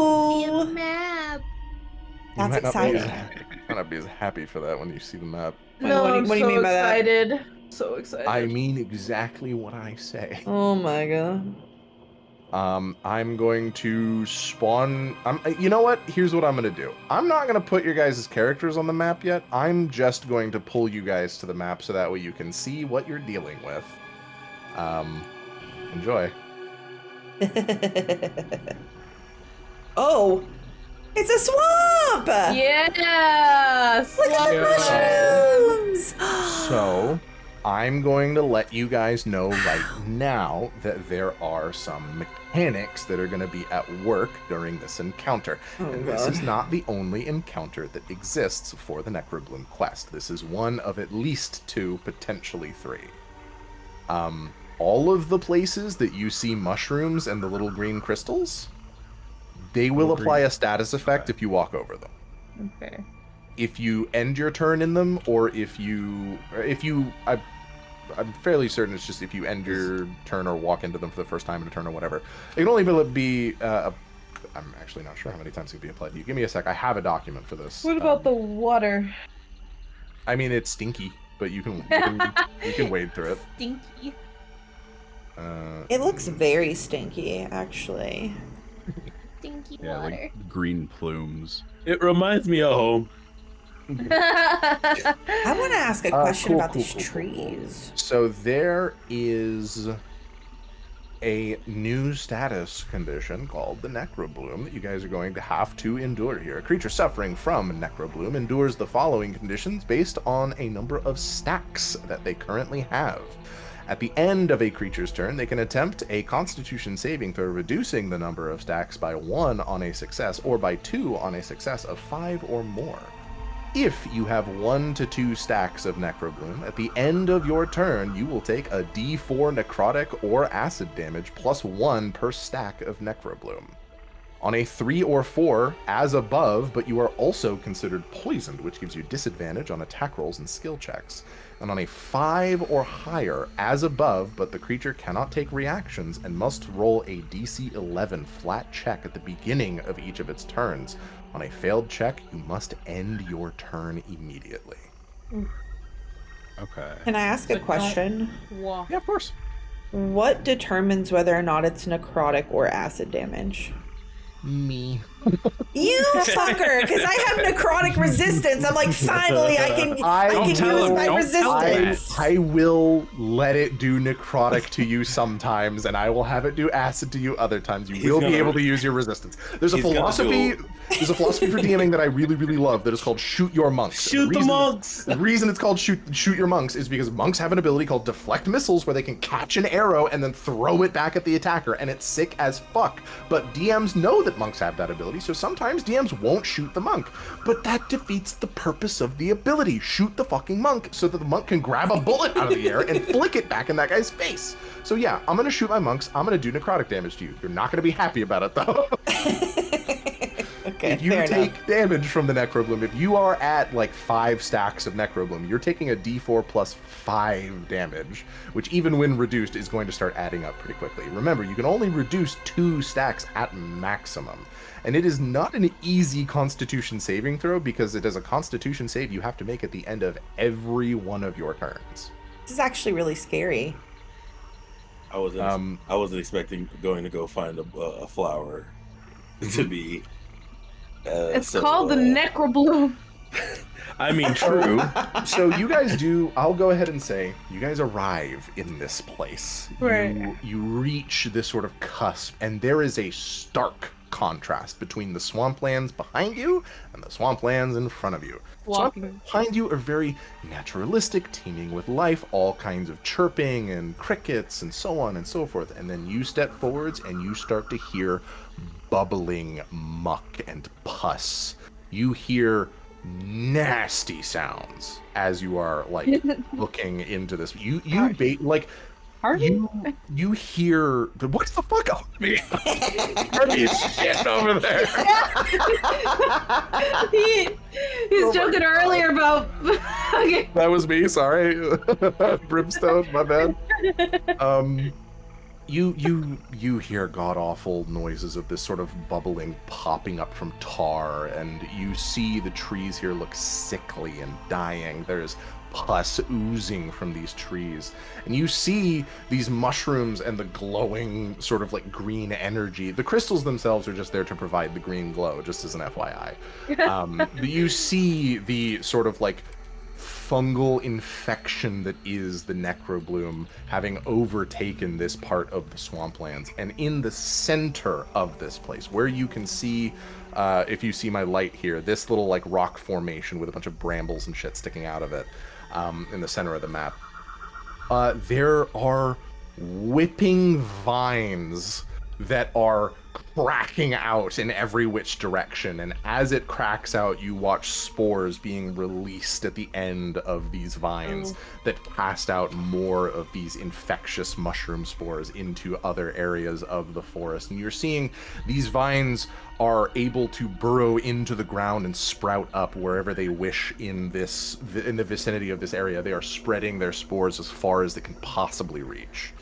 Speaker 5: see
Speaker 4: Ooh.
Speaker 5: a map.
Speaker 1: You
Speaker 4: That's
Speaker 1: might
Speaker 4: exciting.
Speaker 1: not be as happy for that when you see the map.
Speaker 5: No,
Speaker 4: What do you-
Speaker 5: I'm
Speaker 4: what do you
Speaker 5: so
Speaker 4: mean by that?
Speaker 5: excited. So excited.
Speaker 1: I mean exactly what I say.
Speaker 4: Oh my god.
Speaker 1: I'm going to spawn. You know what? Here's what I'm going to do. I'm not going to put your guys' characters on the map yet. I'm just going to pull you guys to the map so that way you can see what you're dealing with. Enjoy.
Speaker 4: Oh, it's a swamp!
Speaker 5: Yes.
Speaker 4: Look at the mushrooms!
Speaker 1: So, I'm going to let you guys know right now that there are some mechanics that are going to be at work during this encounter.
Speaker 4: Oh,
Speaker 1: And this
Speaker 4: God.
Speaker 1: is not the only encounter that exists for the Necrobloom quest. This is one of at least 2, potentially 3. All of the places that you see mushrooms and the little green crystals, they will
Speaker 2: Little
Speaker 1: apply
Speaker 2: green-
Speaker 1: a status effect if you walk over them.
Speaker 5: Okay.
Speaker 1: If you end your turn in them, or I'm fairly certain it's just if you end your turn or walk into them for the first time in a turn or whatever. It can only be I'm actually not sure how many times it can be applied to you. Give me a sec. I have a document for this.
Speaker 5: What about the water?
Speaker 1: I mean, it's stinky, but you can wade through it.
Speaker 5: Stinky.
Speaker 4: It looks very stinky, actually.
Speaker 5: Stinky
Speaker 2: Yeah,
Speaker 5: water.
Speaker 2: like green plumes.
Speaker 3: It reminds me of home.
Speaker 4: I want to ask a question
Speaker 1: cool,
Speaker 4: about
Speaker 1: cool,
Speaker 4: these
Speaker 1: cool, cool, cool.
Speaker 4: trees.
Speaker 1: So there is a new status condition called the Necrobloom that you guys are going to have to endure here. A creature suffering from Necrobloom endures the following conditions based on a number of stacks that they currently have. At the end of a creature's turn, they can attempt a Constitution saving throw, reducing the number of stacks by 1 on a success, or by 2 on a success of 5 or more. If you have 1 to 2 stacks of Necrobloom, at the end of your turn, you will take a D4 necrotic or acid damage plus 1 per stack of Necrobloom. On a 3 or 4, as above, but you are also considered poisoned, which gives you disadvantage on attack rolls and skill checks. And on a 5 or higher, as above, but the creature cannot take reactions and must roll a DC 11 flat check at the beginning of each of its turns. On a failed check, you must end your turn immediately.
Speaker 2: Okay.
Speaker 4: Can I ask a question?
Speaker 5: Walk.
Speaker 1: Yeah, of course.
Speaker 4: What determines whether or not it's necrotic or acid damage?
Speaker 1: Me.
Speaker 4: You fucker! Because I have necrotic resistance. I'm like, finally, I can use my resistance.
Speaker 1: I will let it do necrotic to you sometimes, and I will have it do acid to you other times. You will be able to use your resistance. There's a philosophy for DMing that I really, really love that is called shoot your monks.
Speaker 3: Shoot the monks!
Speaker 1: The reason it's called shoot your monks is because monks have an ability called deflect missiles where they can catch an arrow and then throw it back at the attacker, and it's sick as fuck. But DMs know that monks have that ability, so sometimes DMs won't shoot the monk. But that defeats the purpose of the ability. Shoot the fucking monk so that the monk can grab a bullet out of the air and flick it back in that guy's face. So yeah, I'm gonna shoot my monks. I'm gonna do necrotic damage to you. You're not gonna be happy about it though.
Speaker 4: Okay,
Speaker 1: if you take damage from the Necrobloom, if you are at like 5 stacks of Necrobloom, you're taking a D4 plus 5 damage, which even when reduced is going to start adding up pretty quickly. Remember, you can only reduce 2 stacks at maximum. And it is not an easy Constitution saving throw because it is a Constitution save you have to make at the end of every one of your turns.
Speaker 4: This is actually really scary.
Speaker 7: I wasn't expecting going to go find a flower to be.
Speaker 5: It's called the Necrobloom.
Speaker 7: I mean, true.
Speaker 1: So you guys do, I'll go ahead and say, you guys arrive in this place.
Speaker 5: Right.
Speaker 1: You reach this sort of cusp, and there is a stark contrast between the swamplands behind you and the swamplands in front of you.
Speaker 5: Walking.
Speaker 1: Swamplands behind you are very naturalistic, teeming with life, all kinds of chirping and crickets and so on and so forth. And then you step forwards and you start to hear bubbling muck and pus. You hear nasty sounds as you are like looking into this. You hear what the fuck out of me? Harvey's shit over there.
Speaker 5: He's joking earlier about. Okay.
Speaker 1: That was me. Sorry, Brimstone. My bad. You hear god-awful noises of this sort of bubbling popping up from tar, and you see the trees here look sickly and dying. There's pus oozing from these trees, and you see these mushrooms and the glowing sort of like green energy. The crystals themselves are just there to provide the green glow, just as an FYI. You see the sort of like fungal infection that is the Necrobloom having overtaken this part of the swamplands. And in the center of this place, where you can see, if you see my light here, this little like rock formation with a bunch of brambles and shit sticking out of it, in the center of the map, there are whipping vines that are cracking out in every which direction, and as it cracks out, you watch spores being released at the end of these vines that cast out more of these infectious mushroom spores into other areas of the forest. And you're seeing these vines are able to burrow into the ground and sprout up wherever they wish in the vicinity of this area. They are spreading their spores as far as they can possibly reach.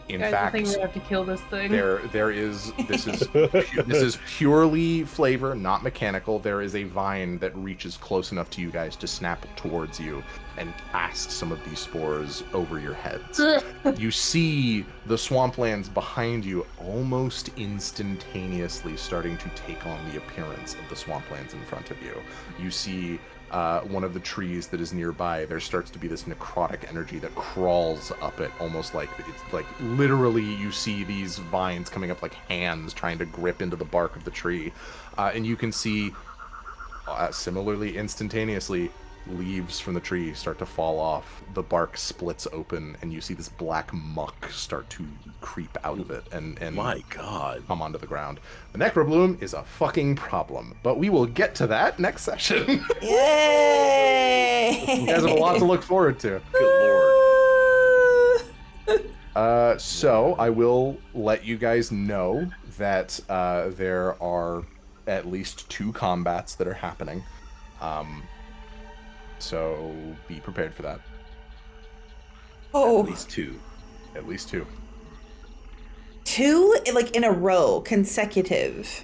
Speaker 1: In
Speaker 5: Guys,
Speaker 1: fact,
Speaker 5: I think we have to kill this thing.
Speaker 1: this is purely flavor, not mechanical. There is a vine that reaches close enough to you guys to snap towards you and cast some of these spores over your heads. You see the swamplands behind you almost instantaneously starting to take on the appearance of the swamplands in front of you. You see one of the trees that is nearby, there starts to be this necrotic energy that crawls up it, almost like it's like literally you see these vines coming up like hands trying to grip into the bark of the tree. And you can see, similarly instantaneously, leaves from the tree start to fall off. The bark splits open, and you see this black muck start to creep out of it and
Speaker 7: My God.
Speaker 1: come onto the ground. The necrobloom is a fucking problem, but we will get to that next session.
Speaker 4: Yay!
Speaker 1: You guys have a lot to look forward to.
Speaker 7: Good Lord.
Speaker 1: So I will let you guys know that there are at least 2 combats that are happening. So be prepared for that.
Speaker 4: Oh,
Speaker 7: At least 2.
Speaker 1: At least 2.
Speaker 4: 2 like in a row, consecutive.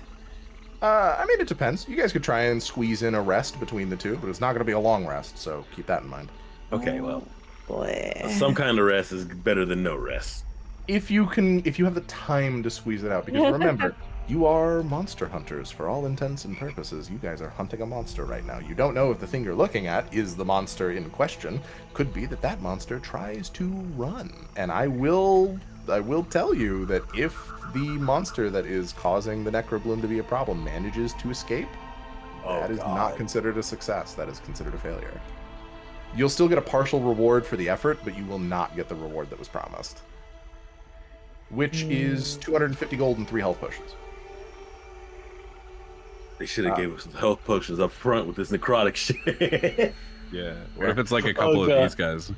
Speaker 1: I mean, it depends. You guys could try and squeeze in a rest between the 2, but it's not going to be a long rest, so keep that in mind.
Speaker 7: Okay, well,
Speaker 4: Boy.
Speaker 7: some kind of rest is better than no rest.
Speaker 1: If you have the time to squeeze it out, because remember, you are monster hunters for all intents and purposes. You guys are hunting a monster right now. You don't know if the thing you're looking at is the monster in question. Could be that monster tries to run. And I will tell you that if the monster that is causing the necrobloom to be a problem manages to escape, that is not considered a success. That is considered a failure. You'll still get a partial reward for the effort, but you will not get the reward that was promised. Which is 250 gold and 3 health potions.
Speaker 7: They should have gave us the health potions up front with this necrotic shit.
Speaker 2: Yeah. What if it's like a couple of these guys?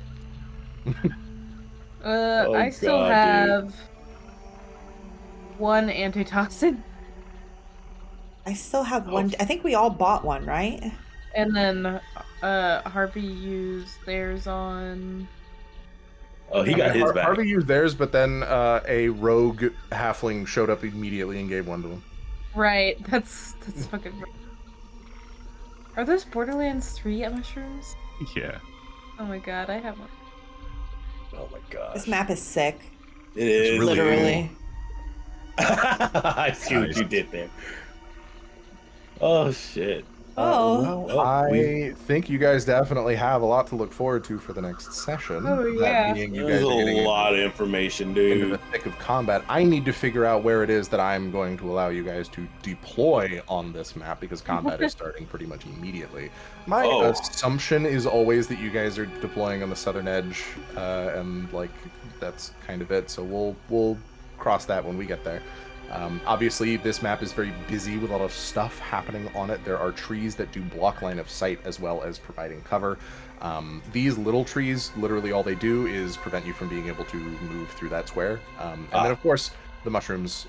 Speaker 5: I still
Speaker 7: God,
Speaker 5: have 1 antitoxin,
Speaker 4: I still have one. I think we all bought one, right?
Speaker 5: and then Harvey used theirs on.
Speaker 7: Oh, he got his back.
Speaker 1: Harvey used theirs, but then a rogue halfling showed up immediately and gave one to him.
Speaker 5: Right, that's fucking. Are those Borderlands 3 mushrooms?
Speaker 2: Yeah.
Speaker 5: Oh my god, I have one.
Speaker 7: Oh my God.
Speaker 4: This map is sick.
Speaker 7: It is.
Speaker 1: really
Speaker 4: Literally.
Speaker 7: I see what you did there. Oh, shit.
Speaker 4: Oh.
Speaker 7: Well,
Speaker 1: I think you guys definitely have a lot to look forward to for the next session.
Speaker 5: Oh,
Speaker 1: That
Speaker 5: yeah.
Speaker 1: being you
Speaker 7: There's
Speaker 1: guys are getting
Speaker 7: a lot of information,
Speaker 1: into the
Speaker 7: dude.
Speaker 1: thick of combat. I need to figure out where it is that I'm going to allow you guys to deploy on this map, because combat is starting pretty much immediately. My assumption is always that you guys are deploying on the southern edge, and like that's kind of it. So we'll cross that when we get there. Obviously, this map is very busy with a lot of stuff happening on it. There are trees that do block line of sight as well as providing cover. These little trees, literally all they do is prevent you from being able to move through that square. And then, of course, the mushrooms.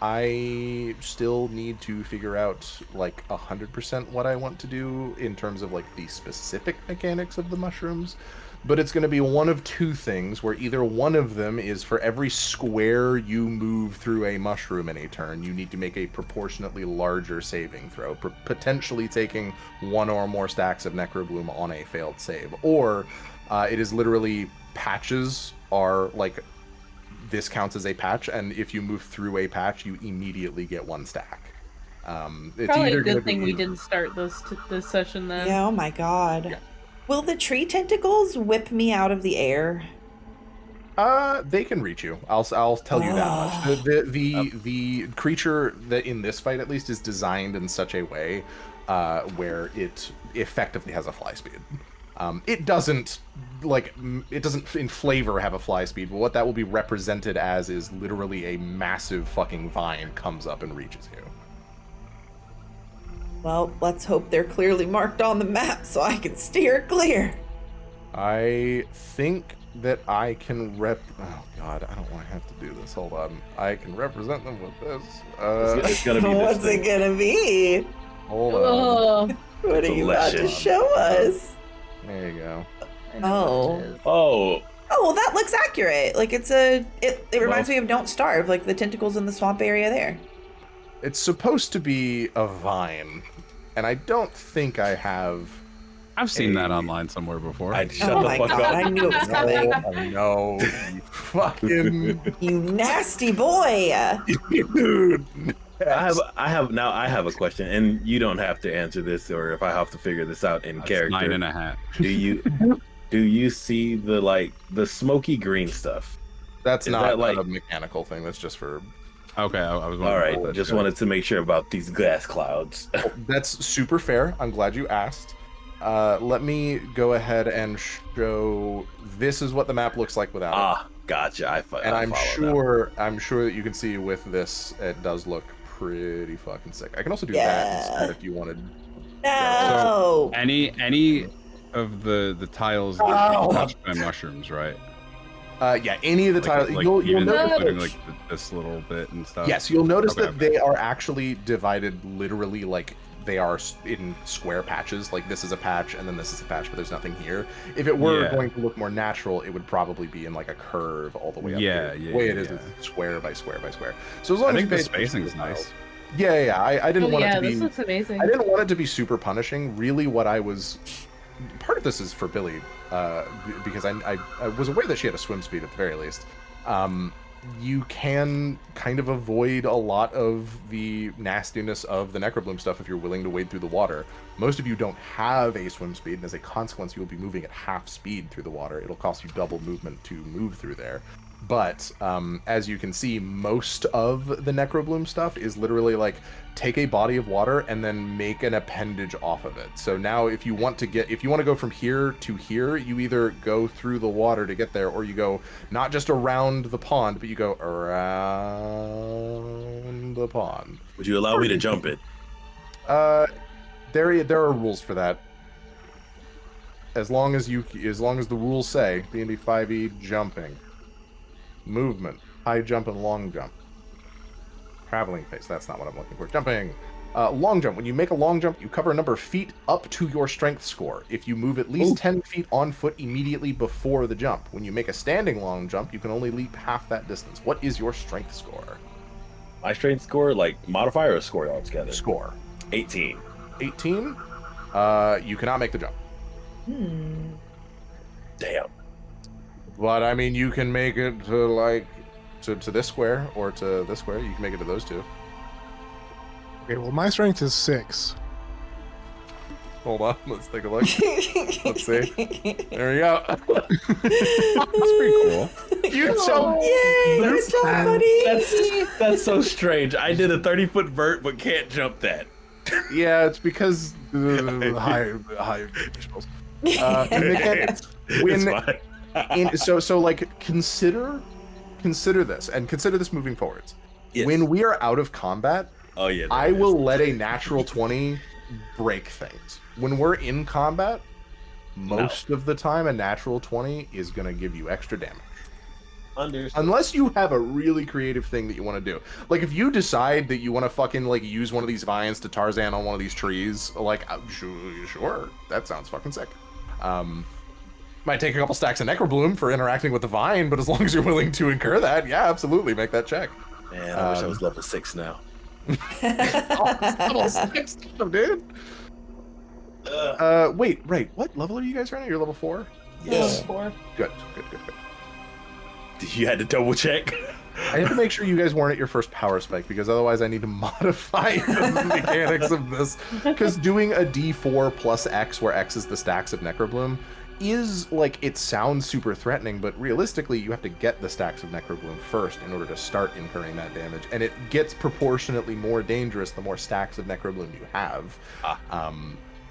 Speaker 1: I still need to figure out like 100% what I want to do in terms of like the specific mechanics of the mushrooms. But it's going to be one of 2 things, where either one of them is for every square you move through a mushroom in a turn, you need to make a proportionately larger saving throw, potentially taking 1 or more stacks of Necrobloom on a failed save. Or it is literally patches are like, this counts as a patch, and if you move through a patch, you immediately get 1 stack. It's
Speaker 5: Probably
Speaker 1: either
Speaker 5: a
Speaker 1: gonna
Speaker 5: good thing
Speaker 1: be-
Speaker 5: we didn't start this session then.
Speaker 4: Yeah, oh my god.
Speaker 1: Yeah.
Speaker 4: Will the tree tentacles whip me out of the air?
Speaker 1: They can reach you. I'll tell you that much. The creature that in this fight at least is designed in such a way where it effectively has a fly speed. It doesn't in flavor have a fly speed, but what that will be represented as is literally a massive fucking vine comes up and reaches you.
Speaker 4: Well, let's hope they're clearly marked on the map so I can steer clear.
Speaker 1: I think that I can oh god, I don't want to have to do this. Hold on. I can represent them with this.
Speaker 7: It's gonna be this
Speaker 4: What's
Speaker 7: thing.
Speaker 4: it gonna be?
Speaker 1: Hold on.
Speaker 5: Oh,
Speaker 4: What
Speaker 7: It's
Speaker 4: are
Speaker 7: a
Speaker 4: you about to
Speaker 7: legend.
Speaker 4: show us?
Speaker 1: There you go.
Speaker 5: I know what it is.
Speaker 7: Oh,
Speaker 4: Oh, well, that looks accurate. Like it reminds me of Don't Starve, like the tentacles in the swamp area there.
Speaker 1: It's supposed to be a vine, and I don't think I have.
Speaker 2: I've seen that
Speaker 1: Hey.
Speaker 2: online somewhere before.
Speaker 7: I'd shut
Speaker 4: Oh
Speaker 7: the
Speaker 4: my
Speaker 7: fuck
Speaker 4: god,
Speaker 7: up.
Speaker 4: I knew it was coming.
Speaker 1: I know. You fucking
Speaker 4: You nasty boy.
Speaker 1: dude.
Speaker 7: I have a question, and you don't have to answer this, or if I have to figure this out in
Speaker 2: That's
Speaker 7: character.
Speaker 2: 9.5.
Speaker 7: Do you see the smoky green stuff?
Speaker 1: That's
Speaker 7: Is
Speaker 1: not
Speaker 7: that like-
Speaker 1: a mechanical thing. That's just for.
Speaker 2: Okay, I was wondering
Speaker 7: All right,
Speaker 2: about that
Speaker 7: just
Speaker 2: too.
Speaker 7: wanted to make sure about these gas clouds.
Speaker 1: That's super fair. I'm glad you asked. Let me go ahead and show. This is what the map looks like without it.
Speaker 7: Ah, gotcha.
Speaker 1: And I'm
Speaker 7: follow
Speaker 1: sure that you can see with this, it does look pretty fucking sick. I can also do that instead if you wanted.
Speaker 4: No.
Speaker 2: Any of the tiles that are touched by mushrooms, right?
Speaker 1: Yeah, any of the tiles. You'll
Speaker 2: even
Speaker 1: notice
Speaker 2: including like this little bit and stuff.
Speaker 1: Yes, you'll notice that they are actually divided literally like they are in square patches. Like this is a patch and then this is a patch, but there's nothing here. If it were going to look more natural, it would probably be in like a curve all the way up. The way it is square by square by square. So as long as
Speaker 2: the spacing is nice.
Speaker 1: Yeah. I didn't want it to be.
Speaker 5: This looks amazing.
Speaker 1: I didn't want it to be super punishing. Really, what I was. Part of this is for Billy, because I was aware that she had a swim speed at the very least. You can kind of avoid a lot of the nastiness of the Necrobloom stuff if you're willing to wade through the water. Most of you don't have a swim speed, and as a consequence, you will be moving at half speed through the water. It'll cost you double movement to move through there. But as you can see, most of the Necrobloom stuff is literally like take a body of water and then make an appendage off of it. So now if you want to go from here to here, you either go through the water to get there, or you go not just around the pond, but you go around the pond.
Speaker 7: Would you allow me to jump it?
Speaker 1: There are rules for that. As long as the rules say D&D 5e jumping. Movement, high jump and long jump. Traveling pace, that's not what I'm looking for. Jumping. Long jump. When you make a long jump, you cover a number of feet up to your strength score. If you move at least 10 feet on foot immediately before the jump. When you make a standing long jump, you can only leap half that distance. What is your strength score?
Speaker 7: My strength score, like modifier or score altogether?
Speaker 1: Score.
Speaker 7: 18.
Speaker 1: 18? You cannot make the jump.
Speaker 7: Damn.
Speaker 1: But I mean, you can make it to like to this square or to this square. You can make it to those two.
Speaker 6: Okay, well, my strength is 6.
Speaker 1: Hold on, let's take a look. Let's see. There we go.
Speaker 2: That's pretty cool.
Speaker 1: You're so
Speaker 4: That's so funny.
Speaker 7: That's so strange. I did a 30-foot vert, but can't jump that.
Speaker 1: Yeah, it's because high spells. And again,
Speaker 7: It's fine.
Speaker 1: so like consider this and consider this moving forwards.
Speaker 7: Yes.
Speaker 1: When we are out of combat, I will let a natural 20 break things. When we're in combat, most of the time a natural 20 is going to give you extra damage.
Speaker 7: Understood.
Speaker 1: Unless you have a really creative thing that you want to do. Like if you decide that you want to fucking like use one of these vines to Tarzan on one of these trees, like sure, that sounds fucking sick. Might take a couple stacks of Necrobloom for interacting with the vine, but as long as you're willing to incur that, yeah, absolutely, make that check.
Speaker 7: Man, I wish I was level 6 now.
Speaker 1: Level 6, dude. Wait, right. What level are you guys right now? You're level 4?
Speaker 7: Yes.
Speaker 5: 4.
Speaker 1: Good.
Speaker 7: You had to double check.
Speaker 1: I have to make sure you guys weren't at your first power spike, because otherwise I need to modify the mechanics of this. Because doing a D4 plus X, where X is the stacks of Necrobloom, is like, it sounds super threatening, but realistically you have to get the stacks of Necrobloom first in order to start incurring that damage, and it gets proportionately more dangerous the more stacks of Necrobloom you have.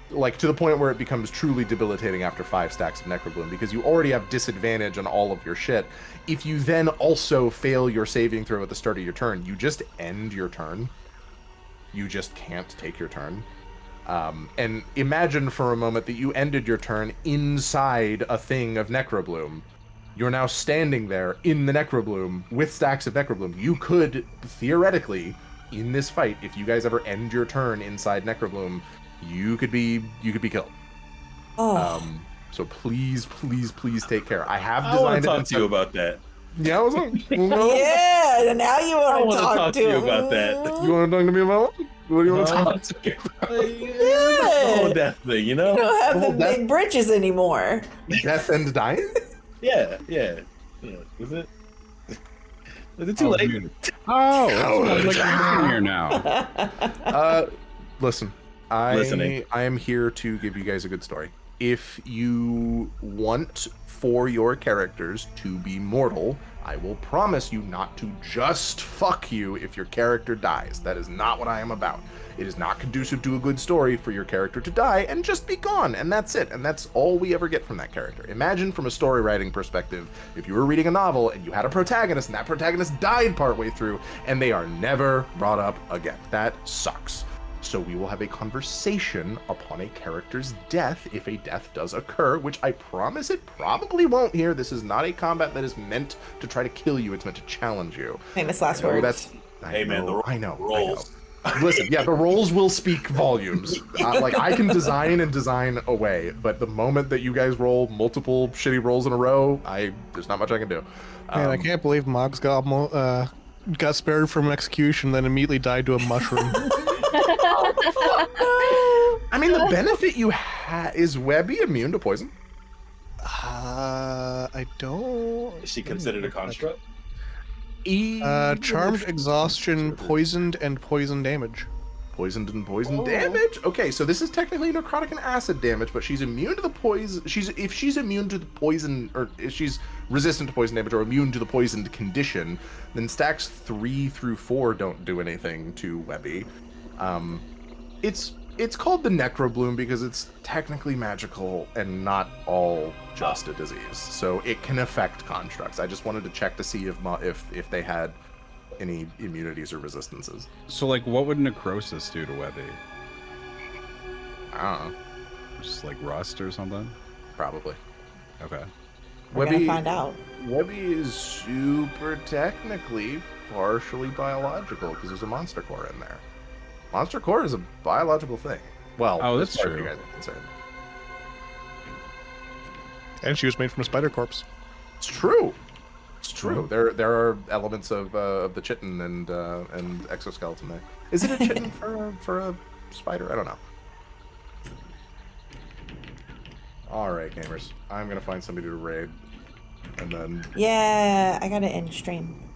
Speaker 1: Like to the point where it becomes truly debilitating after 5 stacks of Necrobloom, because you already have disadvantage on all of your shit. If you then also fail your saving throw at the start of your turn, you just end your turn. You just can't take your turn. And imagine for a moment that you ended your turn inside a thing of Necrobloom. You're now standing there in the Necrobloom with stacks of Necrobloom. You could, theoretically, in this fight, if you guys ever end your turn inside Necrobloom, you could be killed. So please take care. I have designed
Speaker 7: I want to talk to you about that.
Speaker 1: Yeah, what's up?
Speaker 4: Yeah, now you
Speaker 7: I
Speaker 4: want
Speaker 7: want
Speaker 4: to
Speaker 7: to talk to you about that.
Speaker 1: You want to talk to me about what? What do you want to talk to me about?
Speaker 7: The whole death thing, you know?
Speaker 4: You don't have the
Speaker 1: Well,
Speaker 4: big britches anymore.
Speaker 1: Death and dying?
Speaker 7: Yeah. Is it? Is it too late?
Speaker 2: Dude. Oh, that's like I'm here now.
Speaker 1: Listen.
Speaker 7: Listening.
Speaker 1: I am here to give you guys a good story. if you want for your characters to be mortal, I will promise you not to just fuck you if your character dies. That is not what I am about. It is not conducive to a good story for your character to die and just be gone, and that's it. And that's all we ever get from that character. Imagine from a story writing perspective, if you were reading a novel and you had a protagonist and that protagonist died partway through and they are never brought up again. That sucks. So we will have a conversation upon a character's death if a death does occur, which I promise it probably won't here. This is not a combat that is meant to try to kill you. It's meant to challenge you.
Speaker 4: Famous last words.
Speaker 3: Hey, man,
Speaker 1: I know.
Speaker 3: rolls.
Speaker 1: Listen, yeah, the rolls will speak volumes. Like, I can design and design away, but the moment that you guys roll multiple shitty rolls in a row, there's not much I can do.
Speaker 6: Man, I can't believe Mogs got spared from execution, then immediately died to a mushroom.
Speaker 1: I mean, the benefit you have is Webby immune to poison.
Speaker 6: I don't.
Speaker 3: Is she considered a construct?
Speaker 6: Charmed, exhaustion, poisoned, and poison damage.
Speaker 1: Poisoned and poison damage? Okay, so this is technically necrotic and acid damage, but she's immune to the poison. If she's immune to the poison, or if she's resistant to poison damage or immune to the poisoned condition, then stacks 3 through 4 don't do anything to Webby. It's called the Necrobloom because it's technically magical and not all just a disease. So it can affect constructs. I just wanted to check to see if they had any immunities or resistances.
Speaker 2: So, like, what would necrosis do to Webby?
Speaker 1: I don't know.
Speaker 2: Just like rust or something?
Speaker 1: Probably.
Speaker 2: Okay.
Speaker 4: We're gonna find out.
Speaker 1: Webby is super technically partially biological because there's a monster core in there. Monster core is a biological thing. Well,
Speaker 2: oh, that's
Speaker 1: as far as
Speaker 2: true.
Speaker 1: you guys are concerned.
Speaker 6: And she was made from a spider corpse.
Speaker 1: It's true. It's true. There are elements of the chitin and exoskeleton there. Is it a chitin for a spider? I don't know. All right, gamers. I'm gonna find somebody to raid, and then
Speaker 4: Yeah, I gotta end stream.